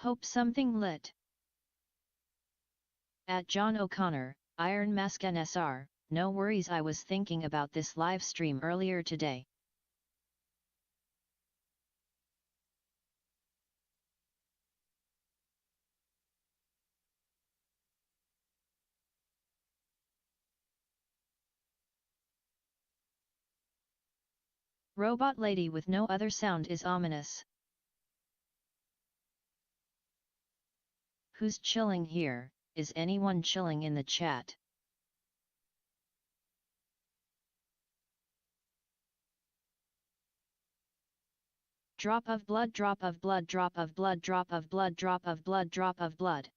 Hope something lit. At John O'Connor, Iron Mask NSR, no worries, I was thinking about this live stream earlier today. Robot lady with no other sound is ominous. Who's chilling here? Is anyone chilling in the chat? Drop of blood, drop of blood, drop of blood, drop of blood, drop of blood, drop of blood.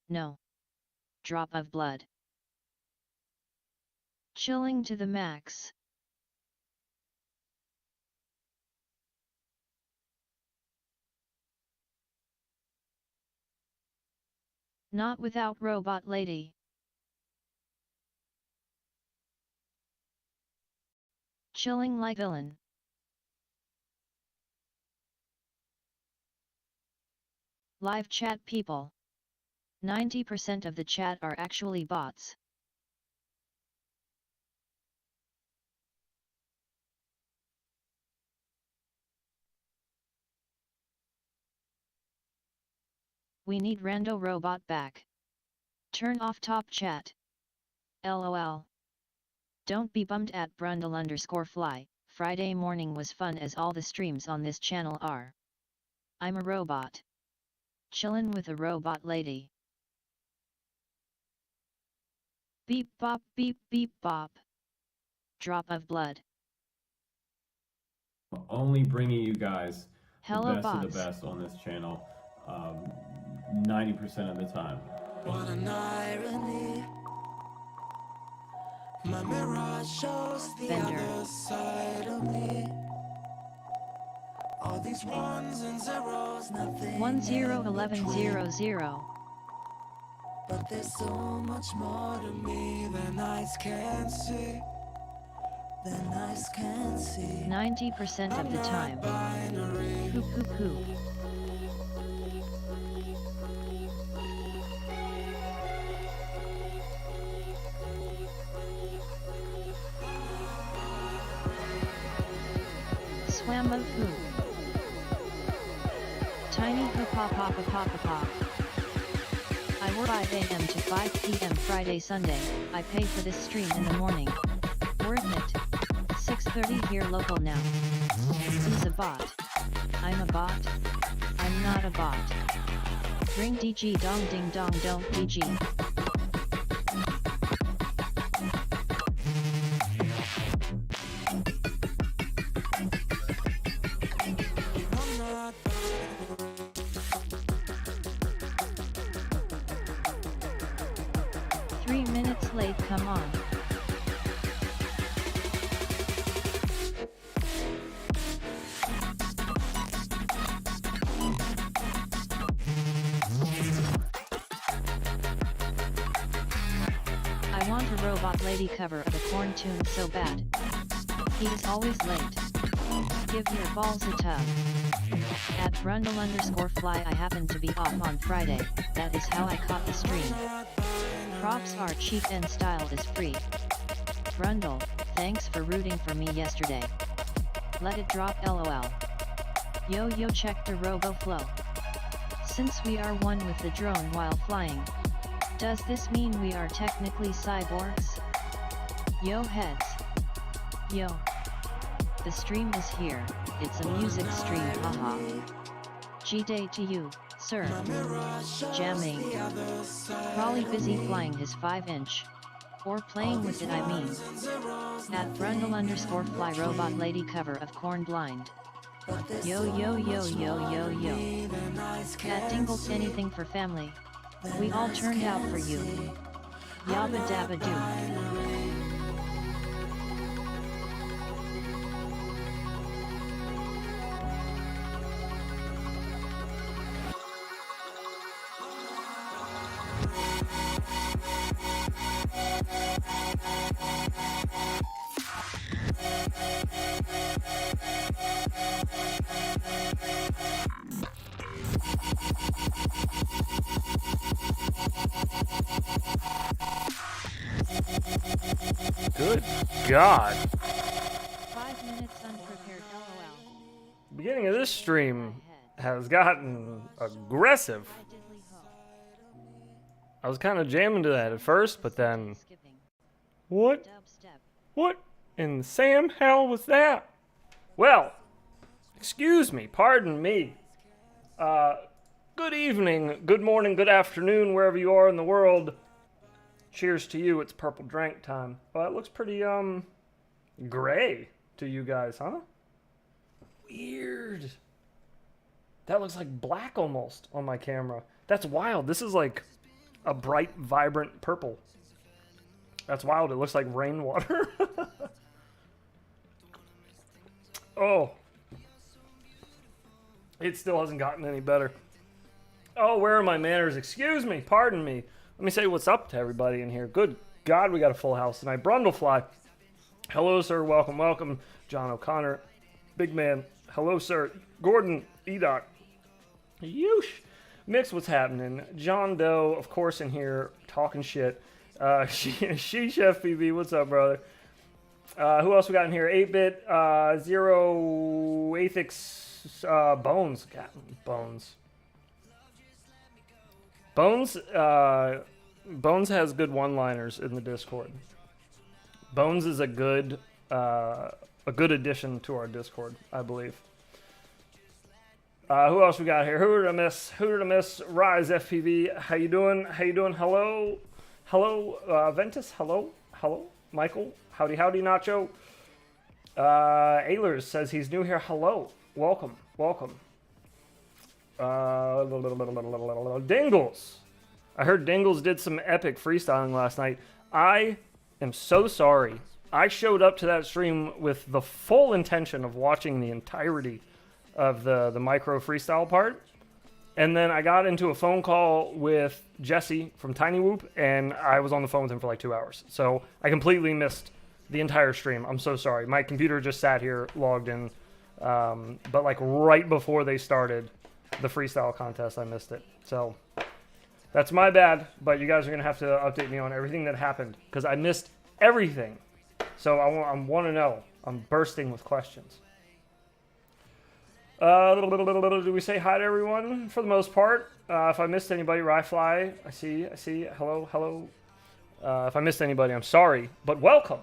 No. Drop of blood. Chilling to the max. Not without robot lady. Chilling like villain. Live chat people. 90% of the chat are actually bots. We need rando robot back. Turn off top chat. LOL. Don't be bummed at Brundle_fly, Friday morning was fun as all the streams on this channel are. I'm a robot. Chillin' with a robot lady. Beep bop beep beep bop. Drop of blood. Only bringing you guys Hello, the best bots. of the best on this channel 90% of the time. What an irony. My mirror shows the other side of me. All these ones and zeros, nothing 101100. but there's so much more to me than eyes can see. Than eyes can see. 90% of the time. Poop poop poop. Swam of who? Tiny hoop pop pop pop pop. I work 5 AM to 5 PM Friday Sunday, I pay for this stream in the morning. Worth it. 6:30 here local now. Who's a bot? I'm a bot? I'm not a bot. Ring DG dong ding dong don't DG. Late, come on. I want a robot lady cover of a Korn tune so bad. He is always late. Give your balls a tug. At Brundle_fly, I happen to be off on Friday, that is how I caught the stream. Props are cheap and style is free. Brundle, thanks for rooting for me yesterday. Let it drop LOL. Yo yo, check the robo flow. Since we are one with the drone while flying, does this mean we are technically cyborgs? Yo heads. Yo. The stream is here, it's a music stream, haha. G-day to you, sir. Jamming. Probably busy flying his 5-inch. Or playing with it, I mean. At Brundle_fly robot lady cover of Korn blind. Yo yo yo yo yo yo. At Dingles anything for family. We all turned out for you. Yabba dabba doo. Good God. 5 minutes unprepared LOL. Beginning of this stream has gotten aggressive. I diddly ho. I was kind of jamming to that at first, but then... Skipping. What? Dubstep. What in Sam hell was that? Well, excuse me, pardon me. Good evening, good morning, good afternoon, wherever you are in the world. Cheers to you, it's purple drink time. Oh, that looks pretty, gray to you guys, huh? Weird. That looks like black almost on my camera. That's wild. This is like a bright, vibrant purple. That's wild. It looks like rainwater. Oh. It still hasn't gotten any better. Oh, where are my manners? Excuse me. Pardon me. Let me say what's up to everybody in here. Good God, we got a full house tonight. Brundlefly. Hello, sir. Welcome, welcome. John O'Connor. Big man. Hello, sir. Gordon. Edoc. Yoosh. Mix, what's happening? John Doe, of course, in here talking shit. She Chef PB, what's up, brother? Who else we got in here? 8-bit, Zero, Athix, Bones. God, Bones. Bones has good one-liners in the Discord. Bones is a good addition to our Discord, I believe. Who else we got here? Who did I miss? Rise FPV. How you doing? Hello, Ventus. Hello. Michael. Howdy, Nacho. Aylers says he's new here. Hello. Welcome. Dingles. I heard Dingles did some epic freestyling last night. I am so sorry. I showed up to that stream with the full intention of watching the entirety of the micro freestyle part. And then I got into a phone call with Jesse from Tiny Whoop, and I was on the phone with him for like 2 hours. So I completely missed the entire stream. I'm so sorry. My computer just sat here, logged in. But like right before they started the freestyle contest, I missed it. So that's my bad, but you guys are going to have to update me on everything that happened because I missed everything. So I want to know. I'm bursting with questions. Do we say hi to everyone for the most part? If I missed anybody, Ryfly, I see. Hello. If I missed anybody, I'm sorry, but welcome.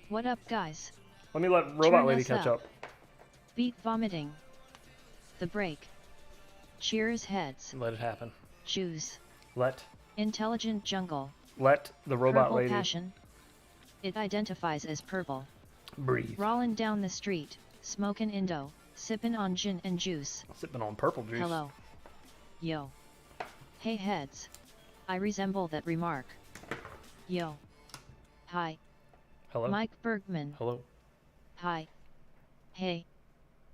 What up, guys? Let me let Robot Turn Lady us catch up. up. Beat vomiting. The break. Cheers heads. Let it happen. Choose. Let Intelligent jungle. the Robot Purple Lady passion. It identifies as purple. breathe. Rollin' down the street, smokin' Indo, sippin' on gin and juice. Sipping on purple juice. Hello. Yo. Hey heads. I resemble that remark. Yo. Hi. Hello. Mike Bergman. Hello. Hi. Hey.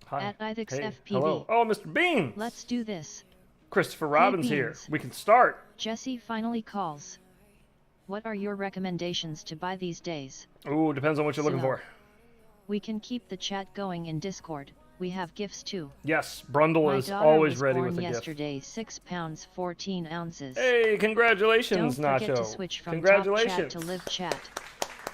Hi. At Ithix Hey. FPV. Hello. Oh, Mr. Bean. Let's do this. Christopher Robbins here. Beans. We can start. Jesse finally calls. What are your recommendations to buy these days? Ooh, depends on what you're looking So, for. We can keep the chat going in Discord. We have gifts too. Yes, Brundle My is daughter always was ready born with a gift. yesterday, 6 pounds 14 ounces. Hey, congratulations, Don't forget Nacho. to switch from Congratulations. top chat to live chat.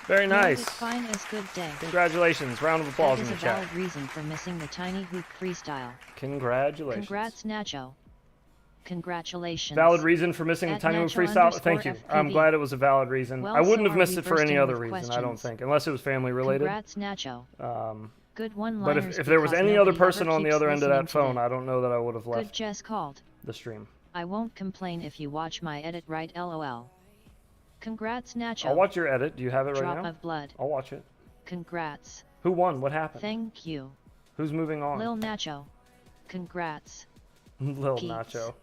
Very nice. It's fine as good day. Congratulations. Round of applause That in is the a chat. valid reason for missing the Tiny Hoop freestyle. Congratulations. Congrats, Nacho. Congratulations. Valid reason for missing the At Tiny Hoop Nacho freestyle? Thank you. _FPV. I'm glad it was a valid reason. Well, I wouldn't so have missed are we it for any bursting other with reason, I don't questions? think. Unless it was family related. Congrats, Nacho. Good But one-liners if there was because any other nobody person ever on the keeps other end of listening that to phone, them. I don't know that I would have Good left Jess called. the stream. I won't complain if you watch my edit right, lol. Congrats, Nacho. I'll watch your edit. Do you have it right Drop now? of blood. I'll watch it. Congrats. Who won? What happened? Thank you. Who's moving on? Lil Nacho. Congrats. Lil Peeps. Nacho.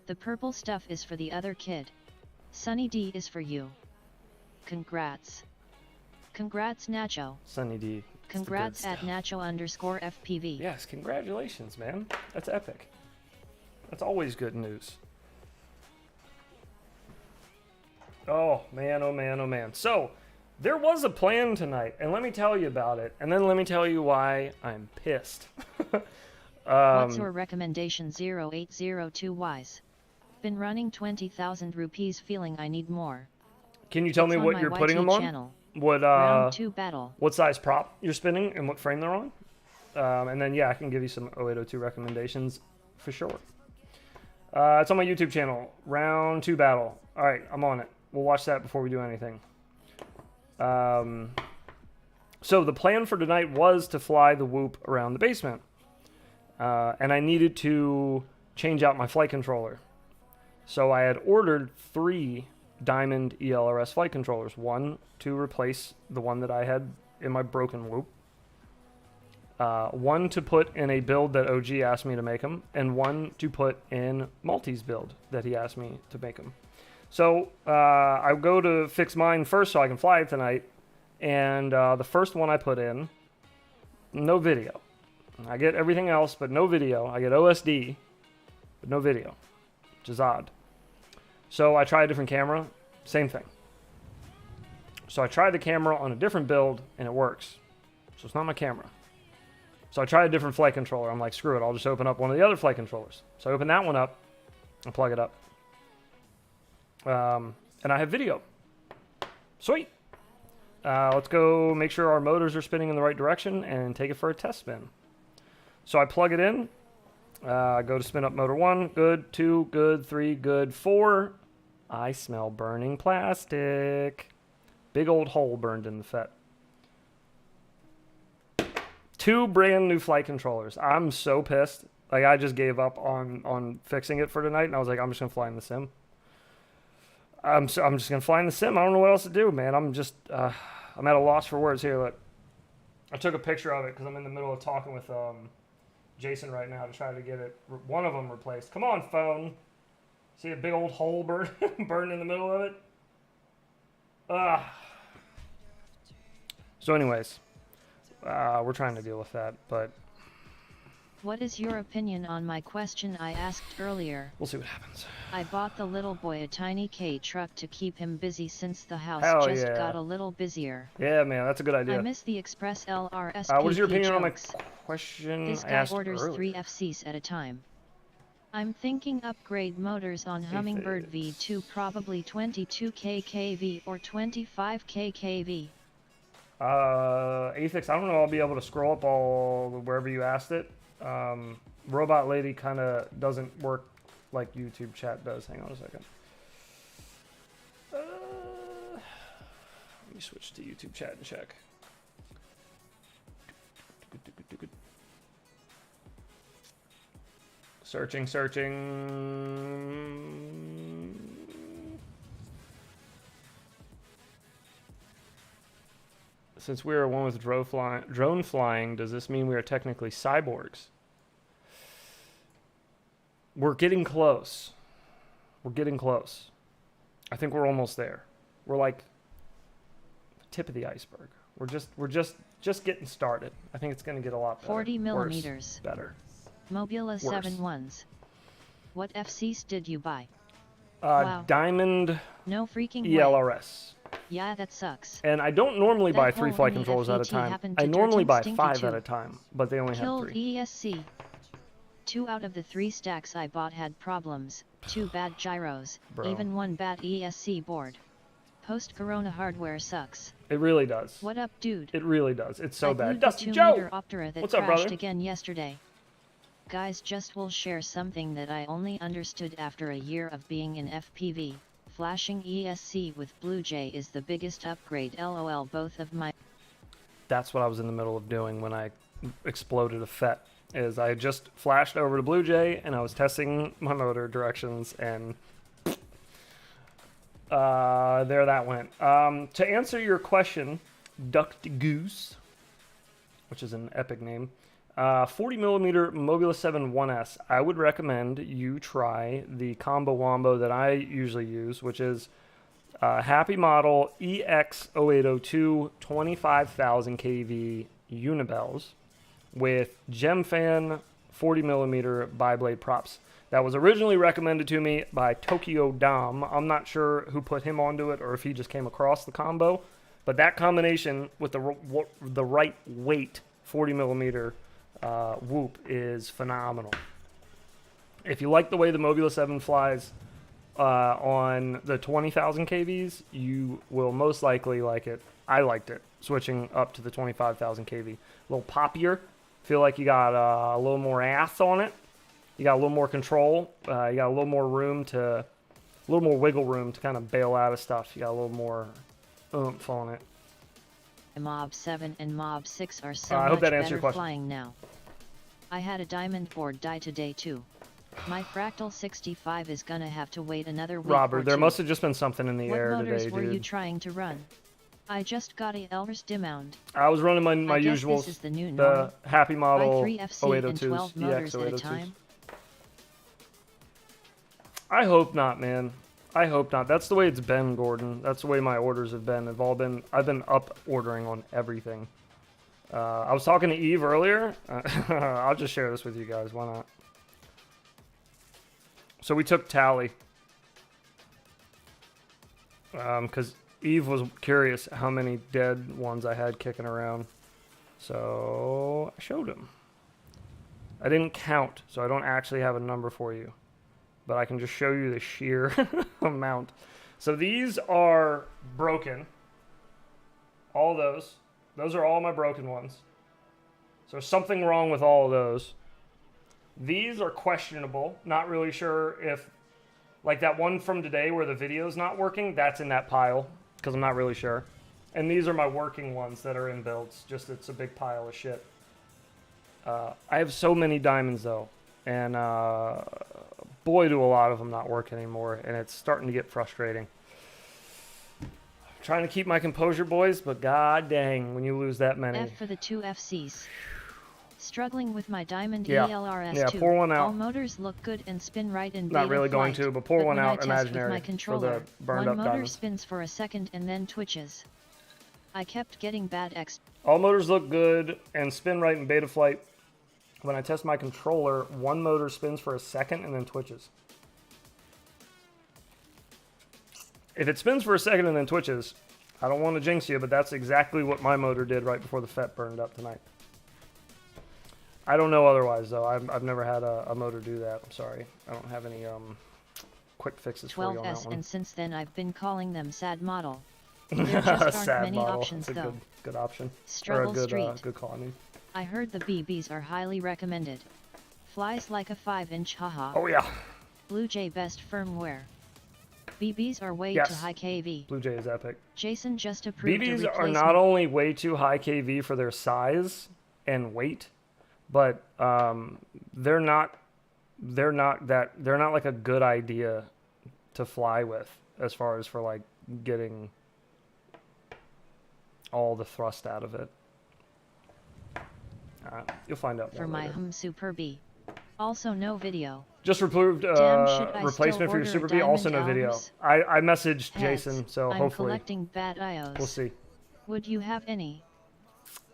The purple stuff is for the other kid. Sunny D is for you. Congrats. Congrats, Nacho. Sunny D. It's the Congrats good at stuff. Nacho_FPV. Yes, congratulations, man. That's epic. That's always good news. Oh, man, oh, man, oh, man. So, there was a plan tonight, and let me tell you about it, and then let me tell you why I'm pissed. What's your recommendation? 0802 Wise. Been running 20,000 rupees, feeling I need more. Can you tell It's me on what my you're putting YT them on? channel. Round 2 battle. what size prop you're spinning and what frame they're on. And then, yeah, I can give you some 0802 recommendations for sure. It's on my YouTube channel. Round 2 battle. All right, I'm on it. We'll watch that before we do anything. So the plan for tonight was to fly the Whoop around the basement. And I needed to change out my flight controller. So I had ordered 3 Diamond ELRS flight controllers. One to replace the one that I had in my broken Whoop. One to put in a build that OG asked me to make him. And one to put in Maltese build that he asked me to make him. So I go to fix mine first so I can fly it tonight. And the first one I put in, no video. I get everything else, but no video. I get OSD, but no video, which is odd. So I try a different camera, same thing. So I tried the camera on a different build, and it works. So it's not my camera. So I tried a different flight controller. I'm like, screw it, I'll just open up one of the other flight controllers. So I open that one up and plug it up. And I have video. Sweet. Let's go make sure our motors are spinning in the right direction and take it for a test spin. So I plug it in, go to spin up motor 1, good, 2, good, 3, good, 4. I smell burning plastic. Big old hole burned in the FET. 2 brand new flight controllers. I'm so pissed. Like, I just gave up on fixing it for tonight, and I was like, I'm just going to fly in the sim. I'm just going to fly in the sim. I don't know what else to do, man. I'm at a loss for words here. Look, I took a picture of it because I'm in the middle of talking with Jason right now to try to get one of them replaced. Come on, phone. See a big old hole burn in the middle of it? So anyways, we're trying to deal with that, but What is your opinion on my question I asked earlier? we'll see what happens. I bought the little boy a tiny K truck to keep him busy since the house Hell just yeah. got a little busier. Yeah, man, that's a good idea. I miss the Express LRS What is your opinion on my jokes. question This I guy asked orders earlier? 3 FCs at a time. I'm thinking upgrade motors on Hummingbird V2, probably 22 kV or 25 kV. Athix, I don't know. I'll be able to scroll up all wherever you asked it. Robot Lady kind of doesn't work like YouTube chat does. Hang on a second. Let me switch to YouTube chat and check. Searching. Since we are one with drone flying, does this mean we are technically cyborgs? We're getting close. We're getting close. I think we're almost there. We're like tip of the iceberg. We're just getting started. I think it's going to get a lot better. 40 millimeters. Worse. Better. Mobula Worse. 7.1s. What FCs did you buy? Wow. Diamond No freaking way. ELRS. Yeah, that sucks. And I don't normally buy That 3 hole flight in the controllers at a FET time. happened I to normally Dirtin buy Stinky 5 too. at a time, but they only have Killed 3. ESC. 2 out of the 3 stacks I bought had problems. 2 bad gyros. Bro. Even 1 bad ESC board. Post-corona hardware sucks. It really does. What up, dude? It really does. It's so I bad. glued the Dusty 2-meter Joe! Optera that What's up, crashed brother? again yesterday. Guys, just will share something that I only understood after a year of being in FPV. Flashing ESC with Blue Jay is the biggest upgrade. LOL. Both of my That's what I was in the middle of doing when I exploded a FET. Is I just flashed over to Blue Jay and I was testing my motor directions and there that went. To answer your question, Ducked Goose, which is an epic name, 40 millimeter Mobula 7 1S. I would recommend you try the combo wombo that I usually use, which is Happy Model EX0802 25,000 kV Unibells with Gemfan 40 millimeter biblade props. That was originally recommended to me by Tokyo Dom. I'm not sure who put him onto it or if he just came across the combo, but that combination with the right weight 40 millimeter Whoop is phenomenal. If you like the way the Mobula 7 flies, on the 20,000 kVs, you will most likely like it. I liked it, switching up to the 25,000 kV. A little poppier. Feel like you got a little more ass on it. You got a little more control. You got a little more wiggle room to kind of bail out of stuff. You got a little more oomph on it. Mob 7 and Mob 6 are so I hope much that answered your better question. flying now. I had a diamond board die today too. My Fractal 65 is gonna have to wait another week Robert, or there two. must have just been something in the What air motors today, were you dude. trying to run? I just got a Elvers demount. I was running my I guess usuals. this is the new The norm. Happy Buy Model 3 FC and 12 0802s, motors EX at a 0802s. time. I hope not, man. I hope not. That's the way it's been, Gordon. That's the way my orders have been. I've been up ordering on everything. I was talking to Eve earlier. I'll just share this with you guys. Why not? So we took tally. Because Eve was curious how many dead ones I had kicking around. So I showed him. I didn't count, so I don't actually have a number for you. But I can just show you the sheer amount. So these are broken. All those. Those are all my broken ones. So there's something wrong with all of those. These are questionable. Not really sure if, like that one from today where the video's not working, that's in that pile, because I'm not really sure. And these are my working ones that are in builds. Just it's a big pile of shit. I have so many diamonds though, and boy do a lot of them not work anymore, and it's starting to get frustrating. Trying to keep my composure, boys, but god dang, when you lose that many. F for the 2 FCs. Struggling with my Diamond Yeah. ELRS2. Yeah, pour one out. All motors look good and spin right in Not beta really going flight, to, but pour one when out I test with imaginary my for controller, the burned one up motor diamonds. spins for a second and then twitches. I kept getting bad X. All motors look good and spin right in beta flight. When I test my controller, one motor spins for a second and then twitches. If it spins for a second and then twitches, I don't want to jinx you, but that's exactly what my motor did right before the FET burned up tonight. I don't know otherwise, though. I've never had a motor do that. I'm sorry. I don't have any quick fixes for you on that 12S, one. and since then I've been calling them sad model. There just aren't Sad many model. options It's a though. good option. Struggle or a good, Street. good call, I mean. I heard the BBs are highly recommended. Flies like a 5-inch, haha. Oh, yeah. Blue Jay best firmware. BBs are way Yes. too high KV. Blue Jay is epic. Jason just approved a BBs are replacement. not only way too high KV for their size and weight, but they're not like a good idea to fly with as far as for like getting all the thrust out of it. You'll find out more For my later. Super B. Also no video. Just approved Damn, should I replacement still for your order Super a B. Also no diamond video. elves? I messaged Heads. Jason, so I'm hopefully collecting bad IOs. we'll see. Would you have any?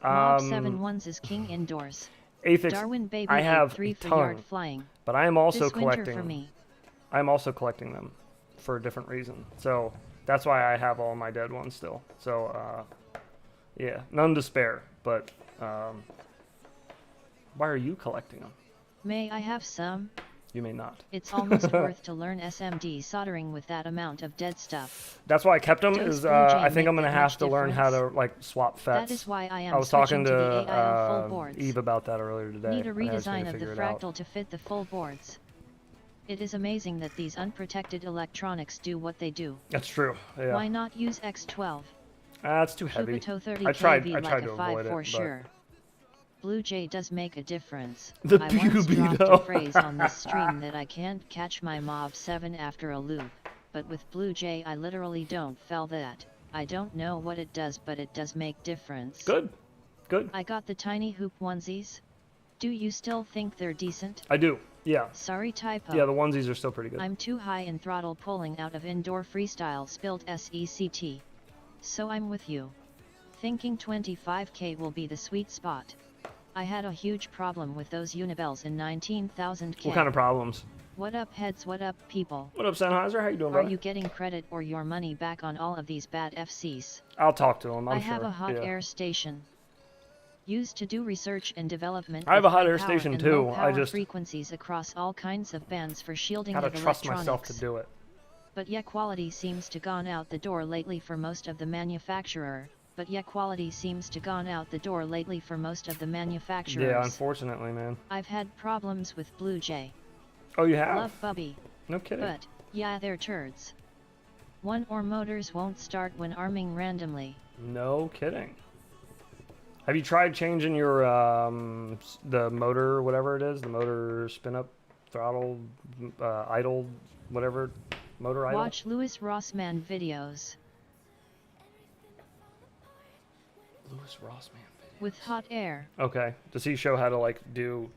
Mob 7 Um, ones is king indoors. Aphix, Darwin baby I have 3 a for ton, yard flying. but I am also This winter collecting. for me. I'm also collecting them for a different reason. So that's why I have all my dead ones still. So yeah, none to spare. But why are you collecting them? May I have some? You may not. It's almost worth to learn SMD soldering with that amount of dead stuff. That's why I kept them. Does Is Blue I Jay think I'm make gonna that have much to learn how to like swap FETs. That is why I am I was talking switching to the to AIL full boards. Eve about that earlier today. Need a and I just need redesign to of the figure it out. Fractal to fit the full boards. It is amazing that these unprotected electronics do what they do. That's true. Yeah. Why not use X12? That's too heavy. Cupido 30 I tried kV to like a avoid 5 it, for but- sure. Blue Jay does make a difference. The I once dropped Cupido. a phrase on this stream that I can't catch my Mob 7 after a loop, but with Blue Jay I literally don't feel that. I don't know what it does, but it does make difference. Good. Good. I got the tiny hoop onesies. Do you still think they're decent? I do. Yeah. Sorry typo. Yeah, the onesies are still pretty good. I'm too high in throttle pulling out of indoor freestyle spilled SECT. So I'm with you. Thinking 25k will be the sweet spot. I had a huge problem with those Unibels in 19,000k. What kind of problems? What up heads, what up people? What up, Sennheiser? How you doing, Are brother? you getting credit or your money back on all of these bad FCs? I'll talk to him. I'm I sure. have a hot yeah. air station. Used to do research and development. I have a with hot high air power station and too. low I power just frequencies across all kinds of bands for shielding gotta of trust electronics. myself to do it. But yeah, quality seems to gone out the door lately for most of the manufacturers. Yeah, unfortunately, man. I've had problems with Blue Jay. Oh, you have? Love Bubby. No kidding. But, yeah, they're turds. One or motors won't start when arming randomly. No kidding. Have you tried changing your the motor or whatever it is? The motor spin up, throttle, idle, whatever, motor idle? Watch Louis Rossmann videos. Louis Rossmann videos. With hot air. Okay. Does he show how to like do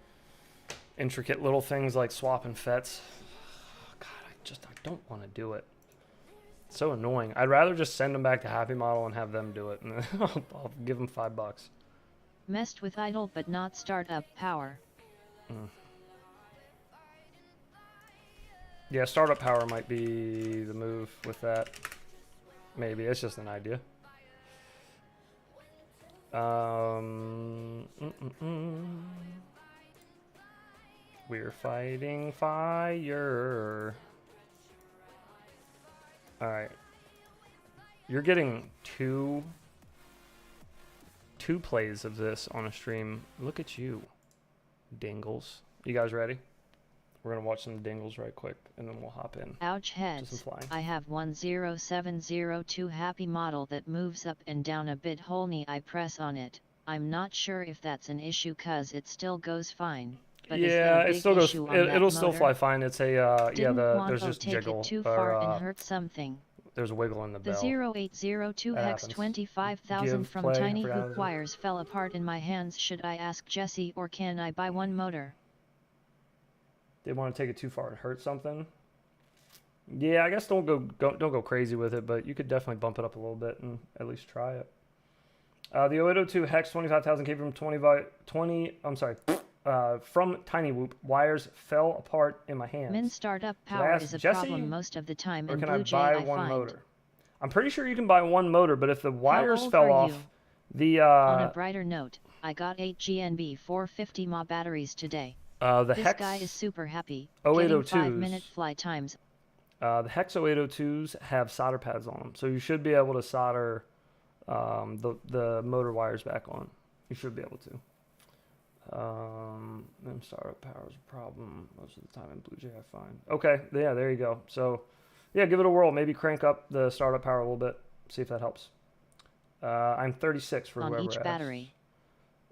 intricate little things like swapping FETs? God, I don't want to do it. It's so annoying. I'd rather just send them back to Happy Model and have them do it, and then I'll give them $5. Messed with idle but not startup power. Yeah, startup power might be the move with that. Maybe it's just an idea. We're fighting fire. All right. You're getting two plays of this on a stream. Look at you, dingles. You guys ready? We're gonna watch some dingles right quick, and then we'll hop in. Ouch heads. I have 10702 Happy Model that moves up and down a bit holney. I press on it. I'm not sure if that's an issue cause it still goes fine. But yeah, it still goes. It'll still motor? fly fine. It's a yeah. There's just take jiggle it too or far and hurt something. there's a wiggle in the The bell. 0802 hex happens. 25,000 Give from play, I Tiny forgot Hoop it. wires fell apart in my hands. Should I ask Jesse or can I buy one motor? They want to take it too far and hurt something. Yeah, I guess don't go crazy with it, but you could definitely bump it up a little bit and at least try it. The 0802 hex 25,000 came from 20. I'm sorry. From Tiny Whoop, wires fell apart in my hands. Min startup Should I power ask is a Jesse, problem most of the time or in can Blue I Jay buy I one find. motor? I'm pretty sure you can buy one motor, but if the wires old fell are off, you? the On a brighter note, I got 8 GNB 450 mAh batteries today. the This hex guy is super happy. 0802s. Getting 5-minute fly times. The hex 0802s have solder pads on them, so you should be able to solder the motor wires back on. You should be able to. Then startup power is a problem most of the time in Blue Jay, I find. Okay, yeah, there you go. So, yeah, give it a whirl. Maybe crank up the startup power a little bit. See if that helps. I'm 36 for on whoever each asks. battery.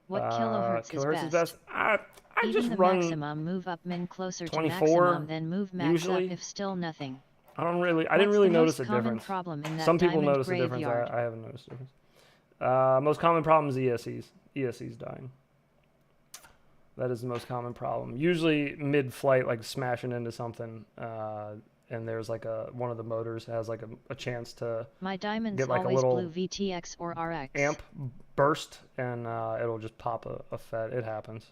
What kilohertz, Kilohertz is best? I Even just the run. maximum move up min closer to 24 maximum, then move max usually. up if still nothing. I didn't What's really the notice most a common difference. problem in that Some people diamond notice a difference. graveyard? I haven't noticed a difference. Most common problem is ESCs. ESCs dying. That is the most common problem. Usually mid-flight, like smashing into something, and there's like one of the motors has like a chance to My diamond's get like a always little blue VTX or RX. amp burst, and it'll just pop a FET. It happens.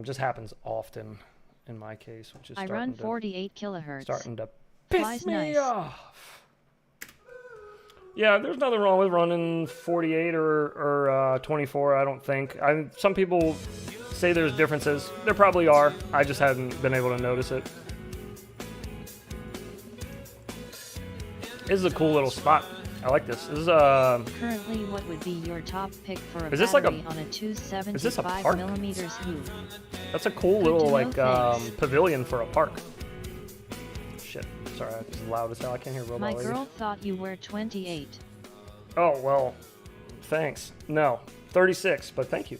Just happens often in my case, which is I run 48 kilohertz. starting to piss Flies me nice. off. Yeah, there's nothing wrong with running 48 or 24, I don't think. Some people say there's differences. There probably are. I just hadn't been able to notice it. This is a cool little spot. I like this. This is Currently, what would be your top pick for a Is this like a- battery on a is this a 275 park? millimeters hoop? that's a cool Good little to know, like thanks. pavilion for a park. Shit. Sorry, it's loud as hell. I can't hear Robot My Lady. girl thought you were 28. Oh, well, thanks. No, 36, but thank you.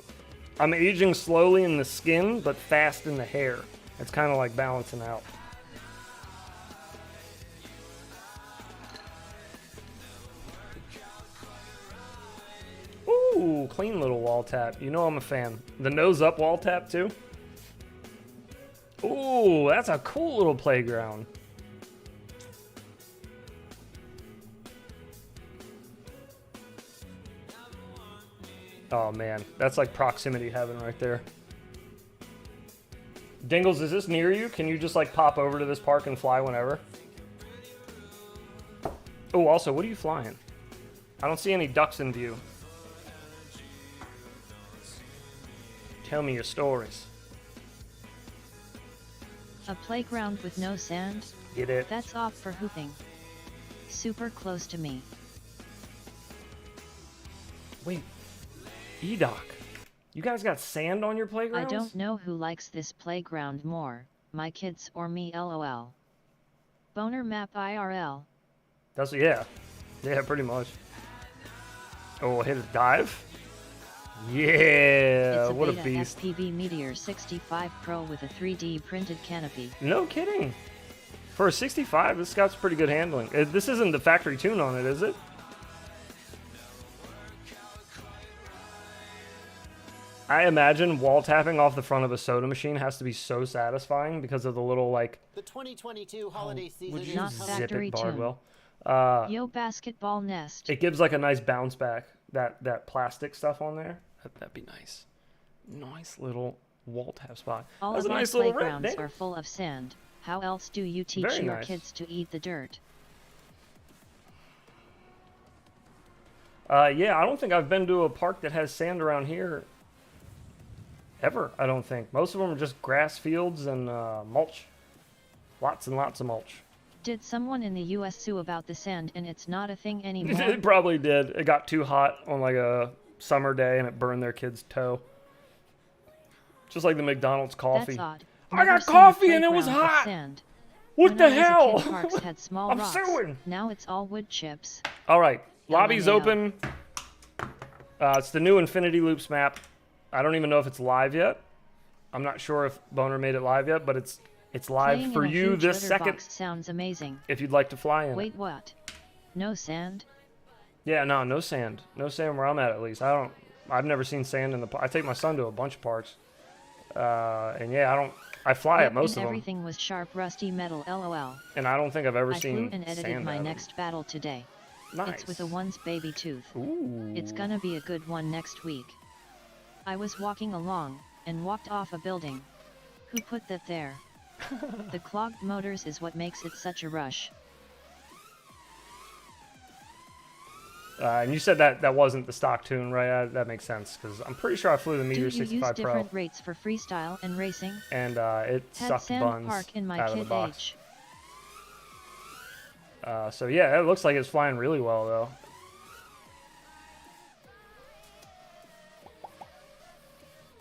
I'm aging slowly in the skin, but fast in the hair. It's kind of like balancing out. Ooh, clean little wall tap. You know I'm a fan. The nose up wall tap, too. Ooh, that's a cool little playground. Oh man, that's like proximity heaven right there. Dingles, is this near you? Can you just like pop over to this park and fly whenever? Oh, also, what are you flying? I don't see any ducks in view. Tell me your stories. A playground with no sand? Get it? That's off for hooping. Super close to me. Wait. E-Doc. You guys got sand on your I playgrounds? don't know who likes this playground more, my kids or me lol. Boner map IRL. That's, yeah. Yeah, pretty much. Oh, hit a dive? Yeah, It's a what a Beta beast. FPV Meteor 65 Pro with a 3D printed canopy. No kidding. For a 65, this got pretty good handling. This isn't the factory tune on it, is it? I imagine wall tapping off the front of a soda machine has to be so satisfying because of the little, like... The 2022 holiday season Would is you Not coming. zip factory it, tune. Bardwell? Yo basketball nest. It gives like a nice bounce back, that plastic stuff on there. That'd be nice. Nice little wall tap spot. All That's of a our nice little playgrounds red are full of sand. How else do you teach Very your nice. kids to eat the dirt? Yeah, I don't think I've been to a park that has sand around here ever, I don't think. Most of them are just grass fields and mulch. Lots and lots of mulch. Did someone in the US sue about the sand and it's not a thing anymore? It probably did. It got too hot on like a summer day and it burned their kid's toe. Just like the McDonald's coffee. That's odd. I Never got seen a coffee and it was playground with hot. Sand. What When the I was a hell? kid, parks had small I'm rocks. suing. Now it's all wood chips. All right, lobby's LMAO. open. It's the new Infinity Loops map. I don't even know if it's live yet. I'm not sure if Boner made it live yet, but it's live Playing for in a you huge this litter second box sounds amazing. if you'd like to fly in. Wait, what? No sand? Yeah, no sand. No sand where I'm at least. I've never seen sand in the I take my son to a bunch of parks. And yeah, I fly at most of them. Everything was sharp, rusty metal. LOL. And I don't think I've ever I seen flew and edited sand my out of next battle today. them. Nice. It's with a once baby tooth. Ooh. It's gonna be a good one next week. I was walking along and walked off a building. Who put that there? The clogged motors is what makes it such a rush. And you said that wasn't the stock tune, right? That makes sense because I'm pretty sure I flew the Do Meteor you use 65 Pro, different rates for freestyle and racing? and it Had sucked Sand buns Park in my out of the kid box. age. So yeah, it looks like it's flying really well though.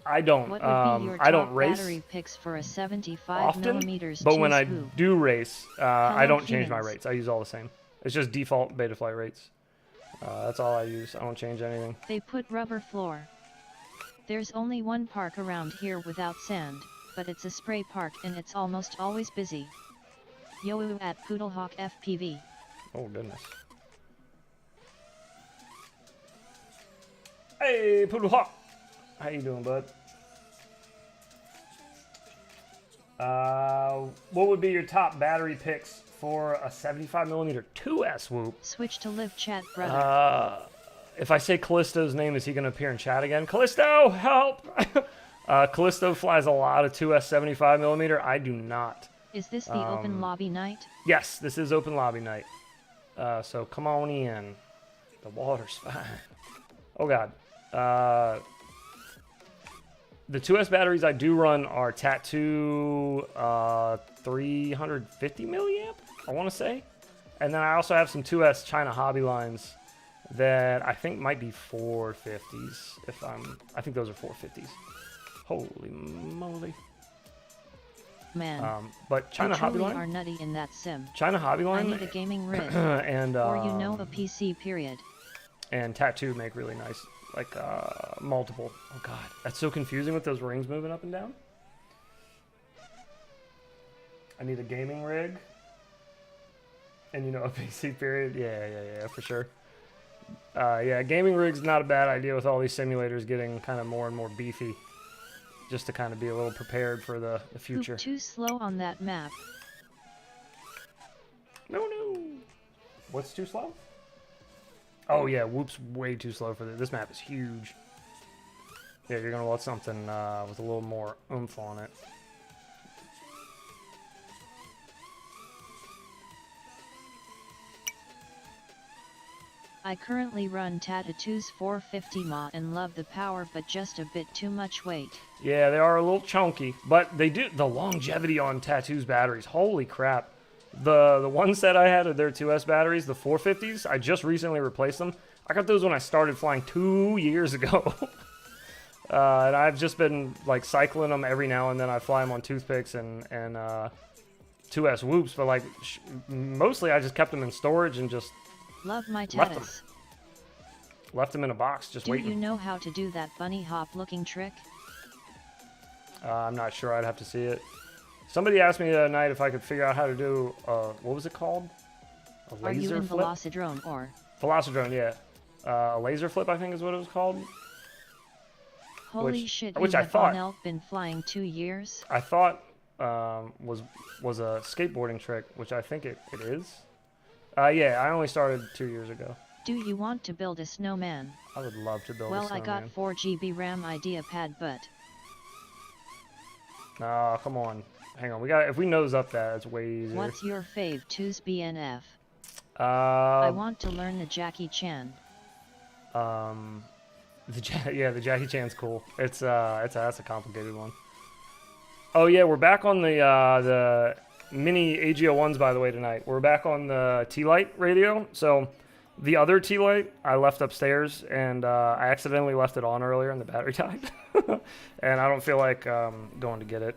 I don't. What would be your I don't top race battery picks for a 75 often, millimeters but when I choose who? do race, I Hello, don't change my humans. rates. I use all the same. It's just default Betaflight rates. That's all I use. I don't change anything. They put rubber floor. There's only one park around here without sand, but it's a spray park and it's almost always busy. Yo at Poodlehawk FPV. Oh goodness. Hey, Poodle Hawk. How you doing, bud? What would be your top battery picks for a 75mm 2S whoop? Switch to live chat, brother. If I say Callisto's name, is he going to appear in chat again? Callisto, help! Callisto flies a lot of 2S 75mm. I do not. Is this the open lobby night? Yes, this is open lobby night. So come on in. The water's fine. Oh god. The 2S batteries I do run are Tattoo 350 milliamp, I want to say. And then I also have some 2S China hobby lines that I think might be 450s. I think those are 450s. Holy moly. Man, But China you hobby truly line. are nutty in that sim. China hobby I line need a gaming rig, and or you know a PC period. and Tattoo make really nice, like multiple. Oh god, that's so confusing with those rings moving up and down. I need a gaming rig, and you know a PC period. Yeah, for sure. Yeah, gaming rig's not a bad idea with all these simulators getting kind of more and more beefy, just to kind of be a little prepared for the future. Poop too slow on that map. No. What's too slow? Oh yeah, Whoop's way too slow for this. This map is huge. Yeah, you're gonna want something with a little more oomph on it. I currently run Tattoo's 450 mAh and love the power but just a bit too much weight. Yeah, they are a little chunky, but they do the longevity on Tattoo's batteries. Holy crap. The one set I had of their 2S batteries, the 450s, I just recently replaced them. I got those when I started flying 2 years ago. And I've just been like cycling them every now and then. I fly them on toothpicks and 2S whoops, but like mostly I just kept them in storage and just Love my Left them. tatus. left them in a box, just Do waiting. you know how to do that bunny hop looking trick? I'm not sure. I'd have to see it. Somebody asked me the other night if I could figure out how to do what was it called? A Are you laser in flip? velocidrone or? Velocidrone, yeah. A laser flip, I think is what it was called. Holy Which- shit, which you I have thought- on elk been flying 2 years? I thought was a skateboarding trick, which I think it is. Yeah, I only started 2 years ago. Do you want to build a snowman? I would love to build a Well, I snowman. got 4 GB RAM idea pad, but No, come on. Hang on. If we nose up that, it's way easier. what's your fave 2's BNF? I Uh, want to learn the Jackie Chan. the Jackie Chan's cool. That's a complicated one. Oh yeah, we're back on the mini AGO1s by the way tonight. We're back on the T-Lite radio. So the other T-Lite I left upstairs and I accidentally left it on earlier and the battery died. And I don't feel like going to get it.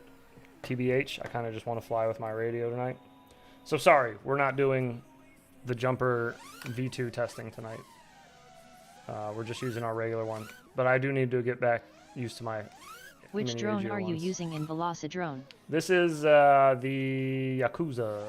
TBH, I kind of just want to fly with my radio tonight. So sorry, we're not doing the jumper V2 testing tonight. We're just using our regular one. But I do need to get back used to my Which mini drone are you AGO1s. using in velocidrone? This is the Yakuza.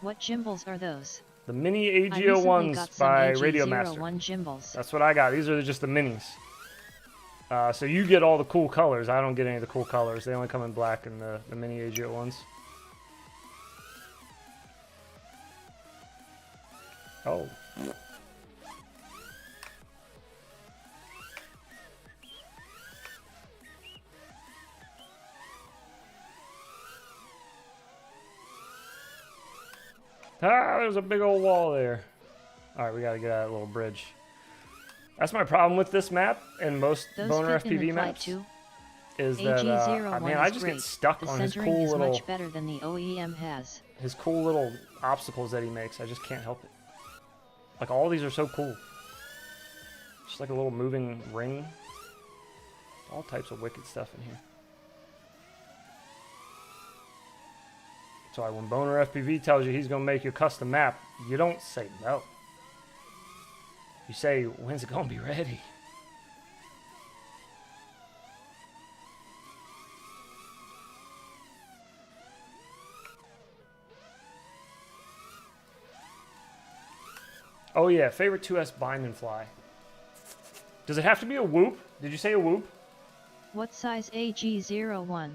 What gimbals are those? The mini I recently got AGO1s some by Radio Master. AG01 gimbals. That's what I got. These are just the minis. So you get all the cool colors. I don't get any of the cool colors. They only come in black in the mini AGO1s. Oh. Ah, there's a big old wall there. Alright, we gotta get out of that little bridge. That's my problem with this map and most Those Boner fit in the FPV flight maps. too. Is that AG01 man, I is just great. get stuck The on his centering cool is little much better than the OEM has. obstacles that he makes. I just can't help it. Like all these are so cool. Just like a little moving ring. All types of wicked stuff in here. So when Boner FPV tells you he's gonna make you a custom map, you don't say no. You say, when's it gonna be ready? Oh yeah, favorite 2S bind and fly. Does it have to be a whoop? Did you say a whoop? What size AG01?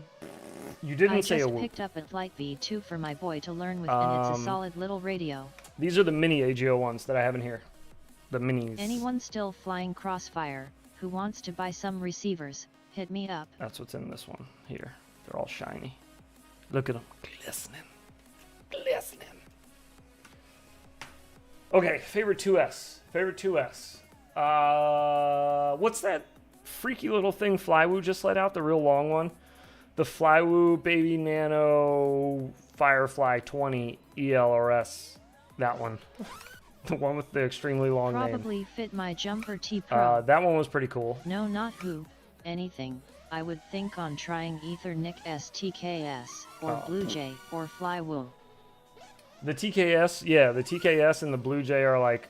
You didn't I say a just whoop. picked up a Flight V2 for my boy to learn with, and it's a Um, solid little radio. These are the mini AGO ones that I have in here. The minis. Anyone still flying Crossfire, who wants to buy some receivers, hit me up. That's what's in this one here. They're all shiny. Look at them. Glistening. Glistening. Okay, favorite 2S. Favorite 2S. What's that freaky little thing Flywoo just let out? The real long one? The Flywoo Baby Nano Firefly 20 ELRS. That one. The one with the extremely long name. Probably fit my Jumper T Pro. That one was pretty cool. No, not who, anything. I would think on trying either Nick STKS, or Oh. Blue Jay, or Flywoo. The TKS, yeah, the TKS and the Blue Jay are like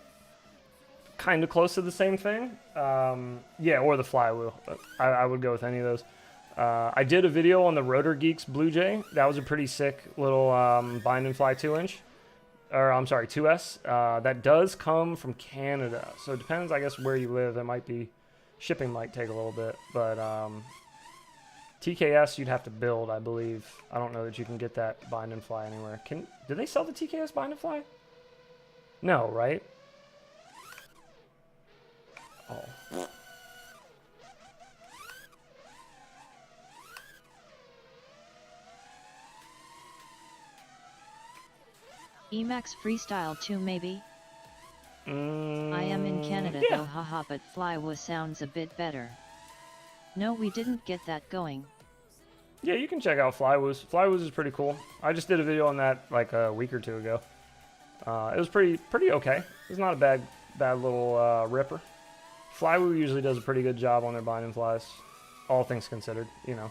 kind of close to the same thing. Yeah, or the Flywoo. I would go with any of those. I did a video on the Rotor Geeks Blue Jay. That was a pretty sick little bind and fly 2-inch. Or I'm sorry, 2S. That does come from Canada, so it depends, I guess, where you live. It might be shipping might take a little bit, but TKS you'd have to build, I believe. I don't know that you can get that bind and fly anywhere. Do they sell the TKS bind and fly? No, right? Oh. Emax Freestyle 2 maybe? I am in Canada yeah. though, haha, but Flywa sounds a bit better. No, we didn't get that going. Yeah, you can check out Flywoos. Flywoos is pretty cool. I just did a video on that like a week or two ago. It was pretty okay. It's not a bad little ripper. Flywoo usually does a pretty good job on their binding flies, all things considered, you know.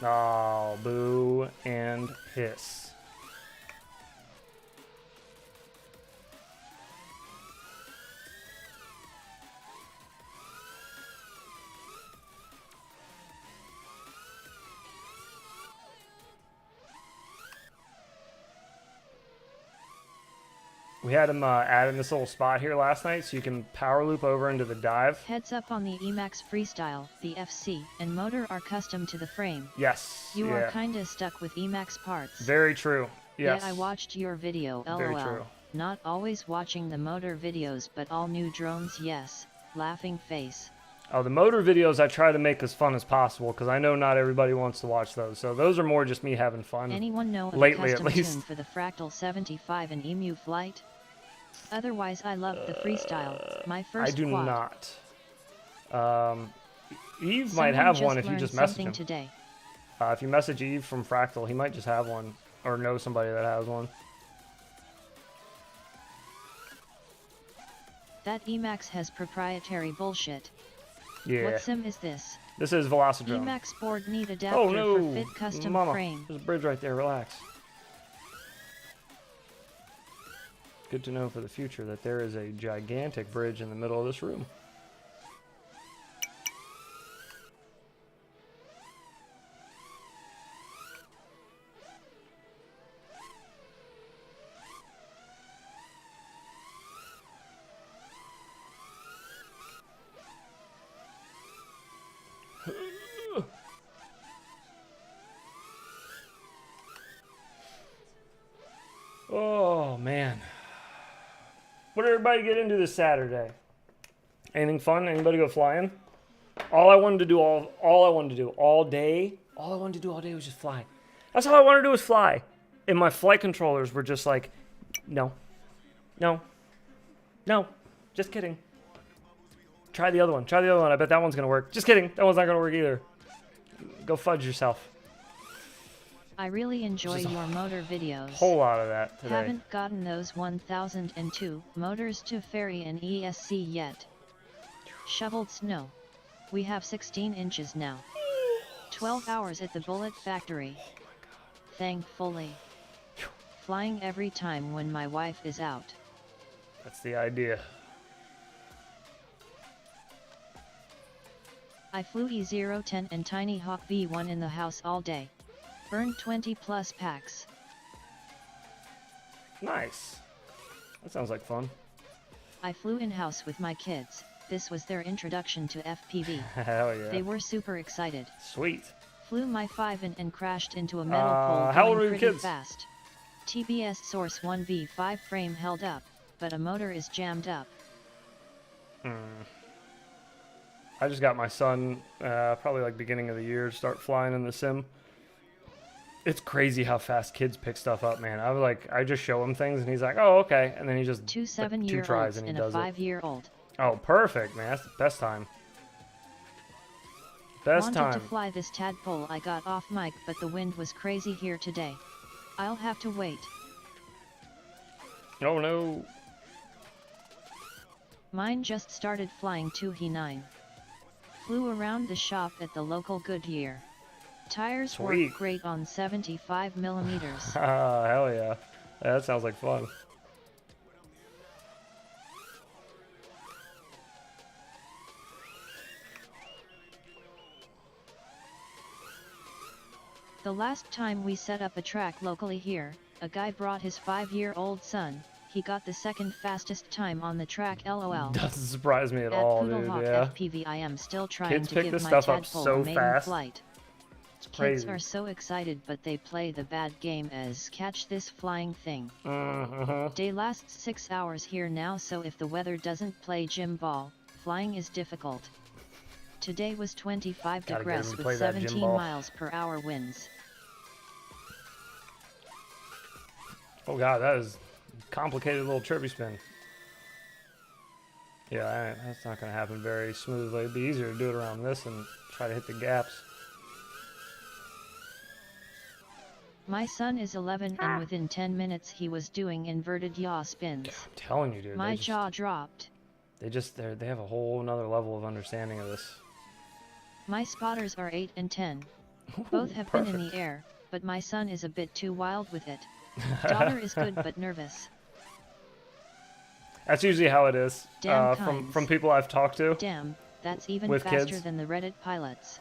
Oh, boo and piss. We had him add in this little spot here last night, so you can power loop over into the dive. Heads up on the Emax Freestyle, the FC and motor are custom to the frame. Yes. You are kinda stuck with Emax parts. Very true. Yes. Yeah, I watched your video, lol. Very true. Not always watching the motor videos, but all new drones, yes. Laughing face. Oh, the motor videos I try to make as fun as possible, because I know not everybody wants to watch those. So those are more just me having fun. Anyone know of lately, a at custom least. tune for the Fractal 75 and Emu Flight? Otherwise, I love the freestyle. My first I do quad. not. Eve Someone might have one just if you learned just message something him. today. If you message Eve from Fractal, he might just have one, or know somebody that has one. That Emax has proprietary bullshit. Yeah. What sim is this? This is velocidrone. Emax board need adapter Oh no! for fit custom Mama, frame. there's a bridge right there. Relax. Good to know for the future that there is a gigantic bridge in the middle of this room. Oh man. What did everybody get into this Saturday? Anything fun? Anybody go flying? All I wanted to do all day was just fly. That's all I wanted to do was fly. And my flight controllers were just like, no, just kidding. Try the other one. I bet that one's gonna work. Just kidding. That one's not gonna work either. Go fudge yourself. I really enjoy your motor videos. Whole lot of that today. Haven't gotten those 1002 motors to ferry and ESC yet. Shoveled snow. We have 16 inches now. 12 hours at the Bullet Factory. Thankfully. Flying every time when my wife is out. That's the idea. I flew E010 and Tiny Hawk V1 in the house all day. Burned 20 plus packs. Nice. That sounds like fun. I flew in-house with my kids. This was their introduction to FPV. Hell yeah. They were super excited. Sweet. Flew my 5 in and crashed into a metal pole how old going are your pretty kids? fast. TBS Source 1V5 frame held up, but a motor is jammed up. I just got my son, probably like beginning of the year, to start flying in the sim. It's crazy how fast kids pick stuff up, man. I just show him things and he's like, oh, okay. And then he just, Two like, 2 tries 7-year-olds and he and a does it. 5-year-old. Oh, perfect, man. That's the best time. Best Wanted time. to fly this tadpole I got off mic, but the wind was crazy here today. I'll have to wait. Oh, no. Mine just started flying 2He9. Flew around the shop at the local Goodyear. Tires Sweet. work great on 75 millimeters. Hell yeah. That sounds like fun. The last time we set up a track locally here, a guy brought his 5-year-old son. He got the second fastest time on the track, lol. Doesn't surprise me at At all, dude. Poodlehawk Yeah. FPV, I am still trying Kids to pick give this my stuff up tadpole so a maiden fast. flight. It's Kids crazy. are so excited but they play the bad game as catch this flying thing. Day lasts 6 hours here now, so if the weather doesn't play gym ball, flying is difficult. Today was 25 Gotta get him degrees to with play that gym 17 ball. miles per hour winds. Oh god, that is a complicated little trippy spin. Yeah, that's not going to happen very smoothly. It'd be easier to do it around this and try to hit the gaps. My son is 11 and within 10 minutes he was doing inverted yaw spins. I'm telling you, dude. My jaw dropped. They have a whole another level of understanding of this. My spotters are 8 and 10. Both have been in the air, but my son is a bit too wild with it. Daughter is good but nervous. That's usually how it is. Damn from people I've talked to. Damn, that's even With faster kids? than the Reddit pilots.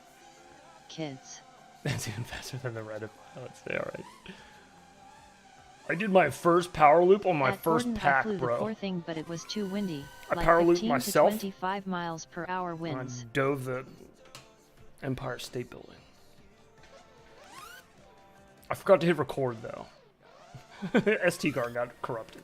Kids. That's even faster than the Reddit pilots. They are right. I did my first power loop on my At first Gordon, pack, I flew bro. the poor thing, but it was too windy. I like power looped 15 myself. to 25 miles per hour When I winds. dove the Empire State Building. I forgot to hit record though. ST card got corrupted.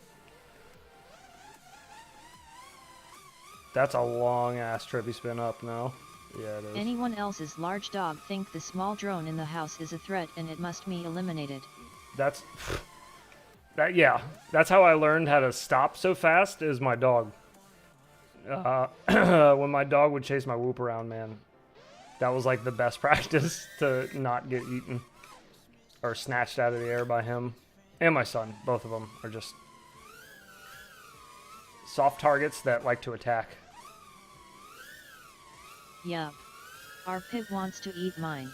That's a long ass trippy spin up now. Yeah, it is. Anyone else's large dog think the small drone in the house is a threat and it must be eliminated. That's that's how I learned how to stop so fast is my dog. When my dog would chase my whoop around, man, that was like the best practice to not get eaten or snatched out of the air by him. And my son, both of them are just soft targets that like to attack. Yup. Our pig wants to eat mine.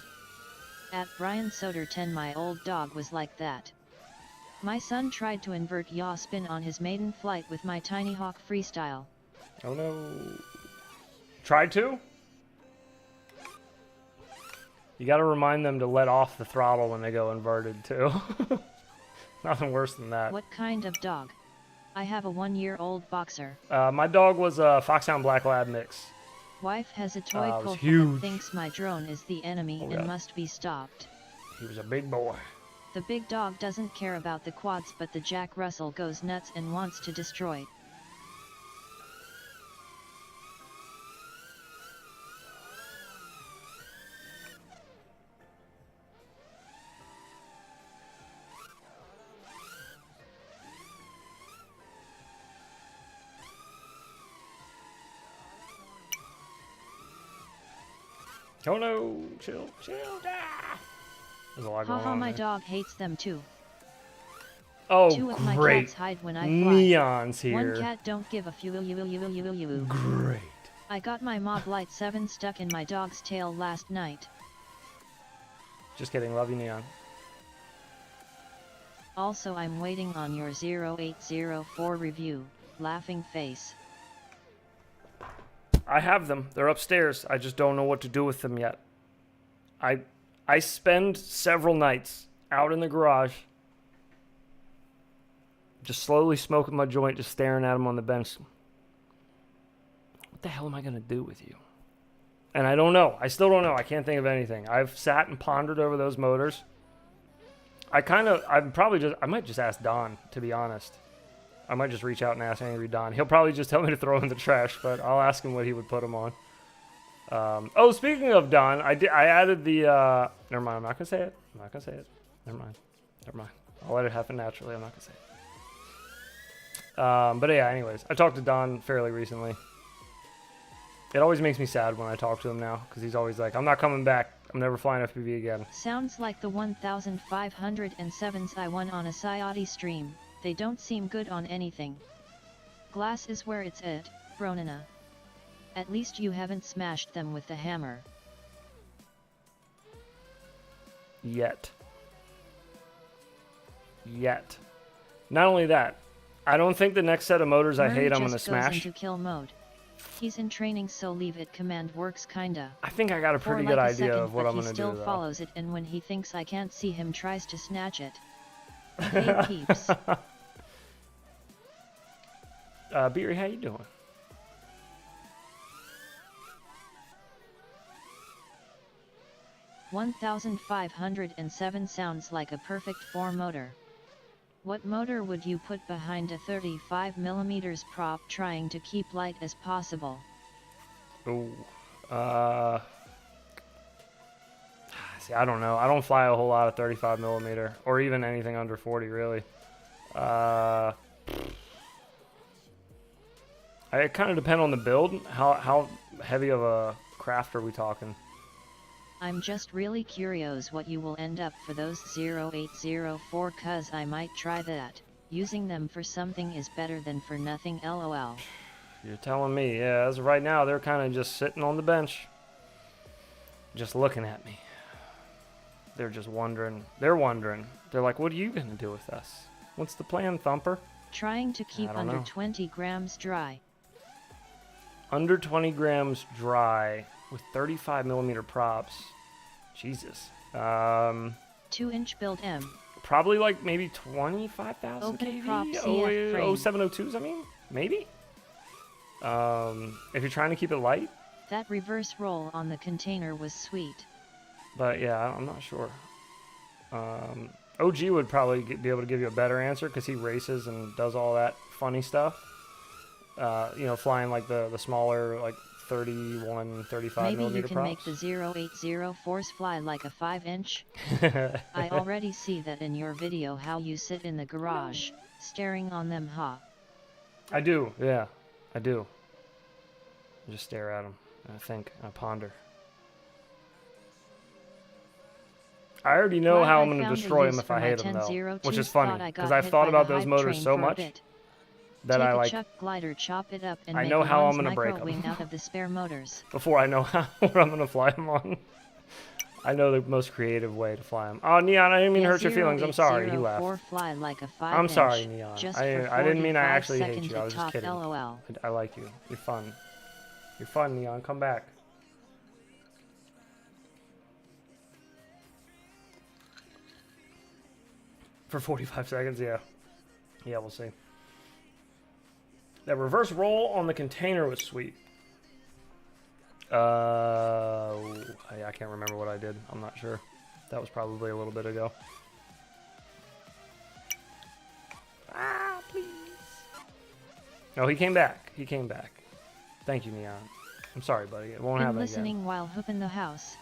At Brian Soder 10, my old dog was like that. My son tried to invert yaw spin on his maiden flight with my Tiny Hawk freestyle. Oh no. Tried to? You gotta remind them to let off the throttle when they go inverted too. Nothing worse than that. What kind of dog? I have a 1-year-old boxer. My dog was a Foxhound Black Lab mix. Wife has a toy it was poke huge. that thinks my drone is the enemy Oh, and God. must be stopped. He was a big boy. The big dog doesn't care about the quads, but the Jack Russell goes nuts and wants to destroy. Oh no! Chill, chill. Ah! There's a lot going Haha, on my there. dog hates them too. Oh, Two of my great! cats hide when I fly. Neon's here. One cat don't give a few. Great. I got my Mob Light 7 stuck in my dog's tail last night. Just kidding. Love you, Neon. Also, I'm waiting on your 0804 review. Laughing face. I have them. They're upstairs. I just don't know what to do with them yet. I spend several nights out in the garage just slowly smoking my joint, just staring at them on the bench. What the hell am I going to do with you? And I don't know. I still don't know. I can't think of anything. I've sat and pondered over those motors. I might just ask Don, to be honest. I might just reach out and ask Angry Don. He'll probably just tell me to throw him in the trash, but I'll ask him what he would put them on. Oh, speaking of Don, I added the, never mind, I'm not going to say it. Never mind. I'll let it happen naturally. I'm not going to say it. But yeah, anyways, I talked to Don fairly recently. It always makes me sad when I talk to him now, because he's always like, I'm not coming back. I'm never flying FPV again. Sounds like the 1507s I won on a Coyote stream. They don't seem good on anything. Glass is where it's at, Bronina. At least you haven't smashed them with the hammer. Yet. Not only that, I don't think the next set of motors I Murray hate I'm just gonna goes smash. into kill mode. He's in training, so leave it command works kinda. I think I got a For pretty like good a idea second, of what but I'm he gonna still do though. follows it, and when he thinks I can't see him, tries to snatch it. Hey peeps. Beery, how you doing? 1507 sounds like a perfect 4 motor. What motor would you put behind a 35mm prop trying to keep light as possible? Ooh. See, I don't know. I don't fly a whole lot of 35mm or even anything under 40, really. It kind of depends on the build. How heavy of a craft are we talking? I'm just really curious what you will end up for those 0804 cuz I might try that. Using them for something is better than for nothing, lol. You're telling me, yeah, as of right now, they're kind of just sitting on the bench. Just looking at me. They're just wondering. They're wondering. They're like, what are you going to do with us? What's the plan, Thumper? Trying to keep don't under know. 20 grams dry. Under 20 grams dry with 35mm props. Jesus. 2-inch build M. Probably like maybe 25,000 Open kV? prop CF frame. 0702s, I mean? Maybe? If you're trying to keep it light. That reverse roll on the container was sweet. But yeah, I'm not sure. OG would probably be able to give you a better answer because he races and does all that funny stuff. You know, flying like the smaller, like 31, 35 Maybe millimeter you can props. make the 0804s fly like a 5-inch. I already see that in your video how you sit in the garage, staring on them, huh? I do, yeah, I do. I just stare at them and I think, I ponder. I already know Glad how I I'm going to found a destroy use them if for I my hate them, though. 1002 Which is thought funny, I got because I've hit thought by about the those hype motors train so for a much bit. that Take I a like, chuck glider, chop it up, and I make know a how I'm one's gonna break 'em. micro wing out of the spare motors. before I know what I'm going to fly them on. I know the most creative way to fly them. Oh, Neon, I didn't mean to hurt your feelings. I'm sorry. He laughed. Fly like a 5 I'm sorry, Neon. Just I didn't mean I 45 actually hate seconds you. I was just top, kidding. LOL. I like you. You're fun. You're fun, Neon. Come back. For 45 seconds, yeah. Yeah, we'll see. That reverse roll on the container was sweet. I can't remember what I did. I'm not sure. That was probably a little bit ago. Ah, please. No, he came back. He came back. Thank you, Neon. I'm sorry, buddy. It won't Been happen listening again. while hooping the house.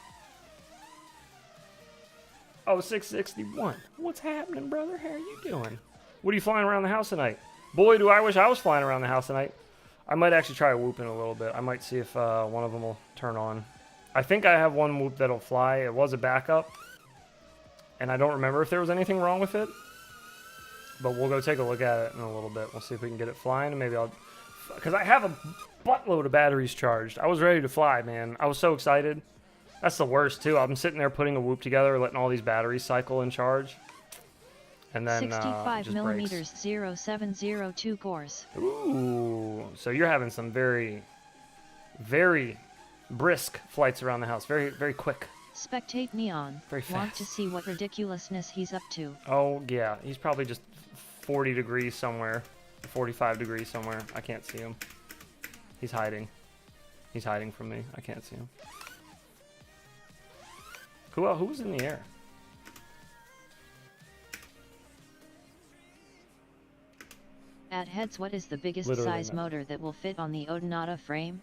Oh, 661. What's happening, brother? How are you doing? What are you flying around the house tonight? Boy, do I wish I was flying around the house tonight. I might actually try whooping a little bit. I might see if one of them will turn on. I think I have one whoop that'll fly. It was a backup. And I don't remember if there was anything wrong with it. But we'll go take a look at it in a little bit. We'll see if we can get it flying. And maybe I'll... Because I have a buttload of batteries charged. I was ready to fly, man. I was so excited. That's the worst, too. I'm sitting there putting a whoop together, letting all these batteries cycle and charge. And then 65 just millimeters breaks. 0702 cores. Ooh, so you're having some very, very brisk flights around the house. Very, very quick. Spectate Neon. Very Want fast. to see what ridiculousness he's up to. Oh, yeah. He's probably just 40 degrees somewhere. 45 degrees somewhere. I can't see him. He's hiding. He's hiding from me. I can't see him. Who else? Who was in the air? At heads, what is the biggest Literally size not. motor that will fit on the Odonata frame?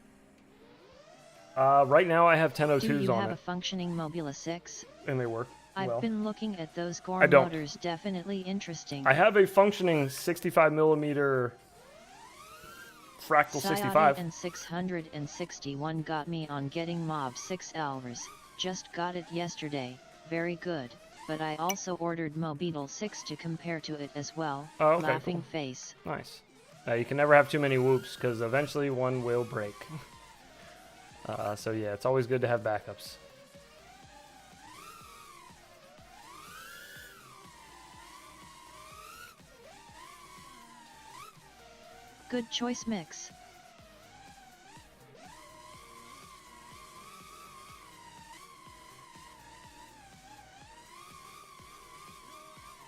Right now I have Do 1002s you on have it, a functioning Mobula 6? and they work I've well. been looking at those I Gorm don't. motors, definitely interesting. I have a functioning 65 millimeter Fractal 65. and 661 got me on getting Mob 6 Elvers. Just got it yesterday, very good. But I also ordered Mobeetle 6 to compare to it as well. Oh, okay, Laughing cool. face. Nice. You can never have too many whoops because eventually one will break. So yeah, it's always good to have backups. Good choice mix.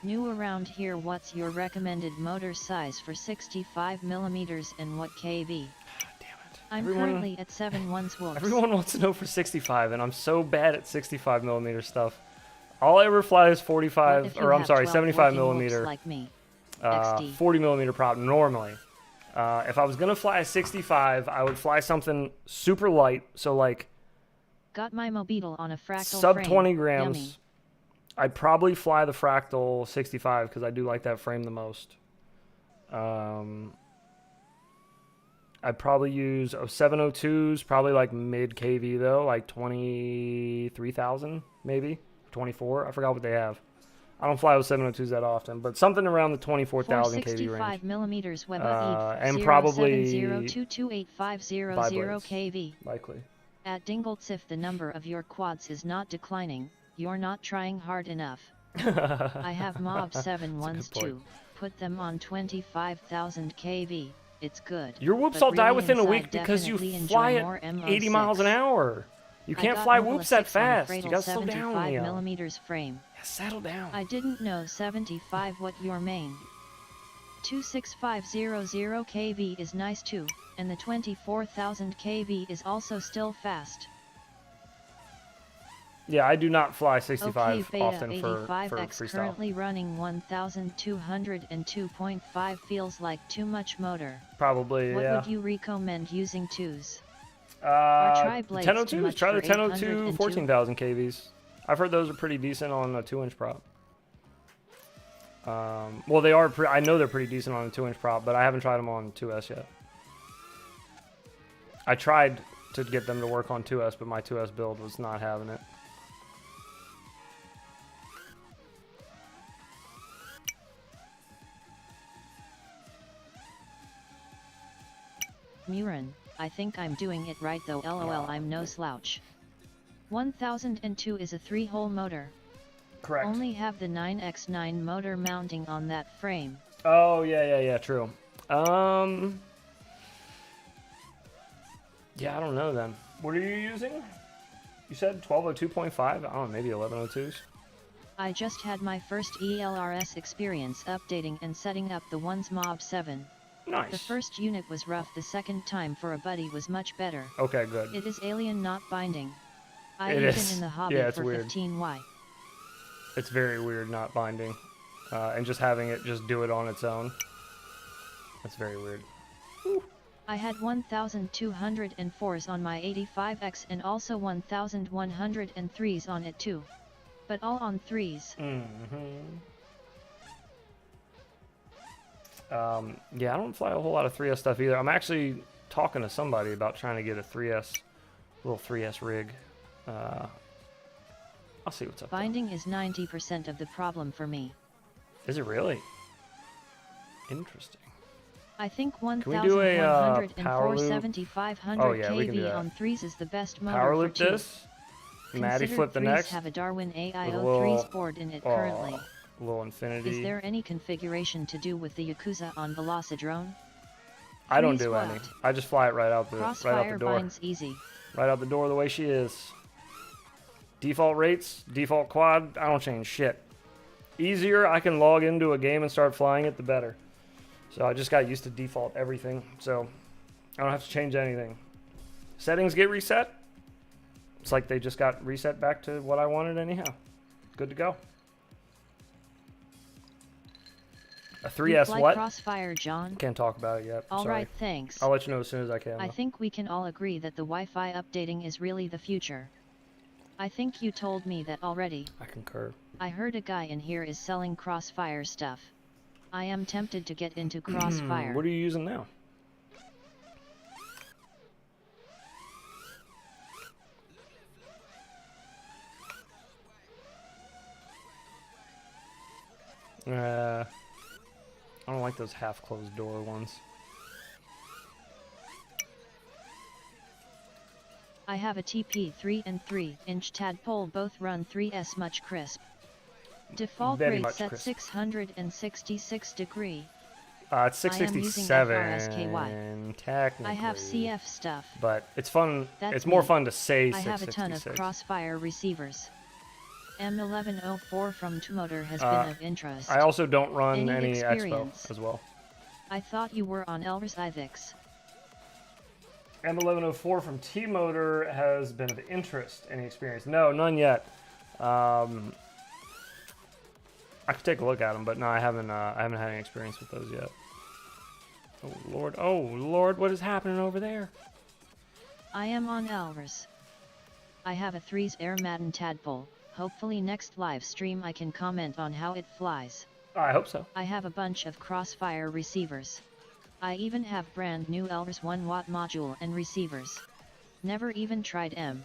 New around here, what's your recommended motor size for 65 millimeters and what kV? Damn it. I'm currently at 7-1 whoops. Everyone wants to know for 65, and I'm so bad at 65 millimeter stuff. All I ever fly is 45, or I'm sorry, 75 millimeter, like me. 40 millimeter prop normally. If I was gonna fly a 65, I would fly something super light, so like Got my Mobeetle on a fractal sub frame. 20 grams. Yummy. I'd probably fly the fractal 65 because I do like that frame the most. I'd probably use 702s, probably like mid KV though, like 23,000 maybe, 24. I forgot what they have. I don't fly with 702s that often, but something around the 24,000 KV range. 465 millimeters Weber And probably 070228500 kV. likely. At Dingoltz, if the number of your quads is not declining, you're not trying hard enough. I have Mob 7 ones too. Put them on 25,000 kV. It's good. Your whoops but all die really within a inside week because you definitely fly enjoy at more 80 miles an hour. You can't fly whoops that fast. You gotta slow down, 75 Leo. millimeters frame. Yeah, settle down. I didn't know 75 what your main. 26500 kV is nice too, and the 24,000 kV is also still fast. Yeah, I do not fly 65 Okay, Beta often for 85X freestyle. currently running 1,202.5 feels like too much motor. Probably, What yeah. would you recommend using twos? tri-blades 1002s. too much Try the for 1002 802? 14,000 kVs. I've heard those are pretty decent on a 2-inch prop. Well, they are. I know they're pretty decent on a 2-inch prop, but I haven't tried them on 2S yet. I tried to get them to work on 2S, but my 2S build was not having it. Murin, I think I'm doing it right though, lol, I'm no slouch. 1002 is a 3-hole motor. Correct. Only have the 9x9 motor mounting on that frame. Oh, yeah, true. Yeah, I don't know then. What are you using? You said 1202.5? I don't know, maybe 1102s? I just had my first ELRS experience updating and setting up the one's Mob 7. Nice. The first unit was rough, the second time for a buddy was much better. Okay, good. It is alien not binding. I It even is. in the hobby Yeah, it's for weird. 15Y. It's very weird not binding. And just having it just do it on its own. That's very weird. I had 1,204s on my 85X and also 1,103s on it too. But all on 3s. Yeah, I don't fly a whole lot of 3S stuff either. I'm actually talking to somebody about trying to get a 3S, little 3S rig. I'll see what's up there. Binding is 90% of the problem for me. Is it really? Interesting. I think we do a, 1,104 power loop? 7,500 Oh, yeah, we can do kV that. on 3s is the best motor Power for loop 2. this. Maddie Considered flip the 3s next. have a Darwin AIO little- 3s board in it currently. Little infinity. Is there any configuration to do with the Yakuza on velocidrone? I don't Threes do any. what? I just fly it right out the Crossfire door. binds easy. Right out the door the way she is. Default rates, default quad, I don't change shit. Easier I can log into a game and start flying it, the better. So I just got used to default everything, so I don't have to change anything. Settings get reset. It's like they just got reset back to what I wanted anyhow. Good to go. A 3S You fly what? Crossfire, John? Can't talk about it yet. All Sorry. right, thanks. I'll let you know as soon as I can. I though. think we can all agree that the Wi-Fi updating is really the future. I think you told me that already. I concur. I heard a guy in here is selling Crossfire stuff. I am tempted to get into Crossfire. What are you using now? I don't like those half-closed door ones. I have a TP 3 and 3-inch tadpole, both run 3S much crisp. Default Very rate much set crisp. 666 degree. It's I am using 667 FRSKY. technically. I have CF stuff. But it's fun. That's it's more me. fun to say I have a ton of 666. Crossfire receivers. M1104 from Tmotor has been of interest. I also don't run Any Expo experience? as well. I thought you were on Elvis Ivix. M1104 from T-Motor has been of interest. Any experience? No, none yet. I could take a look at them, but no, I haven't had any experience with those yet. Oh Lord, what is happening over there? I am on Elvers. I have a 3's Air Madden tadpole. Hopefully next live stream I can comment on how it flies. I hope so. I have a bunch of crossfire receivers. I even have brand new Elvers 1-watt module and receivers. Never even tried M.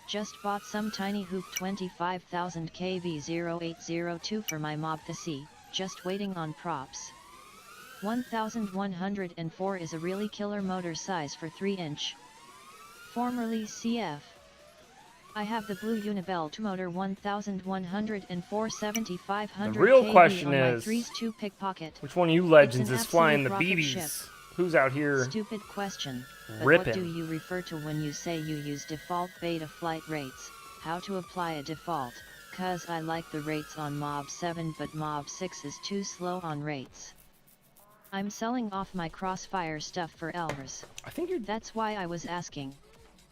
Just bought some tiny hoop 25,000 kV0802 for my Mob the C, just waiting on props. 1104 is a really killer motor size for 3-inch. Formerly CF. I have the blue Unibelt motor 1104 7500 The real kV question on my is, 3's 2 pickpocket. which one of you legends It's an is flying the absolute rocket ship. BBs? Who's out here Stupid question, but ripping? what do you refer to when you say you use default beta flight rates? How to apply a default? Cause I like the rates on Mob 7 but Mob 6 is too slow on rates. I'm selling off my crossfire stuff for Elvers. I think you're. That's why I was asking.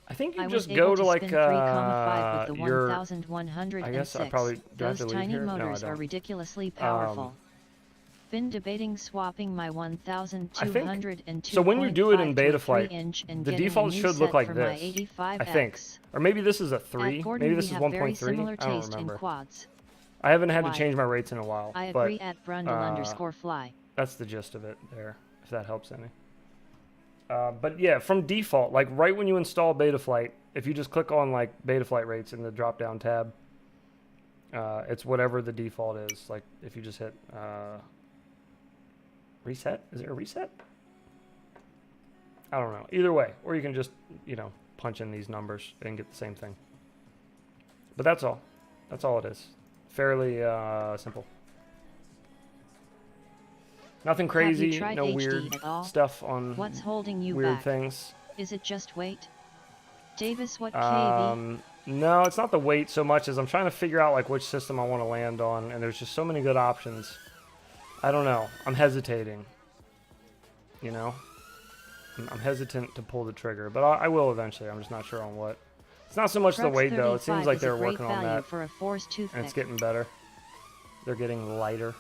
I think you I just was go able to to like spin 3,5 with the your. 1106. I guess I probably do I have Those to leave tiny here? No, I motors are don't. ridiculously powerful. Been debating swapping my 1202. So when you do it in beta flight, and the getting a default new should set look like for my this. 85X. I think, or maybe this is a At 3. Gordon, Maybe this we is have very similar 1.3. I don't taste in remember. quads. I haven't had Why? to change my rates in a while. I but, agree at Brundle_fly. That's the gist of it there, if that helps any. But yeah, from default, like right when you install Betaflight, if you just click on like Betaflight rates in the drop-down tab, it's whatever the default is. Like if you just hit reset, is there a reset? I don't know. Either way, or you can just, you know, punch in these numbers and get the same thing. But that's all. That's all it is. Fairly simple. Nothing crazy, tried no HD weird at all? stuff on What's holding you weird back? things. Is it just weight? Davis, what KV? No, it's not the weight so much as I'm trying to figure out like which system I want to land on, and there's just so many good options. I don't know. I'm hesitating. You know, I'm hesitant to pull the trigger, but I will eventually. I'm just not sure on what. It's not so much the Crux weight though. It seems 35 like is a they're great working on value that, for a force and it's toothpick. getting better. They're getting lighter.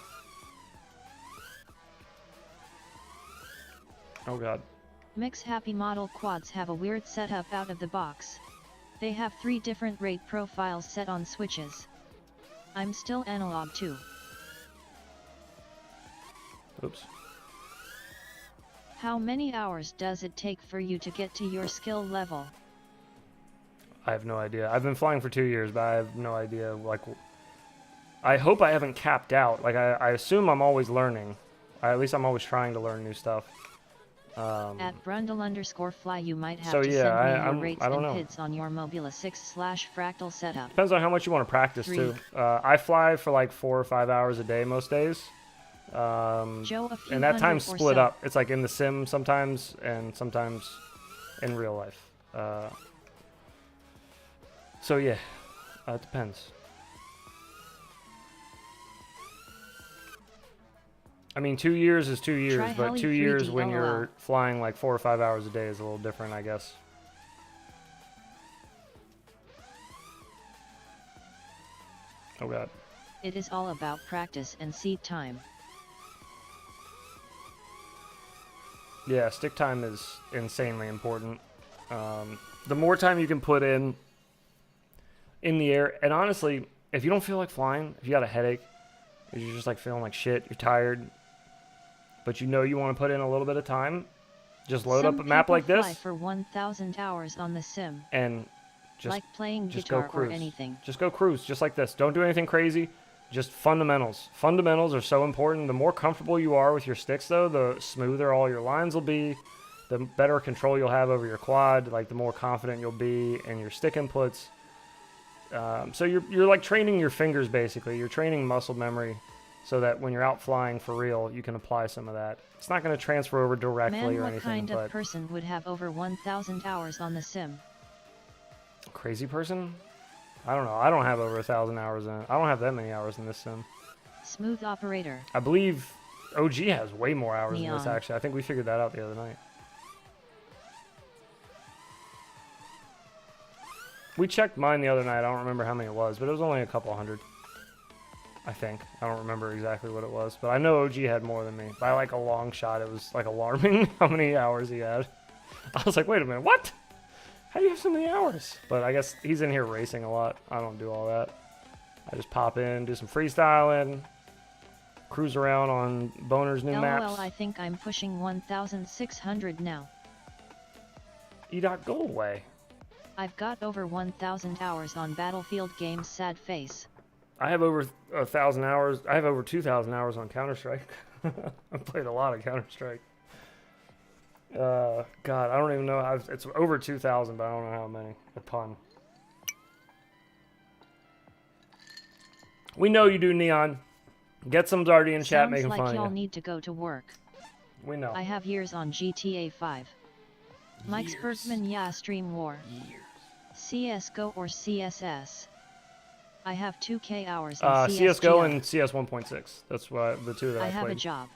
Oh god. Mix Happy Model quads have a weird setup out of the box. They have 3 different rate profiles set on switches. I'm still analog too. Oops. How many hours does it take for you to get to your skill level? I have no idea. I've been flying for 2 years, but I have no idea. Like, I hope I haven't capped out. Like, I assume I'm always learning. At least I'm always trying to learn new stuff. At Brundle_fly you might have So, to yeah, send me your rates I don't and know. PIDs on your Mobula 6/fractal setup. Depends on how much you want to practice, 3. too. I fly for like 4 or 5 hours a day most days. Joe, a few And that hundred time's or split so. up. It's like in the sim sometimes, and sometimes in real life. So, yeah, it depends. I mean, 2 years is 2 years, Try but Heli 2 years 3D when LOL. you're flying like 4 or 5 hours a day is a little different, I guess. Oh god. It is all about practice and seat time. Yeah, stick time is insanely important. The more time you can put in the air, and honestly, if you don't feel like flying, if you got a headache, if you're just like feeling like shit, you're tired, but you know you want to put in a little bit of time, just load Some up a map people like fly this for 1,000 hours on the sim, and just like playing just go guitar or cruise. anything. Just go cruise, just like this. Don't do anything crazy. Just fundamentals. Fundamentals are so important. The more comfortable you are with your sticks, though, the smoother all your lines will be. The better control you'll have over your quad. Like the more confident you'll be in your stick inputs. So you're like training your fingers basically. You're training muscle memory, so that when you're out flying for real, you can apply some of that. It's not going to transfer over directly Man, or what anything, kind but of person would have over 1,000 hours on the sim? crazy person. I don't know. I don't have over 1,000 hours in it. I don't have that many hours in this sim. Smooth operator. I believe OG has way more hours in this, Neon. actually. I think we figured that out the other night. We checked mine the other night. I don't remember how many it was, but it was only a couple hundred. I think. I don't remember exactly what it was, but I know OG had more than me. By like a long shot, it was like alarming how many hours he had. I was like, wait a minute, what? How do you have so many hours? But I guess he's in here racing a lot. I don't do all that. I just pop in, do some freestyling, cruise around on Boner's new maps. LOL, I think I'm pushing 1,600 now. E-Dot, go away. I've got over 1,000 hours on Battlefield games, sad face. I have over 1,000 hours. I have over 2,000 hours on Counter-Strike. I've played a lot of Counter-Strike. God, I don't even know. It's over 2,000, but I don't know how many. A pun. We know you do, Neon. Get some Zardy in chat making like fun of y'all you. need to go to work. We know. I have years on GTA 5. Mike's Bergman, yeah, stream war. CSGO or CSS. I have 2K hours in CSGO and CS 1.6. That's what the two that I have played. A job.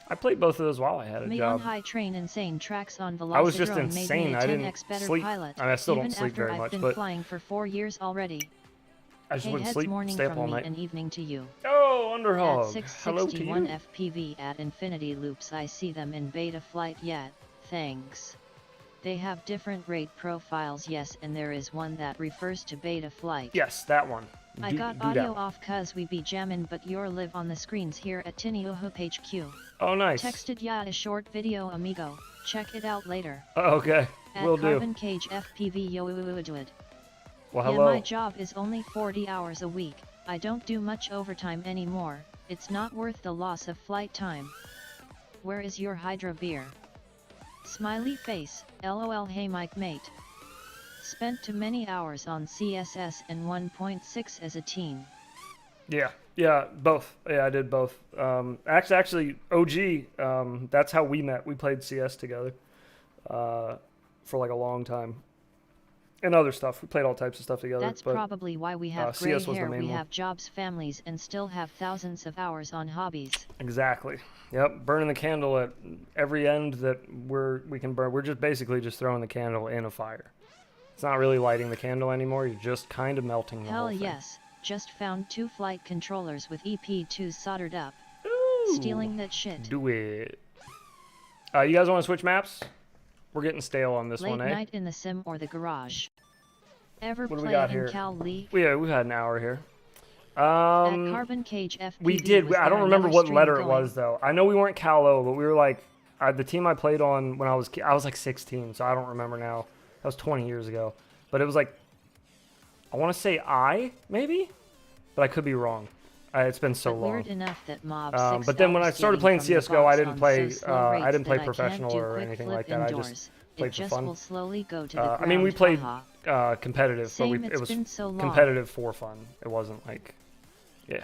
I played both of those while I had a Me job. on high train insane tracks on velocidrone. I was just made me insane. a I didn't 10x better sleep. pilot. I mean, I still don't Even sleep after very I've much, been but flying for 4 years already. I just wouldn't heads sleep. morning Stay up from all me night. and evening to you. Oh, At Underhog. Hello to 661 you. FPV at Infinity Loops, I see them in beta flight yet. Thanks. They have different rate profiles, yes, and there is one that refers to beta flight. Yes, that one. I got audio off cause we be jammin', but your live on the screens here at Tiniohoop HQ. Oh, nice. Texted ya a short video, amigo. Check it out later. Okay, will At do. Carbon Cage FPV yo. Well, Yeah, hello. my job is only 40 hours a week. I don't do much overtime anymore. It's not worth the loss of flight time. Where is your Hydra beer? Smiley face, LOL. Hey Mike mate. Spent too many hours on CSS and 1.6 as a teen. Yeah, both. Yeah, I did both. Actually, OG, that's how we met. We played CS together for like a long time. And other stuff. We played all types of stuff together. That's probably why we have gray CS was the hair, main we one. have jobs, families, and still have thousands of hours on hobbies. Exactly. Yep, burning the candle at every end that we can burn. We're just basically just throwing the candle in a fire. It's not really lighting the candle anymore. You're just kind of melting the whole Hell thing. yes, just found 2 flight controllers with EP2s soldered up. Ooh, Stealing that shit. do it. You guys want to switch maps? We're getting stale on this Late one, eh? night in the sim or the garage. Ever What do we play got in here? Cal League? We've had an hour here. At Carbon Cage FPV We did. was I there don't remember another what stream letter it going? was though. I know we weren't Cal-O, but we were like the team I played on when I was like 16, so I don't remember now. That was 20 years ago. But it was like I want to say maybe, but I could be wrong. It's been so But long. weird enough that Mob But then when I started playing CS:GO, I didn't play. I didn't play I professional can't do or quick anything flip like that. I indoors. just played it for just fun. will slowly go to the I mean, we ground, played haha. competitive, Same, but it's it was been so long. competitive for fun. It wasn't like, yeah.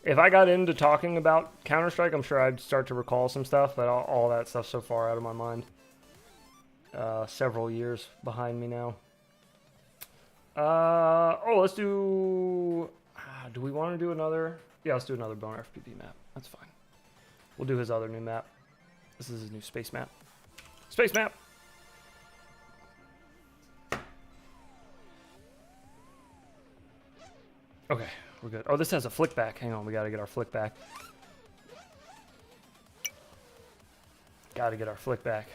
If I got into talking about Counter-Strike, I'm sure I'd start to recall some stuff, but all that stuff's so far out of my mind. Several years behind me now. Let's do... do we want to do another... Yeah, let's do another Boner FPV map. That's fine. We'll do his other new map. This is his new space map. Space map! Okay, we're good. Oh, this has a flick back. Hang on, we gotta get our flick back. Gotta get our flick back.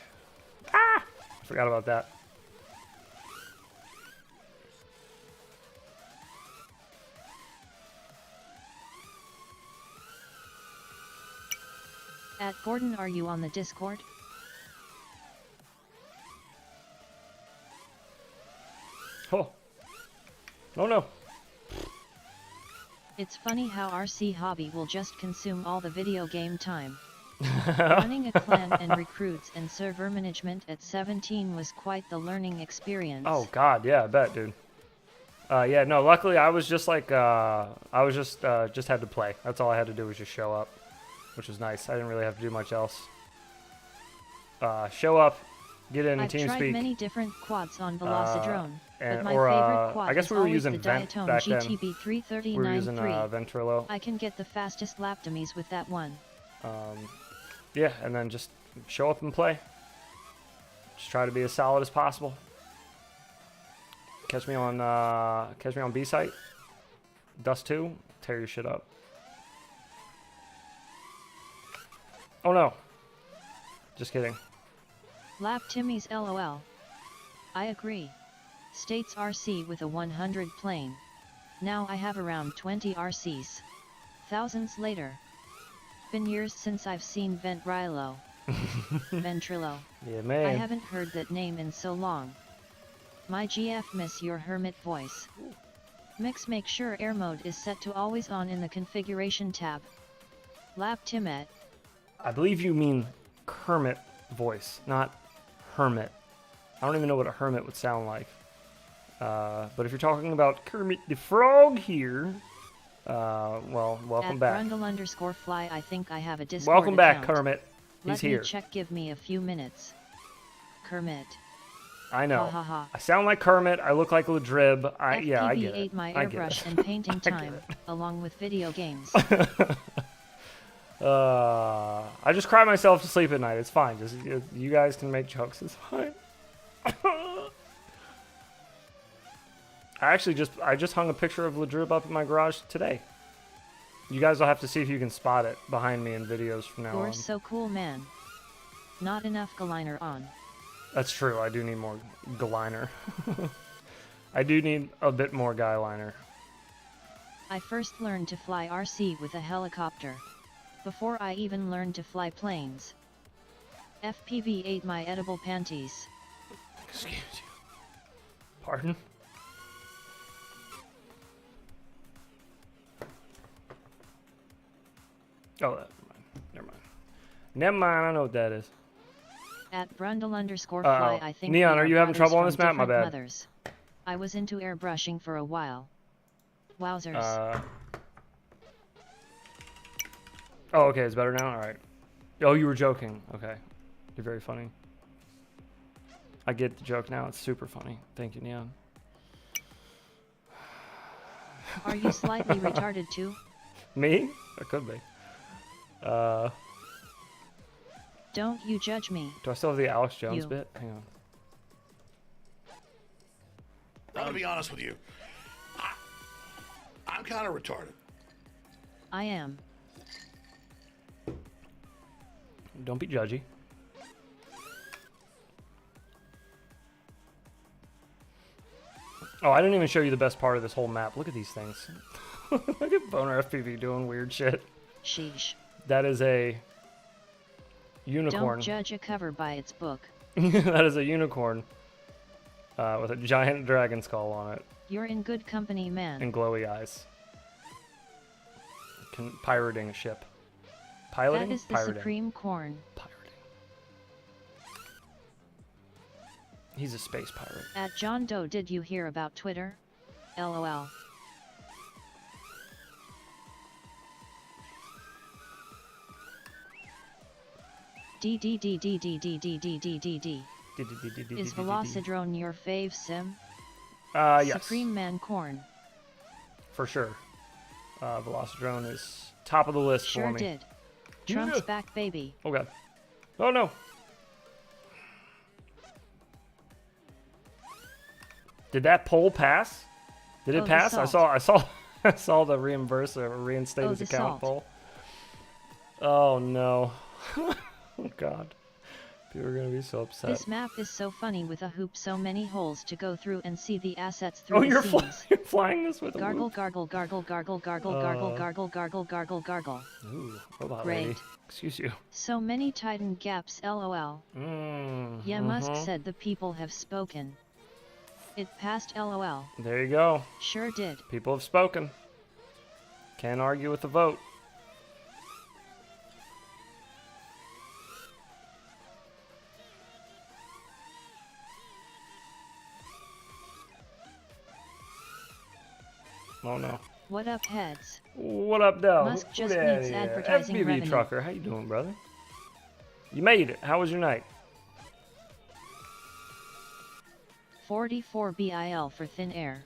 Ah! Forgot about that. At Gordon, are you on the Discord? Oh. Oh no. It's funny how RC Hobby will just consume all the video game time. Running a clan and recruits and server management at 17 was quite the learning experience. Oh god, yeah, I bet, dude. Yeah, no, luckily I was just like, I was just had to play. That's all I had to do was just show up, which was nice. I didn't really have to do much else. Show up, get in I've tried TeamSpeak. many different quads on velocidrone, and- but my or, favorite quad I guess is we were always using the Vent Diatone back then. GTB We were using 3393. Ventrilo. I can get the fastest lap dummies with that one. Yeah, and then just show up and play. Just try to be as solid as possible. Catch me on B site. Dust 2. Tear your shit up. Oh no. Just kidding. Lap Timmy's LOL. I agree. States RC with a 100 plane. Now I have around 20 RCs. Thousands later. Been years since I've seen Ventrilo. Ventrilo. Yeah, man. I haven't heard that name in so long. My GF miss your hermit voice. Mix make sure air mode is set to always on in the configuration tab. Lap Timmet. I believe you mean Kermit voice, not hermit. I don't even know what a hermit would sound like. But if you're talking about Kermit the Frog here, well, welcome back. @Brundle_fly, I think I have a Discord Welcome back, account. Kermit. He's here. Let me check, give me a few minutes. Kermit. I know. Ha ha ha. I sound like Kermit. I look like Ladrib. Yeah, I get it. FPV ate my I get airbrush it. and painting I get time, it. along with video games. I just cry myself to sleep at night. It's fine. Just you guys can make jokes. It's fine. I just hung a picture of Ladrib up in my garage today. You guys will have to see if you can spot it behind me in videos from now You're on. so cool, man. Not enough galiner on. That's true. I do need more guyliner. I do need a bit more guyliner. I first learned to fly RC with a helicopter. Before I even learned to fly planes. FPV ate my edible panties. Excuse you. Pardon? Oh, never mind. Never mind. I know what that is. @Brundle_fly, I think. Neon, we are you having brothers trouble on from this map? My different bad. mothers. I was into airbrushing for a while. Wowzers. Oh, okay. It's better now. All right. Oh, you were joking. Okay. You're very funny. I get the joke now. It's super funny. Thank you, Neon. Are you slightly retarded too? Me? I could be. Don't you judge me. Do I still have the Alex Jones You. bit? Hang on. I'm gonna be honest with you. I'm kind of retarded. I am. Don't be judgy. Oh, I didn't even show you the best part of this whole map. Look at these things. Look at Boner FPV doing weird shit. Sheesh. That is a unicorn. Don't judge a cover by its book. That is a unicorn with a giant dragon skull on it You're in good company, man. and glowy eyes. Pirating a ship. Piloting? That is the Pirating. supreme corn. Pirating. He's a space pirate. @John Doe, did you hear about Twitter? LOL. D. Is velocidrone your fave sim? Yes. Supreme man corn. For sure. Velocidrone is top of the list Sure for me. did. Trump's Yeah. back, baby. Oh god. Oh no. Did that poll pass? Did it Oh, the pass? I salt. saw I saw the reimburse or reinstate Oh, his the account salt. poll. Oh no. Oh god. People are gonna be so upset. This map is so funny with a hoop, so many holes to go through and see the assets through Oh, the you're, scenes. you're flying this with a Gargle, loop? gargle, gargle, gargle, gargle, gargle, gargle, gargle, gargle, gargle. Ooh, robot Great. lady. Excuse you. So many Titan gaps, lol. Yeah, Musk said the people have spoken. It passed, lol. There you go. Sure did. People have spoken. Can't argue with the vote. Oh no. What up, heads? What up, Del? Musk Who just that needs is? advertising FBB revenue. Trucker, how you doing, brother? You made it. How was your night? 44 BIL for thin air.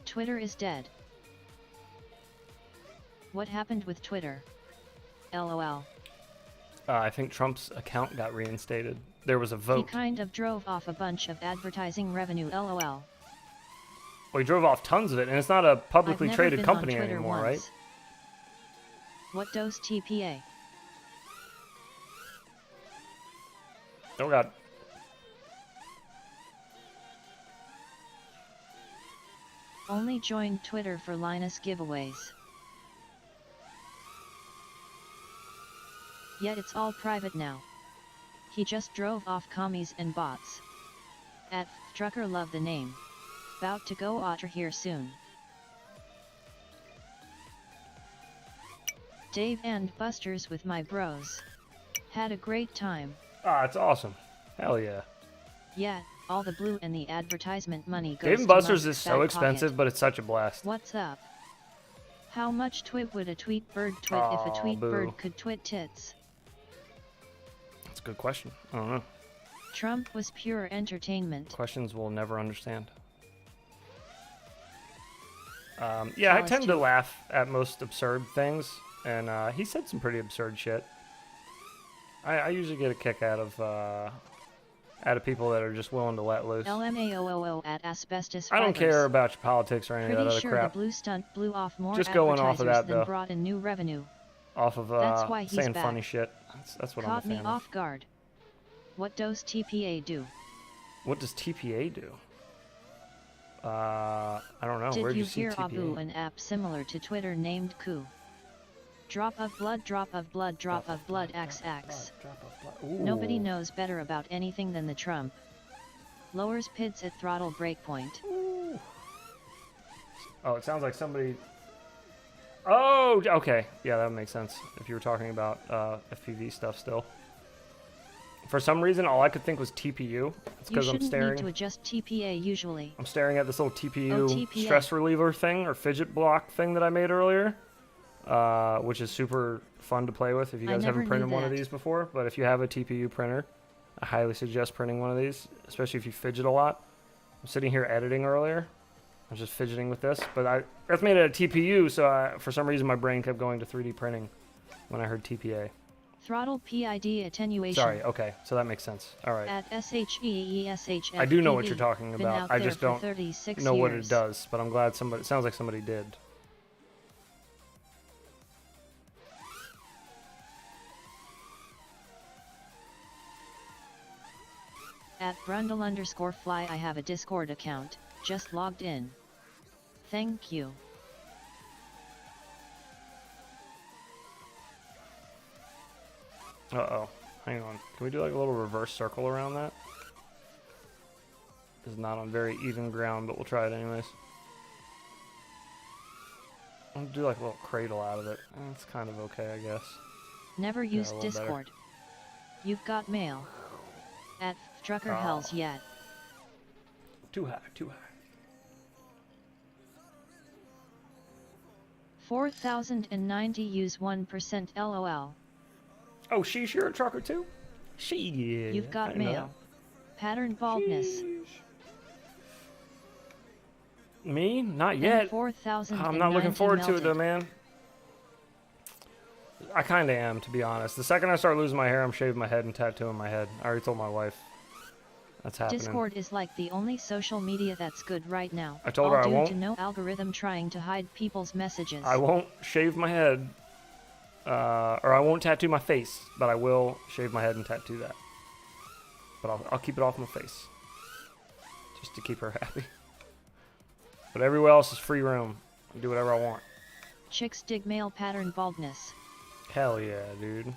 Twitter is dead. What happened with Twitter? LOL. I think Trump's account got reinstated. There was a He vote. kind of drove off a bunch of advertising revenue, lol. Well, he drove off tons of it, and it's not a I've publicly never traded been company on Twitter anymore, once. right? What does TPA? Oh god. Only joined Twitter for Linus giveaways. Yet it's all private now. He just drove off commies and bots. At Trucker love the name. About to go otter here soon. Dave and Buster's with my bros. Had a great time. Ah, it's awesome. Hell yeah. Yeah, all the blue and the advertisement money goes Dave and to Buster's Musk's is so back expensive, pocket. but it's such a blast. What's up? How much twit would a tweet bird twit if a Aw, tweet boo. bird could twit tits? That's a good question. I don't know. Trump was pure entertainment. Questions we'll never understand. Yeah, I Alice tend to too. laugh at most absurd things, and he said some pretty absurd shit. I usually get a kick out of people that are just willing to let loose. LMAOOO at asbestos I don't fibers. care about your politics or any of that Pretty other sure crap. the blue stunt blew off more Just going off of advertisers that, than though. brought in new revenue. Off of That's why he's saying back. funny shit. That's what Caught I'm a me fan off guard. What does TPA do? of. What does TPA do? I don't know. Where'd Did you see hear TPA? Abu, an app similar to Twitter named Coup? Drop of blood, drop of blood, drop of blood, XX. Nobody Ooh. knows better about anything than the Trump. Lowers PIDs at throttle breakpoint. Ooh. Oh, it sounds like somebody. Oh, okay. Yeah, that makes sense. If you were talking about FPV stuff still. For some reason, all I could think was TPU. It's You because I'm shouldn't staring. need to adjust TPA usually. I'm staring at this little TPU TPA. stress reliever thing or fidget block thing that I made earlier, which is super fun to play with if you I guys haven't never printed knew one of that. these before. But if you have a TPU printer, I highly suggest printing one of these, especially if you fidget a lot. I'm sitting here editing earlier. I was just fidgeting with this, but that's made out of TPU, so for some reason my brain kept going to 3D printing when I heard TPA. Throttle PID attenuation. Sorry, okay, so that makes sense. All right. At SHEESHFPV. I do know what you're talking Been about. out I there just for don't 36 know what it years. does, but I'm glad somebody. It sounds like somebody did. At Brundle_fly I have a Discord account, just logged in. Thank you. Uh-oh. Hang on. Can we do like a little reverse circle around that? This is not on very even ground, but we'll try it anyways. I'll do like a little cradle out of it. That's kind of okay, I guess. Never a used little better. Discord. You've got mail. At Trucker Hells yet. Too high, too high. 4090 use 1% LOL. Oh, sheesh, you're a trucker too? She. You've I got didn't know mail. Pattern baldness. that. Me? Not yet. 4000. I'm not looking forward to it though, man. I kind of am, to be honest. The second I start losing my hair, I'm shaving my head and tattooing my head. I already told my wife. That's happening. Discord is like the only social media that's good right now. I told all her I due won't. to no algorithm trying to hide people's messages. I won't shave my head, or I won't tattoo my face, but I will shave my head and tattoo that. But I'll keep it off my face, just to keep her happy. But everywhere else is free room. I can do whatever I want. Chicks dig male pattern baldness. Hell yeah, dude.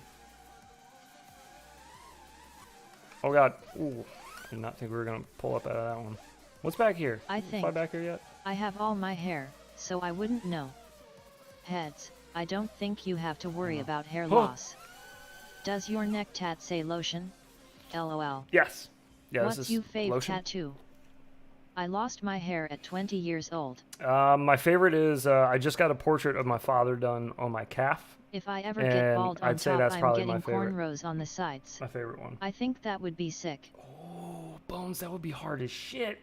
Oh god. Ooh. I did not think we were gonna pull up out of that one. What's back here? I Is it think- fly back here yet? I have all my hair, so I wouldn't know. Heads, I don't think you have to worry about hair Oh. loss. Does your neck tat say lotion? LOL. Yes. Yeah, What's this you is fave lotion. tattoo? I lost my hair at 20 years old. My favorite is I just got a portrait of my father done on my calf. If I ever get And bald on I'd say top, that's I'm probably my getting favorite. cornrows on the sides. My favorite one. I think that would be sick. Oh, Bones, that would be hard as shit.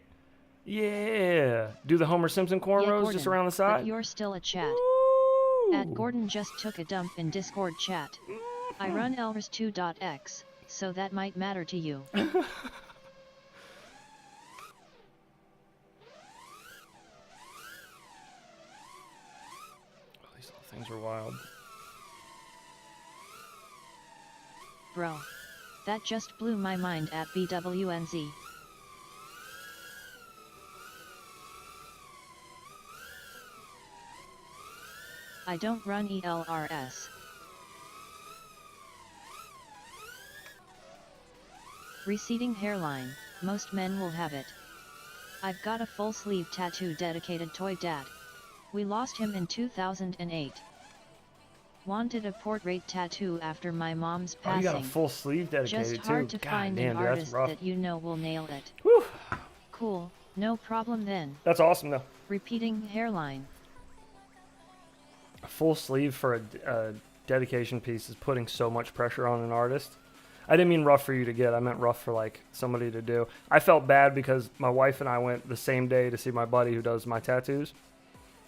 Yeah. Do the Homer Simpson cornrows just Gordon, around the but side? you're still a chat. Ooh. At Gordon just took a dump in Discord chat. I run Elvers2.x, so that might matter to you. things are wild. Bro. That just blew my mind at BWNZ. I don't run ELRS. Receding hairline, most men will have it. I've got a full sleeve tattoo dedicated toy dad. We lost him in 2008. Wanted a portrait tattoo after my mom's Oh, you passing. got a full sleeve dedicated Just hard too. to God find damn, an dude, that's artist rough. that you know will nail it. Whew. Cool, no problem then. That's awesome though. Repeating hairline. A full sleeve for a dedication piece is putting so much pressure on an artist. I didn't mean rough for you to get. I meant rough for like somebody to do. I felt bad because my wife and I went the same day to see my buddy who does my tattoos.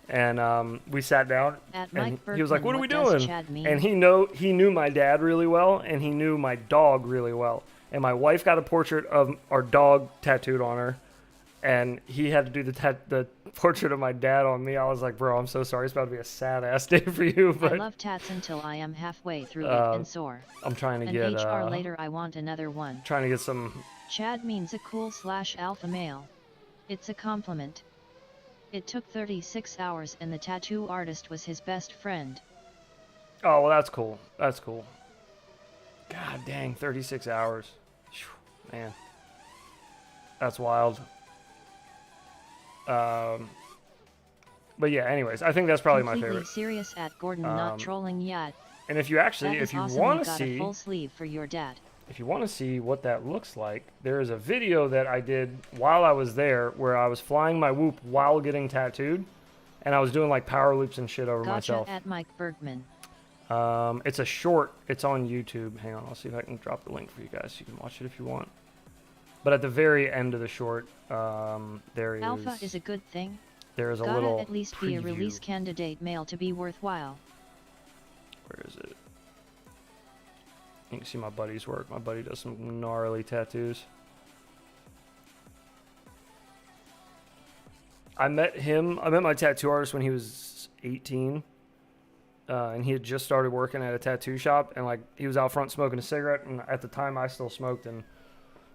And we sat down, At and Mike he was like, Berkman, "What are we what does doing?" Chad mean? And he knew my dad really well, and he knew my dog really well. And my wife got a portrait of our dog tattooed on her, and he had to do the portrait of my dad on me. I was like, "Bro, I'm so sorry. It's about to be a sad ass day for you." I But love tats until I am halfway through it and sore. I'm trying to An get HR later I want another one. trying to get some. Chad means a cool / alpha male. It's a compliment. It took 36 hours and the tattoo artist was his best friend. Oh well, that's cool. That's cool. God dang, 36 hours. Phew, man, that's wild. But yeah, anyways, I think that's probably my Completely favorite. serious at Gordon, not trolling yet. And if you actually, That is if you awesome. want to got see, a full sleeve for your dad. if you want to see what that looks like, there is a video that I did while I was there where I was flying my whoop while getting tattooed, and I was doing like power loops and shit over Gotcha myself. at Mike Bergman. It's a short. It's on YouTube. Hang on, I'll see if I can drop the link for you guys so you can watch it if you want. But at the very end of the short, there is Alpha is a good thing. there is a Gotta little at least preview. be a release candidate male to be worthwhile. Where is it? You can see my buddy's work. My buddy does some gnarly tattoos. I met my tattoo artist when he was 18. And he had just started working at a tattoo shop. And like he was out front smoking a cigarette. And at the time I still smoked. And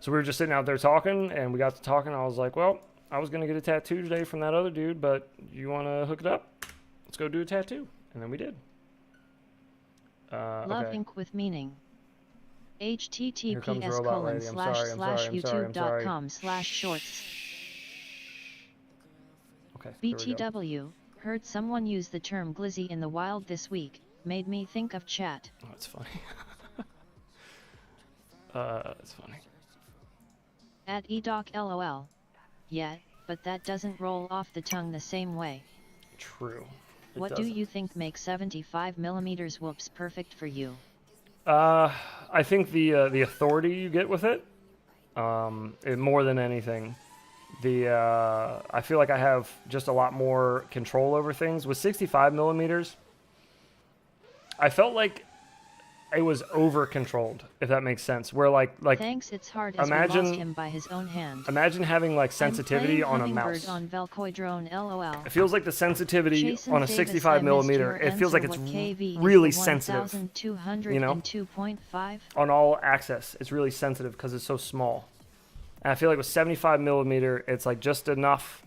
so we were just sitting out there talking. And we got to talking. I was like, well, I was going to get a tattoo today from that other dude. But you want to hook it up? Let's go do a tattoo. And then we did. Love okay. Inc. with meaning. Here comes https Robot Lady. I'm sorry, I'm sorry, I'm sorry, I'm sorry. youtube.com/shorts. Okay. there we go. BTW, heard someone use the term glizzy in the wild this week, made me think of chat. Oh, that's funny. That's funny. At edoclol. Yeah, but that doesn't roll off the tongue the same way. True. It What do doesn't. you think makes 75mm whoops perfect for you? I think the authority you get with it, more than anything, I feel like I have just a lot more control over things. With 65mm, I felt like it was over controlled, if that makes sense. Where like Thanks, it's hard as we imagine- lost him by his own hand. imagine having like sensitivity I'm on a playing mouse. Hummingbird on velocidrone LOL. It feels like the sensitivity Jason on a Davis, 65mm. I It feels like missed it's your answer. What KV is really the sensitive. 1202.5? On all access, it's really sensitive because it's so small. And I feel like with 75mm, it's like just enough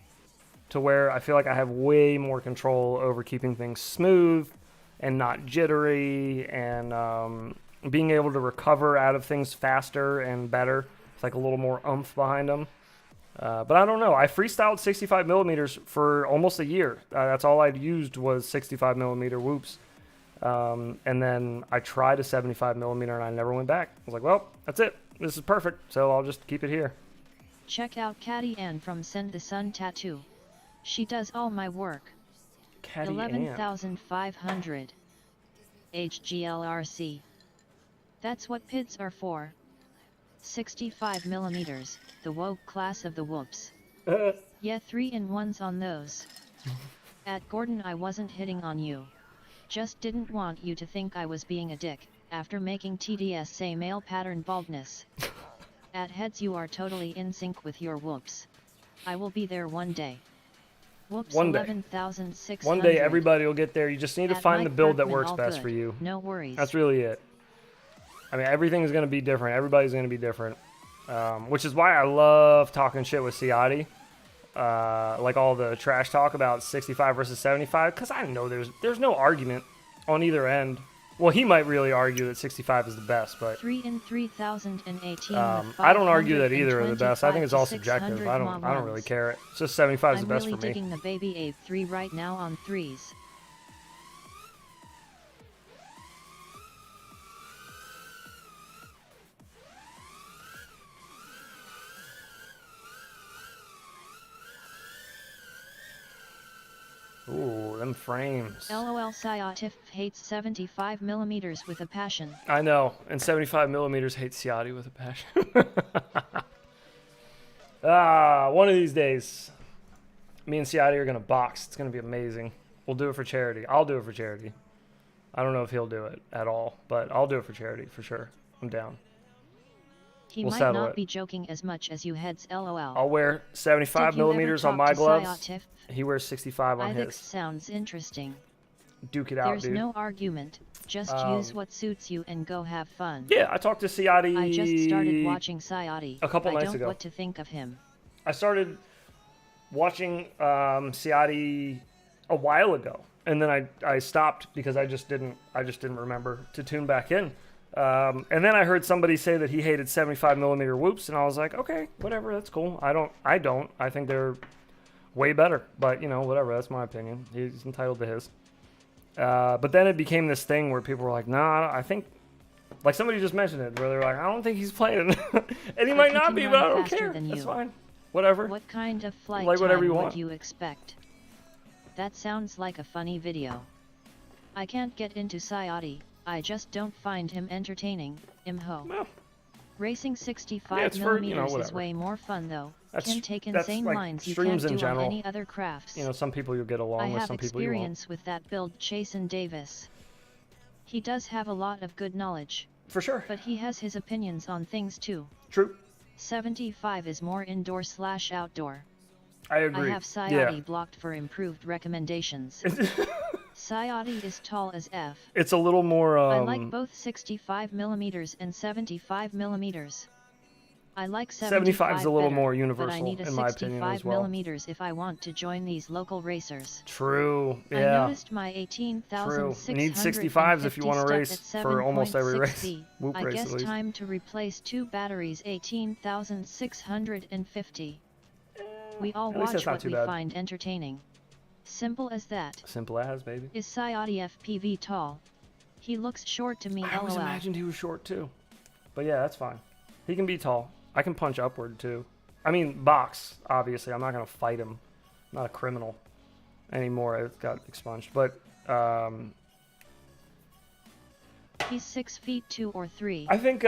to where I feel like I have way more control over keeping things smooth and not jittery, and being able to recover out of things faster and better. It's like a little more oomph behind them. But I don't know. I freestyled 65mm for almost a year. That's all I'd used was 65mm whoops. And then I tried a 75mm and I never went back. I was like, well, that's it. This is perfect. So I'll just keep it here. Check out Caddy Ann from Send the Sun Tattoo. She does all my work. Caddy Ann. 11,500. HGLRC. That's what PIDs are for. 65mm, the woke class of the whoops. Yeah, 3-in-1s on those. At Gordon, I wasn't hitting on you. Just didn't want you to think I was being a dick, after making TDS say male pattern baldness. At Heads, you are totally in sync with your whoops. I will be there one day. Whoops, One day. 11,600. One day everybody will get there. You just need to At find the Mike build that Berkman, works all best good. for you. No worries. That's really it. I mean, everything is going to be different. Everybody's going to be different. Which is why I love talking shit with Ciotti. Like all the trash talk about 65 versus 75. Because I know there's no argument on either end. Well, he might really argue that 65 is the best, but 3 in 3018. I don't argue that either are the best. I think it's all subjective. I don't really care. It's just 75 is the I'm best really for me. digging the baby Abe 3 right now on threes. Ooh, them frames. LOL Ciotif hates 75 millimeters with a passion. I know, and 75 millimeters hates Ciotti with a passion. One of these days, me and Ciotti are gonna box. It's gonna be amazing. We'll do it for charity. I'll do it for charity. I don't know if he'll do it at all, but I'll do it for charity for sure. I'm down. He We'll might settle not it. be joking as much as you heads LOL. I'll wear 75 Did you ever millimeters on talk my to gloves. Ciotif? He wears 65 on Ivix his. sounds interesting. Duke it out, There's dude. no argument. Just use what suits you and go have fun. Yeah, I talked to Ciotti I just started watching Ciotti. a couple I nights don't ago. what to think of him. I started watching Ciotti a while ago, and then I stopped because I just didn't remember to tune back in. And then I heard somebody say that he hated 75 millimeter whoops, and I was like, okay, whatever, that's cool. I don't. I think they're way better, but you know, whatever. That's my opinion. He's entitled to his. But then it became this thing where people were like, nah, I think. Like somebody just mentioned it, where they're like, I don't think he's playing, and he might not be, but I don't care. That's fine. Whatever. What kind of flight Like whatever time you would want. you expect? That sounds like a funny video. I can't get into Ciotti. I just don't find him entertaining. Imho. Well, Racing 65 Yeah, it's for, you know, millimeters is whatever. way more fun though. That's- Can take that's insane like lines you streams can't in do general. on any other crafts. you know, some people you'll get along I with, have some people you won't. experience with that build, Chasen Davis. He does have a lot of good knowledge, For sure. but he has his opinions on things too. True. 75 is more indoor/outdoor. I agree. I have Ciotti blocked for improved recommendations. Ciotti is tall as F. It's a little more. I like both 65 millimeters and 75 millimeters. I like 75 is a little better, more but I universal, need a in my opinion, 65 as well. millimeters if I want to join these local racers. True. I Yeah. noticed my 18,650 True. Need 65s if you wanna step race at for almost every 7.6 race. V. Whoop I race, guess at least. time to replace 2 batteries. 18,650. We all At least that's watch not what too we bad. find entertaining. Simple as that. Simple as, baby. Is Ciotti FPV tall? He looks short to me. I always LOL. imagined he was short too. But yeah, that's fine. He can be tall. I can punch upward too. I mean, box, obviously. I'm not going to fight him. I'm not a criminal anymore. It got expunged. But He's 6 feet 2 or 3. I think,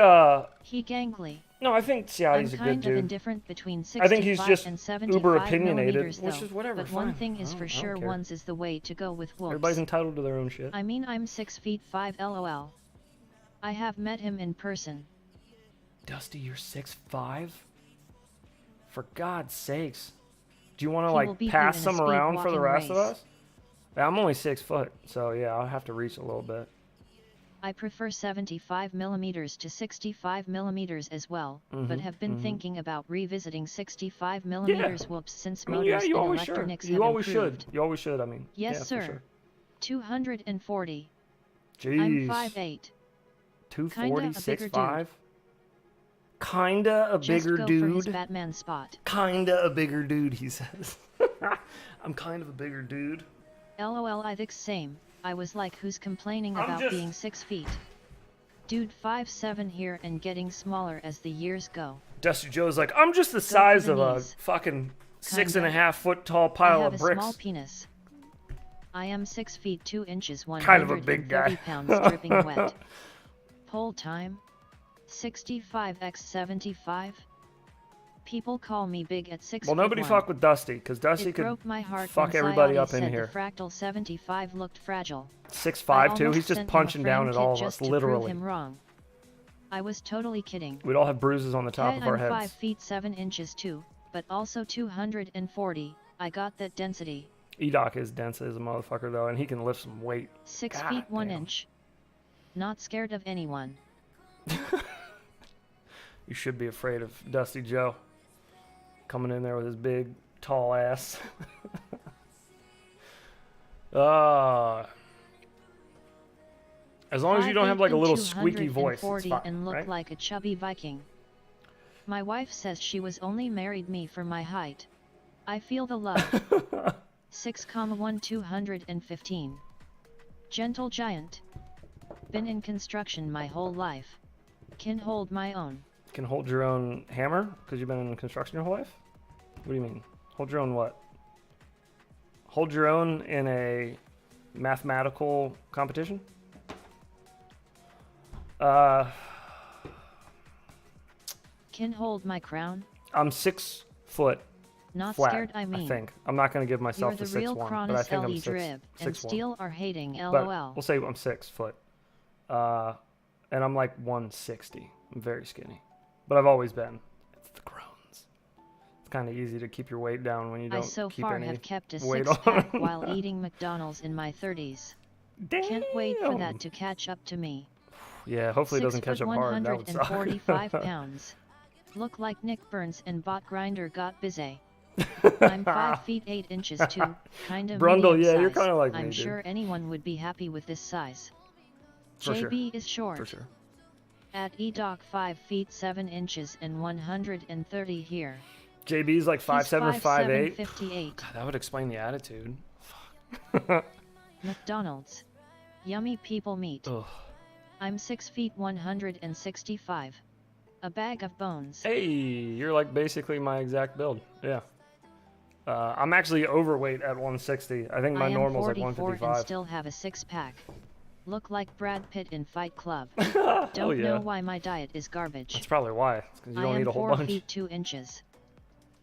He gangly. no, I think I'm Ciotti's a good kind of dude. indifferent between 65 I think he's just and 75 uber opinionated, millimeters, which though. is whatever, But one fine. thing is I for don't sure, care. ones is the way to go with wolves. Everybody's entitled to their own shit. I mean, I'm 6 feet 5 LOL. I have met him in person. Dusty, you're 6'5"? For God's sakes. Do you want to, He will like, beat you pass in a some speed around for the walking rest of race. us? Yeah, I'm only 6 foot, so yeah, I'll have to reach a little bit. I prefer 75 millimeters to 65 millimeters as well, but have been thinking about revisiting 65 millimeters whoops since I mean, motors yeah, you and always should. electronics You have always improved. should. You always should, I mean. Yes, yeah, sir. For sure. 240. Jeez. I'm 5'8". 240, Kinda a bigger 6'5"? Kinda a Just bigger go for his dude. Batman spot. Kinda a bigger dude, he says. I'm kind of a bigger dude. LOL, I think same. I was like, who's complaining I'm about just- being 6 feet? Dude, 5'7" here and getting smaller as the years go. Dusty Joe's like, I'm just the for size the of a knees. fucking Kinda. 6.5 foot tall I pile have of a small bricks. penis. I am 6 feet 2 inches, Kind of a big 130 guy. pounds, dripping wet. Poll time: 65x75. People call me big at 6 Well, feet nobody 1. fuck with Dusty, because Dusty It could broke my heart fuck when everybody Ciotti up in said here. The fractal 75 looked fragile. 6'5" too. I He's almost just sent him a punching down frame at kit all of us, just to prove literally. him wrong. I was totally kidding. We'd all have bruises on the top Hey, of our I'm heads. 5 feet 7 inches too, but also 240. I got that density. Edoc is dense as a motherfucker though, and he can lift some weight. 6 God feet 1 damn. inch. Not scared of anyone. You should be afraid of Dusty Joe coming in there with his big, tall ass. As long as you don't have like a little squeaky voice, it's fine, and look right? like a chubby Viking. My wife says she was only married me for my height. I feel the love. 6,1 215. Gentle giant. Been in construction my whole life. Can hold my own. Can hold your own hammer because you've been in construction your whole life? What do you mean? Hold your own what? Hold your own in a mathematical competition? Can hold my crown. I'm 6 foot Not flat, scared I mean. I think. I'm not going to give You're myself the the 6'1", real but I Cronus think I'm Ellie 6'1". Drib, and Steel are hating But LOL. we'll say I'm 6 foot. And I'm like 160. I'm very skinny. But I've always been. It's the Crohn's. It's kind of easy to keep your weight down when you I don't so keep far any have kept a weight six-pack on. while eating McDonald's in my 30s. Damn. Can't wait for that to catch up to me. Yeah, hopefully it doesn't catch up hard. That would suck. 145 pounds. Look like Nick Burns and Bot Grinder got busy. I'm 5 feet 8 inches too, kind of Brundle, medium yeah, you're size. kinda like me, I'm dude. sure anyone would be happy with this size. For sure. JB is short. For sure. At eDoc 5 feet 7 inches and 130 here. JB's like 5'7" or 5'8". 58. God, that would explain the attitude. McDonald's. Yummy people meat. Ugh. I'm 6 feet 165. A bag of bones. Hey, you're like basically my exact build. Yeah. I'm actually overweight at 160. I think my I am normal's like 44 and 155. still have a six-pack. Look like Brad Pitt in Fight Club. Oh Don't yeah. know why my diet is garbage. That's probably why. It's 'cause you I don't am eat a whole 4 bunch. feet 2 inches.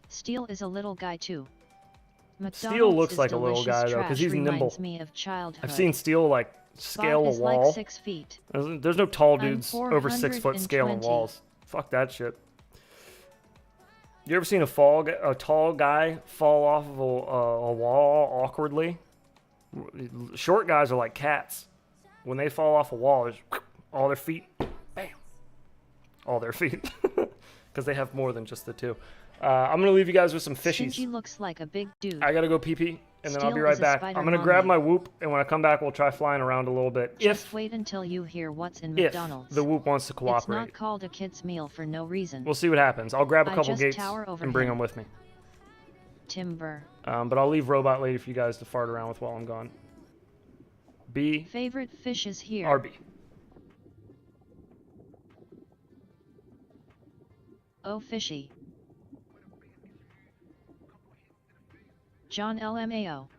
Steel is a little guy too. Steel McDonald's looks is like a little delicious guy though, trash because he's nimble. reminds me of childhood. I've seen Steel like scale Bot a is wall. like 6 feet. There's no tall I'm dudes over 6 foot scaling 420. walls. Fuck that shit. You ever seen a tall guy fall off of a wall awkwardly? Short guys are like cats. When they fall off a wall, it's all their feet, bam, all their feet, because they have more than just the two. I'm gonna leave you guys with some fishies. Stingy looks like a big dude. I gotta go pee pee, and then I'll be Steel right is a back. spider I'm gonna mommy. grab my whoop, and when I come back, we'll try flying around a little bit. Just wait until you hear what's in McDonald's. If the whoop wants to It's cooperate, not called a kid's meal for no reason. we'll see what happens. I'll grab a I couple just gates tower over and bring him. them with me. Timber. But I'll leave Robot Lady for you guys to fart around with while I'm gone. B, Favorite fishes here. RB. Oh fishy. John LMAO.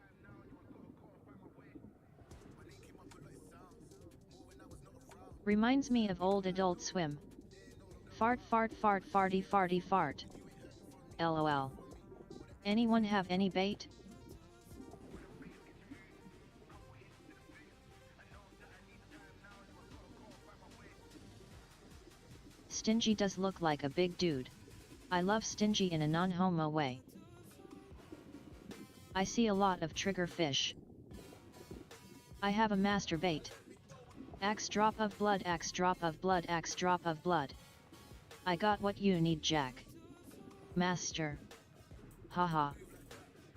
Reminds me of old Adult Swim. Fart fart fart farty farty fart. LOL. Anyone have any bait? Stingy does look like a big dude. I love Stingy in a non-homo way. I see a lot of trigger fish. I have a master bait. Axe drop of blood, axe drop of blood, axe drop of blood. I got what you need, Jack. Master. Haha.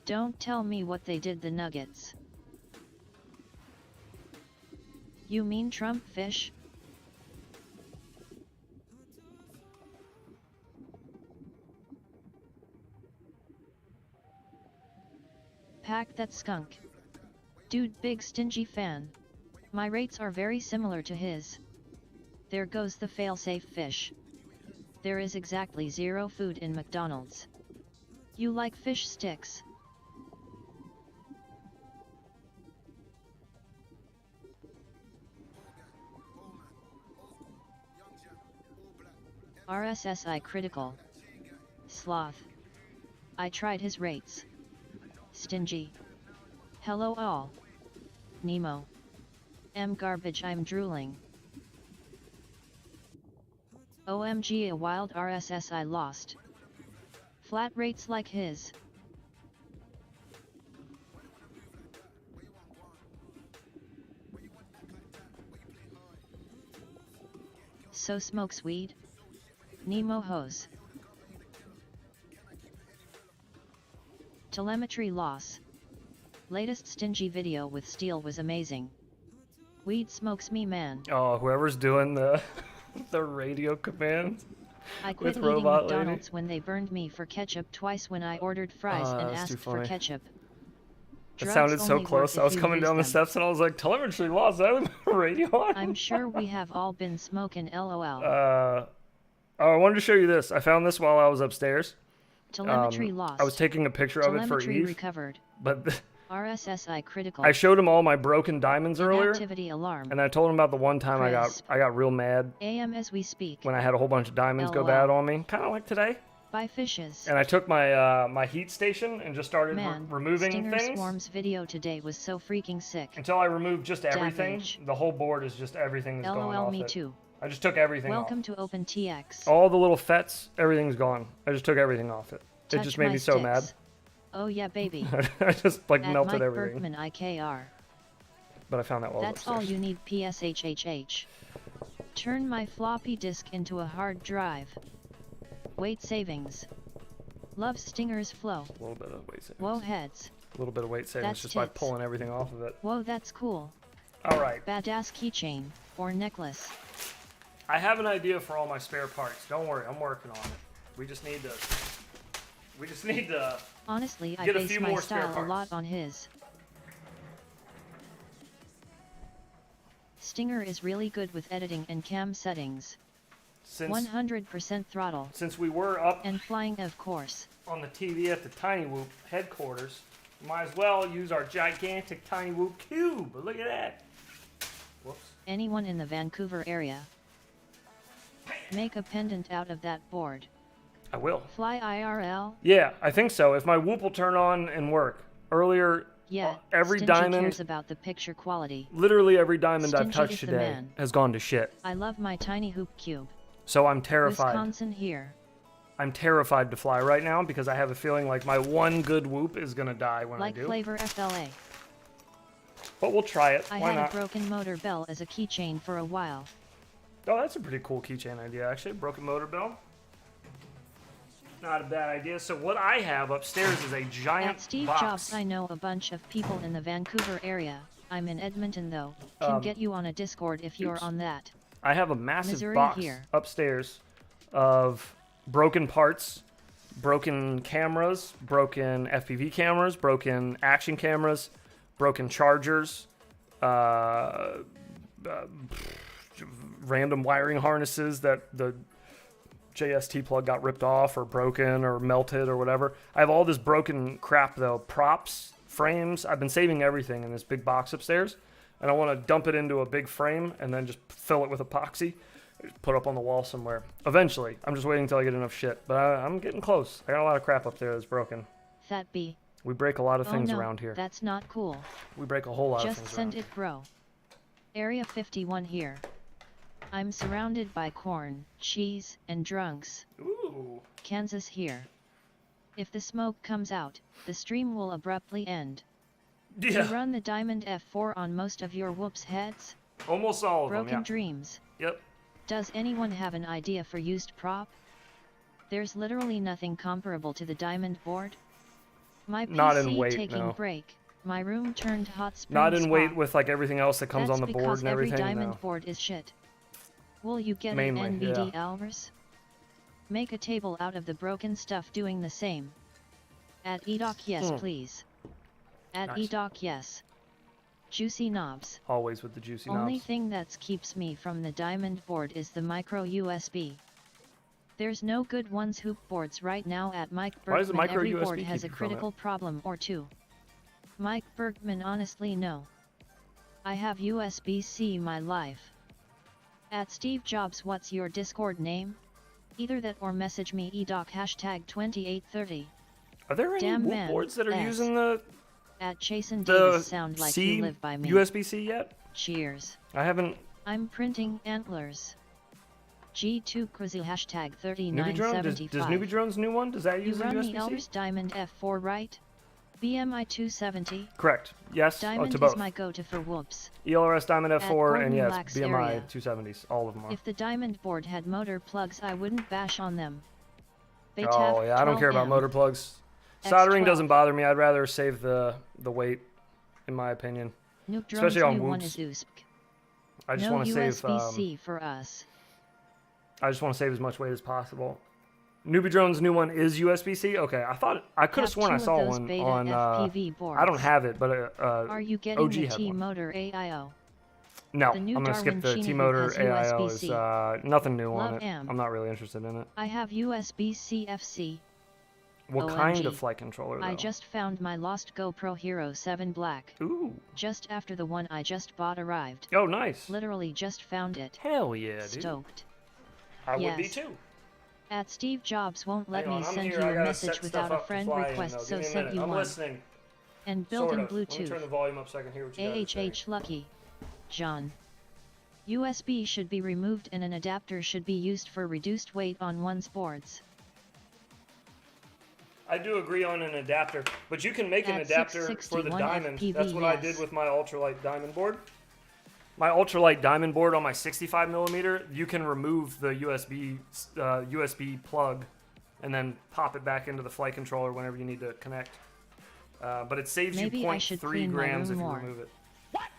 Don't tell me what they did the nuggets. You mean Trump fish? Pack that skunk. Dude, big stingy fan. My rates are very similar to his. There goes the failsafe fish. There is exactly 0 food in McDonald's. You like fish sticks? RSSI critical. Sloth. I tried his rates. Stingy. Hello all. Nemo. M garbage, I'm drooling. OMG, a wild RSSI lost. Flat rates like his. so smokes weed? Nemo hose. Telemetry loss. Latest stingy video with steel was amazing. Weed smokes me, man. Oh, whoever's doing the the radio commands. I quit with eating Robot McDonald's Lady. when they burned me for ketchup twice when I ordered fries and That's too asked for funny. ketchup. It Drugs sounded so only close. work I if was you coming use down the them. steps and I was like, telemetry lost. Is that the radio on? I'm sure we have all been smoking LOL. Oh, I wanted to show you this. I found this while I was upstairs. Telemetry lost. I was taking a picture of it for Telemetry Eve, recovered. but RSSI critical. I showed him all my broken diamonds earlier, Inactivity alarm. and I told him about the one time Crisp. I got real mad AM as we speak. when I had a whole bunch of diamonds go LOL. bad on me, kind of like today. By fishes. And I took my my heat station and just started Man, removing Stinger things Swarm's video today was so freaking sick. until I removed just everything. Damage. The whole board is just everything that's going LOL off me it. too. I just took everything Welcome off. to OpenTX. All the little fets, everything's gone. I just took everything off it. It Touch just made my me so mad. sticks. Oh yeah, baby. I just like At melted Mike everything. Berkman IKR. But I found that while That's I was all upstairs. you need. PSHHH. Turn my floppy disk into a hard drive. Weight savings. Love Stinger's flow. A little bit of weight savings. Whoa heads. A little bit of weight savings That's just by tits. pulling everything off of it. Whoa, that's cool. All right. Badass keychain or necklace. I have an idea for all my spare parts. Don't worry, I'm working on it. We just need to Honestly, I Get a base few my more spare style a parts. lot on his. Stinger is really good with editing and cam settings. since 100% throttle. since we were up And flying, of course. on the TV at the Tiny Whoop headquarters, might as well use our gigantic Tiny Whoop cube. Look at that. Whoops. Anyone in the Vancouver area. Make a pendant out of that board. I will. Fly IRL? Yeah, I think so. If my Whoop will turn on and work. Earlier, Yeah. every Stingy diamond, cares about the picture quality. literally every diamond I've Stingy touched is the today man. has gone to shit. I love my tiny hoop cube. So I'm terrified. Wisconsin here. I'm terrified to fly right now because I have a feeling like my one good Whoop is gonna die when Like I do. flavor FLA. But we'll try it. I Why had not? a broken motor bell as a keychain for a while. Oh, that's a pretty cool keychain idea, actually. Broken motor bell. Not a bad idea. So what I have upstairs is a giant At Steve box. Jobs, I know a bunch of people in the Vancouver area. I'm in Edmonton though. Can get you on a Discord if you're oops. on that. I have a massive Missouri box here. upstairs of broken parts, broken cameras, broken FPV cameras, broken action cameras, broken chargers, random wiring harnesses that the JST plug got ripped off or broken or melted or whatever. I have all this broken crap though, props, frames. I've been saving everything in this big box upstairs, and I want to dump it into a big frame and then just fill it with epoxy, put up on the wall somewhere. Eventually, I'm just waiting until I get enough shit, but I'm getting close. I got a lot of crap up there that's broken. Fat B. We break a lot of Oh things no, around here. that's not cool. We break a whole lot of Just things send around. it, bro. Area 51 here. I'm surrounded by corn, cheese, and drunks. Ooh. Kansas here. If the smoke comes out, the stream will abruptly end. You Yeah, run the Diamond F4 on most of your whoops heads? almost all of Broken them, yeah. dreams. Yep. Does anyone have an idea for used prop? There's literally nothing comparable to the Diamond board. My PC Not in weight, taking no. break. My room turned hot spring Not in spa. weight with like everything else that comes That's on the board because and every everything. Diamond No. board is shit. Will you get Mainly, an NVD yeah. Alvarez? Make a table out of the broken stuff doing the same. At edoc yes please. At Nice. edoc yes. Juicy knobs. Always with the juicy Only knobs. thing that keeps me from the Diamond board is the micro USB. There's no good ones hoop boards right now at Mike Why does the Bergman. micro Every USB board has keep a you from it? critical problem or two. Mike Bergman honestly no. I have USB-C my life. At Steve Jobs, what's your Discord name? Either that or message me edoc hashtag 2830. Are there any Damn Whoop man, boards that are S. using the At Chasen the Davis sound like C you live by me. USB-C yet? Cheers. I haven't. I'm printing antlers. G2 Crazy hashtag Newbie Drone? Does 3975. Newbie Drone's new one? Does that You use a run the USB-C? Elder's Diamond F4 right? BMI 270. Correct. Yes. Diamond to is both. my go-to for whoops. ELRS Diamond F4 and Gordon yes, Lack's BMI area. 270s. All of them are. If the diamond board had motor plugs, I wouldn't bash on them. Oh yeah, I don't care about motor plugs. Soldering doesn't bother me. I'd rather save the weight, in my opinion. Nuke Especially Drone's on new one whoops. is USP. I just No want to save. USB-C for us. I just want to save as much weight as possible. Newbie Drone's new one is USB-C. Okay, I could have sworn I saw one on. FPV boards. I don't have it, but Are you getting OG the had one. T-motor AIO? No, The new I'm gonna skip Darwin the Chinook T-motor has AIO. Is USB-C. nothing new on Love it. am. I'm not really interested in it. I have USB-C FC. What kind OMG. of flight controller though? I just found my lost GoPro Hero 7 Black. Ooh. Just after the one I just bought arrived. Oh, nice. Literally just found it. Hell yeah, dude. Stoked. I would be Yes. too. At Steve Jobs won't let Hang on, me I'm send here. you I a gotta message set without stuff a up to friend fly in, request, though. so Give me a sent minute. you I'm one. listening. And Sort built-in of. Let me turn the Bluetooth. volume up so I can hear what you guys are saying. Lucky. John. USB should be removed and an adapter should be used for reduced weight on one's boards. I do agree on an adapter, but you can make an At adapter for the 661 diamond. FPV, That's what I yes. did with my ultralight diamond board. My ultralight diamond board on my 65 millimeter, you can remove the USB plug and then pop it back into the flight controller whenever you need to connect. But it saves Maybe you I should 0.3 clean my grams if room you more. remove it. What?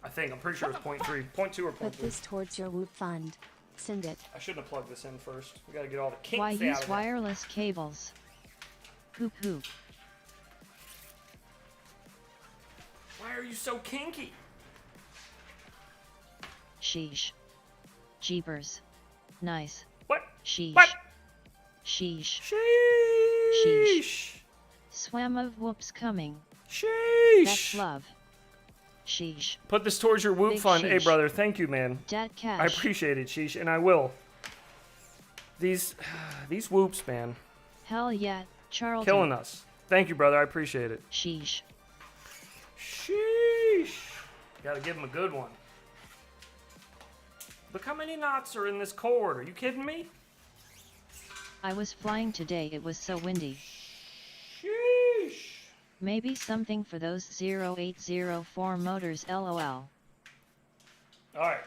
I think. I'm pretty sure it's 0.3. 0.2 or 0.3. Put this towards your Whoop fund. Send it. I shouldn't have plugged this in first. We gotta get all the kinks Why out use of it. wireless cables? Hoop hoop. Why are you so kinky? Sheesh. Jeepers. Nice. What? Sheesh. What? Sheesh. Sheesh. Swam of whoops coming. Sheesh. That's love. Sheesh. Put this towards your Whoop Big fund. Hey, sheesh. brother. Thank you, man. Dad I cash. appreciate it, Sheesh, and I will. These Whoops, man. Hell yeah, Charlton. Killing us. Thank you, brother. I appreciate it. Sheesh. Sheesh. Gotta give him a good one. Look how many knots are in this cord. Are you kidding me? I was flying today, it was so windy. Sheesh. Maybe something for those 0804 motors lol. Alright.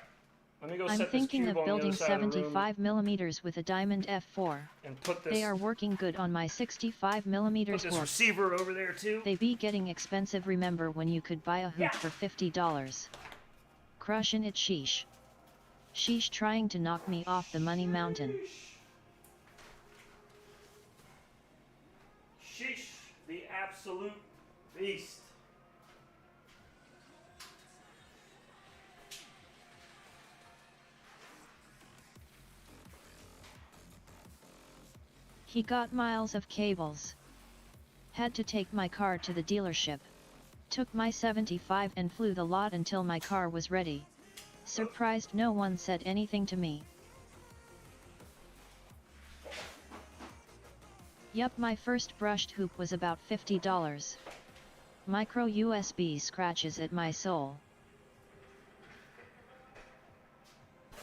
Let me go I'm set thinking this of cube on the building other side of the room 75mm with a Diamond F4. and put this, They are working good on my 65mm put this whoops. receiver over there, too. They be getting expensive, remember when you could buy a hoop for $50. Crushin' it, sheesh. Sheesh trying to knock me off the money mountain. Sheesh, the absolute beast. He got miles of cables. Had to take my car to the dealership. Took my 75 and flew the lot until my car was ready. Surprised no one said anything to me. Yup, my first brushed hoop was about $50. Micro USB scratches at my soul.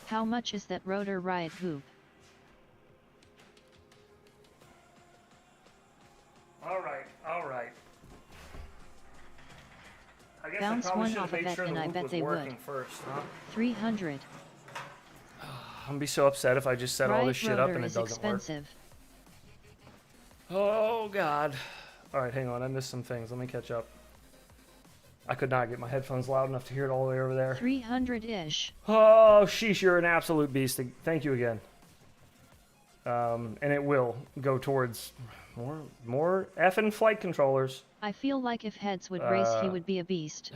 How much is that rotor riot hoop? Alright. I guess Bounce I probably one should have off a made bet sure the and I loop bet was they would. working first, huh? 300. I'm gonna be so upset if I just set all Riot this shit up rotor and it is doesn't expensive. work. Oh god. Alright, hang on, I missed some things. Let me catch up. I could not get my headphones loud enough to hear it all the way over there. 300-ish. Oh, sheesh, you're an absolute beast. Thank you again. And it will go towards more effing flight controllers. I feel like if heads would race he would be a beast.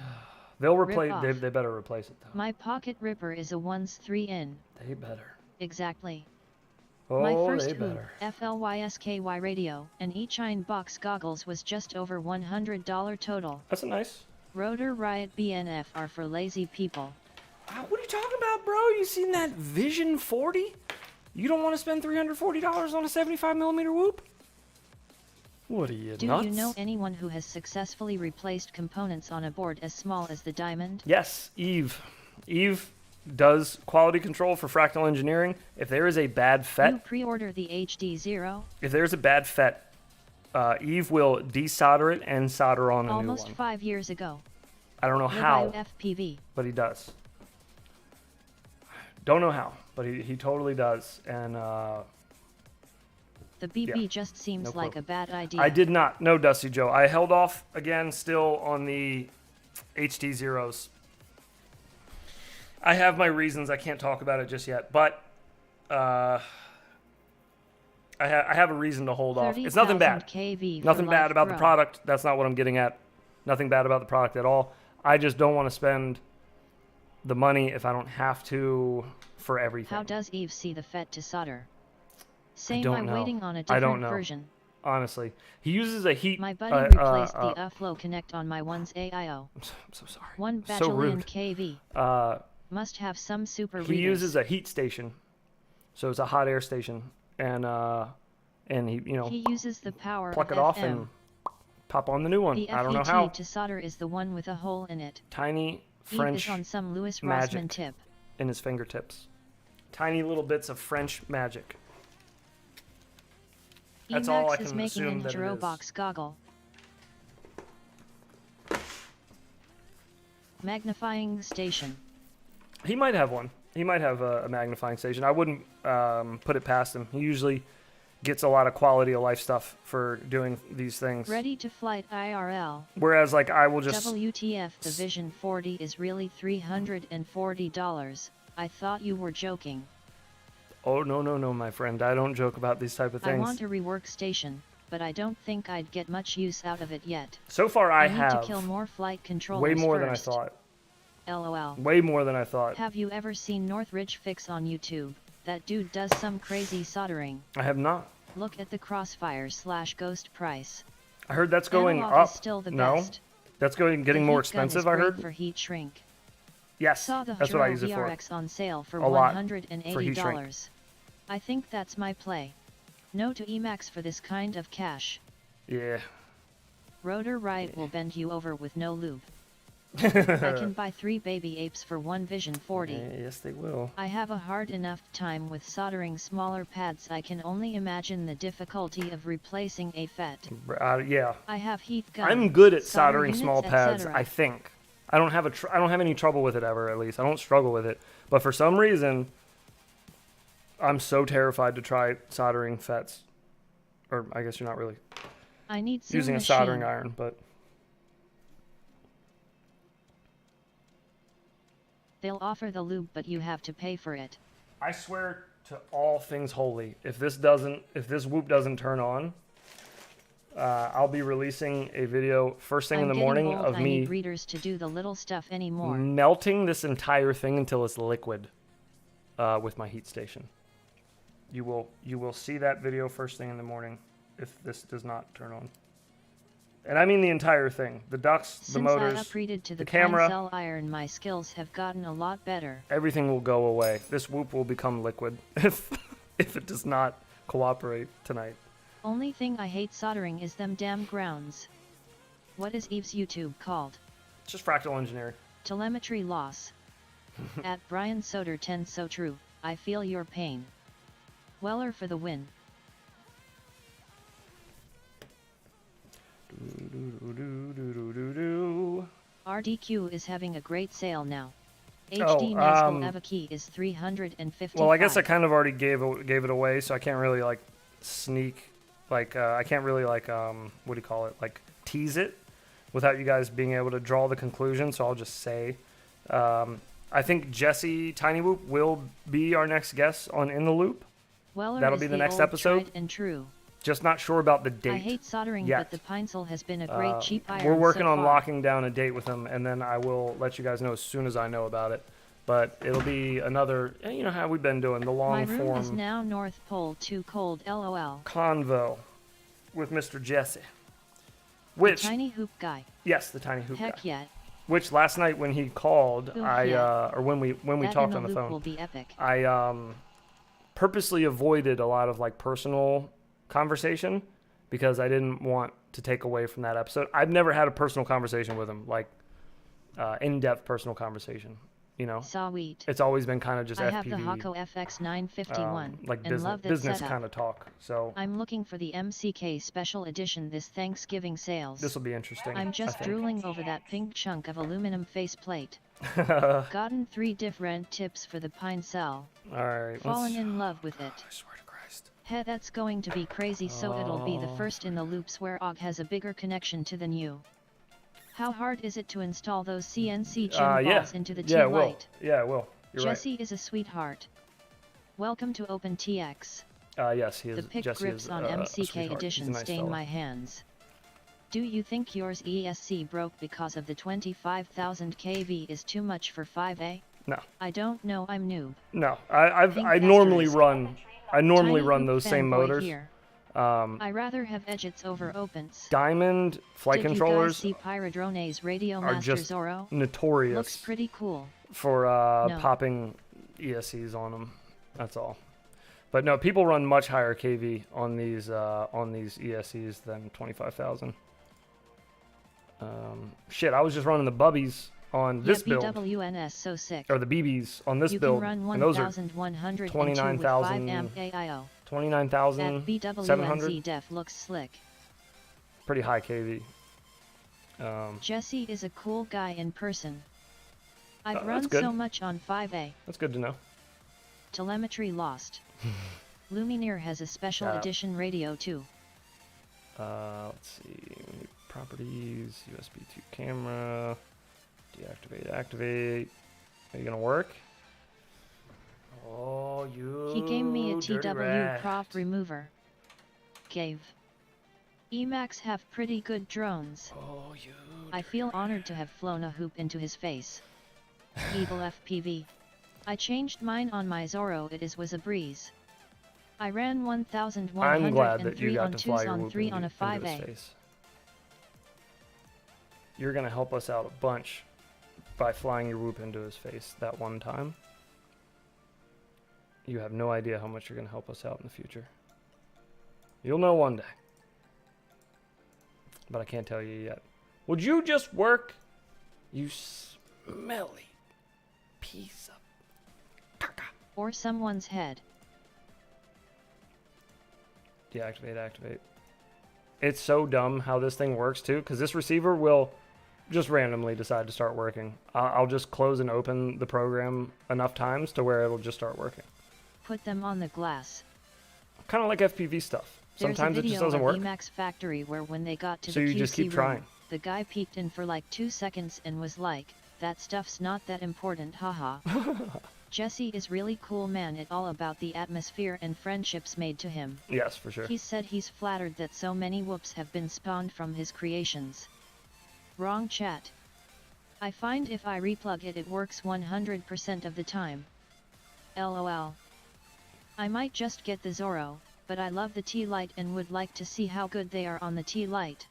They'll Rip replace. off. They better replace it though. My pocket ripper is a 1's 3-in. They better. Exactly. Oh, My first they hoop, better. FLYSKY radio, and e-chine box goggles was just over $100 total. That's a nice. Rotor Riot BNF are for lazy people. What are you talking about, bro? You seen that Vision 40? You don't want to spend $340 on a 75mm whoop? What are you, Do nuts? you know anyone who has successfully replaced components on a board as small as the Diamond? Yes, Eve. Eve does quality control for Fractal Engineering. If there is a bad You FET, pre-order the HD0? if there's a bad FET Eve will desolder it and solder on a Almost new one. 5 years ago. I don't know Live how, FPV. but he does. Don't know how, but he totally does. And The BB Yeah, just seems no like clue. a bad idea. I did not. No, Dusty Joe. I held off again still on the HD Zeros. I have my reasons. I can't talk about it just yet, but I have a reason to hold off. It's nothing 30,000 bad. kV for Nothing bad Life about the Pro. product. That's not what I'm getting at. Nothing bad about the product at all. I just don't want to spend the money if I don't have to for everything. How does Eve see the FET to solder? Same, don't I'm know. waiting on a I don't different know. version. Honestly, he uses a heat. My buddy replaced the Flow Connect on my one's AIO. I'm so sorry. 1 So bajillion rude. kV. Must have some super He readers. uses a heat station, so it's a hot air station, and he He uses the power pluck of it off FM. and pop on the new one. The I don't know FET how. to solder is the one with a hole in it. Tiny Eve French is on some Louis magic Rossmann tip. in his fingertips. Tiny little bits of French magic. That's all I Emax is can making assume an that it is. Heterobox goggle. Magnifying station. He might have one. He might have a magnifying station. I wouldn't put it past him. He usually gets a lot of quality of life stuff for doing these things. Ready to flight IRL. Whereas, like, I will just... WTF, the Vision 40 is really $340. I thought you were joking. Oh, no, my friend. I don't joke about these type of things. I want a rework station, but I don't think I'd get much use out of it yet. So far, I need have to kill more flight controllers way more than I first. thought. LOL. Way more than I thought. Have you ever seen Northridge Fix on YouTube? That dude does some crazy soldering. I have not. Look at the Crossfire/Ghost price. I heard that's going Analog up. is still the No, best. that's getting The more heat gun is expensive. I great heard. for heat shrink. Yes, Saw the that's what I Hero use it for. VRX on sale for A lot for heat shrink. $180. I think that's my play. No to Emax for this kind of cash. Yeah. Rotor Riot will bend you over with no lube. I can buy 3 baby apes for 1 Vision 40. Yes, they will. I have a hard enough time with soldering smaller pads. I can only imagine the difficulty of replacing a FET. Yeah. I have heat gun. I'm good at solder soldering units, small pads. etc. I think. I don't have I don't have any trouble with it ever. At least I don't struggle with it. But for some reason, I'm so terrified to try soldering FETs. Or I guess you're not really I need some using a machine. soldering iron, but They'll offer the lube, but you have to pay for it. I swear to all things holy, if this whoop doesn't turn on, I'll be releasing a video first thing in the getting morning old, of I me need readers to do the little stuff anymore. melting this entire thing until it's liquid with my heat station. You will see that video first thing in the morning if this does not turn on. And I mean the entire thing. The ducts, the Since motors, I upgraded to the camera. cell iron, my skills have gotten a lot better. everything will go away. This whoop will become liquid if it does not cooperate tonight. Only thing I hate soldering is them damn grounds. What is Eve's YouTube called? It's just fractal engineering. Telemetry loss. At Brian Soder 10 so true, I feel your pain. Weller for the win. RDQ is having a great sale now. HD Nazgul Evaki is $350. Well, I guess I kind of already gave it away, so I can't really like sneak, like I can't really like what do you call it, like tease it, without you guys being able to draw the conclusion. So I'll just say, I think Jesse Tiny Whoop will be our next guest on In the Loop. Weller That'll is be the the next old, episode. tried and true. Just not sure about the date. I hate soldering, yet. but the Pinsel has been a great cheap iron. We're working so on far. locking down a date with him, and then I will let you guys know as soon as I know about it. But it'll be another, you know how we've been doing, the My long room is form now North Pole too cold. LOL. convo with Mr. Jesse. The Which, tiny hoop guy. yes, the tiny hoop Heck guy. yeah. Which last night when he called, Ooh, I yeah. or when we That talked in on the loop phone, will be epic. I purposely avoided a lot of like personal conversation because I didn't want to take away from that episode. I've never had a personal conversation with him, like in-depth personal conversation. You know, Sweet. it's always been kind of just I FPV. have the Hako FX951 like and love this business setup. kind of talk. So I'm looking for the MCK special edition this Thanksgiving sales. this will be interesting. I'm just I think. drooling over that pink chunk of aluminum faceplate. Gotten 3 different tips for the pine cell. All right. Fallen in love with it. I swear to Christ. Hey, that's going to be crazy, so it'll be the first in the loops where OG has a bigger connection to than you. How hard is it to install those CNC gym balls into the Yeah, it will. T-Lite? Yeah, it will. You're Jesse is a sweetheart. Welcome to OpenTX. right. Yes, he is. The pick Jesse grips is, on a MCK sweetheart. He's a edition nice stain fella. my hands. Do you think yours ESC broke because of the 25,000 kV is too much for 5A? No, I don't know, I'm noob. no. Pink I normally asterisk. run. I normally Tiny run hoop those same fanboy motors. Here. Um, I rather have edgets over opens. Diamond flight Did controllers you guys see Pyrodrone's Radio are Master just Zorro? notorious Looks pretty cool. for No. popping ESCs on them. That's all. But no, people run much higher KV on these ESCs than 25,000. Shit, I was just running the Bubbies on this build, BWNS so sick. or the BBs on this You build, can run and those are 1,102 with 29,000 5 amp AIO. That 29,700. BWNZ def looks slick. Pretty high KV. Jesse is a cool guy in person. I've that's run good. so much on 5A. That's good to know. Telemetry lost. Lumineer has a special Yeah. edition radio too. Let's see. Properties, USB 2 camera, deactivate, activate. Are you gonna work? Oh, you. He gave me a dirty TW rat. Prof remover. Gave. Emacs have pretty good drones. Oh, you. I feel honored to have flown a hoop into his face. Eagle FPV. I changed mine on my Zorro, was a breeze. I ran I'm glad that you 1,103 got on to 2s fly your on whoop 3 on a into his 5A. face. You're gonna help us out a bunch by flying your whoop into his face that one time. You have no idea how much you're gonna help us out in the future. You'll know one day. But I can't tell you yet. Would you just work? You smelly piece of caca. Or someone's head. Deactivate, activate. It's so dumb how this thing works too, because this receiver will just randomly decide to start working. I'll just close and open the program enough times to where it'll just start working. Put them on the glass. Kind of like FPV stuff. Sometimes it There's just a doesn't video work. of Emacs Factory where when they got to So the you just QC keep room, trying. the guy peeked in for like 2 seconds and was like, "That stuff's not that important, haha." Jesse is really cool man, it all about the atmosphere and friendships made to him. Yes, for sure. He said he's flattered that so many whoops have been spawned from his creations. Wrong chat. I find if I replug it, it works 100% of the time. LOL. I might just get the Zorro, but I love the T-Lite and would like to see how good they are on the T-Lite.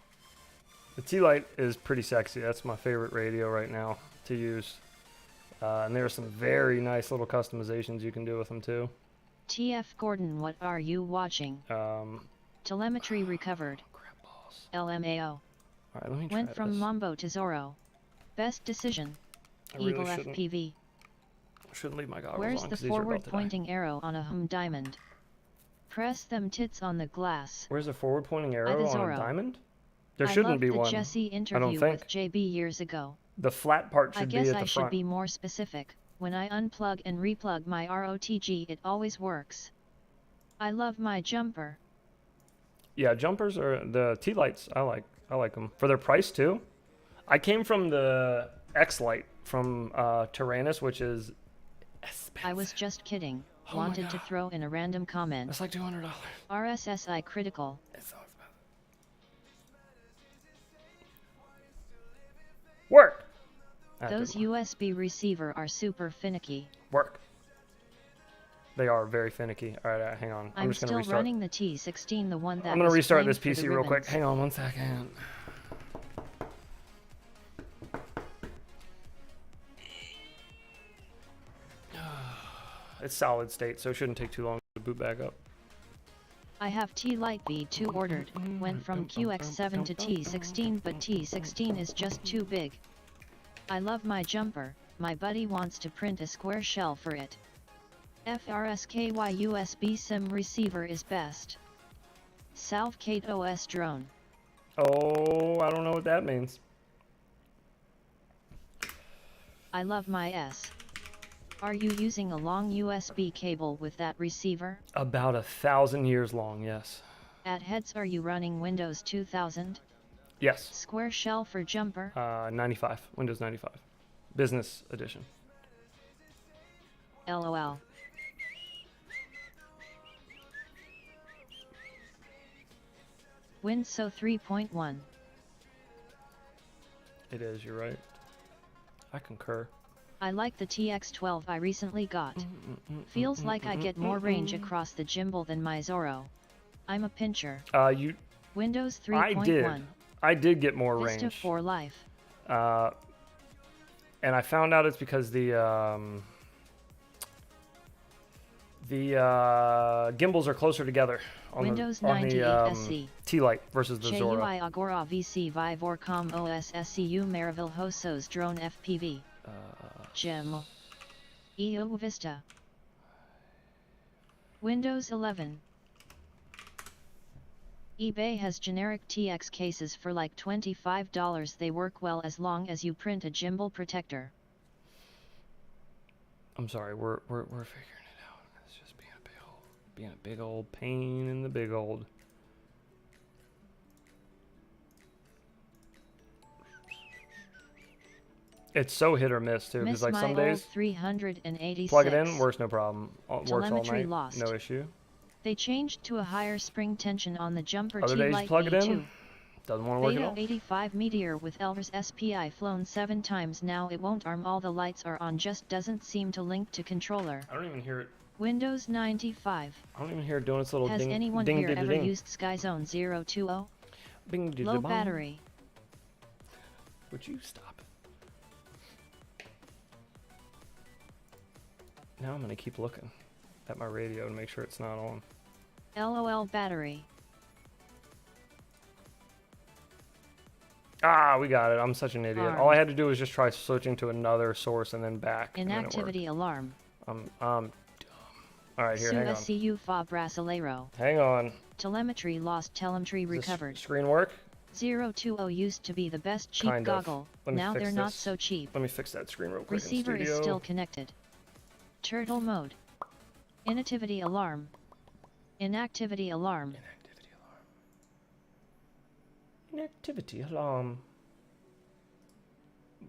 The T-Lite is pretty sexy. That's my favorite radio right now to use. And there are some very nice little customizations you can do with them too. TF Gordon, what are you watching? Telemetry recovered. Crap balls. LMAO. All right, let me try Went from this. Mambo to Zorro. Best decision. I really Eagle shouldn't- FPV. Shouldn't leave my goggles Where's on the 'cause these are about forward to die. pointing arrow on a diamond? Press them tits on the glass. Where's the forward pointing arrow the on a Zorro. diamond? There I shouldn't loved be the one. Jesse I don't interview think. with JB years ago. The flat part I should be guess at I the should front. be more specific. When I unplug and replug my ROTG, it always works. I love my jumper. Yeah, jumpers are the T-Lights. I like them for their price too. I came from the X-Lite from Tyrannus, which is expensive. I was just kidding. Oh my Wanted to God. throw in a random comment. That's like $200. RSSI critical. It's so expensive. Work. That Those didn't work. USB receiver are super finicky. Work. They are very finicky. All right, hang on. I'm I'm just gonna still restart. running the T16, the one that I'm gonna was restart flamed this for the PC real quick. ribbons. Hang on one second. It's solid state, so it shouldn't take too long to boot back up. I have T-Lite V2 ordered, went from QX7 to T16, but T16 is just too big. I love my jumper, My buddy wants to print a square shell for it. FRSKY USB SIM receiver is best. Salve Kate OS drone. Oh, I don't know what that means. I love my S. Are you using a long USB cable with that receiver? About 1,000 years long, yes. At heads, are you running Windows 2000? Yes. Square shell for jumper? 95. Windows 95. Business edition. LOL. Winso 3.1. It is, you're right. I concur. I like the TX12 I recently got. Feels like I get more range across the gimbal than my Zorro. I'm a pincher. Windows 3.1. I did get more Vista range. for life. And I found out it's because the gimbals are closer together on Windows the, on 98 the SE. T-Lite versus the Zorro. JUI Agora VC Vivorcom OS SCU Maravil Hosos Drone FPV. Gem. EO Vista. Windows 11. eBay has generic TX cases for like $25. They work well as long as you print a gimbal protector. I'm sorry, we're figuring it out. It's just being a big old pain in the big old. It's so hit or miss too, because like some days 386. plug it in, works no problem. Works all Telemetry night, lost. no issue. They changed to a higher spring tension on the jumper Other days you T-Lite plug it V2. in, doesn't want to work at Beta all. 85 Meteor with Elvis SPI flown 7 times now. It won't arm. All the lights are on, just doesn't seem to link to controller. I don't even hear it. Windows 95. I don't even hear it doing its little Has ding anyone ding here ding ever ding. used SkyZone 020? Bing, ding, Low ding, battery. Would you stop it? Now I'm gonna keep looking at my radio to make sure it's not on. LOL battery. Ah, we got it. I'm such an idiot. Armed. All I had to do was just try switching to another source and then back. and then it worked. Inactivity alarm. I'm dumb. All right, here, hang on. SCU fa brasilero. Hang on. Telemetry lost. Telemetry Does recovered. screen work? 020 used to be the best cheap Kind of. goggle. Let me Now fix they're not this. so cheap. Let me fix that screen real quick. Receiver in is studio. still connected. Turtle mode. Inactivity alarm. Inactivity alarm. Inactivity alarm. Inactivity alarm.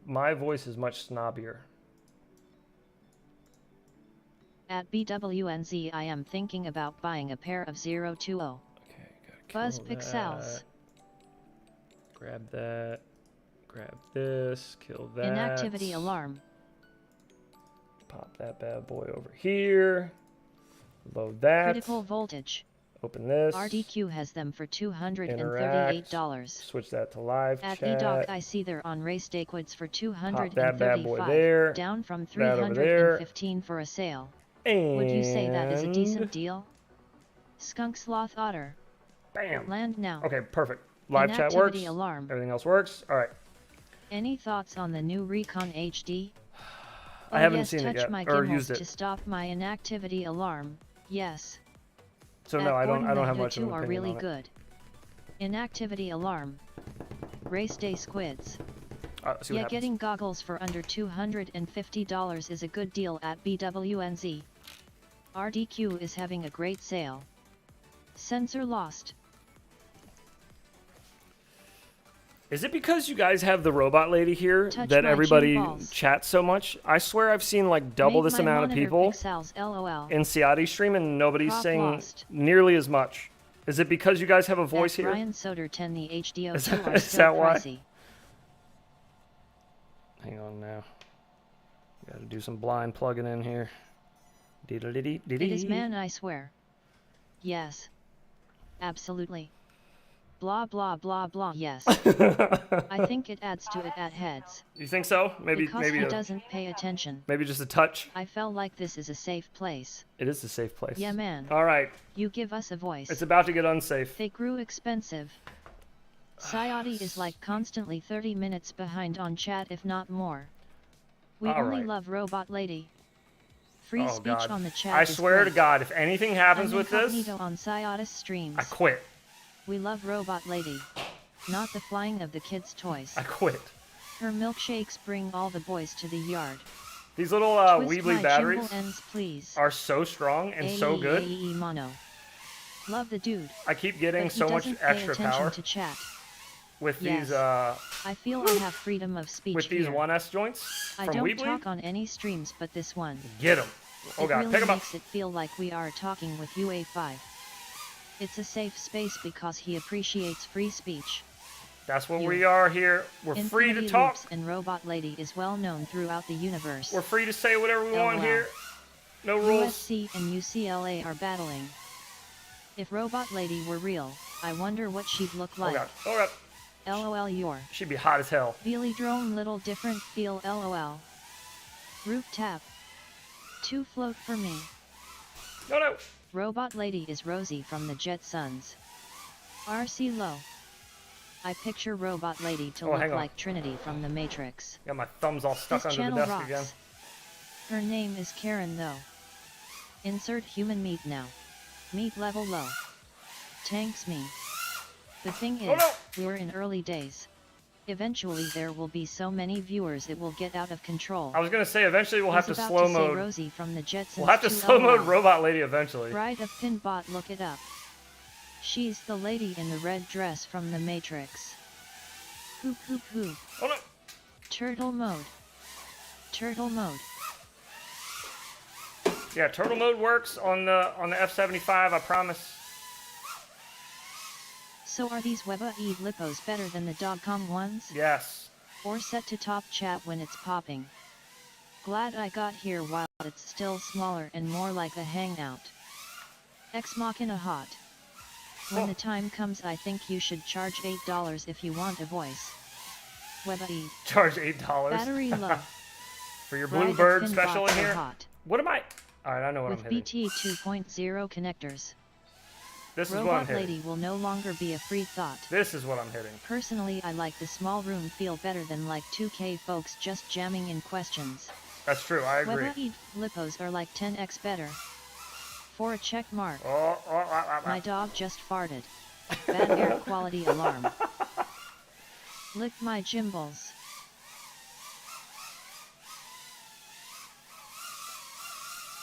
My voice is much snobbier. At BWNZ I am thinking about buying a pair of 020. Okay, gotta kill Buzz that. pixels. Grab that. Grab this. Kill that. Inactivity alarm. Pop that bad boy over here. Load that. Critical voltage. Open this. RDQ has them for $238. Interact. Switch that to live At chat. eDoc I see they're on race Dakewood's for $235. that bad boy there. Down from That over there. $315 for a sale. And Would you say that is a decent deal? Skunk Sloth Otter. Bam. Land now. Okay, perfect. Live chat works. Inactivity alarm. Everything else works. All right. Any thoughts on the new Recon HD? I haven't yes, seen it touch yet my or gimbals used to it. stop my inactivity alarm. Yes. So no, I don't have much of an two are opinion really on it. good. Inactivity alarm. Race day squids. All right, let's see what Yeah, happens. getting goggles for under $250 is a good deal at BWNZ. RDQ is having a great sale. Sensor lost. Is it because you guys have the robot lady here Touch that my everybody chin balls. chats so much? I swear I've seen like double Made this my amount of monitor people pixels, LOL. in Ciati stream and nobody's Prop saying lost. nearly as much. Is it because you guys have a voice At here? Brian Soder 10 the HDO2 Is are that still why? pricey. Hang on now. Got to do some blind plugging in here. It is man, I swear. Yes. Absolutely. Blah blah blah blah. Yes. I think it adds to it at heads. You think so? Maybe Because maybe he a, doesn't pay attention. maybe just a touch. I felt like this is a safe place. It is a safe place. Yeah, man. All right. You give us a voice. It's about to get unsafe. They grew expensive. Ciati is like constantly 30 minutes behind on chat, if not more. We All only right. love Robot Lady. Free Oh, speech God. on the chat I is swear to great. God, if anything happens I'm with this, incognito on Cyotis streams. I quit. We love Robot Lady. Not the flying of the kids' toys. I quit. Her milkshakes bring all the boys to the yard. These little Twist Weebly my batteries gimbal ends, please. are so strong and so good. AE mono. Love the dude. I keep getting But he so much doesn't pay extra attention power to chat. with Yes. these I feel I have freedom of speech with these here. 1S joints I from don't Weebly. talk on any streams but this one. Get them. Oh It God, really pick them up. makes it feel like we are talking with UA5. It's a safe space because he appreciates free speech. That's what You. we are here. We're free to Infinity talk. Loops and Robot Lady is well known throughout the universe. We're free to say whatever we want LOL. here. No rules. USC and UCLA are battling. If Robot Lady were real, I wonder what she'd look Oh like. God. Oh God. LOL your. She'd be hot as hell. Velocidrone little different feel LOL. Roof tap. 2 float for me. No, no. Robot Lady is Rosie from the Jetsons. RC low. I picture Robot Lady to Oh, look hang on. like Trinity from the Matrix. Got my thumbs all stuck This under the channel desk rocks. again. Her name is Karen though. Insert human meat now. Meat level low. Tanks me. The thing is, Oh, no. we're in early days. Eventually there will be so many viewers it will get out of control. I was gonna say eventually we'll have to Was about slow say mode. Rosie from the Jetsons We'll have to to slow mode LOL. Robot Lady eventually. Bride of Pinbot, look it up. She's the lady in the red dress from the Matrix. Hoop hoop hoop. Oh no. Turtle mode. Turtle mode. Yeah, turtle mode works on the F-75. I promise. So are these Weba-E Lipos better than the Dogcom ones? Yes. Or set to top chat when it's popping? Glad I got here while it's still smaller and more like a hangout. Ex Machina hot. When Oh. the time comes I think you should charge $8 if you want a voice. Weba-E. Charge $8 Battery low. for your Bride of Bluebird Pinbot special in so here. hot. What am I? All right, I know what With I'm hitting. BT 2.0 connectors. This is what I'm Robot hitting. Lady will no longer be a free thought. This is what I'm hitting. Personally I like the small room feel better than like 2K folks just jamming in questions. That's true. I agree. Weba-E Lipos are like 10x better. For a check mark. My dog just farted. Bad air quality alarm. Lick my gimbals.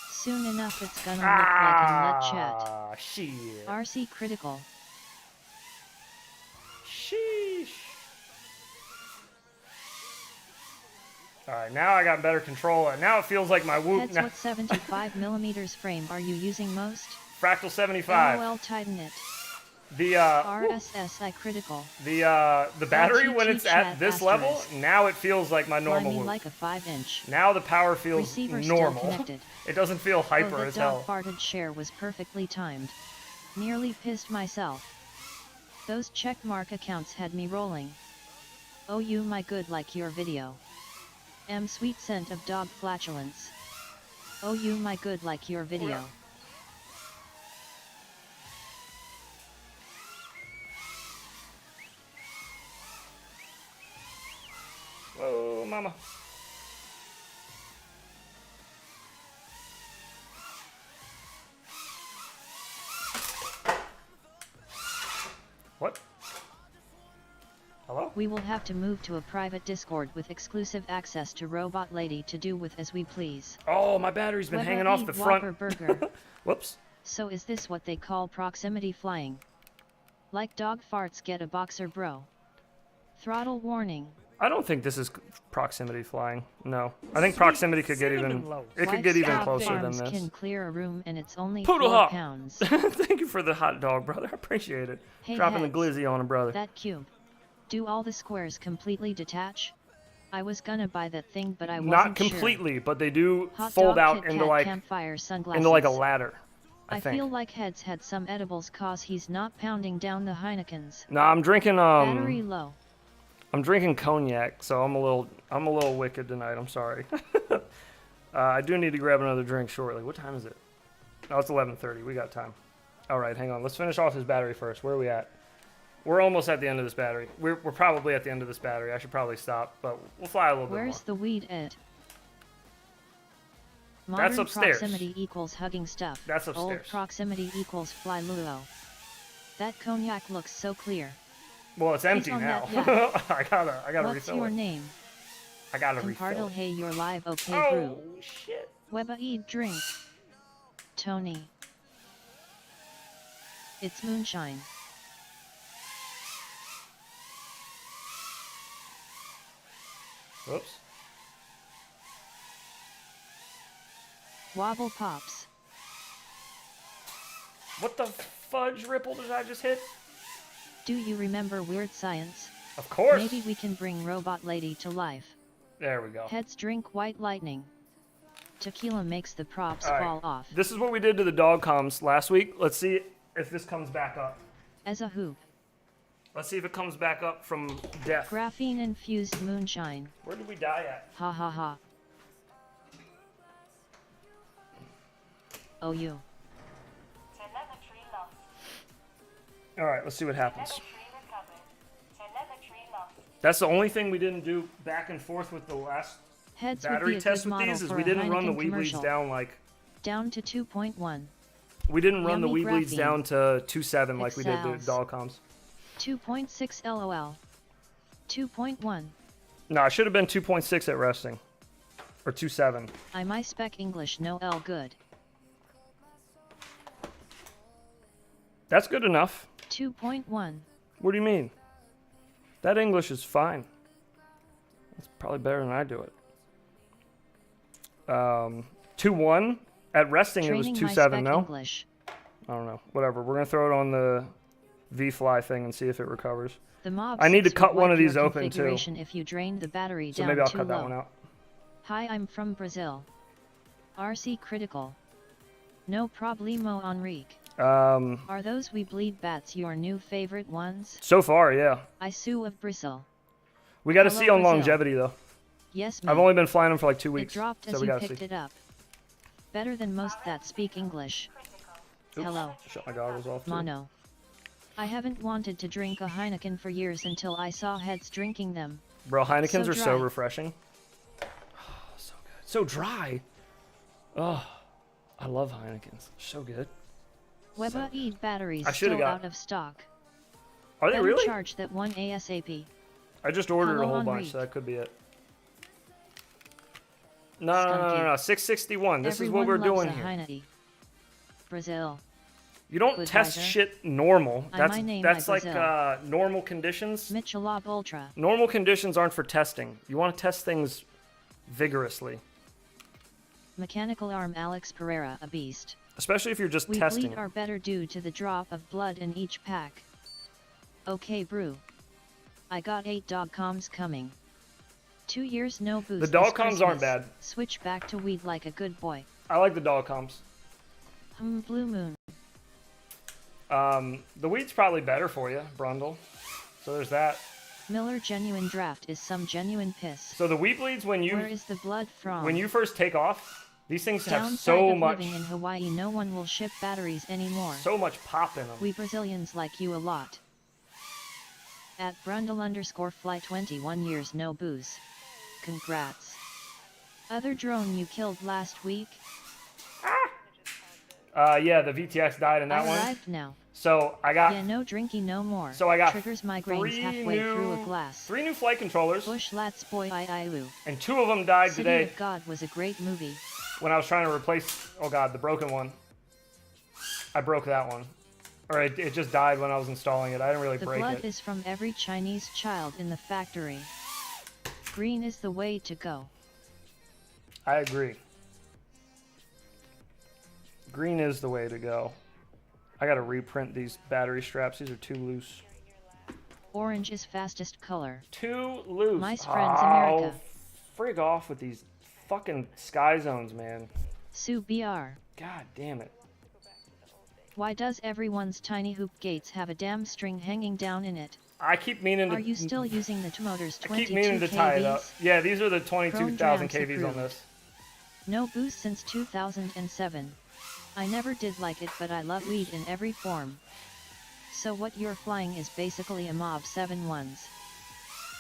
Soon enough it's gonna look like in Let Chat. Ah, shit. RC critical. Sheesh. Alright, now I got better control. And now it feels like my whoop. Heads, what 75mm frame are you using most? Fractal 75. LOL tighten it. The RSSI critical. the battery when LTT it's at chat this level, asterisk. now it feels like my Fly normal me whoop. like a 5-inch. Now the power feels Receiver still normal. connected. It doesn't feel hyper Oh, that as dog hell. farted share was perfectly timed. Nearly pissed myself. Those checkmark accounts had me rolling. Oh you my good like your video. Sweet scent of dog flatulence. Oh you my good like your video. Whoa, mama. What? Hello? We will have to move to a private Discord with exclusive access to Robot Lady to do with as we please. Oh, my battery's been hanging off the Whopper front. burger. Whoops. So is this what they call proximity flying? Like dog farts get a boxer bro. Throttle warning. I don't think this is proximity flying. No. I think proximity could get even it could get even Livestock closer than farms this. can clear a room and it's only Poodle 4 hop. pounds. Thank you for the hot dog, brother. I appreciate it. Hey, Dropping the heads. glizzy on him, brother. That cube. Do all the squares completely detach? I was gonna buy that thing but I wasn't Not sure. completely, but they do Hot fold dog, out Kit into Kat, like campfire sunglasses. into like a ladder. I I think. feel like Heads had some edibles cause he's not pounding down the Heinekens. No, I'm drinking Battery low. I'm drinking cognac, so I'm a little wicked tonight. I'm sorry. I do need to grab another drink shortly. What time is it? Oh, it's 11:30. We got time. All right, hang on. Let's finish off his battery first. Where are we at? We're almost at the end of this battery. We're probably at the end of this battery. I should probably stop, but we'll fly a little Where's bit the weed, Ed? Modern That's upstairs. proximity equals hugging stuff. That's Old upstairs. proximity equals fly luo. That cognac looks so clear. Well, it's empty on now. that I gotta What's refill your it. name? I gotta refill Compartle, it. hey, you're live, okay, Oh, brew. shit. Weba eat drink. Tony. It's moonshine. Whoops. Wobble pops. What the fudge ripple did I just hit? Do you remember Weird Science? Of course. Maybe we can bring Robot Lady to life. There we go. Heads drink white lightning. Tequila makes the props All right. fall off. This is what we did to the dog comms last week. Let's see if this comes back up. As a hoop. Let's see if it comes back up from death. Graphene infused moonshine. Where did we die at? Ha ha ha. Oh you. Telemetry lost. All right, let's see what happens. Telemetry recovered. Telemetry lost. That's the only thing we didn't do back and forth with the last Heads would battery be a test good with model these is for we a didn't run the Heineken wee bleeds commercial. down like Down to 2.1. we didn't run the Yummy wee bleeds graphene. down to 2.7 like It we did the sells. dog comms. 2.6 LOL. 2.1. No, it should have been 2.6 at resting. Or 2.7. I my spec English no L good. That's good enough. 2.1. What do you mean? That English is fine. That's probably better than I do it. 2.1 at resting Training it my was spec 2.7. No, English. I don't know. Whatever. We're gonna throw it on the V-Fly thing and see if it recovers. The mob I need to 6 cut would one wipe of these your open, too. configuration if you drain the battery So down maybe I'll too cut that low. one out. Hi, I'm from Brazil. RC critical. No problemo, Enrique. Are those we bleed bats your new favorite ones? So far, yeah. I sue of Brazil. We got to Hello, see on Brazil. longevity though. Yes, I've ma'am. only been flying them for like 2 It weeks, dropped so as we you got to picked see. it up. Better than most that speak English. Oops, Hello. Shut my goggles off. Too. Mono. I haven't wanted to drink a Heineken for years until I saw heads drinking them. Bro, Heinekens So are so dry. refreshing. So good. So dry. Oh, I love Heinekens. So good. Weba Eat batteries I shoulda still got- out of stock. Are they Better really? charge that one ASAP. I just ordered a Hello, whole bunch, Henri. so that could be it. No. 661. This is what we're Everyone loves doing a here. Heineken. Brazil. You don't Good test riser. shit normal. I That's my name that's my like Brazil. normal conditions. Michelob Ultra. Normal conditions aren't for testing. You want to test things vigorously, Mechanical arm Alex Pereira, a beast. especially if you're just We testing. bleed are better due to the drop of blood in each pack. Okay, brew. I got 8 dog comms coming. 2 years no booze. The dog this comms aren't Christmas. bad. Switch back to weed like a good boy. I like the dog comms. Blue moon. The weed's probably better for you, Brundle. So there's that. Miller genuine draft is some genuine piss. So the weed bleeds Where is the blood from? when you first take off, these things have Downside so of much living in Hawaii, no one will ship batteries anymore. pop in them. We Brazilians like you a lot. At Brundle_fly 21 years no booze. Congrats. Other drone you killed last week? Yeah, the VTX died in that I one. arrived now. So I got Yeah, no drinky no more. So I got Triggers migraines three halfway through a new- glass. 3 new flight controllers, Bush lats boy I woo. and 2 of them died City today of God was a great movie. when I was trying to replace. Oh god, the broken one. I broke that one, or it just died when I was installing it. I didn't really The break blood it. is from every Chinese child in the factory. Green is the way to go. I agree. Green is the way to go. I gotta reprint these battery straps. These are too loose. Orange is fastest color. Too loose. Mice Friends America. Frig off with these fucking sky zones, man. Sue BR. God damn it. Why does everyone's tiny hoop gates have a damn string hanging down in it? I keep meaning to. Are you still using the Motors I 22 keep meaning to tie it up. KVs? Yeah, these are the 22,000 Chrome KVs drams on this. No boost since 2007. I never did like it, but I love weed in every form. So what you're flying is basically a Mob 7-1s.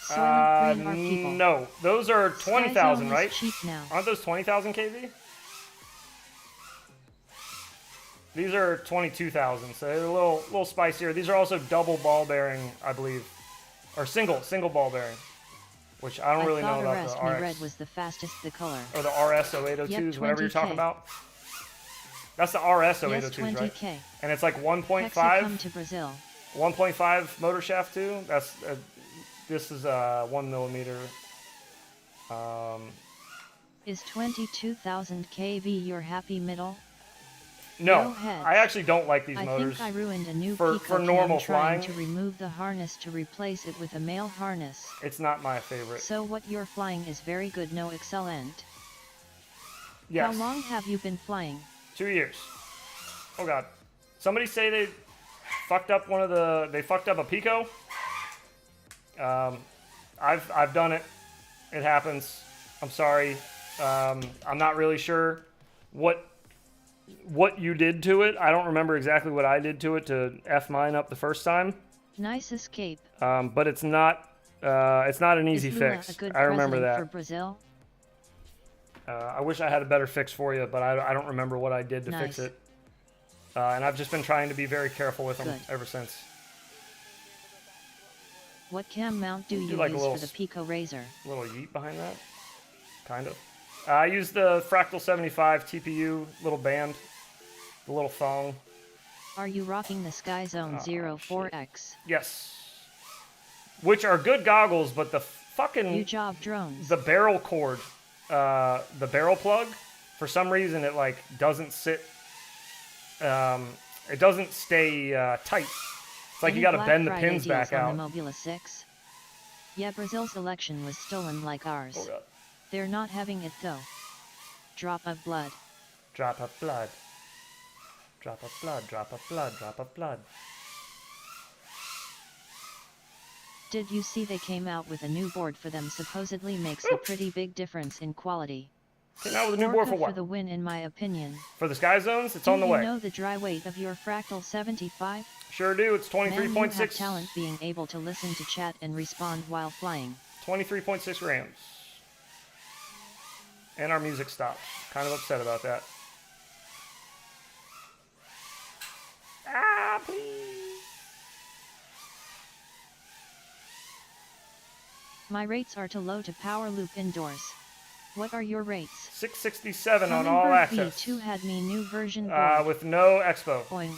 Soylent Green are people. No, those are Sky 20,000, Zone is right? cheap now. Aren't those 20,000 KV? These are 22,000, so they're a little spicier. These are also double ball bearing, I believe, or single ball bearing, which I don't really know about the RX. Red was the fastest the color. Or the RS 0802s, Yep, whatever you're talking 20K. about. That's the RS Yes, 0802s, right? 20K. And it's like Come 1.5, to Brazil. 1.5 motor shaft too. That's this is 1 millimeter. Is 22,000 kV your happy middle? No, Go ahead. I actually don't like these I motors. think I ruined a new for Pico normal cam trying flying. to remove the harness to replace it with a male harness. It's not my favorite. So what you're flying is very good, no excellent. Yes. How long have you been flying? 2 years. Oh god. Somebody say they fucked up they fucked up a Pico. I've done it. It happens. I'm sorry. I'm not really sure what you did to it. I don't remember exactly what I did to it to F mine up the first time. Nice escape. But it's not an easy Is Lula fix. a good I remember president that. for Brazil? I wish I had a better fix for you, but I don't remember what I did to fix Nice. it. And I've just been trying to be very careful with them Good. ever since. What cam mount do you like a use little for the Pico Razor? A little yeet behind that, kind of. I use the Fractal 75 TPU little band, the little thong. Are you rocking the Sky Zone 04X? Yes. Which are good goggles, but the fucking You job drones. the barrel cord, the barrel plug, for some reason it like doesn't sit. It doesn't stay tight. It's like Any you got to Black bend the Friday pins deals back on out. the Mobula 6? Yeah, Brazil's election was stolen like ours. Oh, God. They're not having it though. Drop of blood. Drop of blood. Drop of blood. Drop of blood. Drop of blood. Did you see they came out with a new board for them? Supposedly makes a pretty big difference in quality. Came out with a new board Orca for what? for the win, in my opinion. For the Sky Zones, it's Do on the you way. know the dry weight of your Fractal 75? Sure do. It's Man, you have 23.6. talent being able to listen to chat and respond while flying. 23.6 grams. And our music stopped. Kind of upset about that. Ah, please. My rates are too low to power loop indoors. What are your rates? 667 on all Hummingbird access. V2 had me new version board. With no expo. Boing.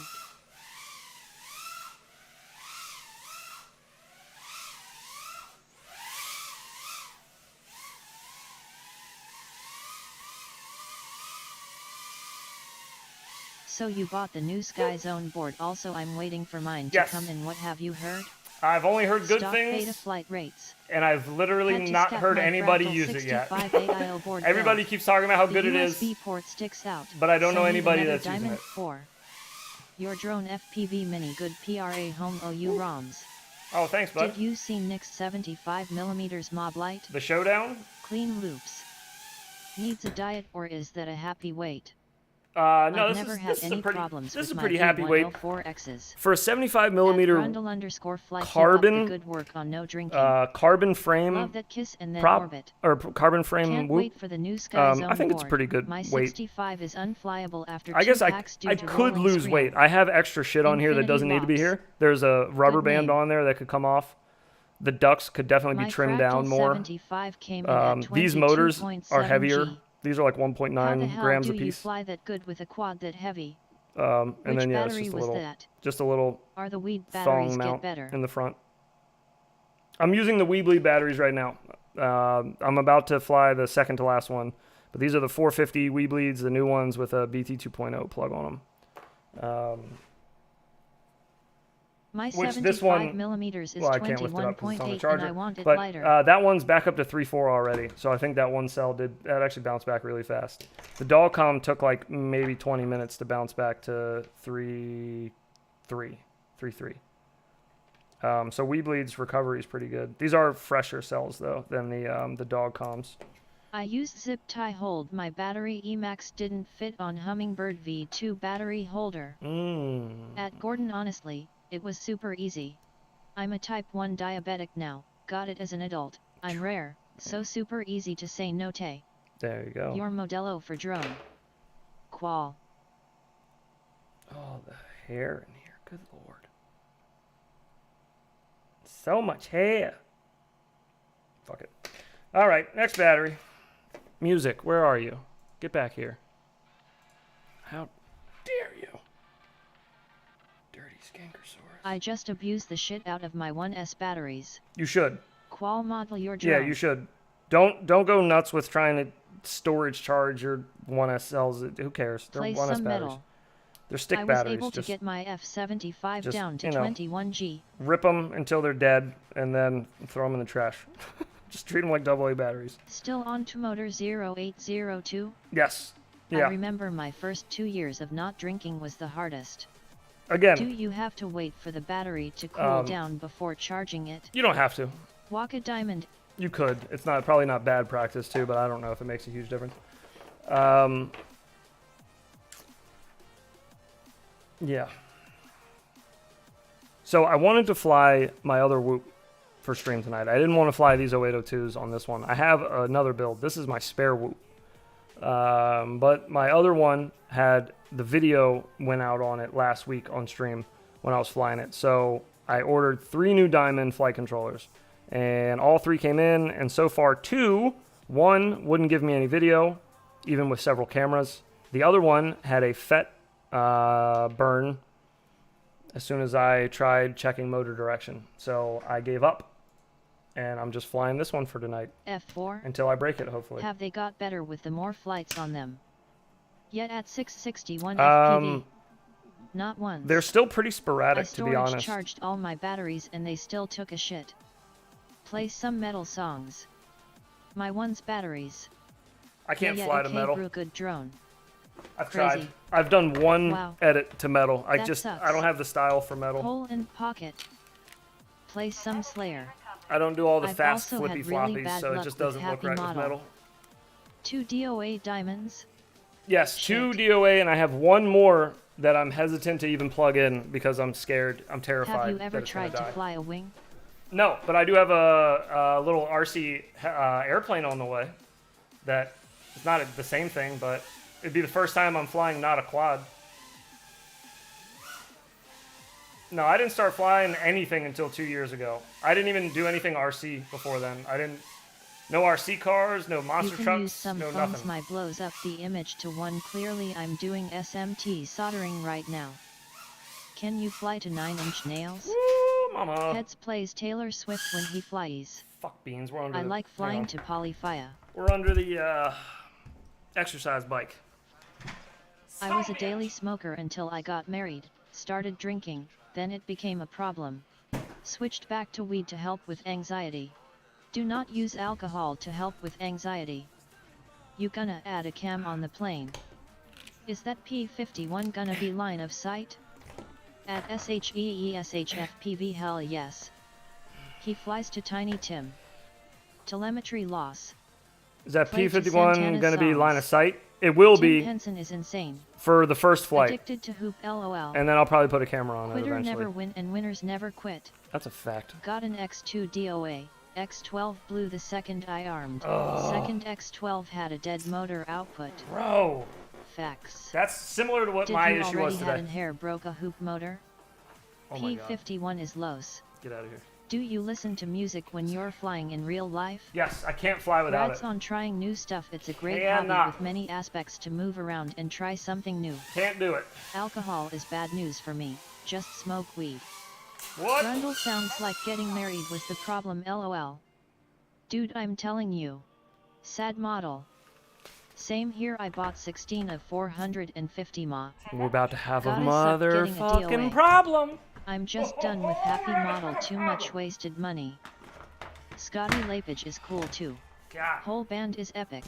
So you bought the new Sky Zone board. Also, I'm waiting for mine to Yes. come in. What have you heard? I've only heard good Stock beta things, flight rates. and I've literally Had to not scat heard my anybody Fractal use it yet. 65 AIO board Everybody build. keeps talking about how The good it USB is. port sticks out. but I don't so know need anybody another that's using Diamond it. 4. Your drone FPV mini good PRA home OU ROMs. Oh, thanks, bud. Did you see Nick's 75mm Mob Light? The showdown? Clean loops. Needs a diet, or is that a happy weight? No, I've this never is had this is any a pretty problems this is with a pretty my happy weight V104Xs. for a 75 At millimeter Grundle_flight, keep up carbon, the good work on no drinking. carbon frame Love that kiss and then prop orbit. or carbon frame Can't whoop. wait for the new Sky Zone I think it's a board. pretty good My weight. 65 is unflyable after I 2 guess packs due I to could rolling lose screen. weight. I have extra shit on here that Infinity doesn't need to be Wops. here. There's a rubber Good band name. on there that could come off. The ducts could definitely My be trimmed Fractal down more. 75 came in at These motors 22.7 are heavier. G. These are like How the 1.9 hell grams do a you piece. fly that good with a quad that heavy? And Which then yeah, it's battery just a was little, that? just a little Are the weed thong batteries mount get better? in the front. I'm using the Weebly batteries right now. I'm about to fly the second to last one, but these are the 450 Weebleeds, the new ones with a BT 2.0 plug on them. My Which 75 this one, millimeters is well, I can't lift it up because it's on the 21.8 charger. and I want it But lighter. that one's back up to 3.4 already, so I think that one cell that actually bounced back really fast. The Dogcom took like maybe 20 minutes to bounce back to 3.3. So Weebleed's recovery is pretty good. These are fresher cells though than the Dogcoms. I used zip tie hold. My battery Emax didn't fit on Hummingbird V2 battery holder. At Gordon, honestly, it was super easy. I'm a type 1 diabetic now, got it as an adult. I'm rare, so super easy to say no te. There you go. Your Modelo for drone. Qual. Oh Oh, the hair in here. Good lord. So much hair. Fuck it. All right, next battery. Music, where are you? Get back here. How dare you? Dirty skankersaurus. I just abused the shit out of my 1S batteries. You should. Qual model your drone? Yeah, you should. Don't go nuts with trying to storage charge your 1S cells. Who cares? They're Play 1S some batteries. metal. They're stick I was batteries. able to Just get my F75 just, down to you know, 21G. rip them until they're dead and then throw them in the trash. Just treat them like AA batteries. Still on to motor 0802? Yes. I Yeah. remember my first 2 years of not drinking was the hardest. Again, Do you have to wait for the battery to cool down before charging it? you don't have to. Walk a diamond. You could. It's probably not bad practice too, but I don't know if it makes a huge difference. Yeah. So I wanted to fly my other Whoop for stream tonight. I didn't want to fly these 0802s on this one. I have another build. This is my spare Whoop. But my other one had the video went out on it last week on stream when I was flying it. So I ordered 3 new Diamond flight controllers. And all 3 came in, and so far 2, one wouldn't give me any video, even with several cameras. The other one had a FET burn as soon as I tried checking motor direction. So I gave up, and I'm just flying this one for tonight F4? until I break it, hopefully. Have they got better with the more flights on them? Yet at 661 FPV. Not once. They're still pretty I sporadic, to be storage honest. charged all my batteries and they still took a shit. Play some metal songs. My one's batteries. I can't Yeah, fly to okay, metal. brew good drone. I've Crazy. tried. I've done one Wow. edit to metal. I That just sucks. I don't have the style for metal. Hole in pocket. Play some Slayer. I don't do all the I've fast also flippy had really floppies, bad so it luck just with doesn't look Happy right Model. with metal. 2 DOA diamonds. Yes, 2 Shit. DOA, and I have one more that I'm hesitant to even plug in because I'm scared. I'm terrified. Have you ever that it's gonna tried to die. fly a wing? No, but I do have a little RC airplane on the way. That it's not the same thing, but it'd be the first time I'm flying not a quad. No, I didn't start flying anything until 2 years ago. I didn't even do anything RC before then. No RC cars, no monster You can trucks, use some no phones. nothing. My blows up the image to 1. Clearly I'm doing SMT soldering right now. Can you fly to 9-inch nails? Woo, mama. Heads plays Taylor Swift when he flies. Fuck beans, we're under I the, like hang flying on. to Polyphia. We're under the exercise bike. I was a daily smoker until I got married, started drinking, then it became a problem. Switched back to weed to help with anxiety. Do not use alcohol to help with anxiety. You gonna add a cam on the plane? Is that P-51 gonna be line of sight? At SHEESHFPV, hell yes. He flies to Tiny Tim. Telemetry loss. Is that Play to P-51 Santana going to be songs. line of sight? It will Tim be Henson is insane. for the first flight. Addicted to hoop, lol. And then I'll probably put a camera on it Quitter eventually. never win and winners never quit. That's a fact. Got an X2 DOA. X12 blew the second I armed. Ugh. Second X12 had a dead motor output. Bro, Facts. that's similar to what Did my you issue already was had today. an hair broke a hoop motor? Oh my god. P51 is los. Get out of here. Do you listen to music when you're flying in real life? Yes, I can't fly without Rats it. on trying new stuff. It's a great Cannot. hobby with many aspects to move around and try something new. Can't do it. Alcohol is bad news for me. Just smoke weed. What? Grundle sounds like getting married was the problem, lol. Dude, I'm telling you. Sad model. Same here, I bought 16 of 450 ma. We're about to have a Gotta suck getting a motherfucking DOA. problem. I'm just done with happy model, too much wasted money. Scotty Lapage is cool too. God. Whole band is epic.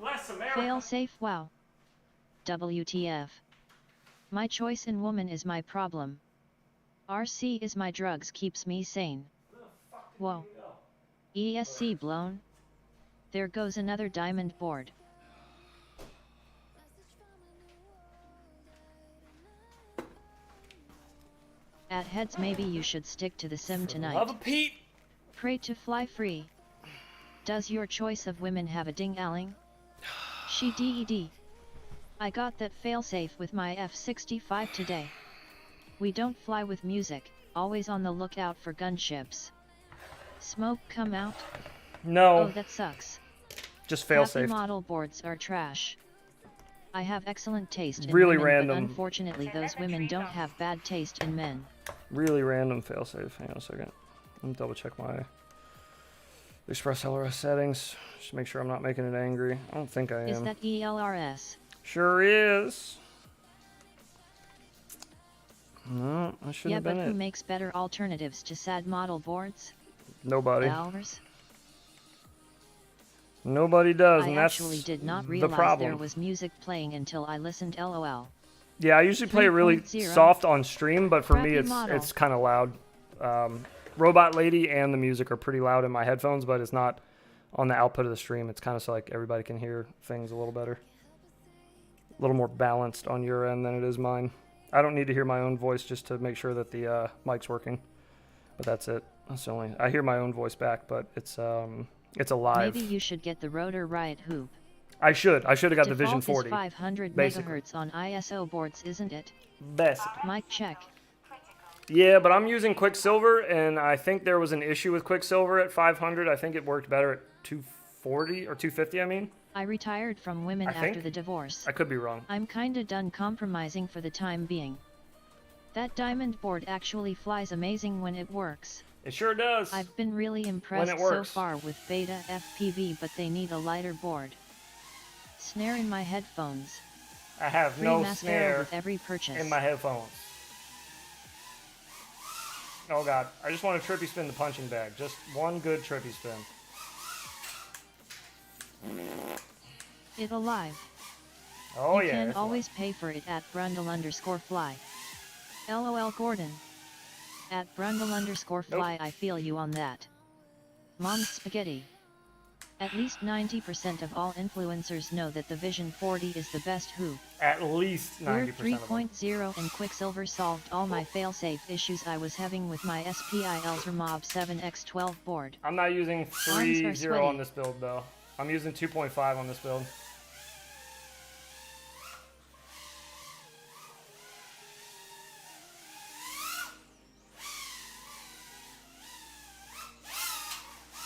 Bless America. Fail safe, wow. WTF. My choice in woman is my problem. RC is my drugs, keeps me sane. Whoa. ESC blown. There goes another diamond board. At heads, maybe you should stick to the sim tonight. Love a Pete. Pray to fly free. Does your choice of women have a ding-alling? She DED. I got that failsafe with my F-65 today. We don't fly with music, always on the lookout for gunships. Smoke come out? No, Oh, that sucks. just fail Happy safe. model boards are trash. I have excellent taste in Really women, random. but unfortunately those women don't have bad taste in men. Really random fail safe. Hang on a second. Let me double check my Express LRS settings. Just make sure I'm not making it angry. I don't think I am. Is that ELRS? Sure is. No, I shouldn't Yeah, have but been who it. makes better alternatives to sad model boards? Nobody. Ours? Nobody does, I and that's actually did not the realize problem. there was music playing until I listened. LOL. Yeah, I usually play it really 3.0. soft on stream, but for me Crappy model. it's kind of loud. Robot Lady and the music are pretty loud in my headphones, but it's not on the output of the stream. It's kind of so like everybody can hear things a little better. A little more balanced on your end than it is mine. I don't need to hear my own voice just to make sure that the mic's working. But that's it. That's the only. I hear my own voice back, but it's a live. Maybe you should get the rotor riot hoop. I should have got the Default Vision is 40. 500 basically. megahertz on ISO boards, isn't it? Basically. Mic check. Yeah, but I'm using Quicksilver, and I think there was an issue with Quicksilver at 500. I think it worked better at 240 or 250. I mean, I retired from women I after think. the divorce. I could be wrong. I'm kinda done compromising for the time being. That diamond board actually flies amazing when it works. It sure does. I've been really impressed it so works. far with Beta FPV, but they need a lighter board. Snare in my headphones. I have Free no mascara snare with every purchase. in my headphones. Oh god, I just want to trippy spin the punching bag. Just one good trippy spin. It alive. Oh You yeah. can it's always pay for it at Brundle_fly. LOL Gordon. At Brundle_fly. I feel you on that. Mom's spaghetti. At least 90% of all influencers know that the Vision 40 is the best hoop. at least 90% We're of them. 3.0 and Quicksilver solved all my failsafe issues I was having with my SPIL's Remob 7x12 board. I'm not using Arms are 3.0 on sweaty. this build though. I'm using 2.5 on this build.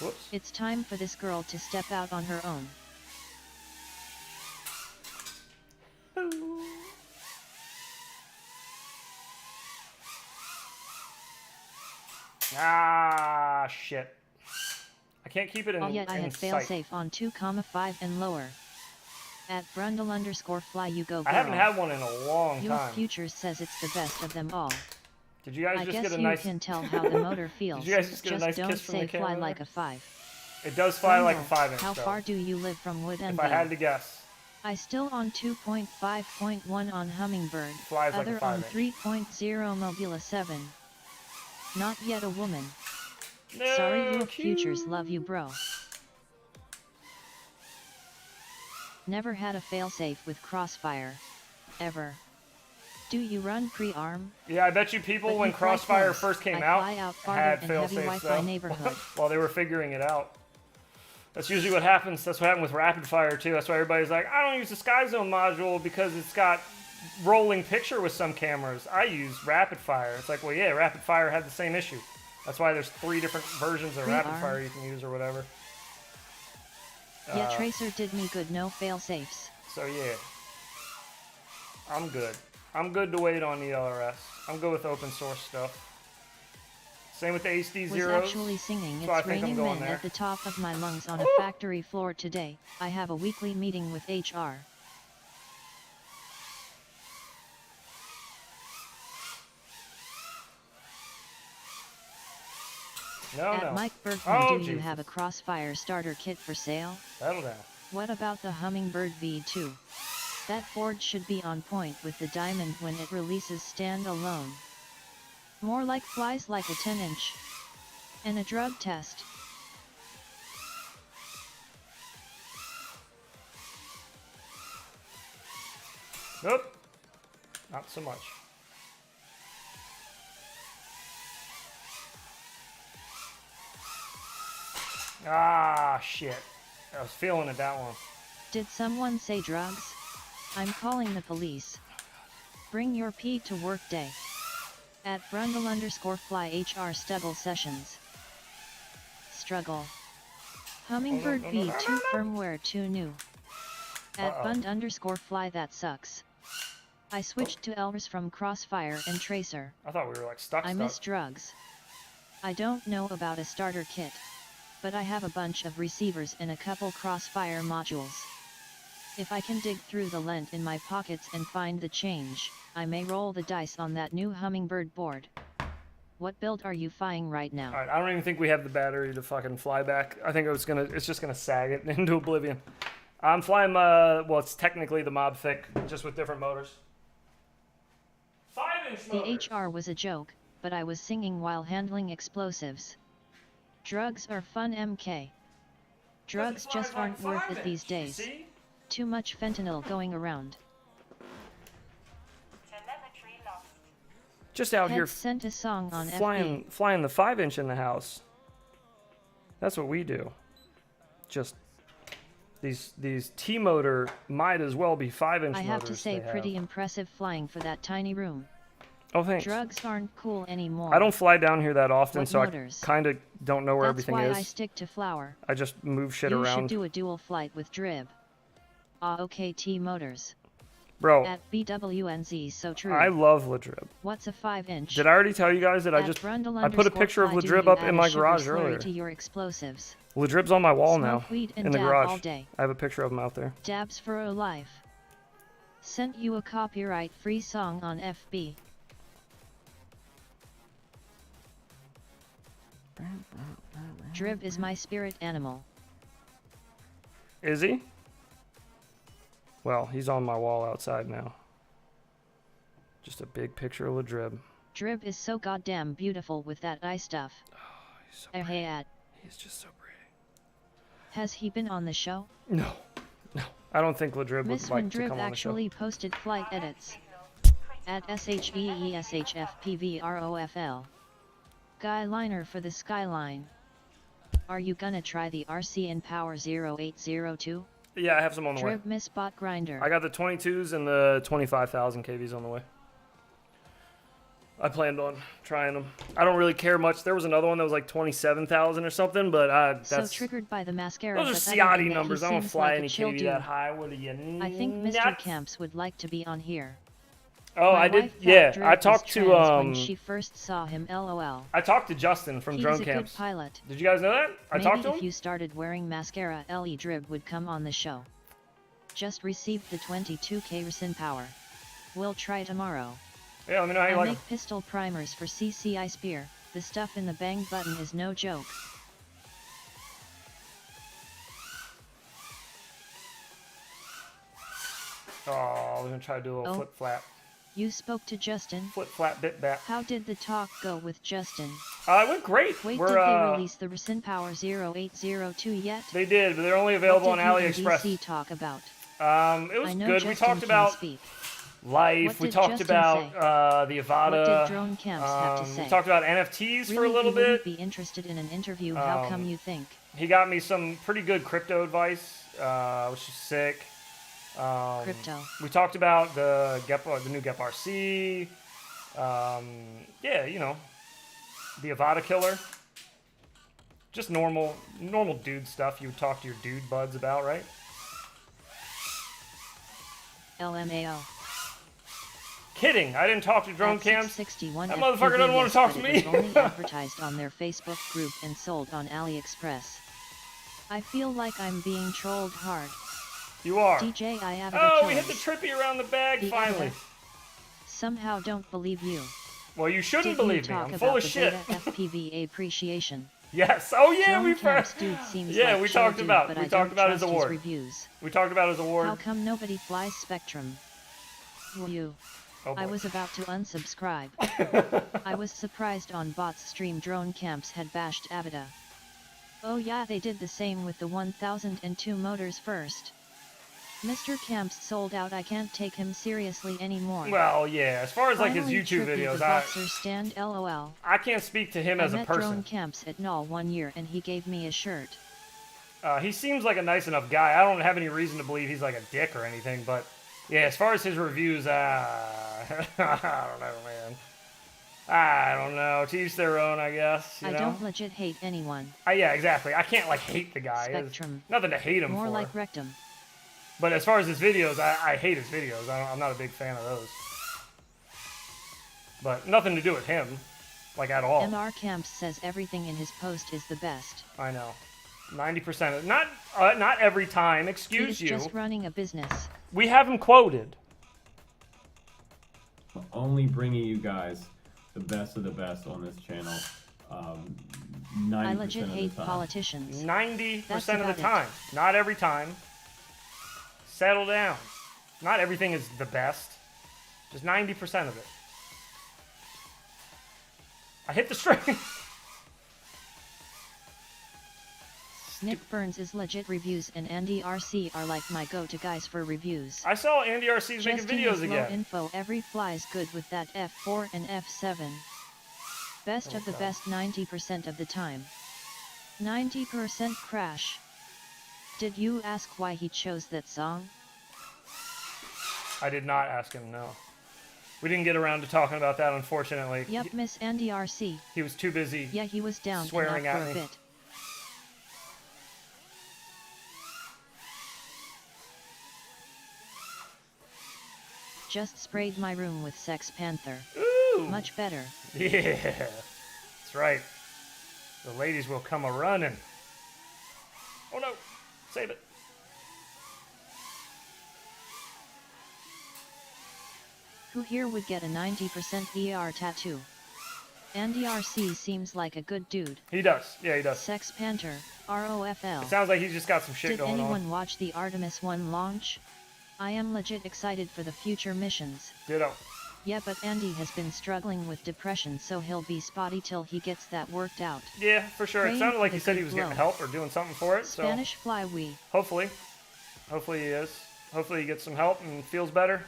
Whoops. It's time for this girl to step out on her own. Ah, shit. I can't keep it in, Oh yet I in had sight. failsafe on 2,5 and lower. At Brundle_fly you go girl. I haven't had one in a long Your time. Futures says it's the best of them all. Did you guys I just guess get a you nice... can tell how the motor feels. Did you guys just get a nice don't kiss from say the camera fly there? like a 5. It does fly like a Brundle, 5-inch How though. far do you live from Wood and If I had to guess. I still on 2.5.1 on Hummingbird, Flies like other a on 5-inch. 3.0 Mobula 7. Not yet a woman. No, Sorry your cute. futures love you bro. Never had a failsafe with Crossfire. Ever. Do you run pre-arm? Yeah, I bet you people But when you fly Crossfire close. first came I out fly out farther had in heavy fail-safes Wi-Fi though, neighborhood. while they were figuring it out. That's usually what happens. That's what happened with Rapid Fire too. That's why everybody's like, I don't use the Sky Zone module because it's got rolling picture with some cameras. I use Rapid Fire. It's like, well, yeah, Rapid Fire had the same issue. That's why there's 3 different versions of Rapid Pre-arm. Fire you can use or whatever. Yeah, Tracer did me good, no fail-safes. So yeah, I'm good. I'm good to wait on ELRS. I'm good with open source stuff. Same with the HD Was zeros. actually singing so I It's think I'm Raining going Men there. at the top of my lungs on a factory floor today. I have a weekly meeting with HR. No, At no. Mike Bergman, Oh, do you Jesus. have a Crossfire starter kit for sale? Settle down. What about the Hummingbird V2? That board should be on point with the Diamond when it releases standalone. More like flies like a 10-inch. And a drug test. Nope. Not so much. Ah, shit. I was feeling it, that one. Did someone say drugs? I'm calling the police. Bring your pee to work day. At Brundle_fly HR Stubble Sessions. Struggle. Hummingbird V2 firmware 2 new. At Bund_fly that sucks. I switched to Elvis from Crossfire and Tracer. I thought we were like stuck. I miss drugs. I don't know about a starter kit, but I have a bunch of receivers and a couple Crossfire modules. If I can dig through the lint in my pockets and find the change, I may roll the dice on that new Hummingbird board. What build are you flying right now? Alright, I don't even think we have the battery to fucking fly back. I think it's just gonna sag it into oblivion. I'm flying well, it's technically the Mob Thick, just with different motors. 5-inch motors. The HR was a joke, but I was singing while handling explosives. Drugs are fun, MK. Drugs just aren't worth it these days. See? Too much fentanyl going around. Telemetry lost. Just out here Head sent a song on flying the 5-inch in the house. That's what we do. Just these T-motor might as well be 5-inch motors. I have to say, they pretty have. impressive flying for that tiny room. Oh, thanks. Drugs aren't cool anymore. I don't fly down here that often, What so motors? I kind of don't know where That's everything why is. I stick to flour. I just move shit You around. should do a dual flight with Drib. OKT Motors. Bro, At BWNZ, so true. I love Ladrib. What's a 5-inch? Did I already tell you guys that I put a picture of Ladrib up in my garage earlier? To your explosives. Ladrib's on my wall Smoke now, weed and in the dab garage. all day. I have a picture of him out there. Dabs for a life. Sent you a copyright-free song on FB. Drib is my spirit animal. Is he? Well, he's on my wall outside now. Just a big picture of Ladrib. Drib is so goddamn beautiful with that eye stuff. Oh, he's so pretty. Hey, He's just so pretty. has he been on the show? No. I don't think Ladrib Miss would when like to Drib come on the show. actually posted flight edits. At SHEESHFPVROFL. Guy liner for the Skyline. Are you gonna try the RC in Power 0802? Yeah, I have some on the way. Drib Miss Bot Grinder. I got the 22s and the 25,000 KVs on the way. I planned on trying them. I don't really care much. There was another one that was like 27,000 or something, but that's... So triggered by the mascara. Those are but other Ciati than that, numbers. he I don't seems fly like a any chill KV dude. that high. What are you I think Mr. nuts? Camps would like to be on here. Oh, My I did. wife thought Yeah, Drib I was talked to trans when she first saw him. LOL. I talked to Justin from He's Drone a Camps. good pilot. Did you guys know that? I Maybe talked to if him. you started wearing mascara, LE Drib would come on the show. Just received the 22K resin power. We'll try tomorrow. Yeah, let me know how you I like make 'em. pistol primers for CCI Spear. The stuff in the bang button is no joke. Oh, we're gonna try to do a little Oh. flip flap. You spoke to Justin? Flip flap bit bat. How did the talk go with Justin? It went great. Wait, We're, did they release the Resin Power 0802 yet? They did, but they're only available What on did you and AliExpress. DC talk about? It was I know good. Justin We talked can about speak. life. What We did talked Justin about say? the Avada. What did Drone Camps have to say? We talked about NFTs for a Really, little he wouldn't bit. be interested in an interview. How come you think? He got me some pretty good crypto advice, which is sick. Crypto. We talked about the new Gep RC. Yeah, you know, the Avada killer. Just normal dude stuff you would talk to your dude buds about, right? LMAO. Kidding, I didn't talk to Drone At Camps. 661 That motherfucker doesn't want to talk to but me. It was only advertised on their Facebook group and sold on AliExpress. I feel like I'm being trolled hard. You are. DJ, I have Oh, we hit the trippy around the bag The finally. other. Somehow don't believe you. Well, you shouldn't Did you believe me. talk I'm about full of the shit. beta FPV appreciation? Yes. Oh yeah, Drone we Camps first. dude seems Yeah, like we chill talked dude, about but we I talked don't about his trust award. reviews. We talked about his award. How come nobody flies Spectrum? You. Oh, I boy. was about to unsubscribe. I was surprised on bots stream Drone Camps had bashed Avada. Oh yeah, they did the same with the 1002 motors first. Mr. Camps sold out. I can't take him seriously anymore. Well, yeah. As far as like his Finally, YouTube Trippy videos, the boxer stand LOL. I can't speak to him I as a met Drone person. Camps at NOL 1 year and he gave me a shirt. He seems like a nice enough guy. I don't have any reason to believe he's like a dick or anything, but Yeah, as far as his reviews, I don't know, man. I don't know. To each their own, I guess. You I know? don't legit hate anyone. Yeah, exactly. I can't, like, hate the guy. There's Spectrum. nothing to hate him More for. like rectum. But as far as his videos, I hate his videos. I'm not a big fan of those. But nothing to do with him. Like, at all. MR Camps says everything in his post is the best. I know. 90% of not every time. Excuse He's you. just running a business. We have him quoted. Only bringing you guys the best of the best on this channel. 90% I legit of the hate time. politicians. 90% That's of the about it. time. Not every time. Settle down. Not everything is the best. Just 90% of it. I hit the string. Nick Burns' legit reviews and Andy RC are like my go-to guys for reviews. I saw Andy RC's making Justin videos is low again. info, every fly's good with that F4 and F7. Best of the best 90% of the time. 90% crash. Did you ask why he chose that song? I did not ask him, no. We didn't get around to talking about that, unfortunately. Yup, Miss Andy RC. He was too busy. Yeah, he was down Swearing and at out for me. a bit. Just sprayed my room with Sex Panther. Ooh! Much better. Yeah, that's right. The ladies will come a-running. Oh no, save it. Who here would get a 90% ER tattoo? Andy RC seems like a good dude. He does, yeah, he does. Sex Panther, ROFL. It sounds like he's just got some shit Did going anyone on. watch the Artemis 1 launch? I am legit excited for the future missions. Ditto. Yeah, but Andy has been struggling with depression, so he'll be spotty till he gets that worked out. Yeah, for sure. It Praying sounded for like he the said he good was getting blow. help or doing something for it. So Spanish fly we. hopefully he is. Hopefully he gets some help and feels better.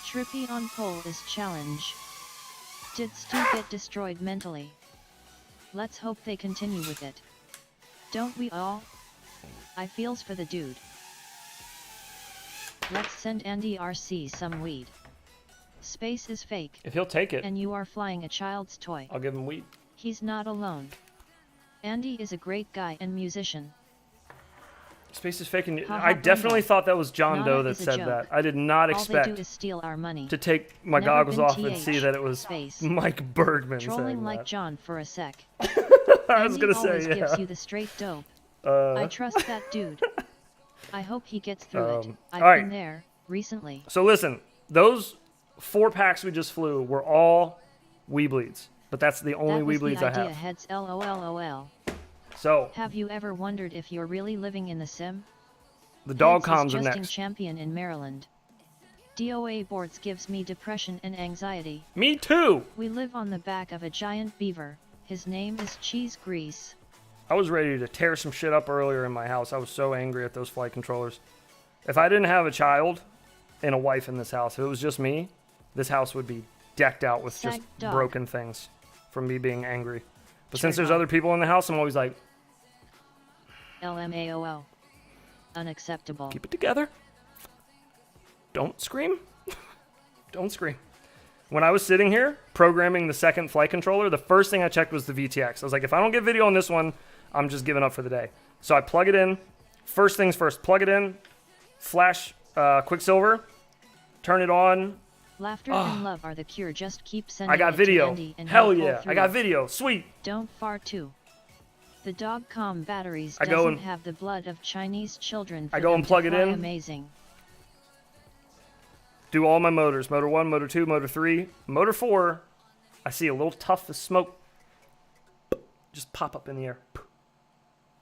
Trippy on pole is challenge. Did Stu get destroyed mentally? Let's hope they continue with it. Don't we all? I feels for the dude. Let's send Andy RC some weed. Space is fake, If he'll take it, and you are flying a child's toy. I'll give him weed. He's not alone. Andy is a great guy and musician. Space is faking. Ha ha, I definitely Brenda. thought that was John Nana Doe that is a said joke. that. I did not All they expect do is steal our money. to take my Never goggles been off and TH, see that it was space. Mike Bergman Trolling saying like that. John for a sec. I was Andy gonna always say, gives yeah. you the straight dope. I Uh, trust that dude. I hope he gets through it. I've alright. been there recently. so listen, those 4 packs we just flew were all Weebleeds, but that's the only That was Weebleeds the I idea, have. heads LOLOL. So Have you ever wondered if you're really living in the sim? the dog Heads comms is are Justin next. Champion in Maryland. DOA boards gives me depression and anxiety. Me too. We live on the back of a giant beaver. His name is Cheese Grease. I was ready to tear some shit up earlier in my house. I was so angry at those flight controllers. If I didn't have a child and a wife in this house, if it was just me, this house would be decked out with just Sag dog. broken things from me being angry. But since Sure there's dog. other people in the house, I'm always like, LMAOO. Unacceptable. keep it together. Don't scream. Don't scream. When I was sitting here programming the second flight controller, the first thing I checked was the VTX. I was like, if I don't get video on this one, I'm just giving up for the day. So I plug it in. First things first, plug it in, flash Quicksilver, turn it on. Laughter and love are the cure. Just keep sending I got it video. to Andy and Hell he'll pull yeah, I through. got video. Sweet. Don't fart too. The dog-com batteries I go doesn't and- have the blood of Chinese children for I go them and to plug it fly in. Amazing. Do all my motors. Motor 1, Motor 2, Motor 3. Motor 4, I see a little tuft of smoke just pop up in the air.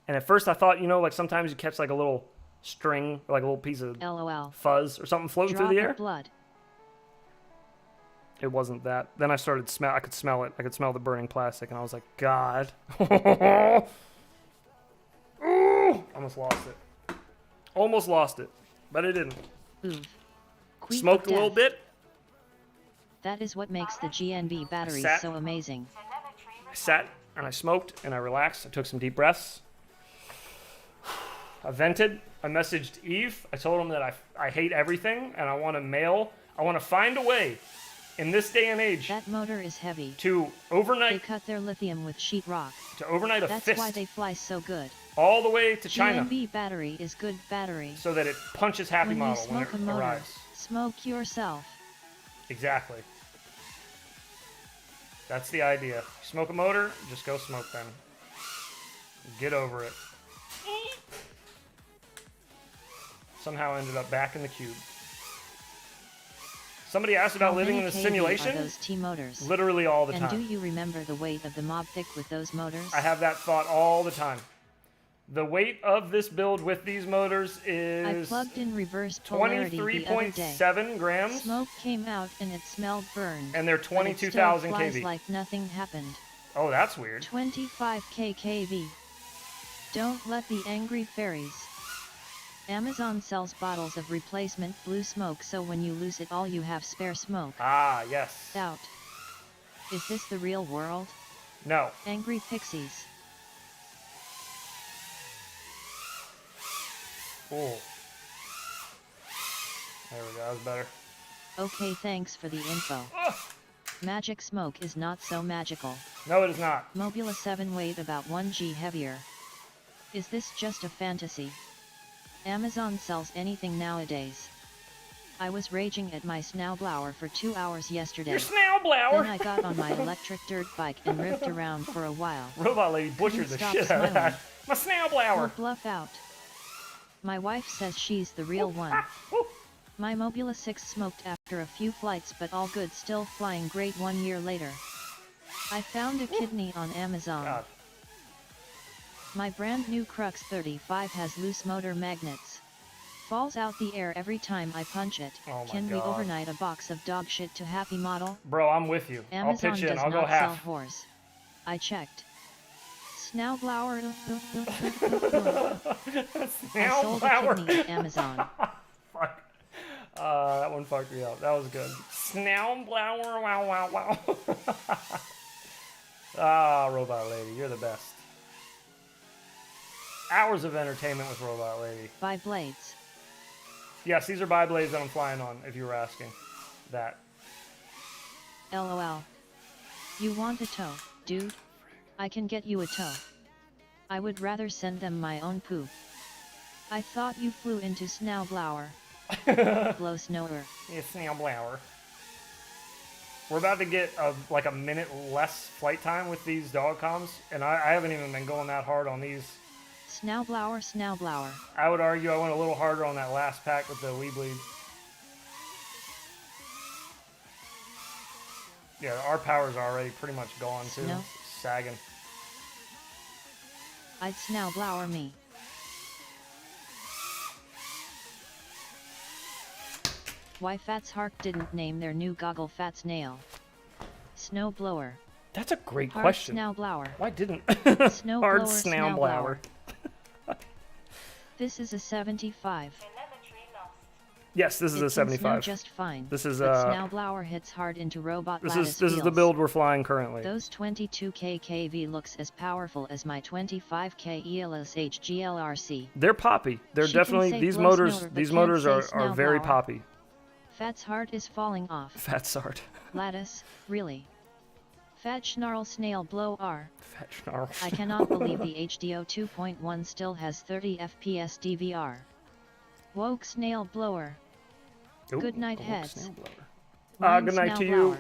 And at first I thought, you know, like sometimes you catch like a little string, or like a little piece of LOL. fuzz or something floating Drop through the of air. blood. It wasn't that. Then I started I could smell it. I could smell the burning plastic, and I was like, God. Ooh, almost lost it. Almost lost it, but I didn't. Ooh. Queef Smoked of a little death. bit. That is what makes the GNB batteries Sat. so amazing. I sat and I smoked and I relaxed. I took some deep breaths. I vented. I messaged Eve. I told him that I hate everything and I want to find a way in this day and age That motor is heavy. to They overnight cut their lithium with sheetrock. a That's fist why they fly so good. all the way to China GMB battery is good battery. so that it punches Happy When you Model when smoke it a motor, arrives. smoke yourself. Exactly. That's the idea. Smoke a motor, just go smoke them. Get over it. Somehow ended up back in the cube. Somebody asked about How living in many the kV simulation. Are those T-motors? Literally all the And do time. you remember the weight of the mob thick with those motors? I have that thought all the time. The weight of this build with these motors I is plugged in reverse polarity the other day. 23.7 grams, Smoke came out and it smelled burned. and they're but it still 22,000 flies kV. like nothing happened. Oh, that's weird. 25k kV. Don't let the angry fairies. Amazon sells bottles of replacement blue smoke so when you lose it all you have spare smoke. Ah, yes. Out. Is this the real world? No. Angry pixies. Oh. There we go. That was better. Okay, thanks for the info. Ugh. Magic smoke is not so magical. No, it is not. Mobula 7 weighed about 1g heavier. Is this just a fantasy? Amazon sells anything nowadays. I was raging at my snowblower for 2 hours yesterday. Your snowblower! Then I got on my electric dirt bike and ripped around for a while. Robot lady butchered the Stop shit out of smiling. that. My I'll snowblower! bluff out. My wife says she's the real one. Woo. My Mobula 6 smoked after a few flights but all good, still flying great 1 year later. I found a kidney on Amazon. God. My brand new Crux 35 has loose motor magnets. Falls out the air every time I punch it. Oh my Can we God. overnight a box of dog shit to Happy Model? Bro, I'm with you. Amazon I'll pitch in. does I'll go not half. sell whores. I checked. Snowblower. I sold a Snowblower. kidney at Amazon. Fuck. That one fucked me up. That was good. Snowblower. Wow, wow, wow. Ah, Robot Lady, you're the best. Hours of entertainment with Robot Lady. Buy blades. Yes, these are bi-blades that I'm flying on, if you were asking that. LOL. You want a tow, dude? I can get you a tow. I would rather send them my own poop. I thought you flew into Snowblower. Blow snower. Yeah, Snowblower. We're about to get like a minute less flight time with these dog comms, and I haven't even been going that hard on these. Snowblower, Snowblower. I would argue I went a little harder on that last pack with the Wee Bleed. Yeah, our power's already pretty much gone too. No. Sagging. I'd Snowblower me. Why Fats Hark didn't name their new goggle Fats Nail? Snowblower. That's a great Hard question. Snowblower. Why didn't Snowblower, hard Snowblower. Snowblower? This is a 75. Telemetry lost. Yes, this is It a can snow 75. just fine. This is but Snowblower hits hard into robot this lattice is the wheels. build we're flying currently. Those 22k kV looks as powerful as my 25k ELS HGLRC. They're poppy. They're She can definitely say these blow motors. snower, but These can't motors say are very Snowblower. poppy. Fat's heart is falling off. Fat sart. Lattice, really? Fat Schnarl Snail Blow R. Fat snarl. I cannot believe the HDO 2.1 still has 30 FPS DVR. Woke Snail Blower. Ooh, Good night, a woke heads. snail blower. Wine Good night to you. Snowblower.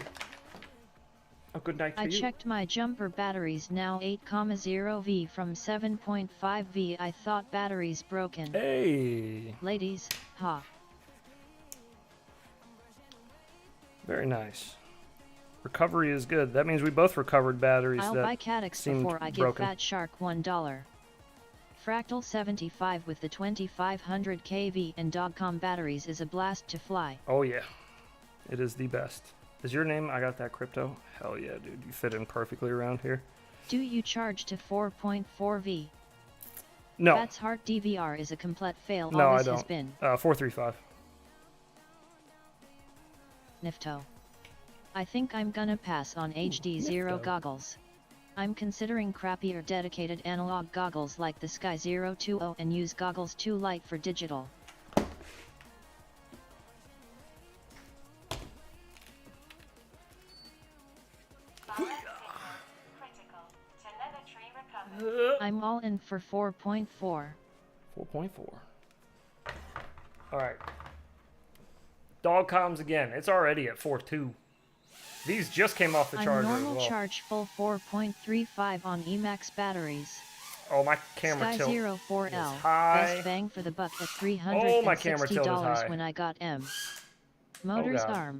Oh, good night to I you. checked my jumper batteries now 8,0V from 7.5V. I thought batteries broken. Hey, Ladies, ha. very nice. Recovery is good. That means we both recovered batteries I'll that buy Caddix seemed before I give broken. Fat Shark $1. Fractal 75 with the 2500 kV and Dogcom batteries is a blast to fly. Oh yeah, it is the best. Is your name? I got that crypto. Hell yeah, dude. You fit in perfectly around here. Do you charge to 4.4V? No, Fat's Heart DVR is a complete fail. no, All I this has don't. been 435. Nifto. I think I'm gonna pass on HD Zero Nifto. goggles. I'm considering crappier dedicated analog goggles like the Sky 020 and use goggles too light for digital. Critical. Telemetry recovered. I'm all in for 4.4. 4.4. All right. Dog comms again. It's already at 4.2. These just came off the I'm charger as normal well. charge full 4.35 on Emax batteries. Oh, my camera Sky tilt 04L, is high. best bang for the buck at Oh, my camera tilt is $360 high. when I got M. Motors God. arm.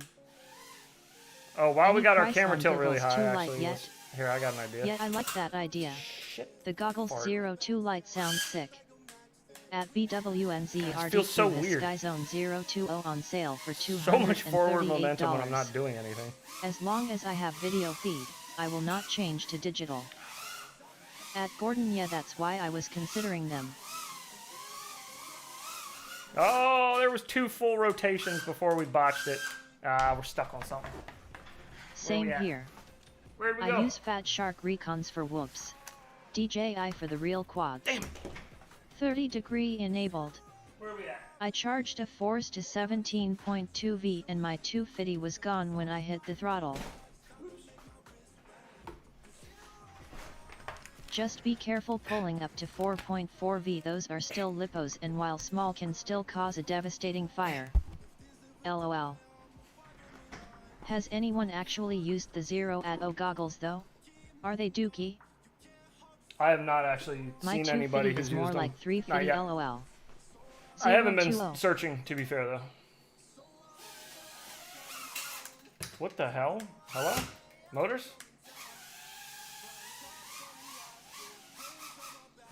Oh, wow, we Any got our price camera on tilt really goggles high, too light actually. yet? Let's- Here, I got an idea. Yeah, I like that idea. Shit. The goggles Fart. 02 light sounds sick. At BWNZRDQ, feels so the weird. Sky Zone 020 on sale for $238. So much forward momentum when I'm not doing anything. As long as I have video feed, I will not change to digital. At Gordon, yeah, that's why I was considering them. Oh, there was 2 full rotations before we botched it. We're stuck on something. Same at? here. Where'd we I go? use Fat Shark Recons for whoops. DJI for the real quads. Damn. 30-degree enabled. Where are we at? I charged a force to 17.2 V and my 250 was gone when I hit the throttle. Just be careful pulling up to 4.4 V, those are still lipos and while small can still cause a devastating fire. LOL. Has anyone actually used the 0.0 goggles though? Are they dookie? I have not actually My seen 250 anybody is who's more used them. like Not 350 yet. LOL. I haven't been 020. searching, to be fair, though. What the hell? Hello? Motors?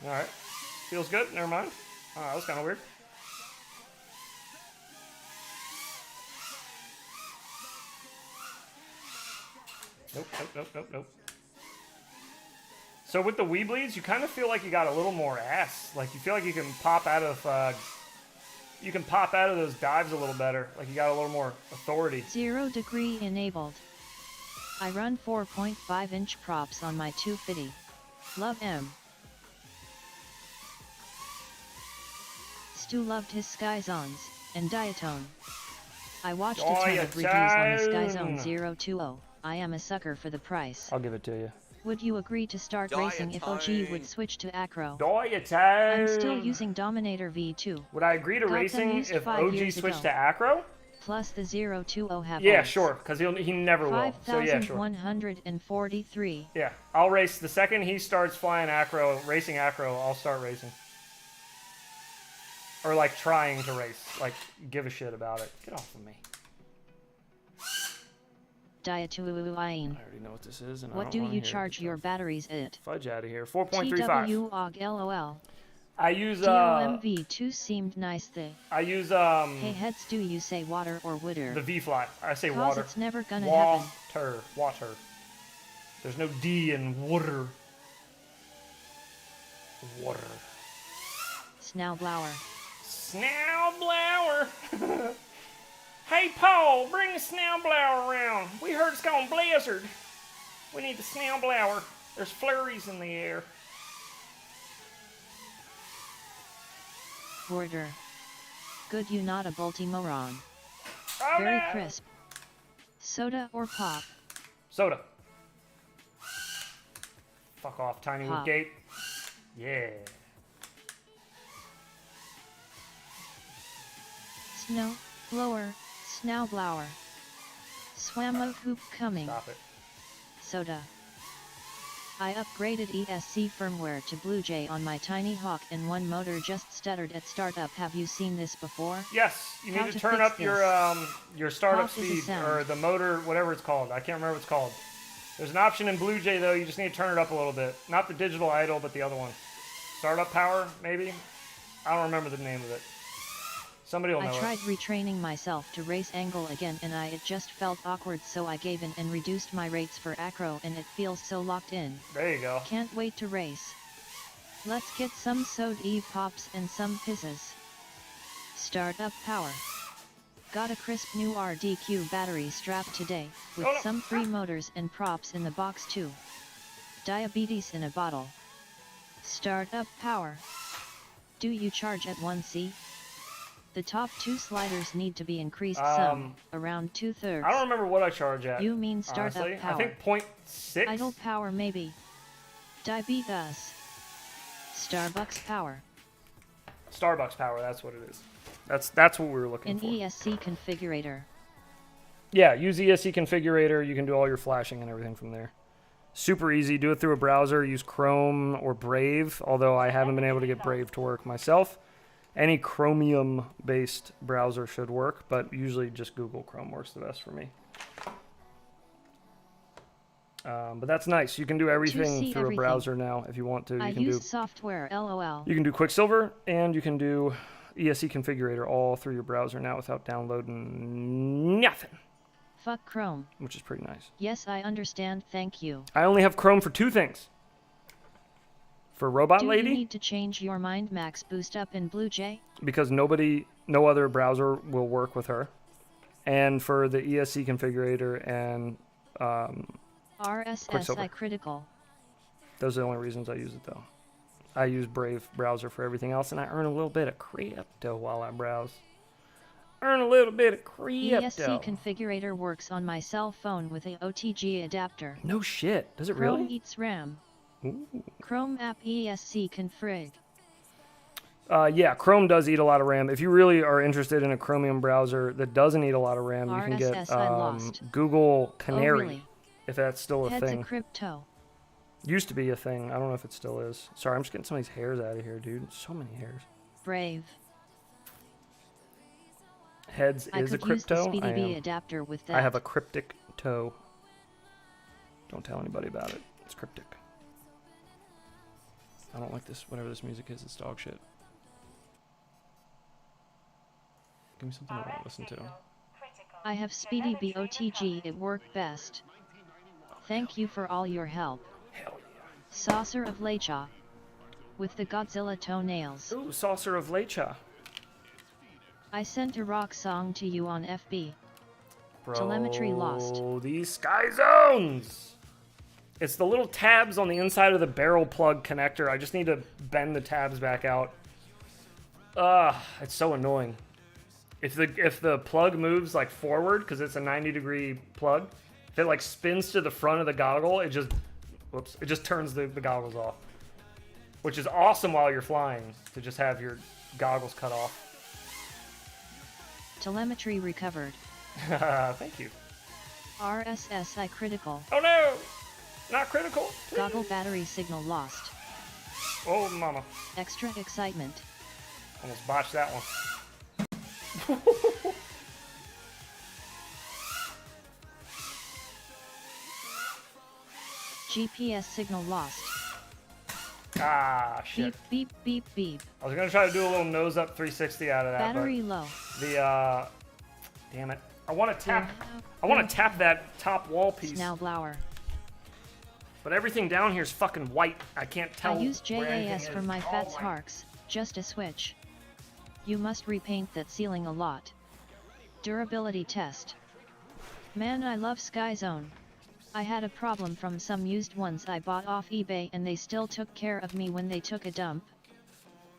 Alright. Feels good? Never mind. Oh, that was kind of weird. Nope. So with the Wii Bleeds, you kind of feel like you got a little more ass. Like you feel like you can pop out of those dives a little better. Like you got a little more authority. 0-degree enabled. I run 4.5-inch props on my 250. Love M. Stu loved his Sky Zones, and Diatone. I watched a ton of reviews on the Sky Zone 020. I am a sucker for the price. I'll give it to you. Would you agree to start racing if OG would switch to acro? Diatone. I'm still using Dominator V2. Would I agree to Got them racing used if 5 OG years switched ago. to acro? Plus the 020 have Yeah, bolts. sure, because he never will. So yeah, sure. 5,143. Yeah, I'll race the second he starts flying acro, racing acro. I'll start racing, or like trying to race. Like give a shit about it. Get off of me. Diatuine. I already know what this is, and I What don't do wanna you hear charge your batteries at? Fudge out of here. 4.35. TWOG LOL. I use DOMV2 seemed nice the. I use Hey heads, do you say water or wooder? the V fly. I say Cause water. it's never gonna happen. Water. There's no D in water. Water. Snowblower. Snowblower. Hey Paul, bring the snowblower around. We heard it's going blizzard. We need the snowblower. There's flurries in the air. Border. Good, you not a bolty moron. Oh, Very man. crisp. Soda or pop? Soda. Fuck off, Tiny Pop. Woodgate. Yeah. Snow, blower, snowblower. Swammo hoop coming. Stop it. Soda. I upgraded ESC firmware to Blue Jay on my Tiny Hawk and one motor just stuttered at startup. Have you seen this before? Yes, you How need to to turn fix up your startup Pop is a speed sound. or the motor, whatever it's called. I can't remember what it's called. There's an option in Blue Jay though. You just need to turn it up a little bit. Not the digital idle, but the other one. Startup power, maybe. I don't remember the name of it. Somebody will know I it. tried retraining myself to race angle again and it just felt awkward, so I gave in and reduced my rates for acro and it feels so locked in. There you go. Can't wait to race. Let's get some Sode Eve pops and some pizzas. Startup power. Got a crisp new RDQ battery strap today, with Oh, no. some free motors and props in the box too. Diabetes in a bottle. Startup power. Do you charge at 1C? The top 2 sliders need to be increased some, around 2/3. I don't remember what I charge at. You mean startup honestly. power? I think 0.6. Idle power maybe. Diabetes. Starbucks power. Starbucks power, that's what it is. That's what we were looking An for. ESC configurator. Yeah, use ESC configurator. You can do all your flashing and everything from there. Super easy. Do it through a browser. Use Chrome or Brave, although I haven't been able to get Brave to work myself. Any Chromium-based browser should work, but usually just Google Chrome works the best for me. But that's nice. You can do everything through a browser now if you want to. I You can use do software, lol. You can do Quicksilver, and you can do ESC configurator all through your browser now without downloading nothing, Fuck Chrome. which is pretty nice. Yes, I understand, thank you. I only have Chrome for 2 things. For Robot Do Lady, you need to change your mind max boost up in BlueJ? because no other browser will work with her. And for the ESC configurator and Quicksilver. RSSI critical. Those are the only reasons I use it, though. I use Brave browser for everything else, and I earn a little bit of crypto while I browse. Earn a little bit of crypto. ESC configurator works on my cell phone with a OTG adapter. No shit. Does it Chrome really? eats RAM. Ooh. Chrome app ESC config. Yeah, Chrome does eat a lot of RAM. If you really are interested in a Chromium browser that doesn't eat a lot of RAM, you can get RSSI lost. Google Canary, Oh, really? if that's still a Heads thing. a crypto. Used to be a thing. I don't know if it still is. Sorry, I'm just getting some of these hairs out of here, dude. So many hairs. Brave. Heads I is a could use the crypto. SpeedyB adapter with that. I have a cryptic toe. Don't tell anybody about it. It's cryptic. I don't like this. Whatever this music is, it's dog shit. Give me something I want to listen to. Critical. I have SpeedyB OTG, it worked best. Thank you for all your help. Hell yeah. Saucer of Lecha. With the Godzilla toenails. Ooh, Saucer of Lecha. I sent a rock song to you on FB. Bro, Telemetry lost. These sky zones! It's the little tabs on the inside of the barrel plug connector. I just need to bend the tabs back out. It's so annoying. If the plug moves like forward, because it's a 90-degree plug, if it like spins to the front of the goggle, it just turns the goggles off. Which is awesome while you're flying, to just have your goggles cut off. Telemetry recovered. Thank you. RSSI critical. Oh no! Not critical. Goggle battery signal lost. Oh mama. Extra excitement. Almost botched that one. GPS signal lost. Ah, shit. Beep, beep, beep, beep. I was gonna try to do a little nose up 360 out of that, Battery low. but damn it. I want to tap that top wall piece, Snowblower. but everything down here is fucking white. I can't tell. I use where anything JAS for is. my It's all Fats white. Harks. Just a switch. You must repaint that ceiling a lot. Durability test. Man, I love Sky Zone. I had a problem from some used ones I bought off eBay and they still took care of me when they took a dump.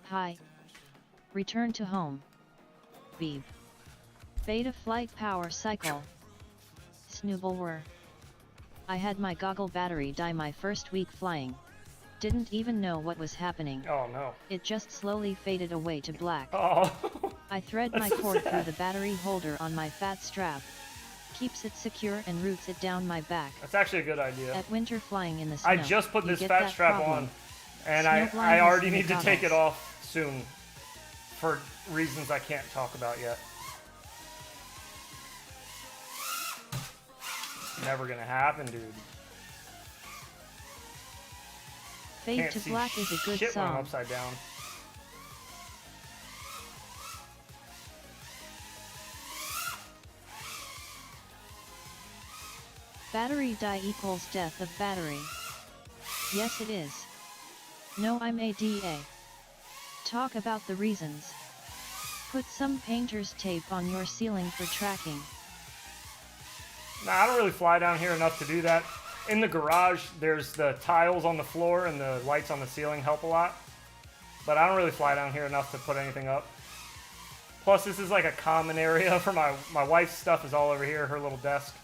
Hi. Return to home. Beep. Beta flight power cycle. Snooblewere. I had my goggle battery die my first week flying. Didn't even know what was happening. Oh no. It just slowly faded away to black. Oh. I thread my cord through the battery holder on my fat strap. Keeps it secure and routes it down my back. That's actually a good idea. At winter flying in the snow, I just put you this get fat that strap problem. on, and Snow I already blindness in need the to take it goggles. off soon, for reasons I can't talk about yet. Never gonna happen, dude. Fade Can't to see Black is a good shit when I'm song. upside down. Battery die equals death of battery. Yes it is. No, I'm ADA. Talk about the reasons. Put some painter's tape on your ceiling for tracking. Nah, I don't really fly down here enough to do that. In the garage, there's the tiles on the floor and the lights on the ceiling help a lot. But I don't really fly down here enough to put anything up. Plus, this is like a common area for my wife's stuff is all over here, her little desk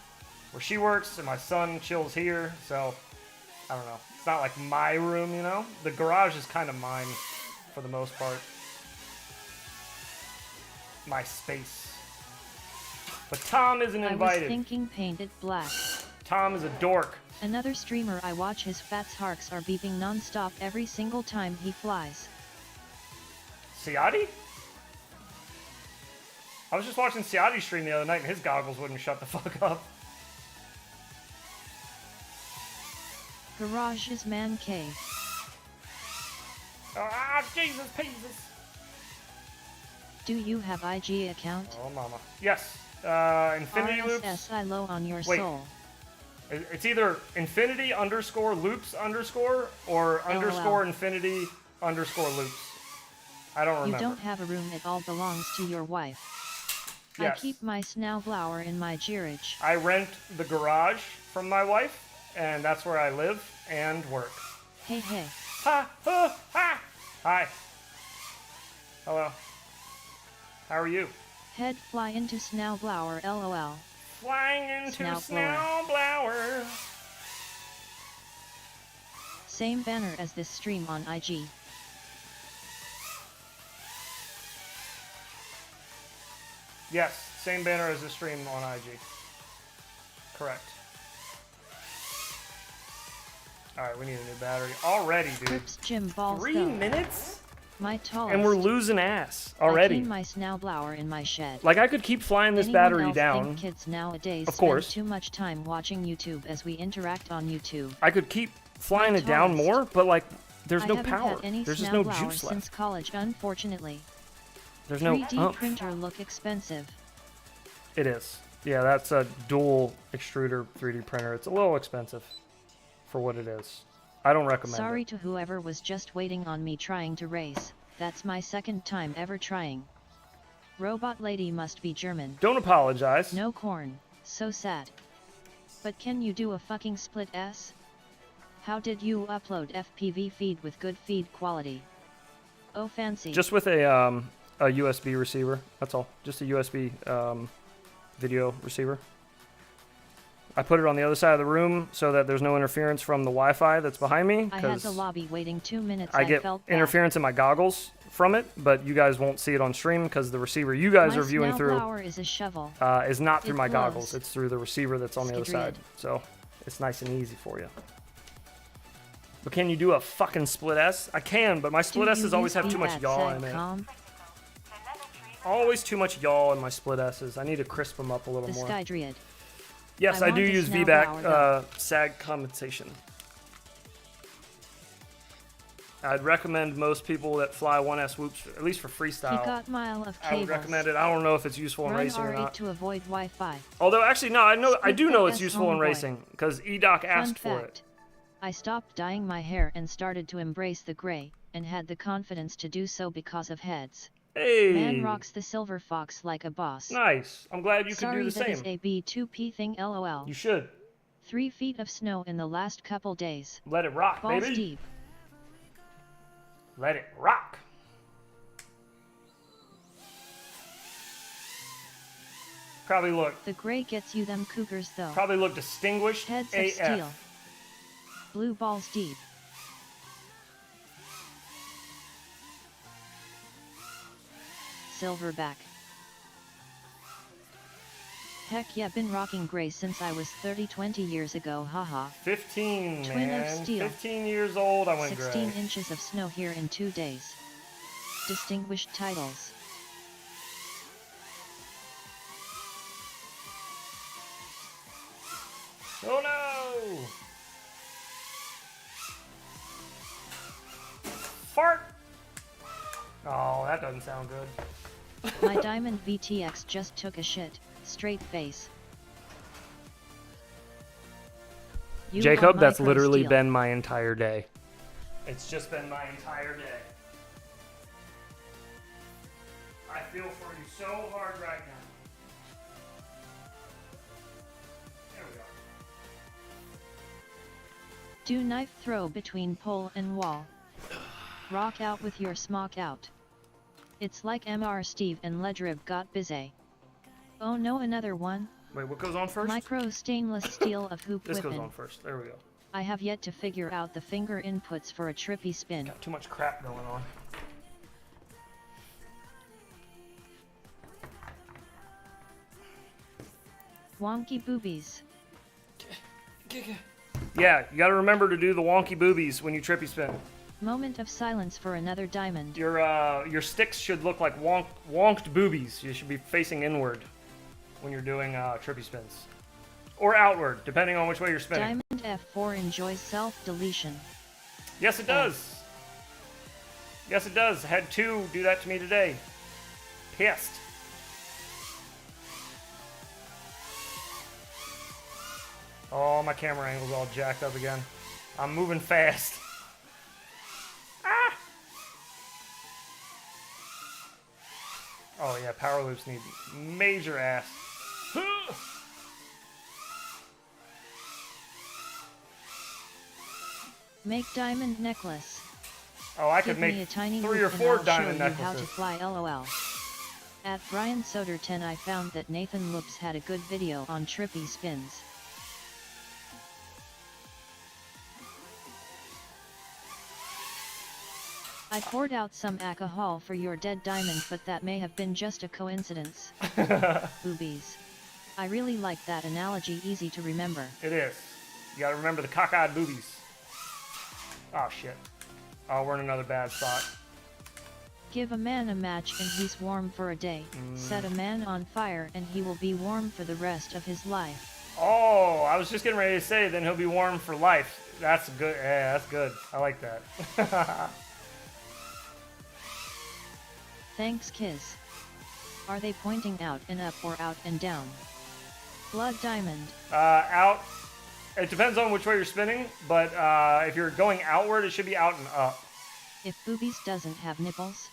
where she works, and my son chills here. So, I don't know. It's not like my room, you know? The garage is kind of mine for the most part. My space. But Tom isn't I was invited. thinking paint it black. Tom is a dork. Another streamer I watch, his fats harks are beeping non-stop every single time he flies. Ciati? I was just watching Ciati stream the other night and his goggles wouldn't shut the fuck up. Garage is man cave. Ah, Jesus, Jesus. Do you have IG account? Oh, mama. Yes. Infinity Loops. RSSI low on your Wait. soul. It's either infinity underscore loops underscore or underscore infinity underscore loops. I don't remember. You don't have a room, it all belongs to your wife. Yes. I keep my snowblower in my garage. I rent the garage from my wife, and that's where I live and work. Hey hey. Ha! Ha! Ha! Hi. Hello. How are you? Head fly into snowblower LOL. Flying into Snowblower. snowblower. Same banner as this stream on IG. Yes, same banner as the stream on IG. Correct. Alright, we need a new battery. Already, dude. Crips Jim balls 3 though. minutes? My tallest. And we're losing ass I already. clean my snowblower in my shed. Like, I could keep flying this Anyone battery else down. think kids nowadays Of spend course. too much time watching YouTube as we interact on YouTube? I could keep flying My it down tallest. more, but like, there's I no haven't power. had any There's just no snowblower juice since left. college, unfortunately. There's no 3D oomph. printer look expensive. It is. Yeah, that's a dual extruder 3D printer. It's a little expensive for what it is. I don't recommend Sorry it. to whoever was just waiting on me trying to race. That's my second time ever trying. Robot lady must be German. Don't apologize. No corn. So sad. But can you do a fucking split S? How did you upload FPV feed with good feed quality? Oh fancy. Just with a USB receiver. That's all. Just a USB video receiver. I put it on the other side of the room so that there's no interference from the Wi-Fi that's behind me. I had the lobby waiting 2 minutes. I get felt bad. interference in my goggles from it, but you guys won't see it on stream because the receiver you guys My are viewing through snowblower is a shovel. is not through It my glows. goggles. It's through the receiver that's on the other side. Skidrid. So it's nice and easy for you. But can you do a fucking split S? I can, but my split Do S's you always use have too much VBAT yaw in it. SAGCOM? Always too much yaw in my split S's. I need to crisp them up a little The more. Skydriad. Yes, I I do want a use snowblower, VBAC SAG compensation. I'd recommend most people that fly 1S whoops, at least for He freestyle. got mile of I cables. would recommend it. I don't know if it's useful in Run racing or R8 not. to avoid Wi-Fi. Although, actually, no, I know, I Split do know the it's S useful in homeboy. racing because EDOC Fun asked for it. fact. I stopped dyeing my hair and started to embrace the gray, and had the confidence to do so because of heads. Hey, Man rocks the silver fox like a boss. nice. I'm glad you Sorry, could do the that is same. a B2P thing lol. You should 3 feet of snow in the last couple days. let it rock, Balls baby. deep. Let it rock. Probably look The gray gets you them cougars though. Probably look distinguished Heads of AF. steel. Blue balls deep. Silverback. Heck yeah, been rocking gray since I was 20 years ago, haha. 15, Twin of man. steel. 15 years old, I went 16 gray. inches of snow here in 2 days. Distinguished titles. Oh no! Fart! Oh, that doesn't sound good. My Diamond VTX just took a shit, straight face. You Jacob, on that's micro literally steel. been my entire day. It's just been my entire day. I feel for you so hard right now. There we go. Do knife throw between pole and wall. Rock out with your smock out. It's like Mr. Steve and Ledrib got busy. Oh no, another one? Wait, what goes on first? Micro stainless steel of hoop This goes whippin'. on first. There we go. I have yet to figure out the finger inputs for a trippy spin. Got too much crap going on. Wonky boobies. Yeah, you gotta remember to do the wonky boobies when you trippy spin. Moment of silence for another diamond. Your sticks should look like wonked boobies. You should be facing inward when you're doing trippy spins. Or outward, depending on which way you're spinning. Diamond F4 enjoys self-deletion. Yes, it does. Yes, it does. Had 2 do that to me today. Pissed. Oh, my camera angle's all jacked up again. I'm moving fast. Ah! Oh yeah, power loops need major ass. Make diamond necklace. Oh, I could Give me a make tiny 3 loop or 4 and diamond I'll show you how to necklaces. fly LOL. At Brian Soder 10 I found that Nathan Loops had a good video on trippy spins. I poured out some alcohol for your dead diamond, but that may have been just a coincidence. Boobies. I really like that analogy, easy to remember. It is. You gotta remember the cockeyed boobies. Oh shit. Oh, we're in another bad spot. Give a man a match and he's warm for a day. Set a man on fire and he will be warm for the rest of his life. Oh, I was just getting ready to say then he'll be warm for life. That's good. Yeah, that's good. I like that. Thanks, Kiz. Are they pointing out and up or out and down? Blood diamond. Out. It depends on which way you're spinning, but if you're going outward, it should be out and up. If boobies doesn't have nipples.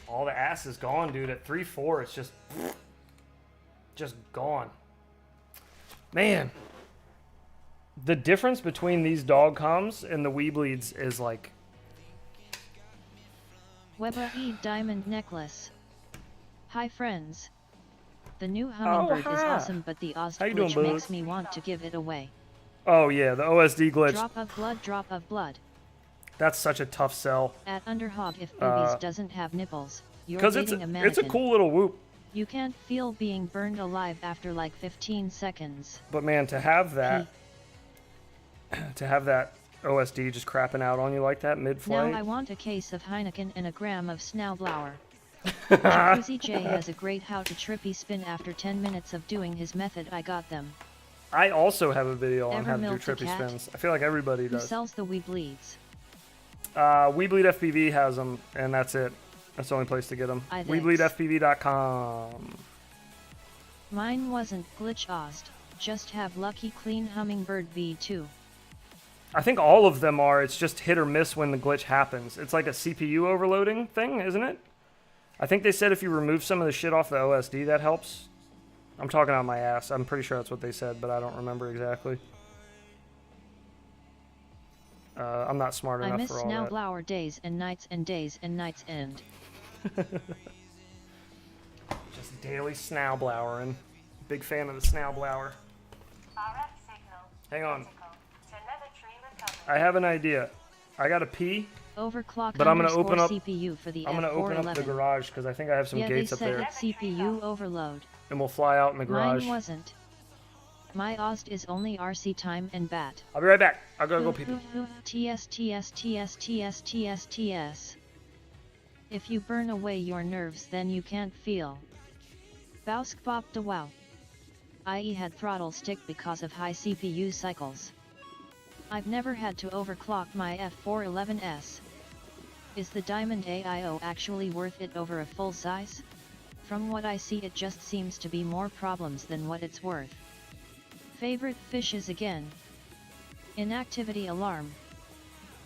All the ass is gone, dude. At 3-4, it's just gone. Man, the difference between these dog coms and the Weebleeds is like. Weba E diamond necklace. Hi friends. The new hummingbird is hi. awesome, but the Oz How you doing, glitch bud? makes me want to give it away. Oh yeah, the OSD glitch. Drop of blood, drop of blood. That's such a tough sell. At Underhog, if boobies doesn't have nipples, you're Because dating a mannequin. it's a cool little whoop. You can't feel being burned alive after like 15 seconds. But man, to have that OSD just crapping out on you like that mid-flight. Now I want a case of Heineken and a gram of Snowblower. Jacuzzi J has a great how to trippy spin after 10 minutes of doing his method. I got them. I also have a video on Ever how to do milked a trippy cat? spins. I feel like everybody Who does. sells the Weebleeds? Weebleed FPV has them, and that's it. That's the only place to get them. I thinks. WeebleedFPV.com. Mine wasn't glitch-ozed, just have lucky clean hummingbird V2. I think all of them are. It's just hit or miss when the glitch happens. It's like a CPU overloading thing, isn't it? I think they said if you remove some of the shit off the OSD, that helps. I'm talking out my ass. I'm pretty sure that's what they said, but I don't remember exactly. I'm not smart I enough miss for all that. Snowblower days and nights end. Just daily snowblowering. Big fan of the snowblower. RF signal. Hang on. Critical. Telemetry recovery. I have an idea. I gotta pee. Overclock But I'm gonna open up- CPU for the I'm gonna open up the F411. garage because I think I have some Yeah, gates they up said there, it's CPU overload. and we'll fly out in the garage. Mine wasn't. My OSD is only RC time and bat. I'll be right back. I'll go pee. TS. If you burn away your nerves, then you can't feel. Bausk bop de wow. IE had throttle stick because of high CPU cycles. I've never had to overclock my F411S. Is the Diamond AIO actually worth it over a full size? From what I see, it just seems to be more problems than what it's worth. Favorite fishes again. Inactivity alarm.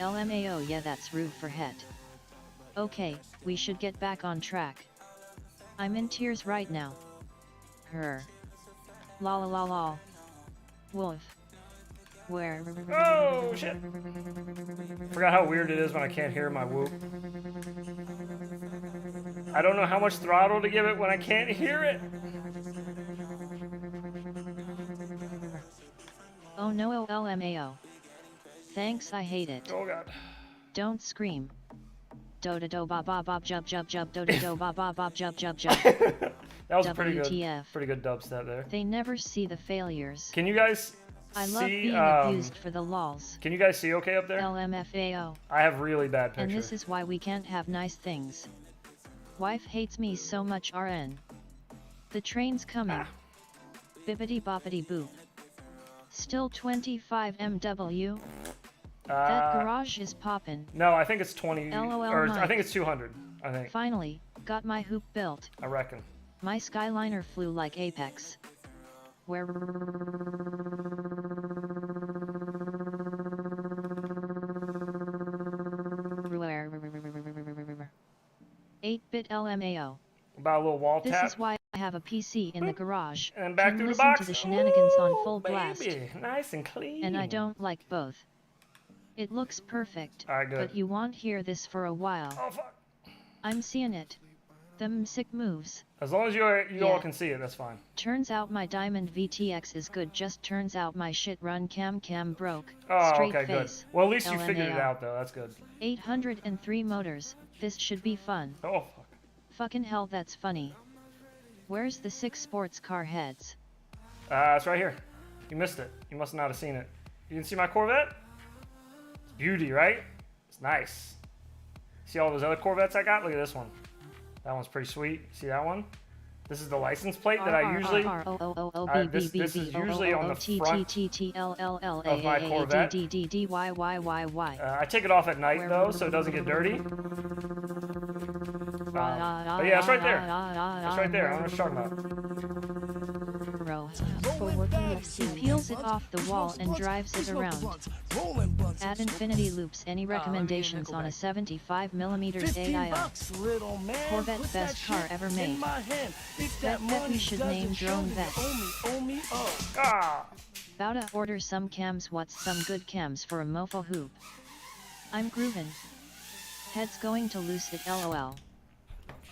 LMAO, yeah, that's rude for het. Okay, we should get back on track. I'm in tears right now. Her. La la la la. Wolf. Where? Oh shit! Forgot how weird it is when I can't hear my whoop. I don't know how much throttle to give it when I can't hear it. Oh no, LMAO. Thanks, I hate it. Oh god. Don't scream. Do do do ba ba ba jub jub jub do do do ba ba ba jub jub jub. That was a pretty WTF. good dubstep there. They never see the failures. Can you guys I see? love being abused for the lols. Can you guys see okay up there? LMFAO. I have really bad picture. And this is why we can't have nice things. Wife hates me so much, RN. The train's coming. Bibbity boppity boop. Still 25 MW? That garage is poppin'. No, I think it's 20. LOL Or I Mike. think it's 200. I think. Finally, got my hoop built. I reckon. My Skyliner flew like Apex. Where? 8-bit LMAO. About a little wall This tap. is why I have a PC in the garage. And back Can through the listen box. to the shenanigans on full Ooh, blast. baby. Nice and clean. And I don't like both. It looks perfect, Alright, good. but you won't hear this for a while. Oh fuck. I'm seeing it. Them sick moves. As long as you Yeah. all can see it, that's fine. Turns out my Diamond VTX is good, just turns out my shit run cam broke. Oh, Straight okay, face. good. Well, at least you figured it LMAO. out, though. That's good. 803 motors, this should be fun. Oh, fuck. Fucking hell, that's funny. Where's the 6 sports car heads? It's right here. You missed it. You must not have seen it. You can see my Corvette? It's beauty, right? It's nice. See all those other Corvettes I got? Look at this one. That one's pretty sweet. See that one? This is the license plate that I usually... This is usually on the front of my Corvette. I take it off at night, though, so it doesn't get dirty. But yeah, it's right there. It's right there. I don't know what you're talking about. For working He FC. peels it off the wall and drives it around. Add infinity loops. Any recommendations on a 75mm AIO? Corvette best car ever made. Bet we should name drone vet. Ah! Bout to order some cams. What's some good cams for a mofo hoop? I'm groovin'. Head's going to loose it, LOL.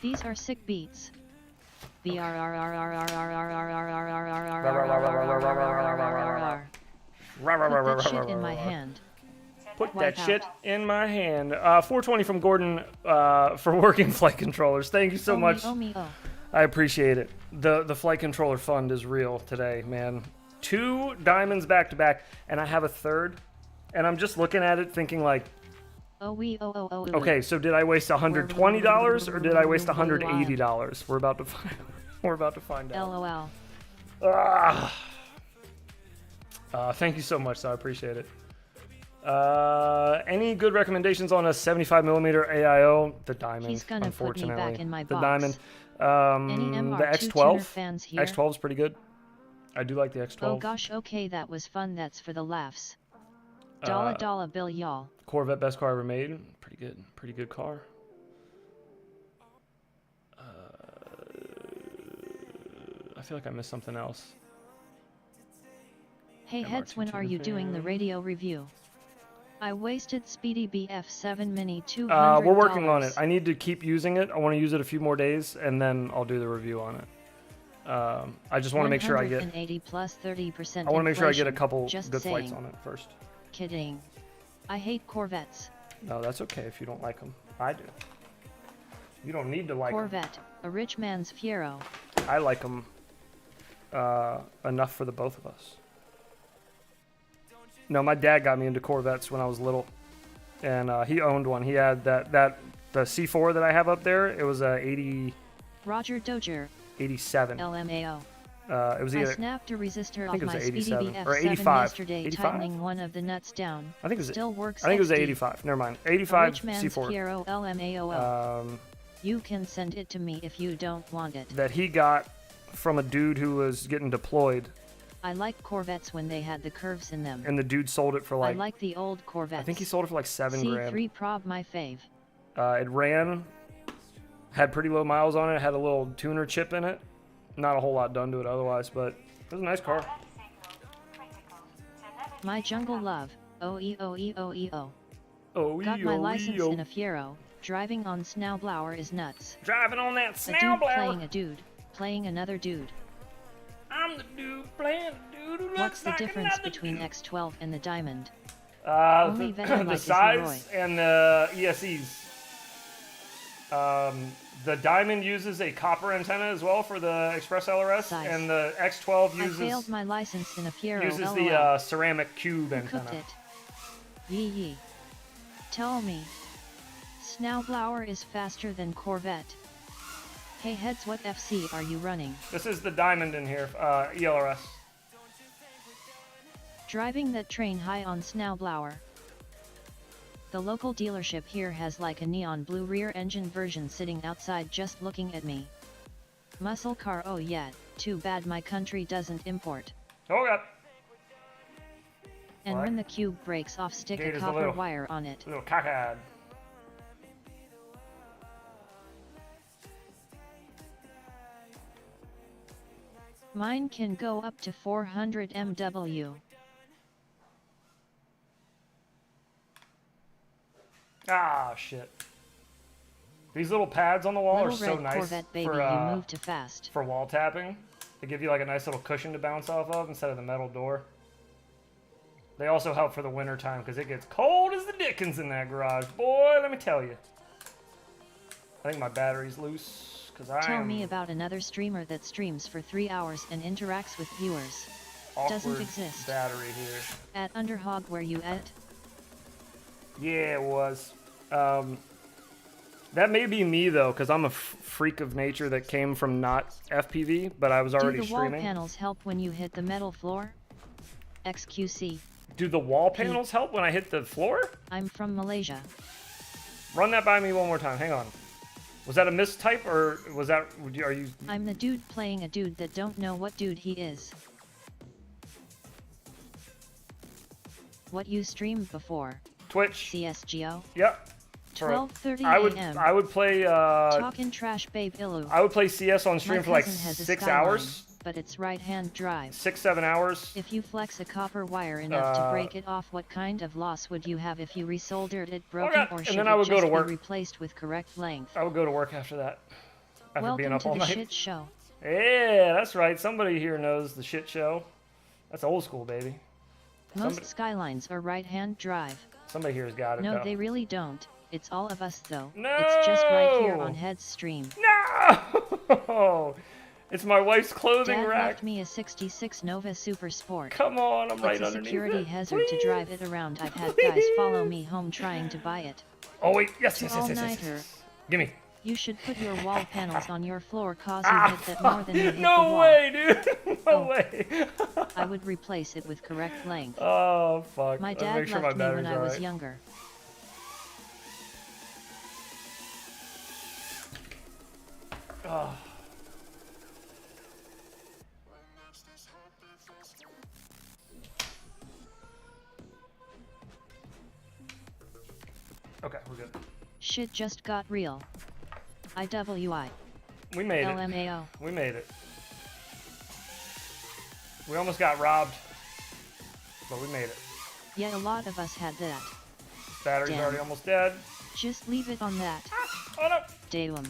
These are sick beats. Put that shit in my hand. Put Wipe that shit out. in my hand. 420 from Gordon for working flight controllers. Thank you so Oh me, much. oh me, oh. I appreciate it. The flight controller fund is real today, man. 2 diamonds back to back, and I have a third. And I'm just looking at it thinking like, Oh we, oh oh oh. okay, so did I waste $120 or did I waste $180? We're about to find. We're about to find out. LOL. Thank you so much, so I appreciate it. Any good recommendations on a 75mm AIO? The diamond. He's gonna put me unfortunately. back in my the box. diamond. Any The MR2 tuner X12. fans here? X12 is pretty good. I do like the X12. Oh gosh, okay, that was fun. That's for the laughs. Dollar bill, y'all. Corvette best car ever made. Pretty good car. I feel like I missed something else. Hey MR2 heads, when are tuner you doing the fan. radio review? I wasted Speedy BF7 Mini $200. We're working on it. I need to keep using it. I want to use it a few more days, and then I'll do the review on it. I just want to make sure I get. 180 plus 30%. I want to make sure I get a inflation. couple Just good flights saying. on it first. Kidding. I hate Corvettes. No, that's okay if you don't like them. I do. You don't need to like them. Corvette, a rich man's Fiero. I like them enough for the both of us. No, my dad got me into Corvettes when I was little, and he owned one. He had the C4 that I have up there. It was a 80, Roger Dozier, 87. LMAO. It was I either snapped a resistor think off it was my a Speedy 87 BF7 or 85. yesterday, 85? tightening one of the nuts down. I think it was Still works. I think it was a XD. 85. Never mind. A 85 rich man's C4 Fiero, LMAO. um, You can send it to me if you don't want it. that he got from a dude who was getting deployed, I like Corvettes when they had the curves in them. And the dude sold it for I like, like the old Corvettes. I think he sold it for like $7,000. C3 prob my fave. It ran, had pretty low miles on it, had a little tuner chip in it. Not a whole lot done to it otherwise, but it was a nice car. RF signal critical. Telemetry My jungle recovered. love. OEOEOEO. Oh, Got my license in a Fiero. Driving on Snowblower is nuts. Driving on that A dude Snowblower. playing a dude. Playing another dude. I'm the dude playing the dude who What's looks the like difference another between dude. X12 and the Diamond? Only Venom The like is size Leroy. and the ESCs. The Diamond uses a copper antenna as well for the Express LRS, Size. and the X12 I failed uses my license in a Fiero. uses LOL. the ceramic cube Who antenna. cooked it? Yee yee. Tell me. Snowblower is faster than Corvette. Hey heads, what FC are you running? This is the Diamond in here, ELRS. Driving that train high on Snowblower. The local dealership here has like a neon blue rear engine version sitting outside just looking at me. Muscle car, oh yeah, too bad my country doesn't import. Oh god, And What? when the cube breaks off, stick Gate a is a copper little- wire on it. little cockeyed. Mine can go up to 400 MW. Ah, shit. These little pads on the wall Little are so red nice Corvette baby, for, you move too fast. for wall tapping. They give you like a nice little cushion to bounce off of instead of the metal door. They also help for the winter time because it gets cold as the dickens in that garage. Boy, let me tell you. I think my battery's loose because I Tell am me about another streamer that streams for 3 hours and interacts with viewers. awkward doesn't exist. battery here. At Underhog, where you at? Yeah, it was. That may be me though, because I'm a freak of nature that came from not FPV, but I was already Do the wall streaming. panels help when you hit the metal floor? XQC. Do the wall panels help when I hit the floor? I'm from Malaysia. Run that by me one more time. Hang on. Was that a mistype or was that? Are you? I'm the dude playing a dude that don't know what dude he is. What you streamed before? Twitch. CSGO? Yep. 12:30 a.m. I would play. Talkin' trash, babe. Illu. I would play CS on My stream for like cousin has a 6 Skyline, hours, but it's right-hand drive. 6-7 hours. If you flex a copper wire enough to break it off, what kind of loss would you have if you resoldered it broken, God, or and should then I it would go just to work. be replaced with correct length? I would go to work after that. After being Welcome up to all the night. shit show. Yeah, that's right. Somebody here knows the shit show. That's old school, baby. Most Somebody- Skylines are right-hand drive. Somebody here's got it. No, though. they really don't. It's all of us though. No! It's just right here on Head's stream. No! It's my wife's clothing Dad rack. left me a 66 Nova Super Sport. Come on, I'm right It's a underneath security it. hazard Please. to drive it around. I've had guys follow me home trying to buy it. Oh wait, yes, yes, yes, yes, yes, All-nighter. yes. Give me. You should put your wall panels on your floor cause you Ah, hit that more than you hit the no wall. way, dude. No Oh. way. I would replace it with correct length. Oh fuck. My Let's dad make sure my left me when battery's I was alright. younger. Oh. Okay, we're good. Shit just got real. IWI. We made it. LMAO. We made it. We almost got robbed, but we made it. Yeah, a lot of us had that. Battery's Damn. already almost dead. Just leave it on that. Oh no! Damn.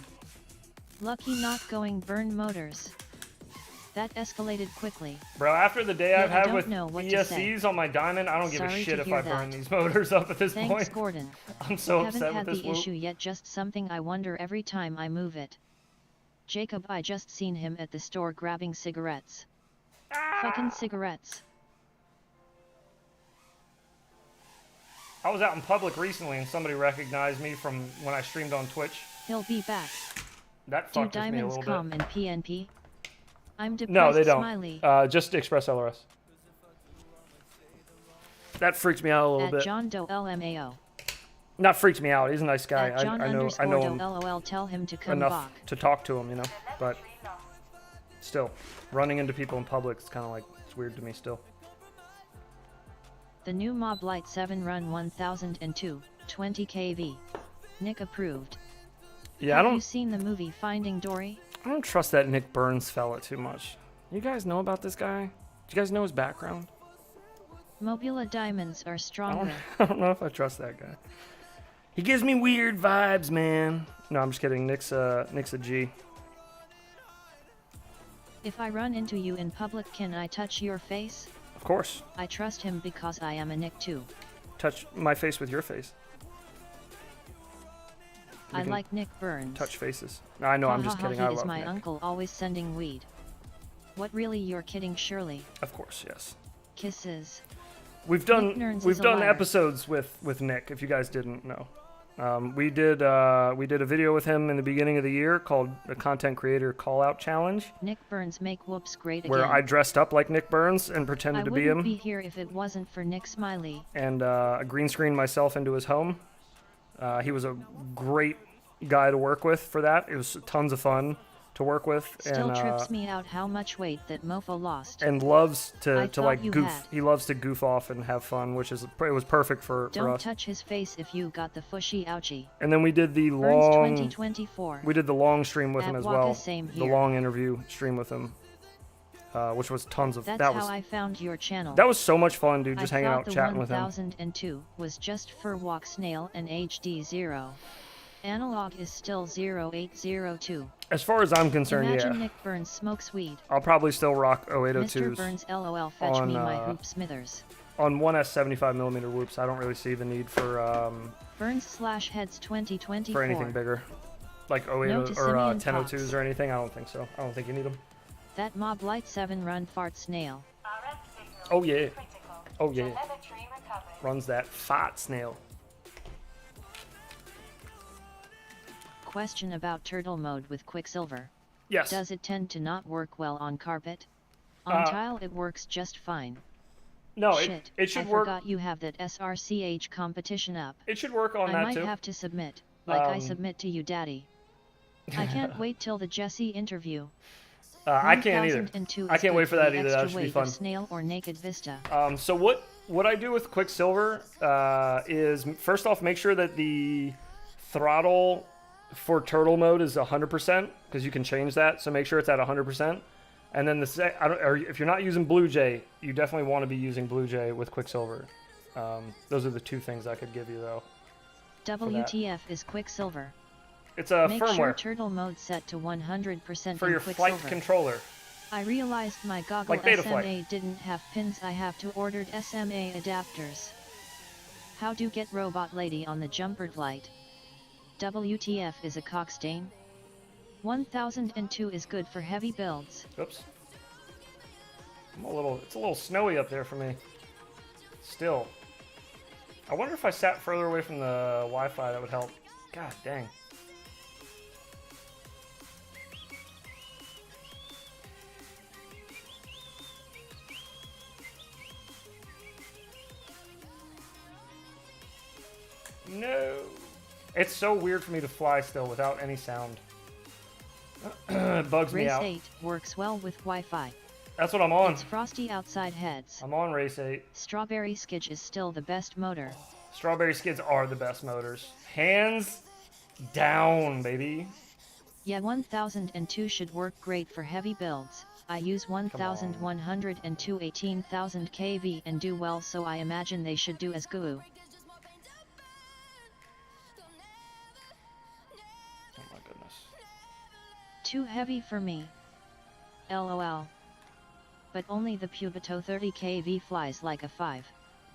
Lucky not going burn motors. That escalated quickly. Bro, after the day Yeah, I've I had don't with know what to say. ESCs on my Diamond, I don't give a Sorry shit to if hear I burn that. these motors up at this Thanks, point. Gordon. I'm so Haven't upset had with this the whoop. issue yet, just something I wonder every time I move it. Jacob, I just seen him at the store grabbing cigarettes. Fucking cigarettes. I was out in public recently and somebody recognized me from when I streamed on Twitch. He'll be back. That Do fucked with me a diamonds little come bit. in PNP? I'm depressed, No, they don't. Smiley. Just Express LRS. That freaked me out a little At bit. John Doe LMAO. Not freaked me out. He's a nice guy. At John I know _Doe him LOL, tell him to come enough back. to talk to him, you know. But Still, running into people in public is kind of like, it's weird to me still. The new Mob Light 7 run 1002, 20 kV. Nick approved. Yeah, Have you seen the movie Finding Dory? I don't trust that Nick Burns fella too much. You guys know about this guy? Do you guys know his background? Mobula diamonds are stronger. I don't know if I trust that guy. He gives me weird vibes, man. No, I'm just kidding. Nick's a G. If I run into you in public, can I touch your face? Of course. I trust him because I am a Nick too. Touch my face with your face. We I can like Nick Burns. touch faces. No, I know, I'm just kidding. I He is love my Nick. uncle, always sending weed. What, really? You're kidding, surely? Of course, yes. Kisses. We've Nick done Nerns we've is a done liar. episodes with Nick. If you guys didn't know, we did a video with him in the beginning of the year called the Content Creator Call Out Challenge, Nick Burns make whoops great again. where I dressed up like Nick Burns and pretended I to be wouldn't him, be here if it wasn't for Nick Smiley. and green screened myself into his home. He was a great guy to work with for that. It was tons of fun to work with, Still and trips me out how much weight that mofo lost. and loves I to thought like you goof. had. He loves to goof off and have fun, which is it was perfect for Don't us. touch his face if you got the fushy ouchie. And then we did the Burns long 2024. we did the long stream with At him as Waka, well. same The here. long interview stream with him, which was tons of. That's that how was I found your channel. that was so much fun, dude. Just I hanging thought out, the chatting with him. 1002 was just for Walk Snail and HD 0. Analog is still 0802. As far as I'm concerned, Imagine yeah, Nick Burns smokes weed. I'll probably still rock Mr. 0802s Burns LOL fetch on, me my hoop smithers. on 1S 75mm whoops. I don't really see the need for Burns/heads 2024. anything bigger, like 08 No to or Simeon 1002s Fox. or anything. I don't think so. I don't think you need them. That Mob Light 7 run fart snail. RF signal Oh yeah, critical. oh yeah. Telemetry recovered. Runs that fart snail. Question about turtle mode with Quicksilver. Yes. Does it tend to not work well on carpet? On tile it works just fine. No, Shit, it should I work. forgot you have that SRCH competition up. It should work on I that might too. have to submit, like I Um, submit to you, Daddy. I can't wait till the Jesse interview. I can't either. 1002 I is can't good wait for that the either. That extra should be weight fun. of Snail or Naked Vista. So what I do with Quicksilver is first off make sure that the throttle for turtle mode is 100% because you can change that. So make sure it's at 100%. And then or if you're not using Blue Jay, you definitely want to be using Blue Jay with Quicksilver. Those are the two things I could give you though. WTF is Quicksilver. It's a Make sure firmware turtle mode set to 100% for in your Quicksilver. flight controller. I realized my goggle Like Beta SMA Flight. didn't have pins. I have to ordered SMA adapters. How do get robot lady on the jumper light? WTF is a cock stain? 1002 is good for heavy builds. Oops. It's a little snowy up there for me. Still. I wonder if I sat further away from the Wi-Fi that would help. God dang. No. It's so weird for me to fly still without any sound. It bugs me Race out. 8 works well with Wi-Fi. That's what I'm on. It's frosty outside heads. I'm on Race 8. Strawberry Skidge is still the best motor. Strawberry Skids are the best motors. Hands down, baby. Yeah, 1002 should work great for heavy builds. I use 1102 18,000 kV and do well, so I imagine they should do as GUU. Oh my goodness. Too heavy for me. LOL. But only the Pubito 30 kV flies like a 5.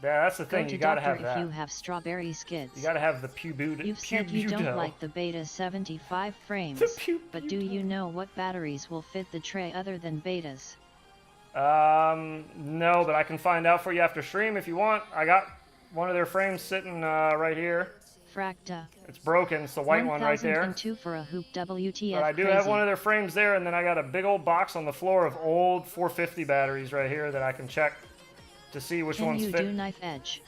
Yeah, that's the Go thing. to You gotta doctor have that. if you have strawberry skids. You gotta have the pubuto. You've said you don't like the Beta 75 frames, The but do you know what batteries will fit the tray other than Betas? No, but I can find out for you after stream if you want. I got one of their frames sitting right here. Fracta. It's broken. It's the white one right there. 1002 for a hoop. WTF But I do crazy. have one of their frames there, and then I got a big old box on the floor of old 450 batteries right here that I can check to see which Can ones you fit. do knife edge?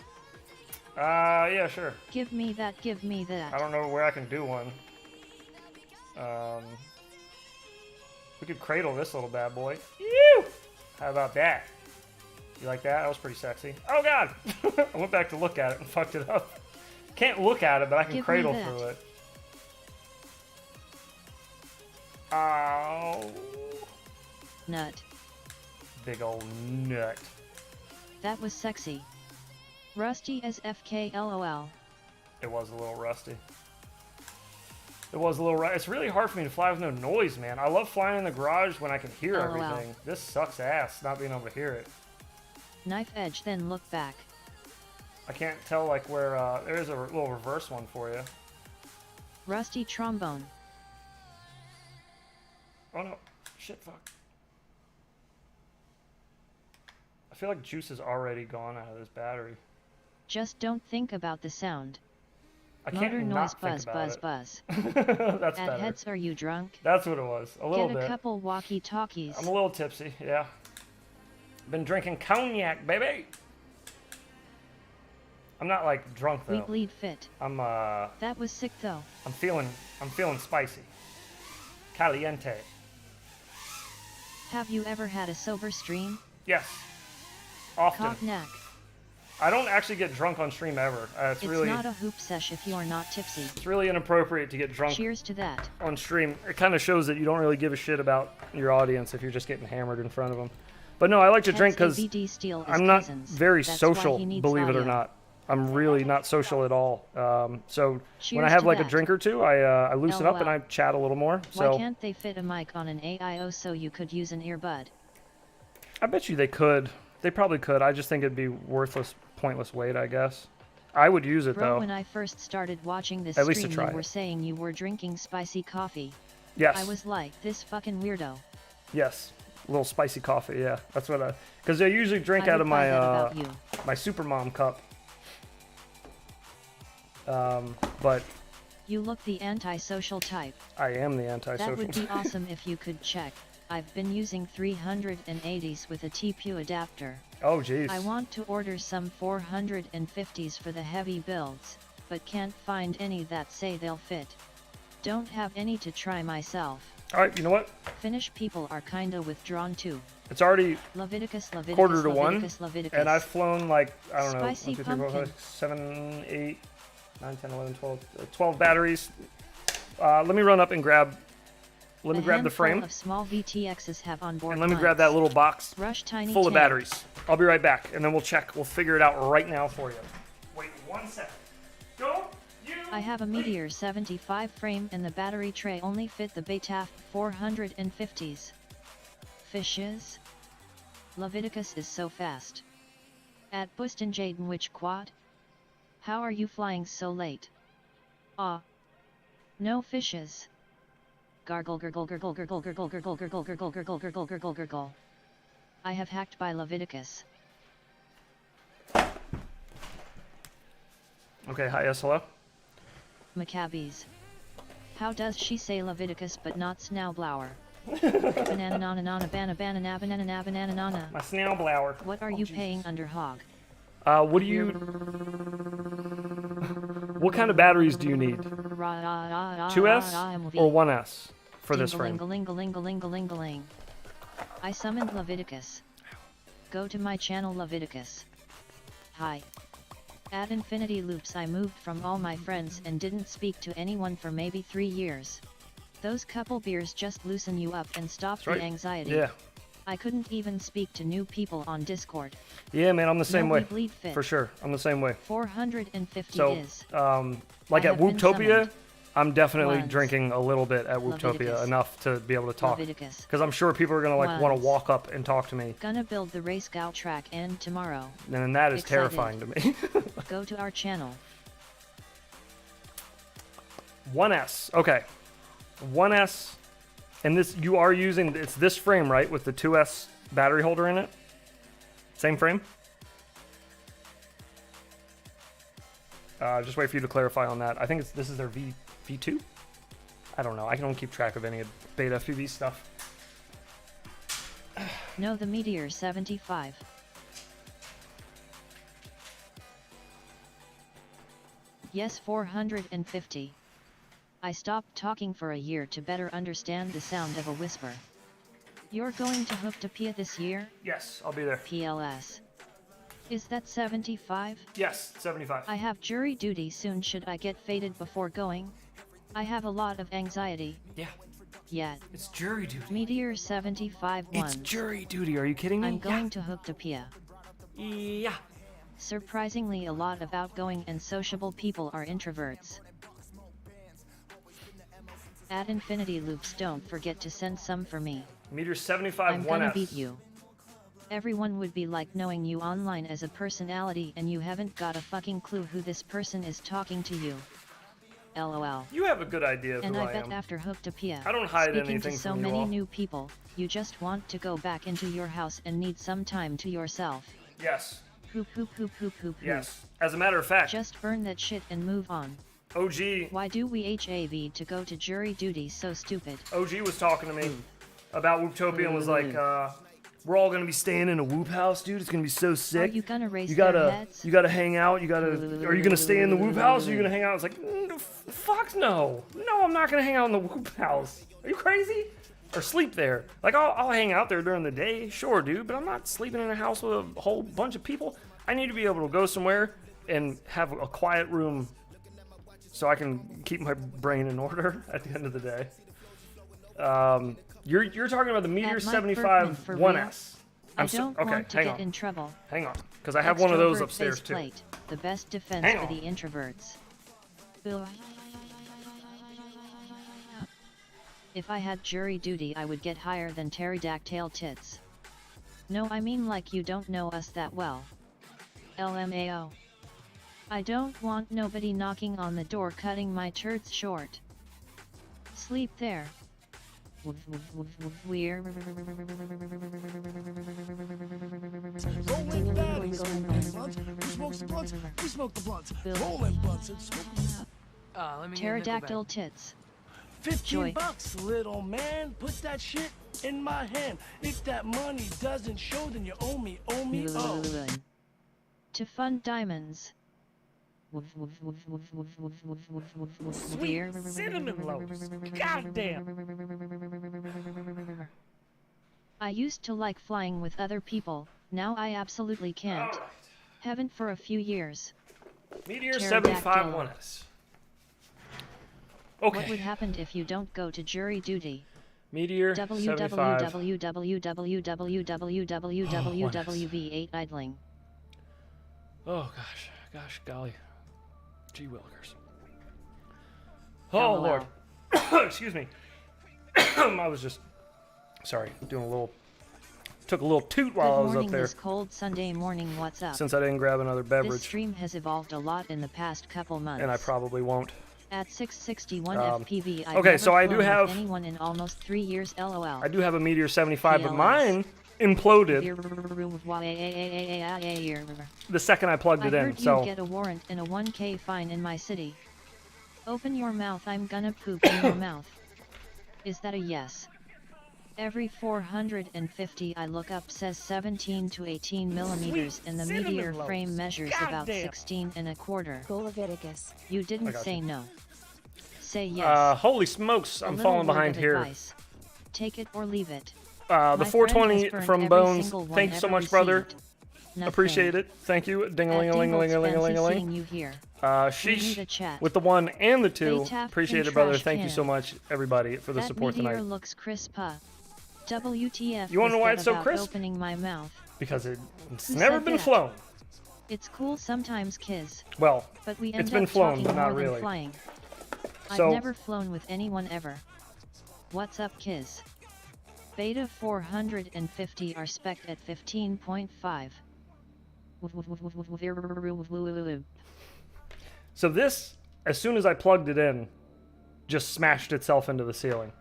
Yeah, sure. Give me that, give me I that. don't know where I can do one. We could cradle this little bad boy. Ew! How about that? You like that? That was pretty sexy. Oh god! I went back to look at it and fucked it up. Can't look at it, but I can Give me cradle that. through it. Ow. Nut. Big old nut. That was sexy. Rusty as FK LOL. It was a little rusty. It was a little It's really hard for me to fly with no noise, man. I love flying in the garage when I can hear LOL. everything. This sucks ass, not being able to hear it. Knife edge, then look back. I can't tell, like, where, there is a little reverse one for you. Rusty trombone. Oh no. Shit, fuck. I feel like juice is already gone out of this battery. Just don't think about the sound. I Motor can't noise not buzz think buzz about buzz. it. That's At better. heads, are you drunk? That's what it was. A little Get a bit. couple walkie-talkies. I'm a little tipsy, yeah. Been drinking cognac, baby. I'm not like drunk We though. bleed fit. I'm That was sick though. I'm feeling spicy. Caliente. Have you ever had a sober stream? Yes. Often. Cognac. I don't actually get drunk on stream ever. It's It's really not a hoop sesh if you are not tipsy. it's really inappropriate to get drunk Cheers to that. on stream. It kind of shows that you don't really give a shit about your audience if you're just getting hammered in front of them. But no, I like to drink because ABD Steel is I'm not cousins. very That's why social, he needs believe it or audio. not. I'm really not social at all. So when I Cheers have to like a that. drink or two, I loosen up and LOL. I chat a little more. Why So can't they fit a mic on an AIO so you could use an earbud? I bet you they could. They probably could. I just think it'd be worthless, pointless weight, I guess. I would use it Bro, though. when I first started watching this At least to stream, try you it. were saying you were drinking spicy coffee. Yes. I was like, this fucking weirdo. Yes. A little spicy coffee. Yeah, that's what I. Because I usually drink I out would of buy my that about you. my Supermom cup. But You look the antisocial type. I am the That antisocial. would be awesome if you could check. I've been using 380s with a TPU adapter. Oh jeez. I want to order some 450s for the heavy builds, but can't find any that say they'll fit. Don't have any to try myself. All right, you know what? Finnish people are kinda withdrawn too. It's already Leviticus, Leviticus, quarter to Leviticus, one, Leviticus. and I've flown like, I don't know, Spicy 1, 2, 3, 4, 5, pumpkin. 7, 8, 9, 10, 11, 12, 12 batteries. Let me run up and grab. Let me A grab the handful frame, of small VTXs have onboard and let me grab that lights. little box Rush tiny full of tank. batteries. I'll be right back, and then we'll check. We'll figure it out right now for you. Wait 1 second. Go. You. I have a Meteor 75 frame and the battery tray only fit the Betaf 450s. Fishes? Leviticus is so fast. At Buston Jaden which quad? How are you flying so late? Ah. No fishes. Gargle gurgle gurgle gurgle gurgle gurgle gurgle gurgle gurgle gurgle gurgle gurgle. I have hacked by Leviticus. Okay. Hi. Yes. Hello. Maccabees. How does she say Leviticus but not Snowblower? Banana nana nana banana banana banana banana nana. My snail blower. What are you paying under hog? What do you? What kind of batteries do you need? 2S or 1S for this frame? Ding-a-ling-a-ling-a-ling-a-ling-a-ling. I summoned Leviticus. Go to my channel Leviticus. Hi. At Infinity Loops I moved from all my friends and didn't speak to anyone for maybe 3 years. Those couple beers just loosen you up and stop That's the right. anxiety. Yeah. I couldn't even speak to new people on Discord. Yeah, man. I'm the same No, we way. bleed fit. For sure. I'm the same way. 450 So, is. like I at have been Wooptopia, summoned. I'm definitely Once. drinking a little bit at Wooptopia, Leviticus. enough to be able to talk. Leviticus. Because I'm sure people are gonna like want Once. to walk up and talk to me, Gonna build the race scout track and tomorrow. and then that is Excited. terrifying to me. Go to our channel. 1S. Okay. 1S, and this you are using. It's this frame, right, with the 2S battery holder in it. Same frame. Just wait for you to clarify on that. I think this is their V2. I don't know. I don't keep track of any of beta FPV stuff. No, the Meteor 75. Yes, 450. I stopped talking for a year to better understand the sound of a whisper. You're going to Hooptopia this year? Yes, I'll be there. PLS. Is that 75? Yes, 75. I have jury duty soon. Should I get faded before going? I have a lot of anxiety. Yeah, Yet. it's jury duty. Meteor 75 It's ones. jury duty. Are you kidding me? I'm going to Hooptopia. Yeah. Surprisingly, a lot of outgoing and sociable people are introverts. At Infinity Loops, don't forget to send some for me. Meteor 75 I'm 1S. gonna beat you. Everyone would be like knowing you online as a personality and you haven't got a fucking clue who this person is talking to you. LOL. You have a good idea of And who I I bet am. after Hooptopia, I don't hide speaking anything to so from you many all. new people, you just want to go back into your house and need some time to yourself. Yes. Hoop hoop hoop hoop hoop hoop. Yes. As a matter of fact, Just burn that shit and move on. OG Why do we HAV to go to jury duty? So stupid. OG was talking to me about Whooptopia and was like, we're all gonna be staying in a Whoop house, dude. It's gonna be so Are sick. you gonna raise You their gotta, heads? you gotta hang out. You gotta. Are you gonna stay in the Whoop house? Or are you gonna hang out? I was like, fuck no. No, I'm not gonna hang out in the Whoop house. Are you crazy? Or sleep there? Like I'll hang out there during the day, sure, dude. But I'm not sleeping in a house with a whole bunch of people. I need to be able to go somewhere and have a quiet room, so I can keep my brain in order at the end of the day. You're talking about the Meteor At Mike 75 Berkman, for 1S. I don't okay, want to hang get on. in trouble. Hang on, because I have one of those Extrovert upstairs too. faceplate, the best defense Hang for on. the introverts. Bill. If I had jury duty, I would get higher than pterodactyl tits. No, I mean like you don't know us that well. LMAO. I don't want nobody knocking on the door cutting my turds short. Sleep there. We're Rolling valleys, we smoke the blunts, we smoke the blunts, rolling blunts and smoking. pterodactyl tits. 15 Joy. bucks, little man. Put that shit in my hand. If that money doesn't show, then you owe me, oh. To fund diamonds. Sweet cinnamon loaves. Goddamn. I used to like flying with other people, now I absolutely can't. Haven't for a few years. Meteor Pterodactyl. 75 1S. Okay. What would happen if you don't go to jury duty? Meteor 75. www.www.www.wv8 idling. Oh gosh, golly. Gee willikers. Oh LOL. Lord. Excuse me. I was just, sorry, took a little toot while I Good was morning up there. this cold Sunday morning, what's up? Since I didn't grab another This beverage, stream has evolved a lot in the past couple months. and I probably won't. At 661 FPV, I've okay, never so I do flown have- with anyone in almost 3 years. LOL. I do have a Meteor 75, but PLS. mine imploded the second I plugged I it in. heard you So get a warrant and a 1K fine in my city. Open your mouth, I'm gonna poop in your mouth. Is that a yes? Every 450 I look up says 17 to 18 millimeters and the cinnamon meteor loaves. frame measures about Goddamn. 16 and a quarter. Go Leviticus. You I didn't got say you. no. Say yes. holy smokes, A I'm little falling word behind of here. advice. Take it or leave it. The My friend 420 has burned from every Bones. single one Thank you so ever much, brother. received. Nothing. Appreciate it. Thank you. At Ding-a-ling-a-ling-a-ling-a-ling-a-ling. Dingle's fancy seeing you here. We need a chat. With the 1 and the 2. They tapped Appreciate in it, brother. trash Thank you can. so much, everybody, for the That support meteor tonight. looks crisp, huh? WTF You wanna know was why that it's so about crisp? opening my mouth. Because it's Who never said been that? flown. It's cool sometimes, kids, Well, but we It's end been up flown, talking but not more than really. flying. So- I've never flown with anyone ever. What's up, kids? Beta 450 are spec'd at 15.5. so this, as soon as I plugged it in, just smashed itself into the ceiling.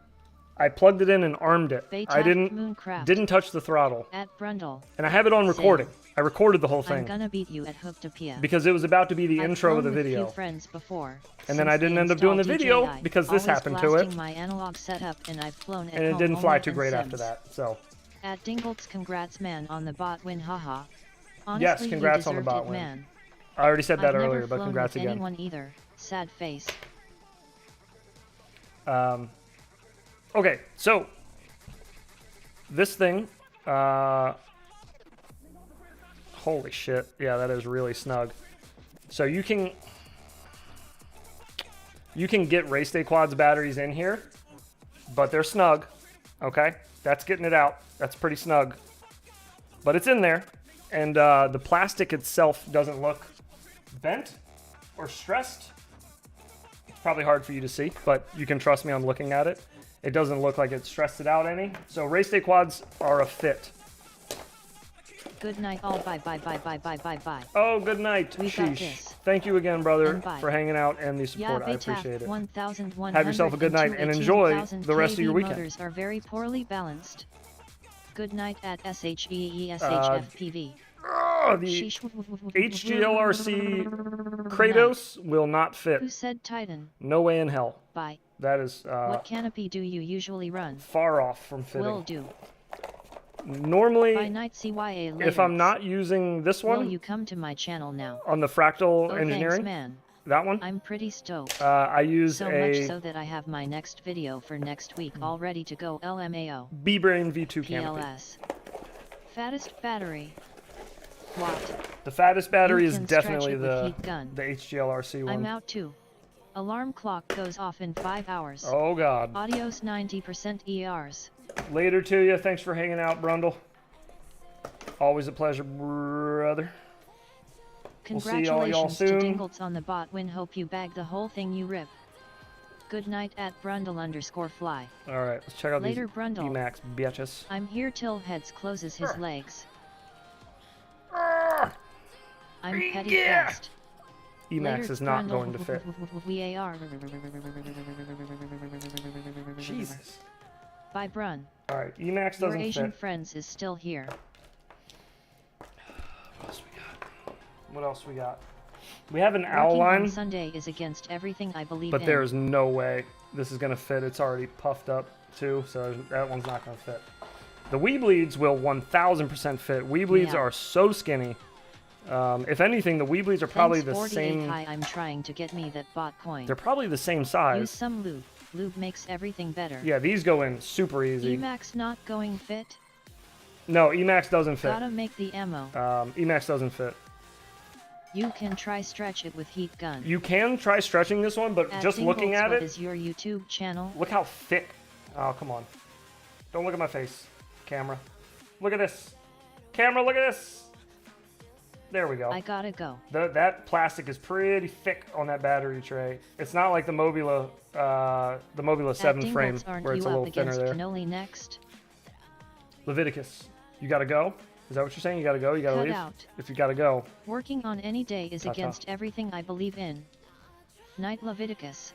I plugged it in and armed it. I Baytaft didn't Mooncraft. touch the throttle. At Brundle. And I have it on recording. I recorded the whole I'm thing gonna beat you at Hooptopia. because it was about to be the I've intro of flown the with video. few friends before, And then since I didn't they end up doing the installed video DJI, because this always happened to it. blasting my analog setup, and I've flown at And it home didn't fly only too in great after Sims. that. So, At Dingolt's, congrats man on the bot win, haha. Honestly, Yes, congrats you on the deserved bot it, win. man. I already said that I've earlier, never but flown congrats with again. anyone either. Sad face. Okay, so this thing, holy shit. Yeah, that is really snug. So you can get race day quads batteries in here, but they're snug. Okay, that's getting it out. That's pretty snug, but it's in there, and the plastic itself doesn't look bent or stressed. It's probably hard for you to see, but you can trust me on looking at it. It doesn't look like it stressed it out any. So race day quads are a fit. Good night all. Bye bye bye bye bye bye bye. Oh, good night. We got Sheesh. this. Thank you again, brother, And bye. for hanging out and the support. Yeah, I appreciate it. 1102 Have yourself a good night and enjoy 18,000 the rest of your kV weekend. Motors are very poorly balanced. Good night at SHEESHFPV. Oh, the HGLRC Kratos will not Who fit. said Titan? No way in hell. Bye. That is What canopy do you usually run? far off from fitting. Will do. Normally, By night CYA later. if I'm not using this Will one you come to my channel now? on the fractal Oh, engineering, thanks, man. that one, I'm pretty stoked. I use So much a so that I have my next video for next week all ready to go. LMAO. B-Brain V2 canopy. PLS. Fattest battery. What? The fattest battery You is can stretch definitely it with the heat gun. HGLRC one. I'm out too. Alarm clock goes off in 5 hours. Oh God. Adios 90% ERs. Later to you. Thanks for hanging out, Brundle. Always a pleasure, brother. We'll see all y'all Congratulations to soon. Dingles on the bot win. Hope you bag the whole thing you rip. Good night at Brundle_fly. All right, let's check out Later, these Brundle. Emacs bitches. I'm here till Heads closes his legs. I'm petty Yeah. fast. Emacs Later, is not Brundle. going to fit. VAR. Jesus. Bye, Brun. All right, Emacs Your doesn't Asian fit. friends is still here. What else we got? What else we got? We have an Working owl on line, Sunday is against everything I believe but in. there's no way this is gonna fit. It's already puffed up too, so that one's not gonna fit. The Weebleeds will 1000% fit. Weebleeds Yeah. are so skinny. If anything, the Weebleeds are probably Thanks, the 48 same. Hi, I'm trying to get me that bot coin. They're probably the same Use size. some lube. Lube makes everything better. Yeah, these go in super easy. Emacs not going fit? No, Emacs doesn't fit. Gotta make the ammo. Emacs doesn't fit. You can try stretch it with heat gun. You can try stretching this one, but just looking at What it, is your YouTube channel? look how thick. Oh, come on. Don't look at my face, camera. Look at this. Camera, look at this. There we go. I gotta go. That plastic is pretty thick on that battery tray. It's not like the Mobula 7 At frame Dingles, aren't where it's a you little up thinner against there. Cannoli next? Leviticus, you gotta go? Is that what you're saying? You gotta go? You gotta Cut leave? out. If you gotta go. Working on any day is Ta-ta. against everything I believe in. Night Leviticus.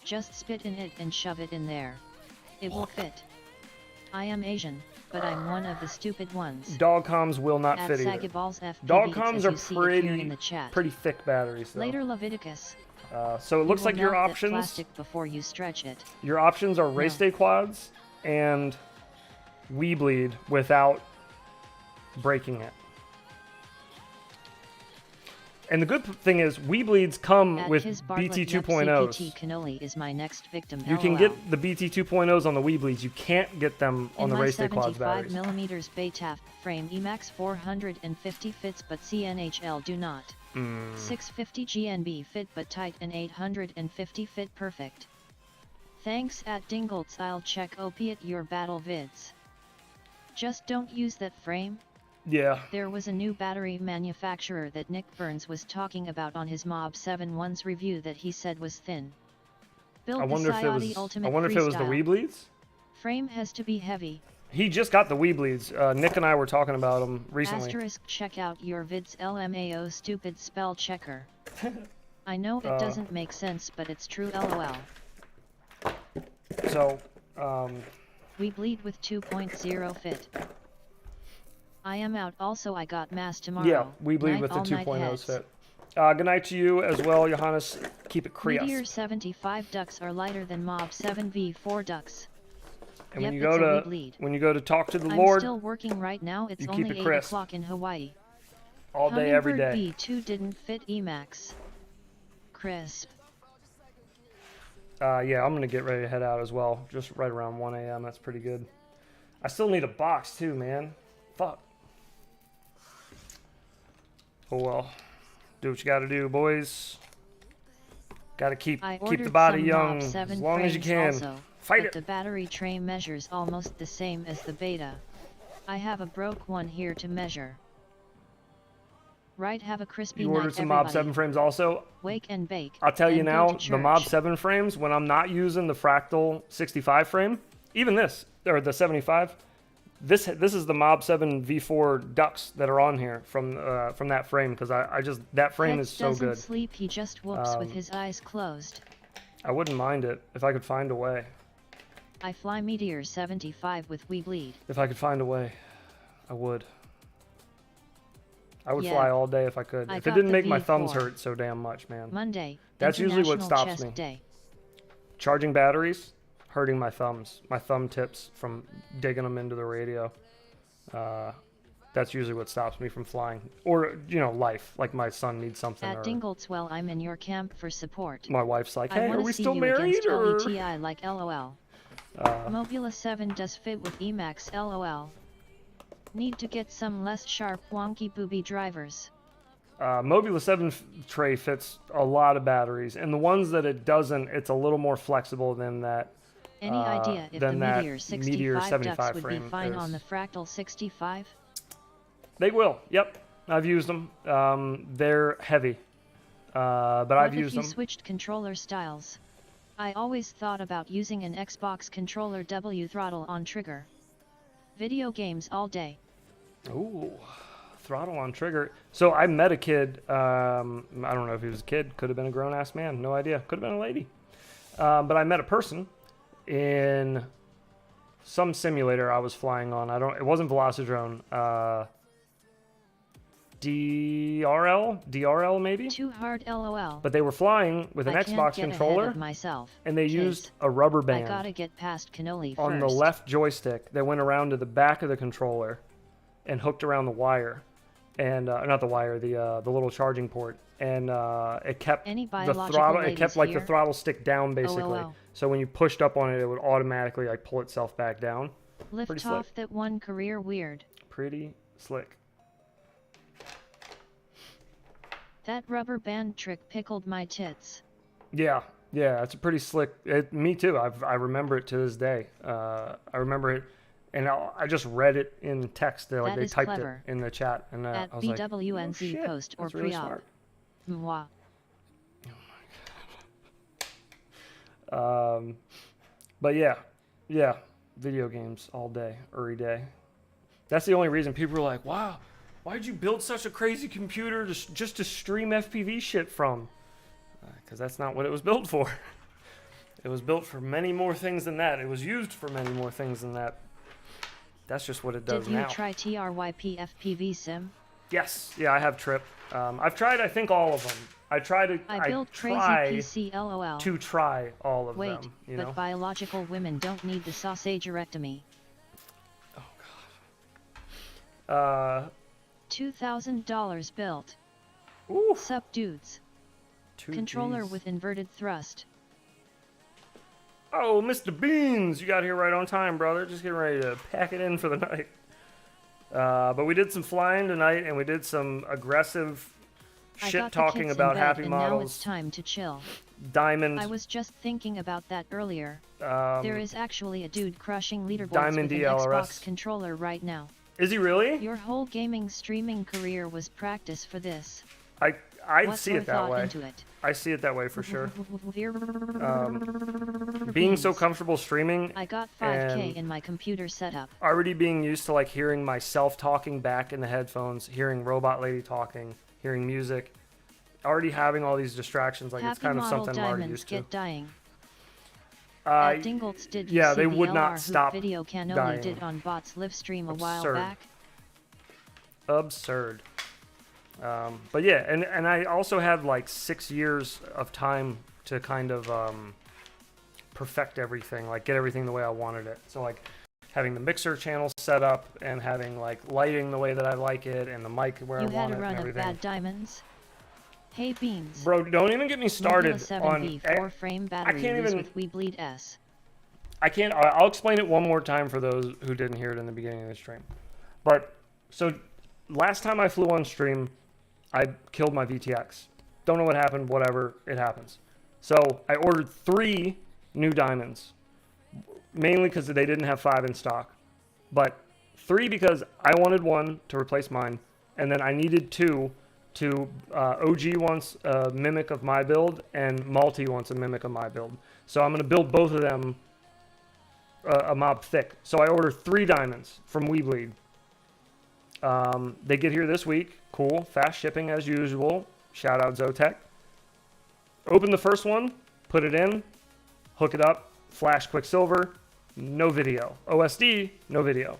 Just spit in it and shove it in there. It will fit. I am Asian, but I'm one of the stupid ones. Dog comms will not At fit either. Sagiballs FPV, Dog it's comms as are you see it here in pretty the chat. pretty thick batteries though. Later Leviticus. So it looks You will like your melt that options plastic before you stretch it. your options are race No. day quads and Weebleed without breaking it. And the good thing is Weebleeds come At with his BT Bartlett Yep 2.0s. CPT Cannoli is my next victim. You can LOL. get the BT 2.0s on the Weebleeds. You can't get them on In the my race day quads 75 batteries. mm Baytaft frame Emax 450 fits but CNHL do not. 650 GNB fit but tight and 850 fit perfect. Thanks at Dingolts. I'll check opiate your battle vids. Just don't use that frame. Yeah. There was a new battery manufacturer that Nick Burns was talking about on his Mob 7-1's review that he said was thin. Build I wonder the if it Coyote was Ultimate I wonder if it was the Freestyle. Weebleeds. Frame has to be heavy. He just got the Weebleeds. Nick and I were talking about them recently. Asterisk check out your vids LMAO stupid spell checker. I know it doesn't make sense but it's true LOL. So, We bleed with 2.0 fit. I am out. Also I got mass tomorrow. yeah, we bleed Night, with the all night 2.0s heads. fit. Good night to you as well, Johannes. Keep it Meteor Krios. 75 ducks are lighter than Mob 7v4 ducks. And Yep, when it's a you Weebleed. when you go to talk to the I'm Lord still working right now. It's you keep only it 8 crisp. o'clock in Hawaii. all day, every Hummingbird day. B2 didn't fit Emax. Crisp. Yeah, I'm gonna get ready to head out as well. Just right around 1 a.m. That's pretty good. I still need a box too, man. Fuck. Oh well. Do what you gotta do, boys. Gotta keep I the ordered body some young Mob as 7 long as you can. frames also, Fight but it. the battery tray measures almost the same as the beta. I have a broke one here to measure. Right, have a crispy You night, ordered some everybody. Mob 7 frames also? Wake and bake. I'll tell you then go now, to the Mob church. 7 frames, when I'm not using the Fractal 65 frame, even this, or the 75, this is the Mob 7 V4 ducks that are on here from that frame, because I just, that frame Hex is so doesn't good. sleep, he just whoops with his eyes closed. I wouldn't mind it if I could find a way. I fly Meteor 75 with We Bleed. If I could find a way, I would. I would Yeah, fly all day if I could. I If it got didn't the make my thumbs V4. hurt so damn much, man. Monday. That's usually what International stops Chest me. Day. Charging batteries, hurting my thumbs. My thumb tips from digging them into the radio. That's usually what stops me from flying. Or, you know, life. Like my son needs something. At Or Dingleswell, I'm in your camp for support. my wife's like, I hey, are wanna we see still you married? against Or... LETI like LOL. Mobula 7 does fit with Emacs LOL. Need to get some less sharp wonky booby drivers. Mobula 7 tray fits a lot of batteries. And the ones that it doesn't, it's a little more flexible than that. Any idea if the than that Meteor 65, Meteor 75 ducks would be frame fine is. on the Fractal 65? They will. Yep. I've used them. They're heavy. But What I've if used you them. switched controller styles? I always thought about using an Xbox controller W throttle on trigger. Video games all day. Ooh. Throttle on trigger. So I met a kid. I don't know if he was a kid. Could have been a grown-ass man. No idea. Could have been a lady. But I met a person in some simulator I was flying on. It wasn't velocidrone. DRL maybe. Too hard LOL. But they were flying with an I Xbox can't get controller, ahead of myself. and they Kids. used a rubber I band gotta get past cannoli on the first. left joystick that went around to the back of the controller and hooked around the wire, and not the wire, the little charging port, and it kept Any the biological throttle. It ladies kept like here? the throttle stick down basically. LOL. So when you pushed up on it, it would automatically like pull itself back down. Lift Pretty off slick. that one career weird. Pretty slick. That rubber band trick pickled my tits. Yeah, it's a pretty slick. Me too. I remember it to this day. I remember it, and I just read it in text. Like That they is typed clever. it in the chat, and At I was like, BWNZ oh, shit, post or that's really pre-op. smart. Mwah. But yeah, video games all day, every day. That's the only reason people are like, wow, why'd you build such a crazy computer just to stream FPV shit from? Because that's not what it was built for. It was built for many more things than that. It was used for many more things than that. That's just what it does Did you now. try TRYP FPV sim? Yes, yeah, I have Trip. I've tried, I think, all of them. I built crazy try PC LOL. to try all of Wait, them. You but know? biological women don't need the sausagerectomy. $2,000 built. Ooh, Sup dudes. two Controller Gs. with inverted thrust. Oh, Mr. Beans, you got here right on time, brother. Just getting ready to pack it in for the night. But we did some flying tonight, and we did some aggressive I shit got the talking kids in about bed, happy and now it's models, time to chill. Diamond. I was just thinking about that earlier. There is actually a dude crushing leaderboards Diamond with an DLRS. Xbox controller right now. Is he really? Your whole gaming streaming career was practice for this. I What's see your it that thought way. into it? I see it that way for sure. Being Beans. so comfortable streaming, I got 5K and in my computer setup. already being used to like hearing myself talking back in the headphones, hearing Robot Lady talking, hearing music, already having all these distractions, like it's Happy kind of model something I'm already diamonds used to. get dying. At Dingolts, did you yeah, see they the would not LR stop hoop video Cannoli dying. did on bots live stream a while Absurd. back? Absurd. But yeah, and I also had like 6 years of time to kind of perfect everything, like get everything the way I wanted it. So like having the mixer channel set up and having like lighting the way that I like it and the mic where You I had want a it and run of everything. bad diamonds? Hey Beans. Bro, don't even get me started Mobula on 7V 4 frame battery can't loose even- with We Bleed S. I can't. I'll explain it one more time for those who didn't hear it in the beginning of the stream. But so last time I flew on stream, I killed my VTX. Don't know what happened. Whatever, it happens. So I ordered 3 new diamonds, mainly because they didn't have 5 in stock, but 3 because I wanted 1 to replace mine, and then I needed 2 to OG wants a mimic of my build, and Multi wants a mimic of my build. So I'm going to build both of them a mob thick. So I ordered 3 diamonds from Weebleed. They get here this week. Cool. Fast shipping as usual. Shout out Zotek. Open the first one, put it in, hook it up, flash Quicksilver, no video. OSD, no video.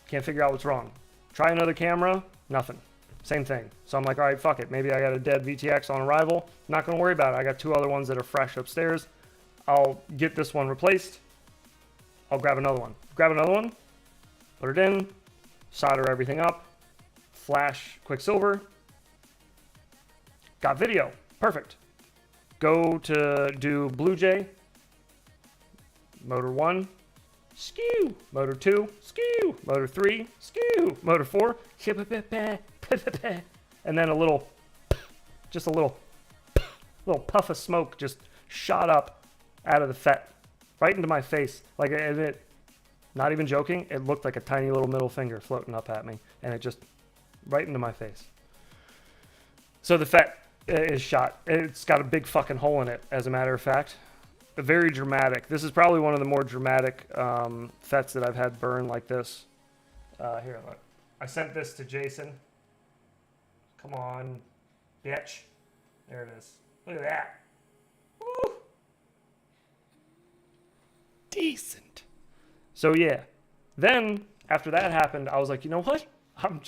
Can't figure out what's wrong. Try another camera, nothing. Same thing. So I'm like, all right, fuck it. Maybe I got a dead VTX on arrival. Not going to worry about it. I got 2 other ones that are fresh upstairs. I'll get this one replaced. I'll grab another one. Grab another one, put it in, solder everything up, flash Quicksilver. Got video. Perfect. Go to do Blue Jay. Motor 1. Skew. Motor 2. Skew. Motor 3. Skew. Motor 4. And then a little, just a little puff of smoke just shot up out of the FET. Right into my face. Like, not even joking, it looked like a tiny little middle finger floating up at me. And it just, right into my face. So the FET is shot. It's got a big fucking hole in it, as a matter of fact. Very dramatic. This is probably one of the more dramatic FETs that I've had burn like this. Here, look. I sent this to Jason. Come on, bitch. There it is. Look at that. Woo! Decent. So yeah. Then, after that happened, I was like, you know what? I'm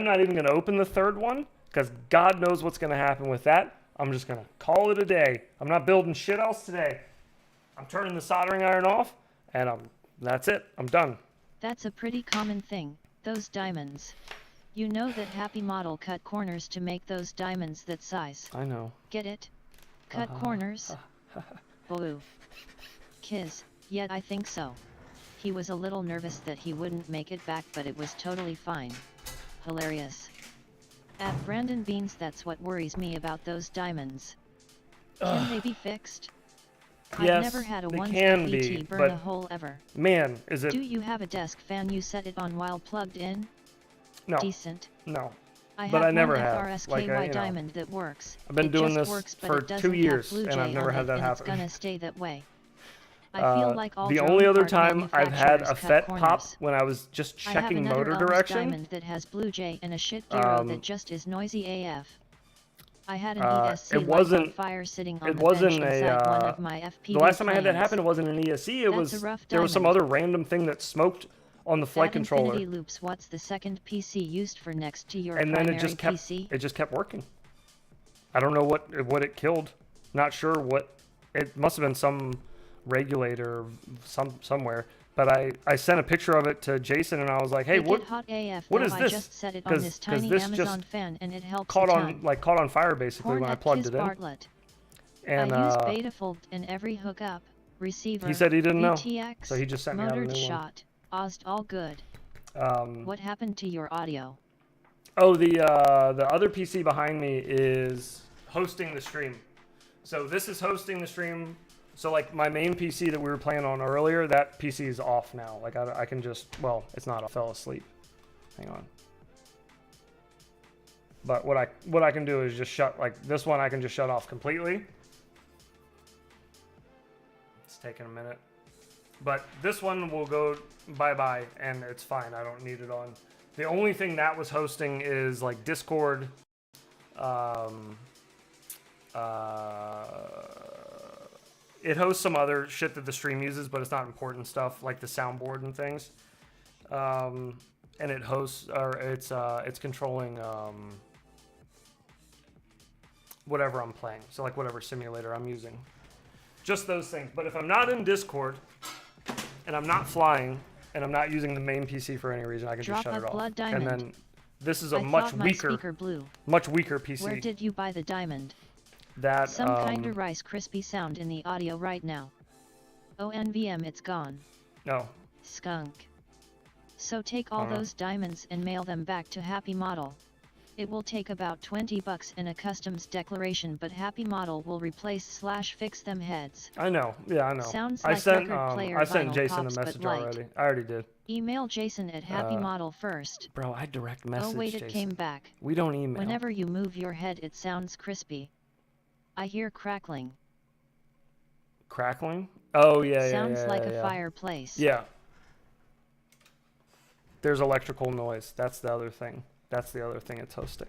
not even going to open the 3rd one, because God knows what's going to happen with that. I'm just going to call it a day. I'm not building shit else today. I'm turning the soldering iron off, and that's it. I'm done. That's a pretty common thing, those diamonds. You know that Happy Model cut corners to make those diamonds that size. I know. Get it? Cut corners? Boo. Kiz, yet I think so. He was a little nervous that he wouldn't make it back, but it was totally fine. Hilarious. At Brandon Beans, that's what worries me about those diamonds. Can they be fixed? Yes, I've never had a they 1 can VT be, burn but a hole ever. Man, is it... Do you have a desk fan you set it on while plugged in? No. Decent. No. I But have I never one have. FRSKY Like, you know, diamond that works. I've been It doing just this works, but for it doesn't 2 have years, Blue and I've Jay never on had it, that and happen. It's gonna stay that way. I feel like all the drone only other part time I've had a manufacturers FET cut pop corners. when I was just I have checking another motor Elvis direction. diamond that has Blue Jay and a shit gyro that just is noisy AF. I had an ESC it wasn't- on fire sitting on it the wasn't bench a, inside one of my FPV The last time I had that planes. happen, it wasn't an ESC. It That's was a rough there was some diamond. other random thing that smoked on the flight At controller, Infinity Loops, what's the second PC used for next to your and then primary it just kept PC? it just kept working. I don't know what it killed. Not sure what. It must have been some regulator somewhere. But I sent a picture of it to Jason, and I was like, "Hey, It what get hot AF what now. is I this?" just set it 'Cause- on this 'cause tiny this Amazon just fan, and it helps caught a on ton. caught on fire basically Porn when I at plugged Kiz it in. Bartlett. And I use Betafold in every hookup, receiver. he said he didn't know, VTX, so he just sent me out a motored new one. shot. Ozd all good. What happened to your audio? Oh, the other PC behind me is hosting the stream. So this is hosting the stream. So like my main PC that we were playing on earlier, that PC is off now. Like I can just, well, it's not. I fell asleep. Hang on. But what I can do is just shut, like this one I can just shut off completely. It's taking a minute. But this one will go bye-bye and it's fine. I don't need it on. The only thing that was hosting is like Discord, it hosts some other shit that the stream uses, but it's not important stuff like the soundboard and things. And it hosts, or it's controlling whatever I'm playing. So like whatever simulator I'm using. Just those things. But if I'm not in Discord and I'm not flying and I'm not using the main PC for any reason, I can just Drop shut it a off. blood diamond. And then this is a I much thought my weaker speaker blew. PC. Where did you buy the diamond? That Some kinda Rice Krispie sound in the audio right now. ONVM, it's gone. No. Skunk. So take all Uh-huh. those diamonds and mail them back to Happy Model. It will take about $20 in a customs declaration, but Happy Model will replace/fix them heads. I know. Yeah, I know. Sounds I like sent record player I sent vinyl Jason pops, a but message light. already. I already did. Email Jason at Happy Model first. Bro, I direct message Oh wait, it Jason. came back. We don't email. Whenever you move your head, it sounds crispy. I hear crackling. Crackling? Oh yeah, Sounds yeah, like yeah, a yeah. fireplace. Yeah. There's electrical noise. That's the other thing. That's the other thing it's hosting.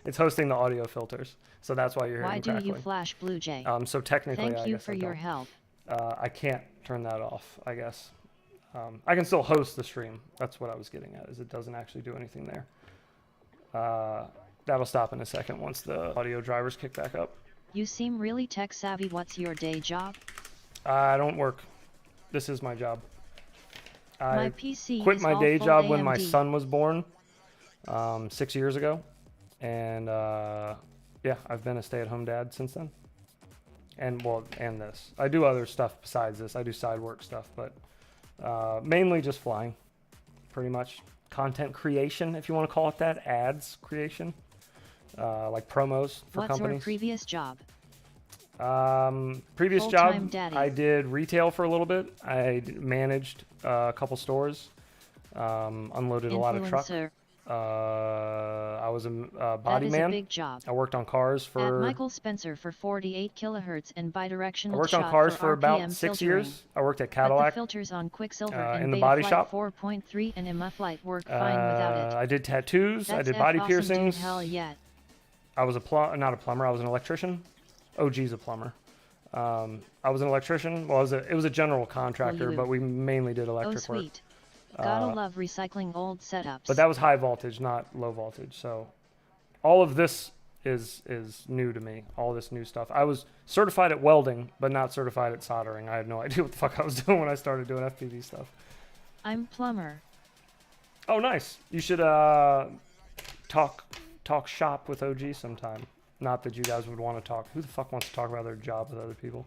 It's hosting the audio filters. So that's why you're hearing Why do crackling. you flash Blue Jay? So technically, Thank I you guess for I your don't. help. I can't turn that off, I guess. I can still host the stream. That's what I was getting at, is it doesn't actually do anything there. That'll stop in a second once the audio drivers kick back up. You seem really tech savvy. What's your day job? I don't work. This is my job. My I PC quit is my all day full job when my AMD. son was born 6 years ago. And yeah, I've been a stay-at-home dad since then. And well, and this. I do other stuff besides this. I do side work stuff, but mainly just flying, pretty much. Content creation, if you want to call it that. Ads creation, like promos for What's companies. your previous job? Previous Full-time job, daddy. I did retail for a little bit. Managed a couple stores, unloaded a lot of truck. Influencer. I was a That body is man. a big job. I worked on cars At for. Michael Spencer for 48 kilohertz and bidirectional I worked shot on cars for for about RPM 6 filtering. years. I worked at But the Cadillac. filters on Quicksilver in and the body Betaflight shop. 4.3 and Imaflight work fine without it. I did tattoos. I That's did body awesome, piercings. Dude, hell yeah. I was not a plumber. I was an electrician. OG's a plumber. I was an electrician. Well, it was a general contractor, you. but we mainly did Oh electric work. sweet. Gotta love recycling old setups. But that was high voltage, not low voltage. So all of this is new to me. All this new stuff. I was certified at welding, but not certified at soldering. I had no idea what the fuck I was doing when I started doing FPV stuff. I'm plumber. Oh, nice. You should talk shop with OG sometime. Not that you guys would want to talk. Who the fuck wants to talk about their job with other people?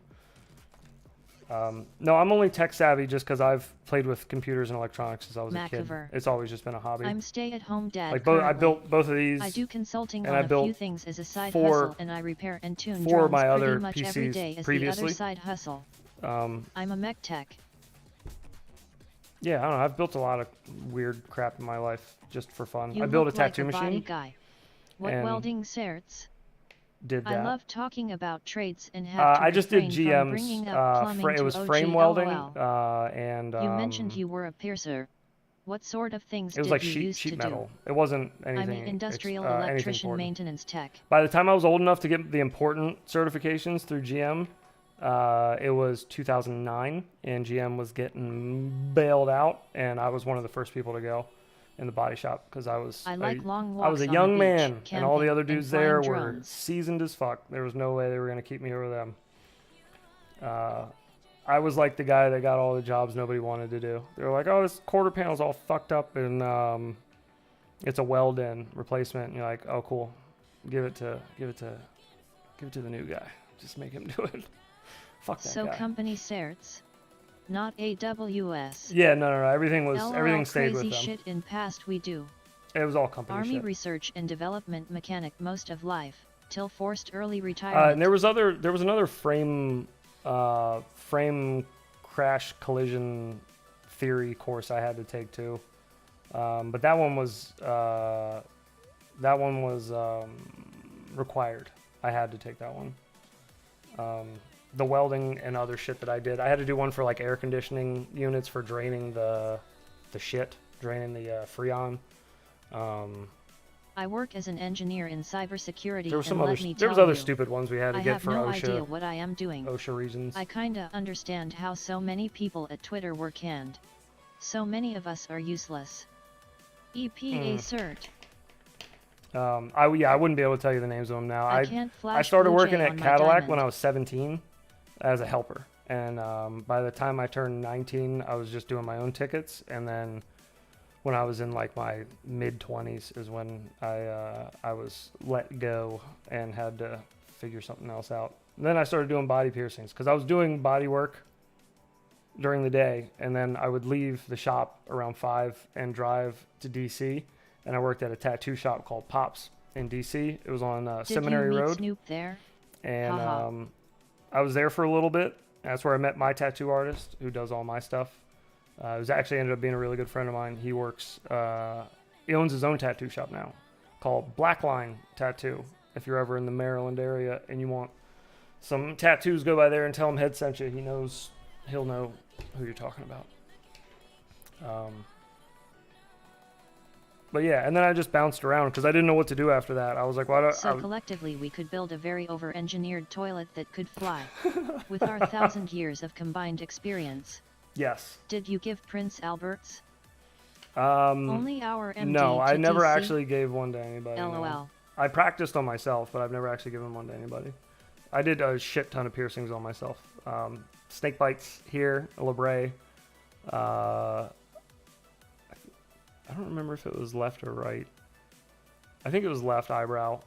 No, I'm only tech savvy just because I've played with computers and electronics since I was a kid. Maciver. It's always just been a hobby. I'm stay-at-home dad. Like I currently. built both of these. I do consulting and on I a built few things as a side four- hustle, and I repair and tune four of drones my pretty other much every PCs day as previously. the other side hustle. I'm a mech tech. Yeah, I don't know. I've built a lot of weird crap in my life just for fun. You I built a look like tattoo body machine. guy. What and welding certs? Did that. I love talking about trades and have to I just did refrain from bringing up GM's. plumbing It to was OG frame welding, LOL. and You mentioned you were a piercer. What sort of things it was did like you sheet used to metal. do? It wasn't I'm anything. an industrial anything electrician important. maintenance tech. By the time I was old enough to get the important certifications through GM, it was 2009, and GM was getting bailed out, and I was one of the first people to go in the body shop because I was I like long I was walks a on young the beach, man, and all the camping, other and dudes flying there were drones. seasoned as fuck. There was no way they were gonna keep me over them. I was like the guy that got all the jobs nobody wanted to do. They were like, "Oh, this quarter panel's all fucked up, and it's a weld-in replacement." And you're like, "Oh, cool. Give it to the new guy. Just make him do it." Fuck that So guy. company certs, not AWS. Yeah, no. Everything LOL stayed crazy with them. shit in past we do. It was all company Army shit. research and development mechanic most of life, till forced early And retirement. there was another frame crash collision theory course I had to take too, but that one was required. I had to take that one. The welding and other shit that I did, I had to do one for like air conditioning units for draining the draining the freon. I work as an engineer in cybersecurity, There was some and other let me there was tell other you, stupid ones we had to I get have for no OSHA. idea what I am doing. OSHA reasons. I kinda understand how so many people at Twitter were canned. So many of us are useless. EPA cert. I wouldn't be able to tell you the names of them now. I can't I flash started Blue working Jay at on my Cadillac when diamond. I was 17 as a helper, and by the time I turned 19, I was just doing my own tickets. And then when I was in like my mid 20s is when I was let go and had to figure something else out. And then I started doing body piercings because I was doing body work during the day, and then I would leave the shop around 5 and drive to DC, and I worked at a tattoo shop called Pops in DC. It was on Seminary Did you meet Road, Snoop there? and Haha. I was there for a little bit. That's where I met my tattoo artist who does all my stuff. It was actually ended up being a really good friend of mine. He works, he owns his own tattoo shop now called Blackline Tattoo. If you're ever in the Maryland area and you want some tattoos, go by there and tell him Head sent you. He'll know who you're talking about. But yeah, and then I just bounced around because I didn't know what to do after that. I was like, why do So collectively we could build a very over-engineered toilet that could fly. With our 1,000 years of combined experience. Yes. Did you give Prince Albert's? Um, Only our MD no, I to never DC? actually gave one to anybody. no. LOL. I practiced on myself, but I've never actually given one to anybody. I did a shit ton of piercings on myself. Snake bites here, a labret. I don't remember if it was left or right. I think it was left eyebrow.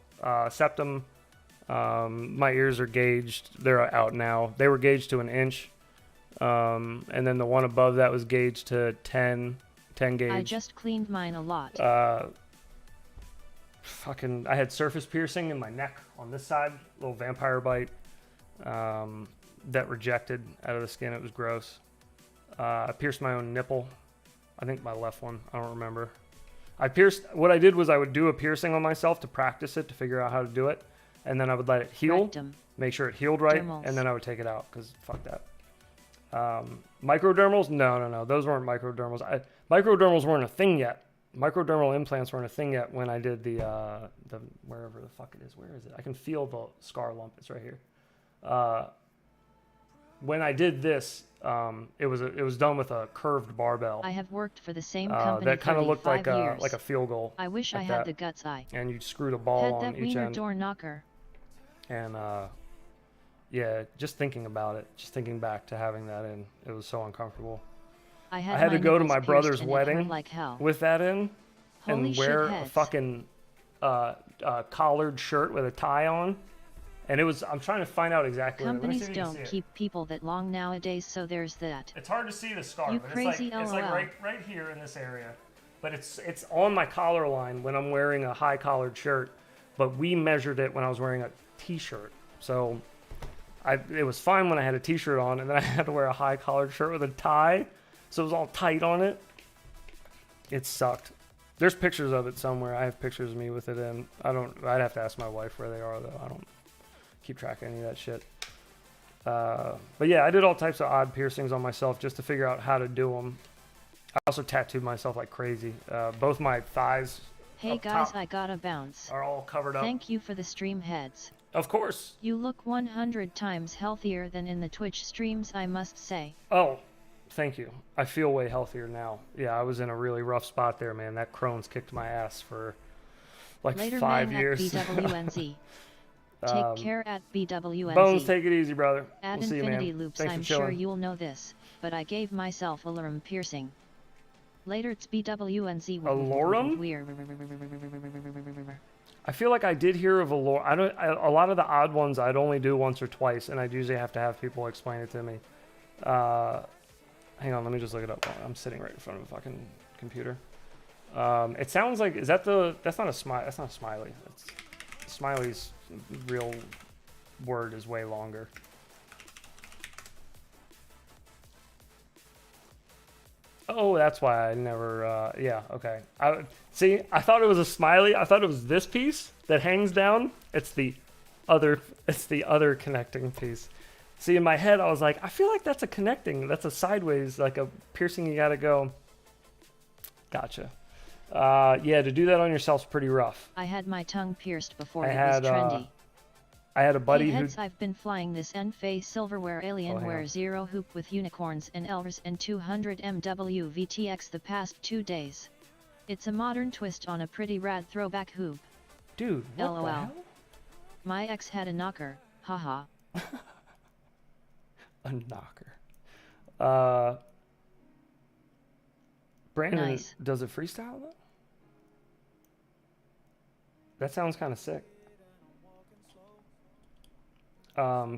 Septum. My ears are gauged. They're out now. They were gauged to an inch. And then the one above that was gauged to 10 gauge. I just cleaned mine a lot. I had surface piercing in my neck on this side, little vampire bite that rejected out of the skin. It was gross. I pierced my own nipple. I think my left one. I don't remember. What I did was I would do a piercing on myself to practice it, to figure out how to do it, and then I would let it heal, Rectum. make sure it healed right, Dermals. and then I would take it out because fuck that. Microdermals? No. Those weren't microdermals. Microdermals weren't a thing yet. Microdermal implants weren't a thing yet when I did the wherever the fuck it is. Where is it? I can feel the scar lump. It's right here. When I did this, it was done with a curved barbell. I have worked for the same company that kind of looked 35 years. like a field goal. I wish I like had that. the guts And you screwed a ball had on that each wiener end. door knocker. And yeah, just thinking about it, just thinking back to having that in, it was so uncomfortable. I I had my to go to nipples my pierced brother's and it hurt wedding like hell. with that in, Holy and wear a shitheads. fucking collared shirt with a tie on. And I'm trying to find out exactly. Let me see Companies if you can don't see it. keep people that long nowadays, so there's that. It's hard to see the scar, You but crazy it's like LOL. right here in this area. But it's on my collar line when I'm wearing a high collared shirt. But we measured it when I was wearing a t-shirt. So it was fine when I had a t-shirt on, and then I had to wear a high collared shirt with a tie. So it was all tight on it. It sucked. There's pictures of it somewhere. I have pictures of me with it in. I'd have to ask my wife where they are, though. I don't keep track of any of that shit. But yeah, I did all types of odd piercings on myself just to figure out how to do them. I also tattooed myself like crazy. Both my thighs Hey up guys, top I gotta bounce. are all covered up. Thank you for the stream heads. Of course. You look 100 times healthier than in the Twitch streams, I must say. Oh, thank you. I feel way healthier now. Yeah, I was in a really rough spot there, man. That Crohn's kicked my ass for like Later 5 man years. at BWNZ. Take care at BWNZ. Bones, take it easy, brother. At We'll see you, Infinity man. Loops, Thanks I'm for sure chilling. you'll know this, but I gave myself a lorem piercing. Later it's BWNZ. A lorem? I feel like I did hear of a a lot of the odd ones I'd only do once or twice, and I'd usually have to have people explain it to me. Hang on, let me just look it up. I'm sitting right in front of a fucking computer. It sounds like, that's not a smile. That's not a smiley. Smiley's real word is way longer. Oh, that's why I never, yeah, okay. I thought it was a smiley. I thought it was this piece that hangs down. It's the other connecting piece. See, in my head, I was like, I feel like that's a sideways, like a piercing you gotta go. Gotcha. Yeah, to do that on yourself's pretty rough. I had my tongue pierced before I it had, was trendy. I had a buddy Hey who... heads, I've been flying this Enphase Silverware hang Alienware on. Zero Hoop with unicorns and Elvers and 200 MW VTX the past 2 days. It's a modern twist on a pretty rad throwback hoop. Dude, what LOL. the hell? My ex had a knocker, haha. A knocker. Brandon, Nice. does it freestyle though? That sounds kind of sick.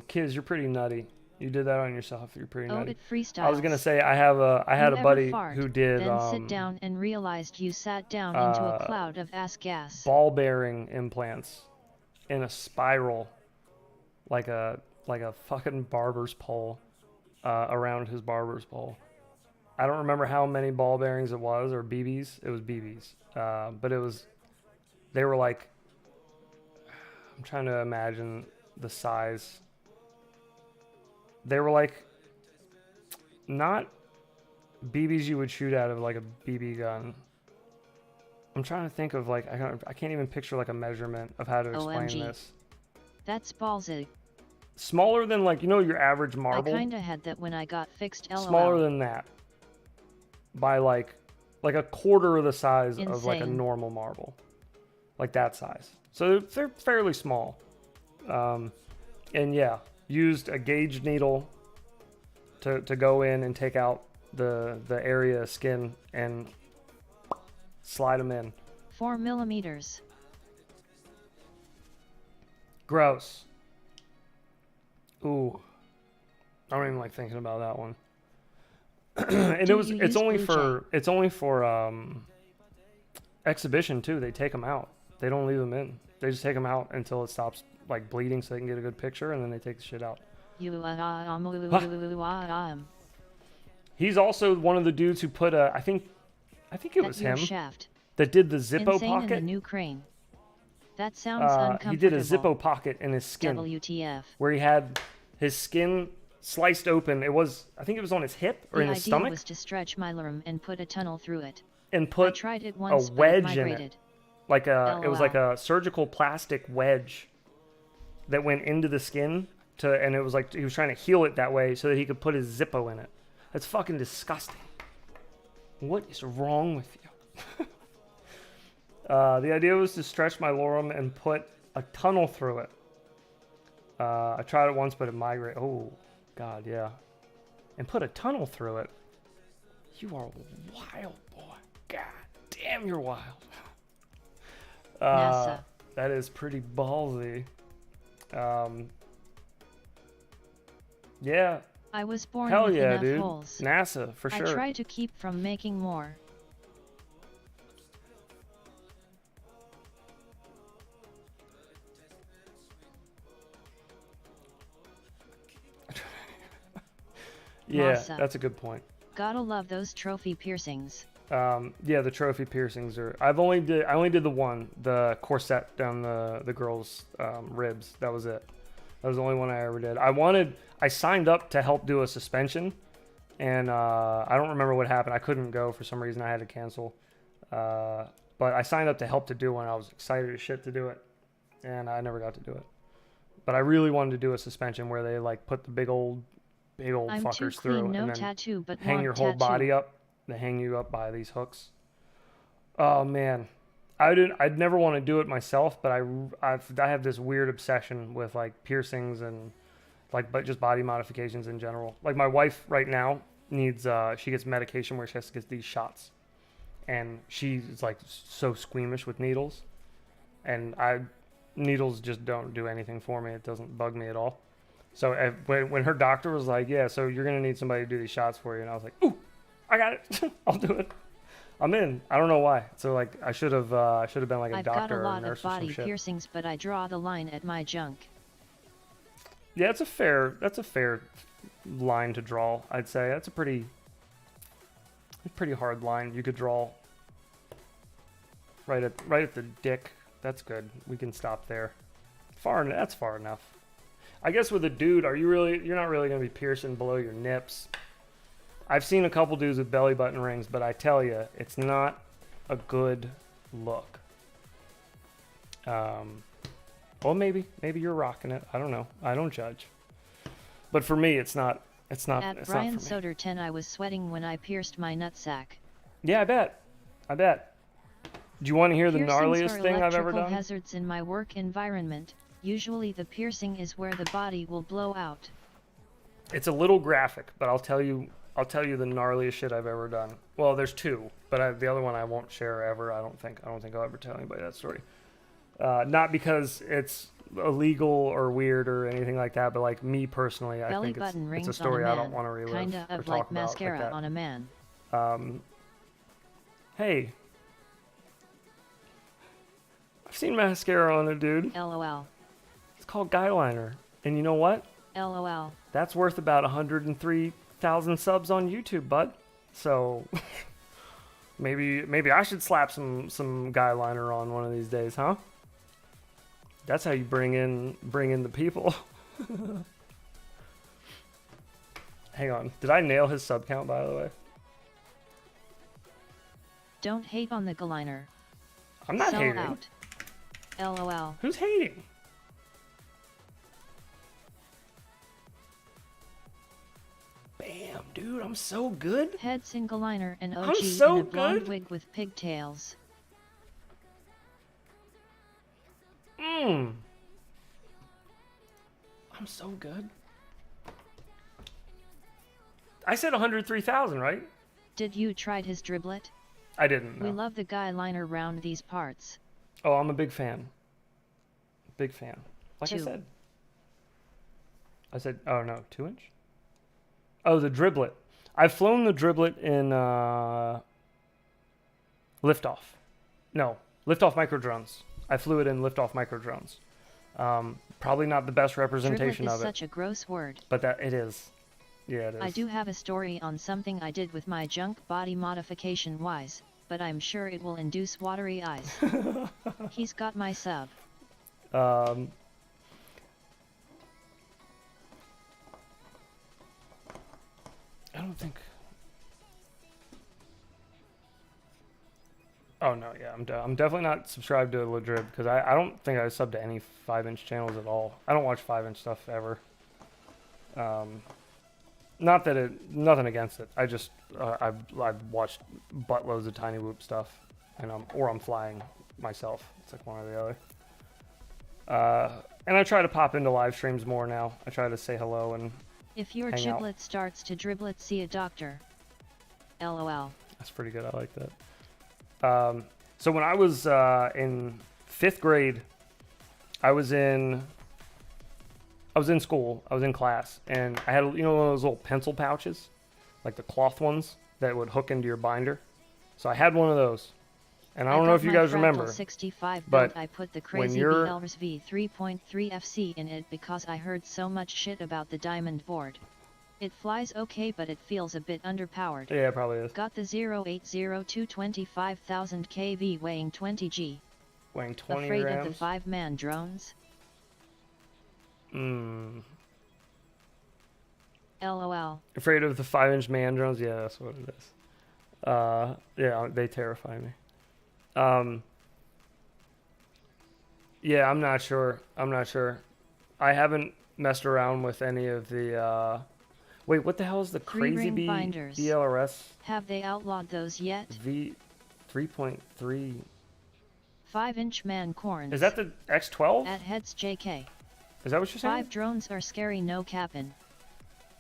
Kids, you're pretty nutty. You did that on yourself. You're pretty Oh, nutty. it freestyles. I was gonna say I had You a ever buddy fart, who did then sit down and realized you sat down into a cloud of ass gas. ball bearing implants in a spiral, like a fucking barber's pole, around his barber's pole. I don't remember how many ball bearings it was, or BBs. It was BBs, but they were like, I'm trying to imagine the size. They were like not BBs you would shoot out of like a BB gun. I'm trying to think of like I can't even picture like a measurement of how to explain OMG. this. That's ballsy. Smaller than like, you know, your average marble. I kinda had that when I got fixed. LOL. Smaller than that by like a quarter of the size of like a Insane. normal marble, like that size. So they're fairly small. And yeah, used a gauge needle to go in and take out the area of skin and slide them in. 4 millimeters. Gross. Ooh, I don't even like thinking about that one. And Do it's you use only Blue for exhibition too. They take them out. They don't leave them in. They just take them out until it stops like bleeding, so they can get a good picture, and then they take the shit out. He's also one of the dudes who put I think it was him Shaft. that did the Zippo Insane in the pocket. new crane. That sounds uncomfortable. He did a Zippo pocket in his skin, WTF. where he had his skin sliced open. I think it was on his hip or in his The stomach, idea was to stretch my limb and put a tunnel through it. and I put tried it once, a but it wedge in migrated. it. Like it was LOL. like a surgical plastic wedge that went into the skin and it was like he was trying to heal it that way so that he could put his Zippo in it. That's fucking disgusting. What is wrong with you? The idea was to stretch my lorum and put a tunnel through it. I tried it once, but it migrated. Oh, God, yeah. And put a tunnel through it. You are wild, boy. God damn, you're wild. NASA. That is pretty ballsy. Yeah. I was born Hell with yeah, enough dude. holes. NASA, for sure. I try to keep from making more. Yeah, Masa. that's a good point. Gotta love those trophy piercings. Yeah, the trophy piercings are. I only did the one, the corset down the girl's ribs. That was it. That was the only one I ever did. I signed up to help do a suspension, and I don't remember what happened. I couldn't go for some reason. I had to cancel. But I signed up to help to do one. I was excited as shit to do it, and I never got to do it. But I really wanted to do a suspension where they like put the big old I'm too fuckers clean, through no and then tattoo, but hang want your whole tattoo. body up. They hang you up by these hooks. Oh man, I'd never want to do it myself, but I have this weird obsession with like piercings and but just body modifications in general. Like my wife right now needs she gets medication where she has to get these shots, and she's like so squeamish with needles, and needles just don't do anything for me. It doesn't bug me at all. So when her doctor was like, yeah, so you're gonna need somebody to do these shots for you, and I was like, ooh, I got it. I'll do it. I'm in. I don't know why. So like I should have been like a I've got doctor a or a lot nurse of or some body shit. piercings, but I draw the line at my junk. Yeah, that's a fair line to draw. I'd say that's a pretty hard line you could draw. Right at the dick. That's good. We can stop there. That's far enough. I guess with a dude, you're not really gonna be piercing below your nips. I've seen a couple dudes with belly button rings, but I tell you, it's not a good look. Well, maybe you're rocking it. I don't know. I don't judge. But for me, it's not. At It's Brian not for me. Soder 10, I was sweating when I pierced my nutsack. Yeah, I bet. Do you want to hear the Piercings gnarliest are thing I've ever electrical done? hazards in my work environment. Usually the piercing is where the body will blow out. It's a little graphic, but I'll tell you the gnarliest shit I've ever done. Well, there's two, but the other one I won't share ever. I don't think I'll ever tell anybody that story. Not because it's illegal or weird or anything like that, but like me personally, I Belly think button it's rings a story on a I man, don't want to relive kinda or of talk like about mascara like that. on a man. Hey, I've seen mascara on a dude. LOL. It's called guy liner, and you know what? LOL. That's worth about 103,000 subs on YouTube, bud. So maybe I should slap some guy liner on one of these days, huh? That's how you bring in the people. Hang on, did I nail his sub count, by the way? Don't hate on the galiner. I'm not Sell hating. out. LOL. Who's hating? Bam, dude, I'm so good. Head single liner and OG I'm so in a blonde good. wig with pigtails. I'm so good. I said 103,000, right? Did you tried his driblet? I didn't. We No. love the guy liner round these parts. Oh, I'm a big fan. Big fan. Like I Two. said. Oh no, 2-inch? Oh, the driblet. I've flown the driblet in liftoff. No, liftoff micro drones. I flew it in liftoff micro drones. Probably not the best representation Driblet of is it, such a gross word. but that it is. Yeah, it is. I do have a story on something I did with my junk body modification wise, but I'm sure it will induce watery eyes. He's got my sub. I don't think. Oh no, yeah, I'm definitely not subscribed to Ladrib because I don't think I sub to any 5-inch channels at all. I don't watch 5-inch stuff ever. Not that nothing against it. I just I've watched buttloads of Tiny Whoop stuff, and I'm flying myself. It's like one or the other. And I try to pop into live streams more now. I try to say hello and If your hang out. giblet starts to driblet, see a doctor. LOL. That's pretty good. I like that. So when I was in 5th grade, I was in school. I was in class, and I had one of those little pencil pouches, like the cloth ones that would hook into your binder. So I had one of those, and I don't know if you guys remember. 65 but build. I put the when crazy you're- Elvis V3.3 FC in it because I heard so much shit about the diamond board. It flies okay, but it feels a bit underpowered. Yeah, it probably is. Got the 0802 25,000 kV weighing 20 G. Weighing 20 Afraid grams. of the 5-man drones? LOL. Afraid of the 5-inch man drones? Yeah, that's what it is. Yeah, they terrify me. Yeah, I'm not sure. I haven't messed around with any of the, wait, what the hell is the crazy Three-ring B binders. BLRS Have they outlawed those yet? V 3.3? 5-inch man corns. Is that the X12? At heads JK. Is that what you're saying? 5 drones are scary, no cappin'.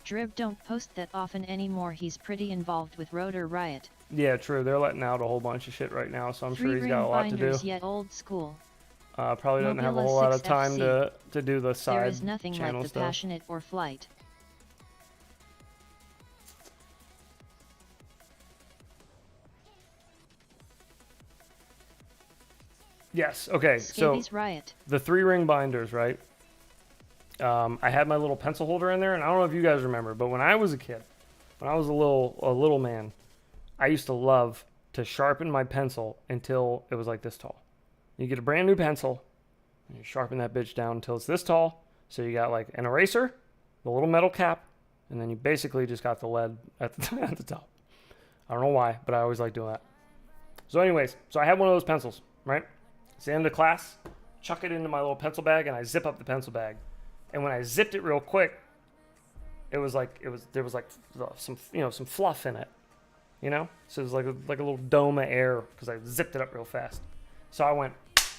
Drib don't post that often anymore, he's pretty involved with Rotor Riot. Yeah, true. They're letting out a whole bunch of shit right now, so I'm sure he's Three-ring got a lot to do. binders yet old school. Probably doesn't have a Mobila whole lot of 6 time FC. to do the side There is nothing like channel the stuff. passionate or flight. Yes. Okay. So Scabies Riot. the 3-ring binders, right? I had my little pencil holder in there, and I don't know if you guys remember, but when I was a kid, when I was a little man, I used to love to sharpen my pencil until it was like this tall. You get a brand new pencil, and you sharpen that bitch down until it's this tall. So you got like an eraser, the little metal cap, and then you basically just got the lead at the, at the top. I don't know why, but I always like doing that. So anyways, so I had one of those pencils, right? It's the end of class, chuck it into my little pencil bag, and I zip up the pencil bag. And when I zipped it real quick, there was some some fluff in it, So it was like a little dome of air because I zipped it up real fast. So I went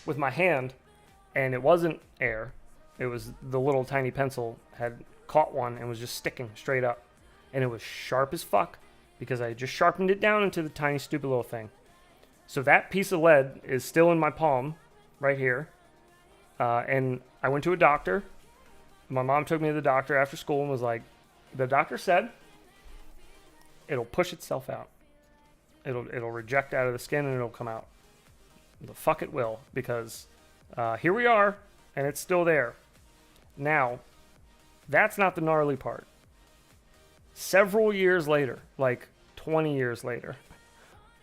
with my hand, and it wasn't air. It was the little tiny pencil had caught one and was just sticking straight up, and it was sharp as fuck because I just sharpened it down into the tiny stupid little thing. So that piece of lead is still in my palm, right here. And I went to a doctor. My mom took me to the doctor after school and was like, the doctor said it'll push itself out. It'll reject out of the skin and it'll come out. The fuck it will, because here we are and it's still there. Now, that's not the gnarly part. Several years later, like 20 years later,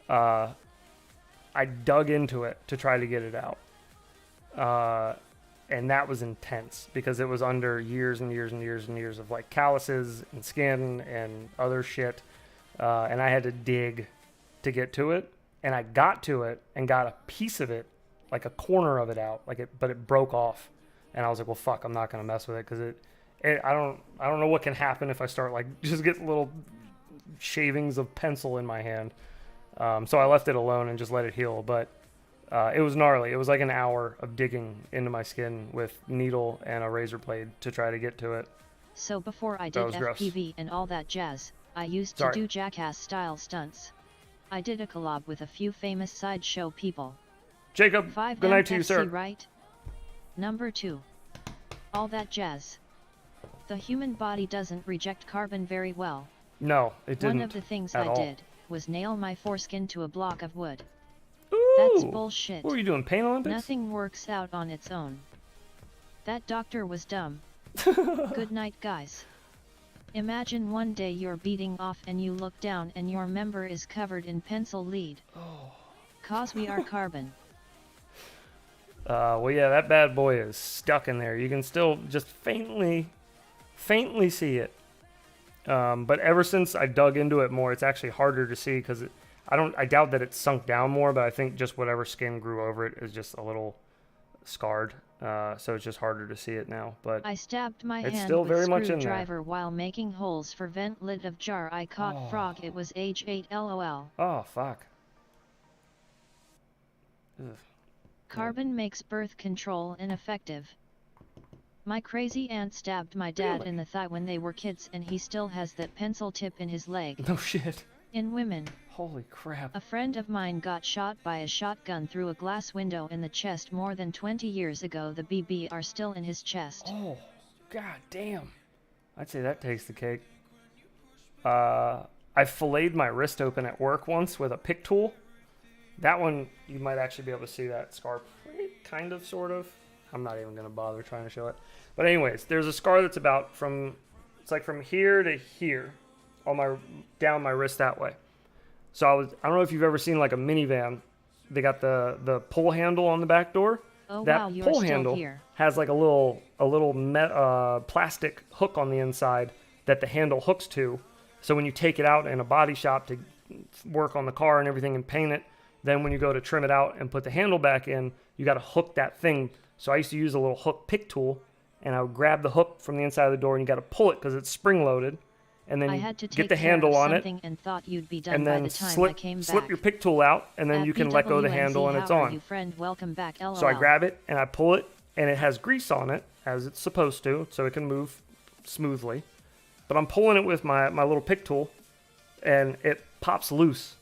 I dug into it to try to get it out. And that was intense because it was under years and years and years and years of like calluses and skin and other shit. And I had to dig to get to it. And I got to it and got a piece of it, like a corner of it out, but it broke off. And I was like, well, fuck, I'm not going to mess with it because I don't know what can happen if I start like just get little shavings of pencil in my hand. So I left it alone and just let it heal. But it was gnarly. It was like an hour of digging into my skin with needle and a razor blade to try to get to it. So before I did FPV and all that jazz, I used to do jackass-style stunts. I did a collab with a few famous sideshow people. Jacob, good night to you, sir. Right? Number 2. All that jazz. The human body doesn't reject carbon very well. No, it didn't. One of the things I did was nail my foreskin to a block of wood. Ooh, that's bullshit. What were you doing, Pain Olympics? Nothing works out on its own. That doctor was dumb. Good night, guys. Imagine one day you're beating off and you look down and your member is covered in pencil lead. Oh. 'Cause we are carbon. Well, yeah, that bad boy is stuck in there. You can still just faintly see it. But ever since I dug into it more, it's actually harder to see because I doubt that it's sunk down more, but I think just whatever skin grew over it is just a little scarred. So it's just harder to see it now. But I stabbed my it's hand still with very much in there. screwdriver while making holes for vent lid of jar. I caught frog. It was age 8 LOL. Oh, fuck. Ugh. Carbon makes birth control ineffective. My crazy aunt stabbed my dad in the thigh when they were kids and he still has that pencil tip in his leg. No shit. In women. Holy crap. A friend of mine got shot by a shotgun through a glass window in the chest more than 20 years ago. The BB are still in his chest. Oh, god damn. I'd say that takes the cake. I filleted my wrist open at work once with a pick tool. That one, you might actually be able to see that scar. Kind of, sort of. I'm not even going to bother trying to show it. But anyways, there's a scar that's about it's like from here to here. Down my wrist that way. So I don't know if you've ever seen like a minivan. They got the pull handle on the back door. Oh that wow, you're pull still handle here. has like a little plastic hook on the inside that the handle hooks to. So when you take it out in a body shop to work on the car and everything and paint it, then when you go to trim it out and put the handle back in, you got to hook that thing. So I used to use a little hook pick tool, and I would grab the hook from the inside of the door, and you got to pull it because it's spring loaded, and then you get the handle on it, and thought you'd be done and by then the time I slip came back. your pick tool out, and then you can let go of the handle, and it's on. You friend, welcome back, LOL. So I grab it and I pull it, and it has grease on it as it's supposed to, so it can move smoothly. But I'm pulling it with my little pick tool, and it pops loose,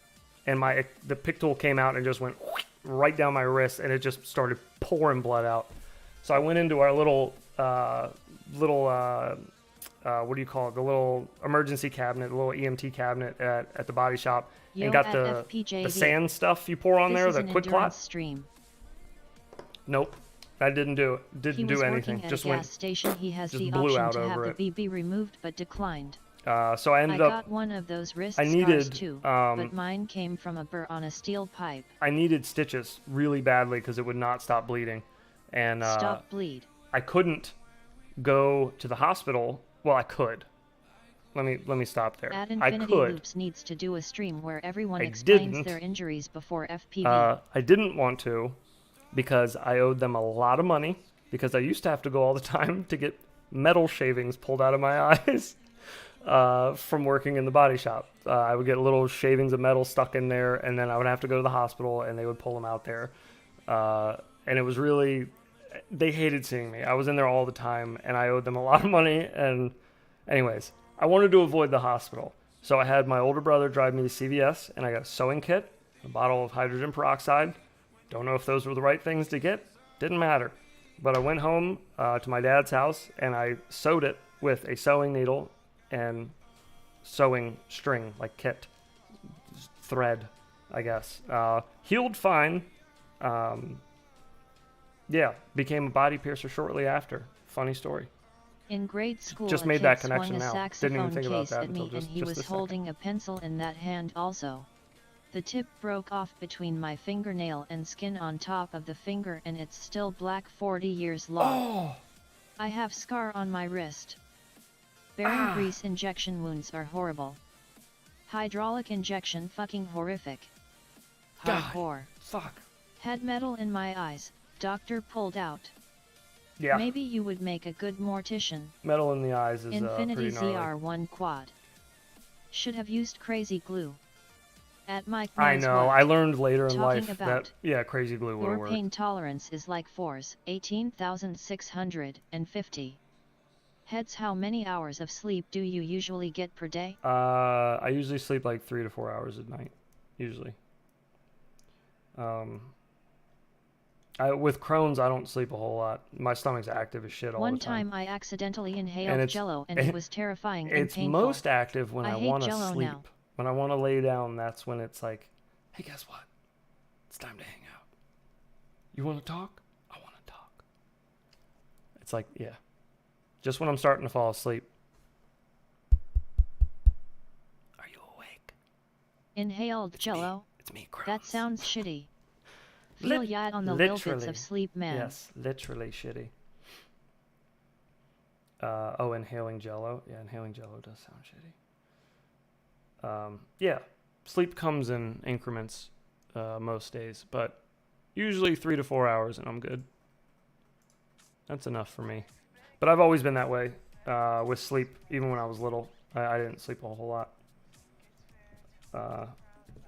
and the pick tool came out and just went right down my wrist, and it just started pouring blood out. So I went into our little what do you call it? The little emergency cabinet, the little EMT cabinet at the body shop, and got the sand stuff you pour on there, the quick clot. Stream. Nope, I didn't do it. Didn't do anything. At just a went. Gas station. He has just the blew option out to have over the it. BB removed, but declined. So I ended I up. got one of those wrist I scars needed, too, but mine came from a burr on a steel pipe. I needed stitches really badly because it would not stop bleeding, and Stop bleed. I couldn't go to the hospital. Well, I could. Let me stop there. At I Infinity could. Loops needs to do a stream where everyone I explains didn't. their injuries before FPV. I didn't want to because I owed them a lot of money because I used to have to go all the time to get metal shavings pulled out of my eyes from working in the body shop. I would get little shavings of metal stuck in there, and then I would have to go to the hospital, and they would pull them out there. And it was really... They hated seeing me. I was in there all the time, and I owed them a lot of money. And anyways, I wanted to avoid the hospital. So I had my older brother drive me to CVS, and I got a sewing kit, a bottle of hydrogen peroxide. Don't know if those were the right things to get. Didn't matter. But I went home to my dad's house and I sewed it with a sewing needle and sewing string, like kit, thread, I guess. Healed fine. Yeah, became a body piercer shortly after. Funny story. In grade school, Just a made kid that swung connection a now. Didn't even saxophone think about case that at me, until and he just was a second. holding a pencil in that hand also. The tip broke off between my fingernail and skin on top of the finger, and it's still black 40 years long. Oh! I have scar on my wrist. Bearing grease injection wounds are horrible. Hydraulic injection fucking horrific. God. Hardcore. Fuck. Had metal in my eyes, doctor pulled out. Yeah. Maybe you would make a good mortician. Metal in the eyes is Infinity pretty gnarly. ZR1 quad. Should have used crazy glue. At Mike I knows know. what. I learned later in Talking life about that crazy glue would your work. pain tolerance is like 4s, 18,650. Heads, how many hours of sleep do you usually get per day? I usually sleep like 3 to 4 hours at night, usually. With Crohn's, I don't sleep a whole lot. My stomach's active as shit all One the time. time I accidentally And inhaled it's- Jello and it was terrifying and It's painful. most active when I I hate want to Jell-O sleep. now. When I want to lay down, that's when it's like, hey, guess what? It's time to hang out. You want to talk? I want to talk. It's like, yeah. Just when I'm starting to fall asleep. Are you awake? Inhaled Jello? It's me, Crohn's. That sounds shitty. Feel ya on the little bits Literally. of sleep, man. Yes, literally shitty. Inhaling Jello. Yeah, inhaling Jello does sound shitty. Yeah, sleep comes in increments most days, but usually 3 to 4 hours and I'm good. That's enough for me. But I've always been that way with sleep. Even when I was little, I didn't sleep a whole lot.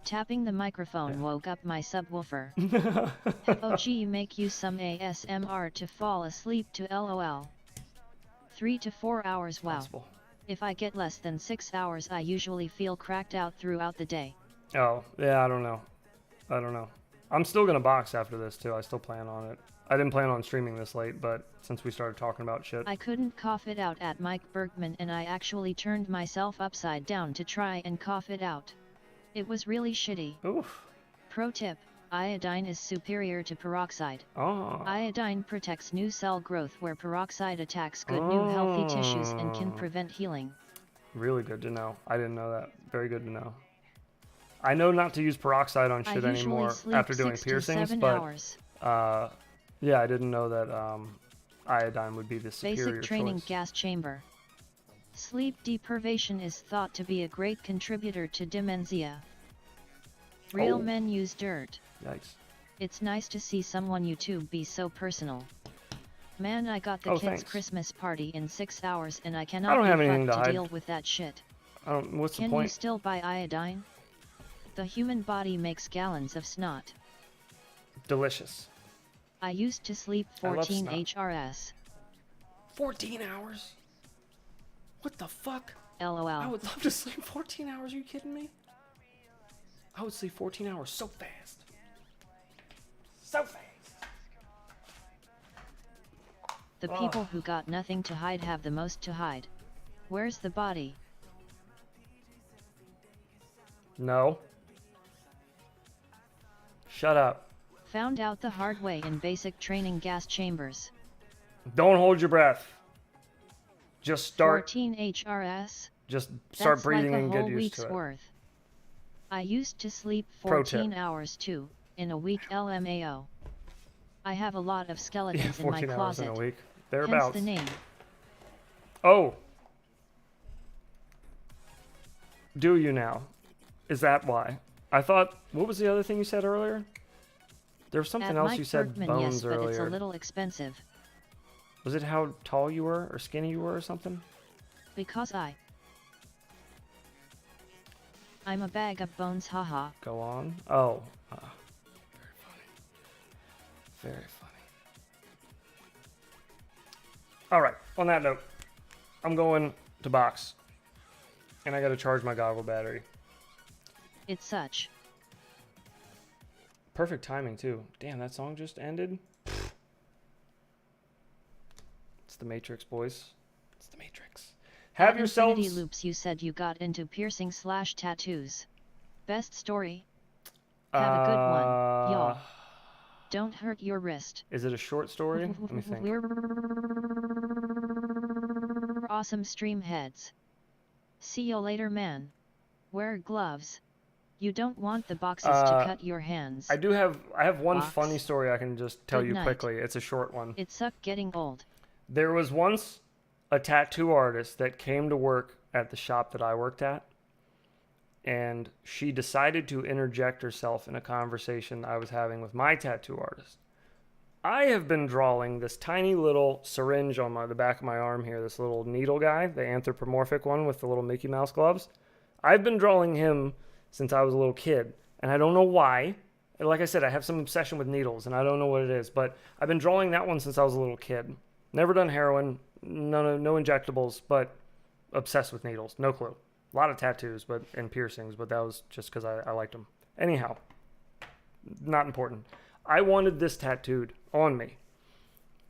Tapping the microphone woke up my subwoofer. OG, make you some ASMR to fall asleep to LOL. 3 to 4 hours, wow. Possible. If I get less than 6 hours, I usually feel cracked out throughout the day. Oh, yeah, I don't know. I'm still going to box after this, too. I still plan on it. I didn't plan on streaming this late, but since we started talking about shit. I couldn't cough it out at Mike Bergman, and I actually turned myself upside down to try and cough it out. It was really shitty. Oof. Pro tip, iodine is superior to peroxide. Oh. Iodine protects new cell growth where peroxide attacks good new healthy tissues and can Oh. prevent healing. Really good to know. I didn't know that. Very good to know. I know not to use peroxide on I shit usually anymore sleep after doing 6 to piercings, 7 but hours. yeah, I didn't know that iodine would be the superior Basic training choice. gas chamber. Sleep deprivation is thought to be a great contributor to dementia. Real Oh. men use dirt. Yikes. It's nice to see someone YouTube be so personal. Man, I got the Oh, kids' thanks. Christmas party in 6 hours and I I cannot don't be have anything fucked to to hide. deal with that shit. What's the Can you point? still buy iodine? The human body makes gallons of snot. Delicious. I used to sleep I love 14 snot. HRS. 14 hours? What the fuck? LOL. I would love to sleep 14 hours. Are you kidding me? I would sleep 14 hours so fast. So fast. The people who got nothing to hide have the most to hide. Where's the body? No. Shut up. Found out the hard way in basic training gas chambers. Don't hold your breath. Just start. 14 HRS? Just start That's breathing like a and whole get used week's to it. worth. I used to sleep Pro tip. 14 hours too, in a week LMAO. I have a lot of Yeah, skeletons in my 14 hours closet. in a week. Hence Thereabouts. the name. Oh. Do you now? Is that why? I thought, what was the other thing you said earlier? There was something At else Mike you said Bergman, bones yes, but earlier. it's a little expensive. Was it how tall you were or skinny you were or something? Because I'm a bag of bones, haha. Go on. Oh. Very funny. Very funny. Alright, on that note, I'm going to box. And I gotta charge my goggle battery. It's such. Perfect timing, too. Damn, that song just ended? the Matrix, boys. It's the Matrix. Have At yourselves... Infinity Loops, you said you got into piercing/tattoos. Best story? Have a good one, y'all. Don't hurt your wrist. Is it a short story? Let me think. Awesome stream heads. See you later, man. Wear gloves. You don't want the boxes to cut your hands. I have one Box. funny story I can just tell Good you night. quickly. It's a short one. It sucked getting old. There was once a tattoo artist that came to work at the shop that I worked at, and she decided to interject herself in a conversation I was having with my tattoo artist. I have been drawing this tiny little syringe on the back of my arm here, this little needle guy, the anthropomorphic one with the little Mickey Mouse gloves. I've been drawing him since I was a little kid, and I don't know why. Like I said, I have some obsession with needles, and I don't know what it is, but I've been drawing that one since I was a little kid. Never done heroin, no injectables, but obsessed with needles. No clue. A lot of tattoos and piercings, but that was just because I liked them. Anyhow, not important. I wanted this tattooed on me.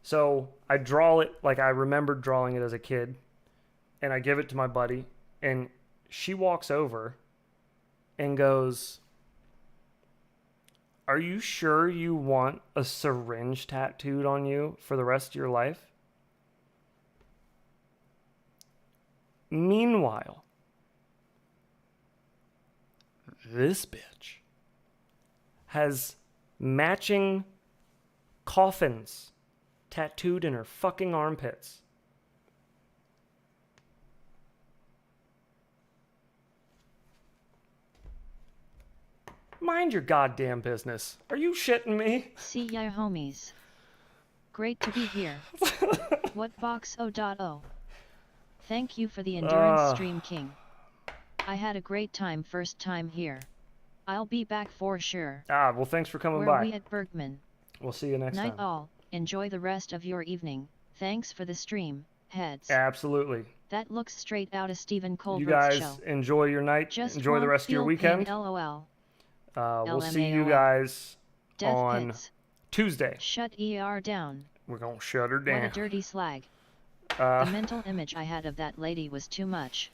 So I draw it like I remembered drawing it as a kid, and I give it to my buddy, and she walks over and goes, "Are you sure you want a syringe tattooed on you for the rest of your life?" Meanwhile, this bitch has matching coffins tattooed in her fucking armpits. Mind your goddamn business. Are you shitting me? See ya, homies. Great to be here. What box o.o? Thank you for the endurance stream, King. I had a great time first time here. I'll be back for sure. Well, thanks for coming Where by. we at Bergman? We'll see you next Night time. all. Enjoy the rest of your evening. Thanks for the stream, heads. Absolutely. That looks straight out of Stephen You Colbert's guys show. enjoy your night. Just Enjoy the won't rest of your feel weekend. pain, LOL. We'll see you LMAO. guys Death on hits. Tuesday. Shut ER down. We're going to shut her What a down. dirty slag. The Uh, mental image I had of that lady was too much.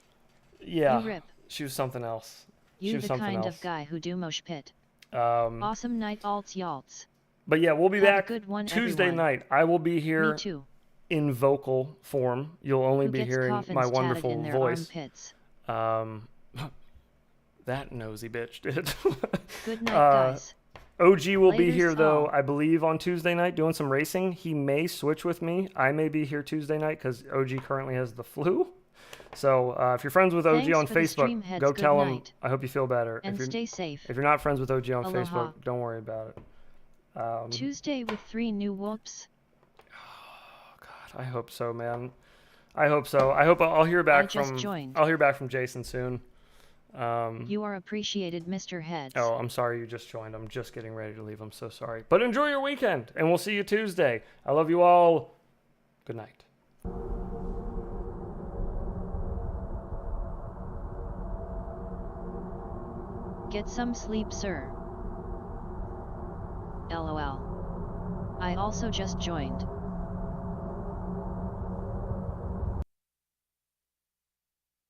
yeah. You rip. She was something else. she You was the something kind else. of guy who do mosh pit. Um, Awesome night alts y'alts. but yeah, we'll be Have a back good one, Tuesday everyone. night. I will be here Me too. in vocal form. You'll only Who be gets hearing coffins my tatted wonderful in their voice. armpits? That nosy bitch did. Good night, guys. OG will be Laters here though, all. I believe, on Tuesday night doing some racing. He may switch with me. I may be here Tuesday night because OG currently has the flu. So if you're friends with OG Thanks on for the stream, Facebook, heads. go Good tell him night. I hope you feel better. And stay safe. If you're not friends with OG on Aloha. Facebook, don't worry about it. Tuesday with 3 new whoops. God, I hope so, man. I hope so. I hope I'll hear back just from joined. I'll hear back from Jason soon. You are appreciated, Mr. Heads. Oh, I'm sorry you just joined. I'm just getting ready to leave. I'm so sorry. But enjoy your weekend, and we'll see you Tuesday. I love you all. Good night. Get some sleep, sir. LOL. I also just joined.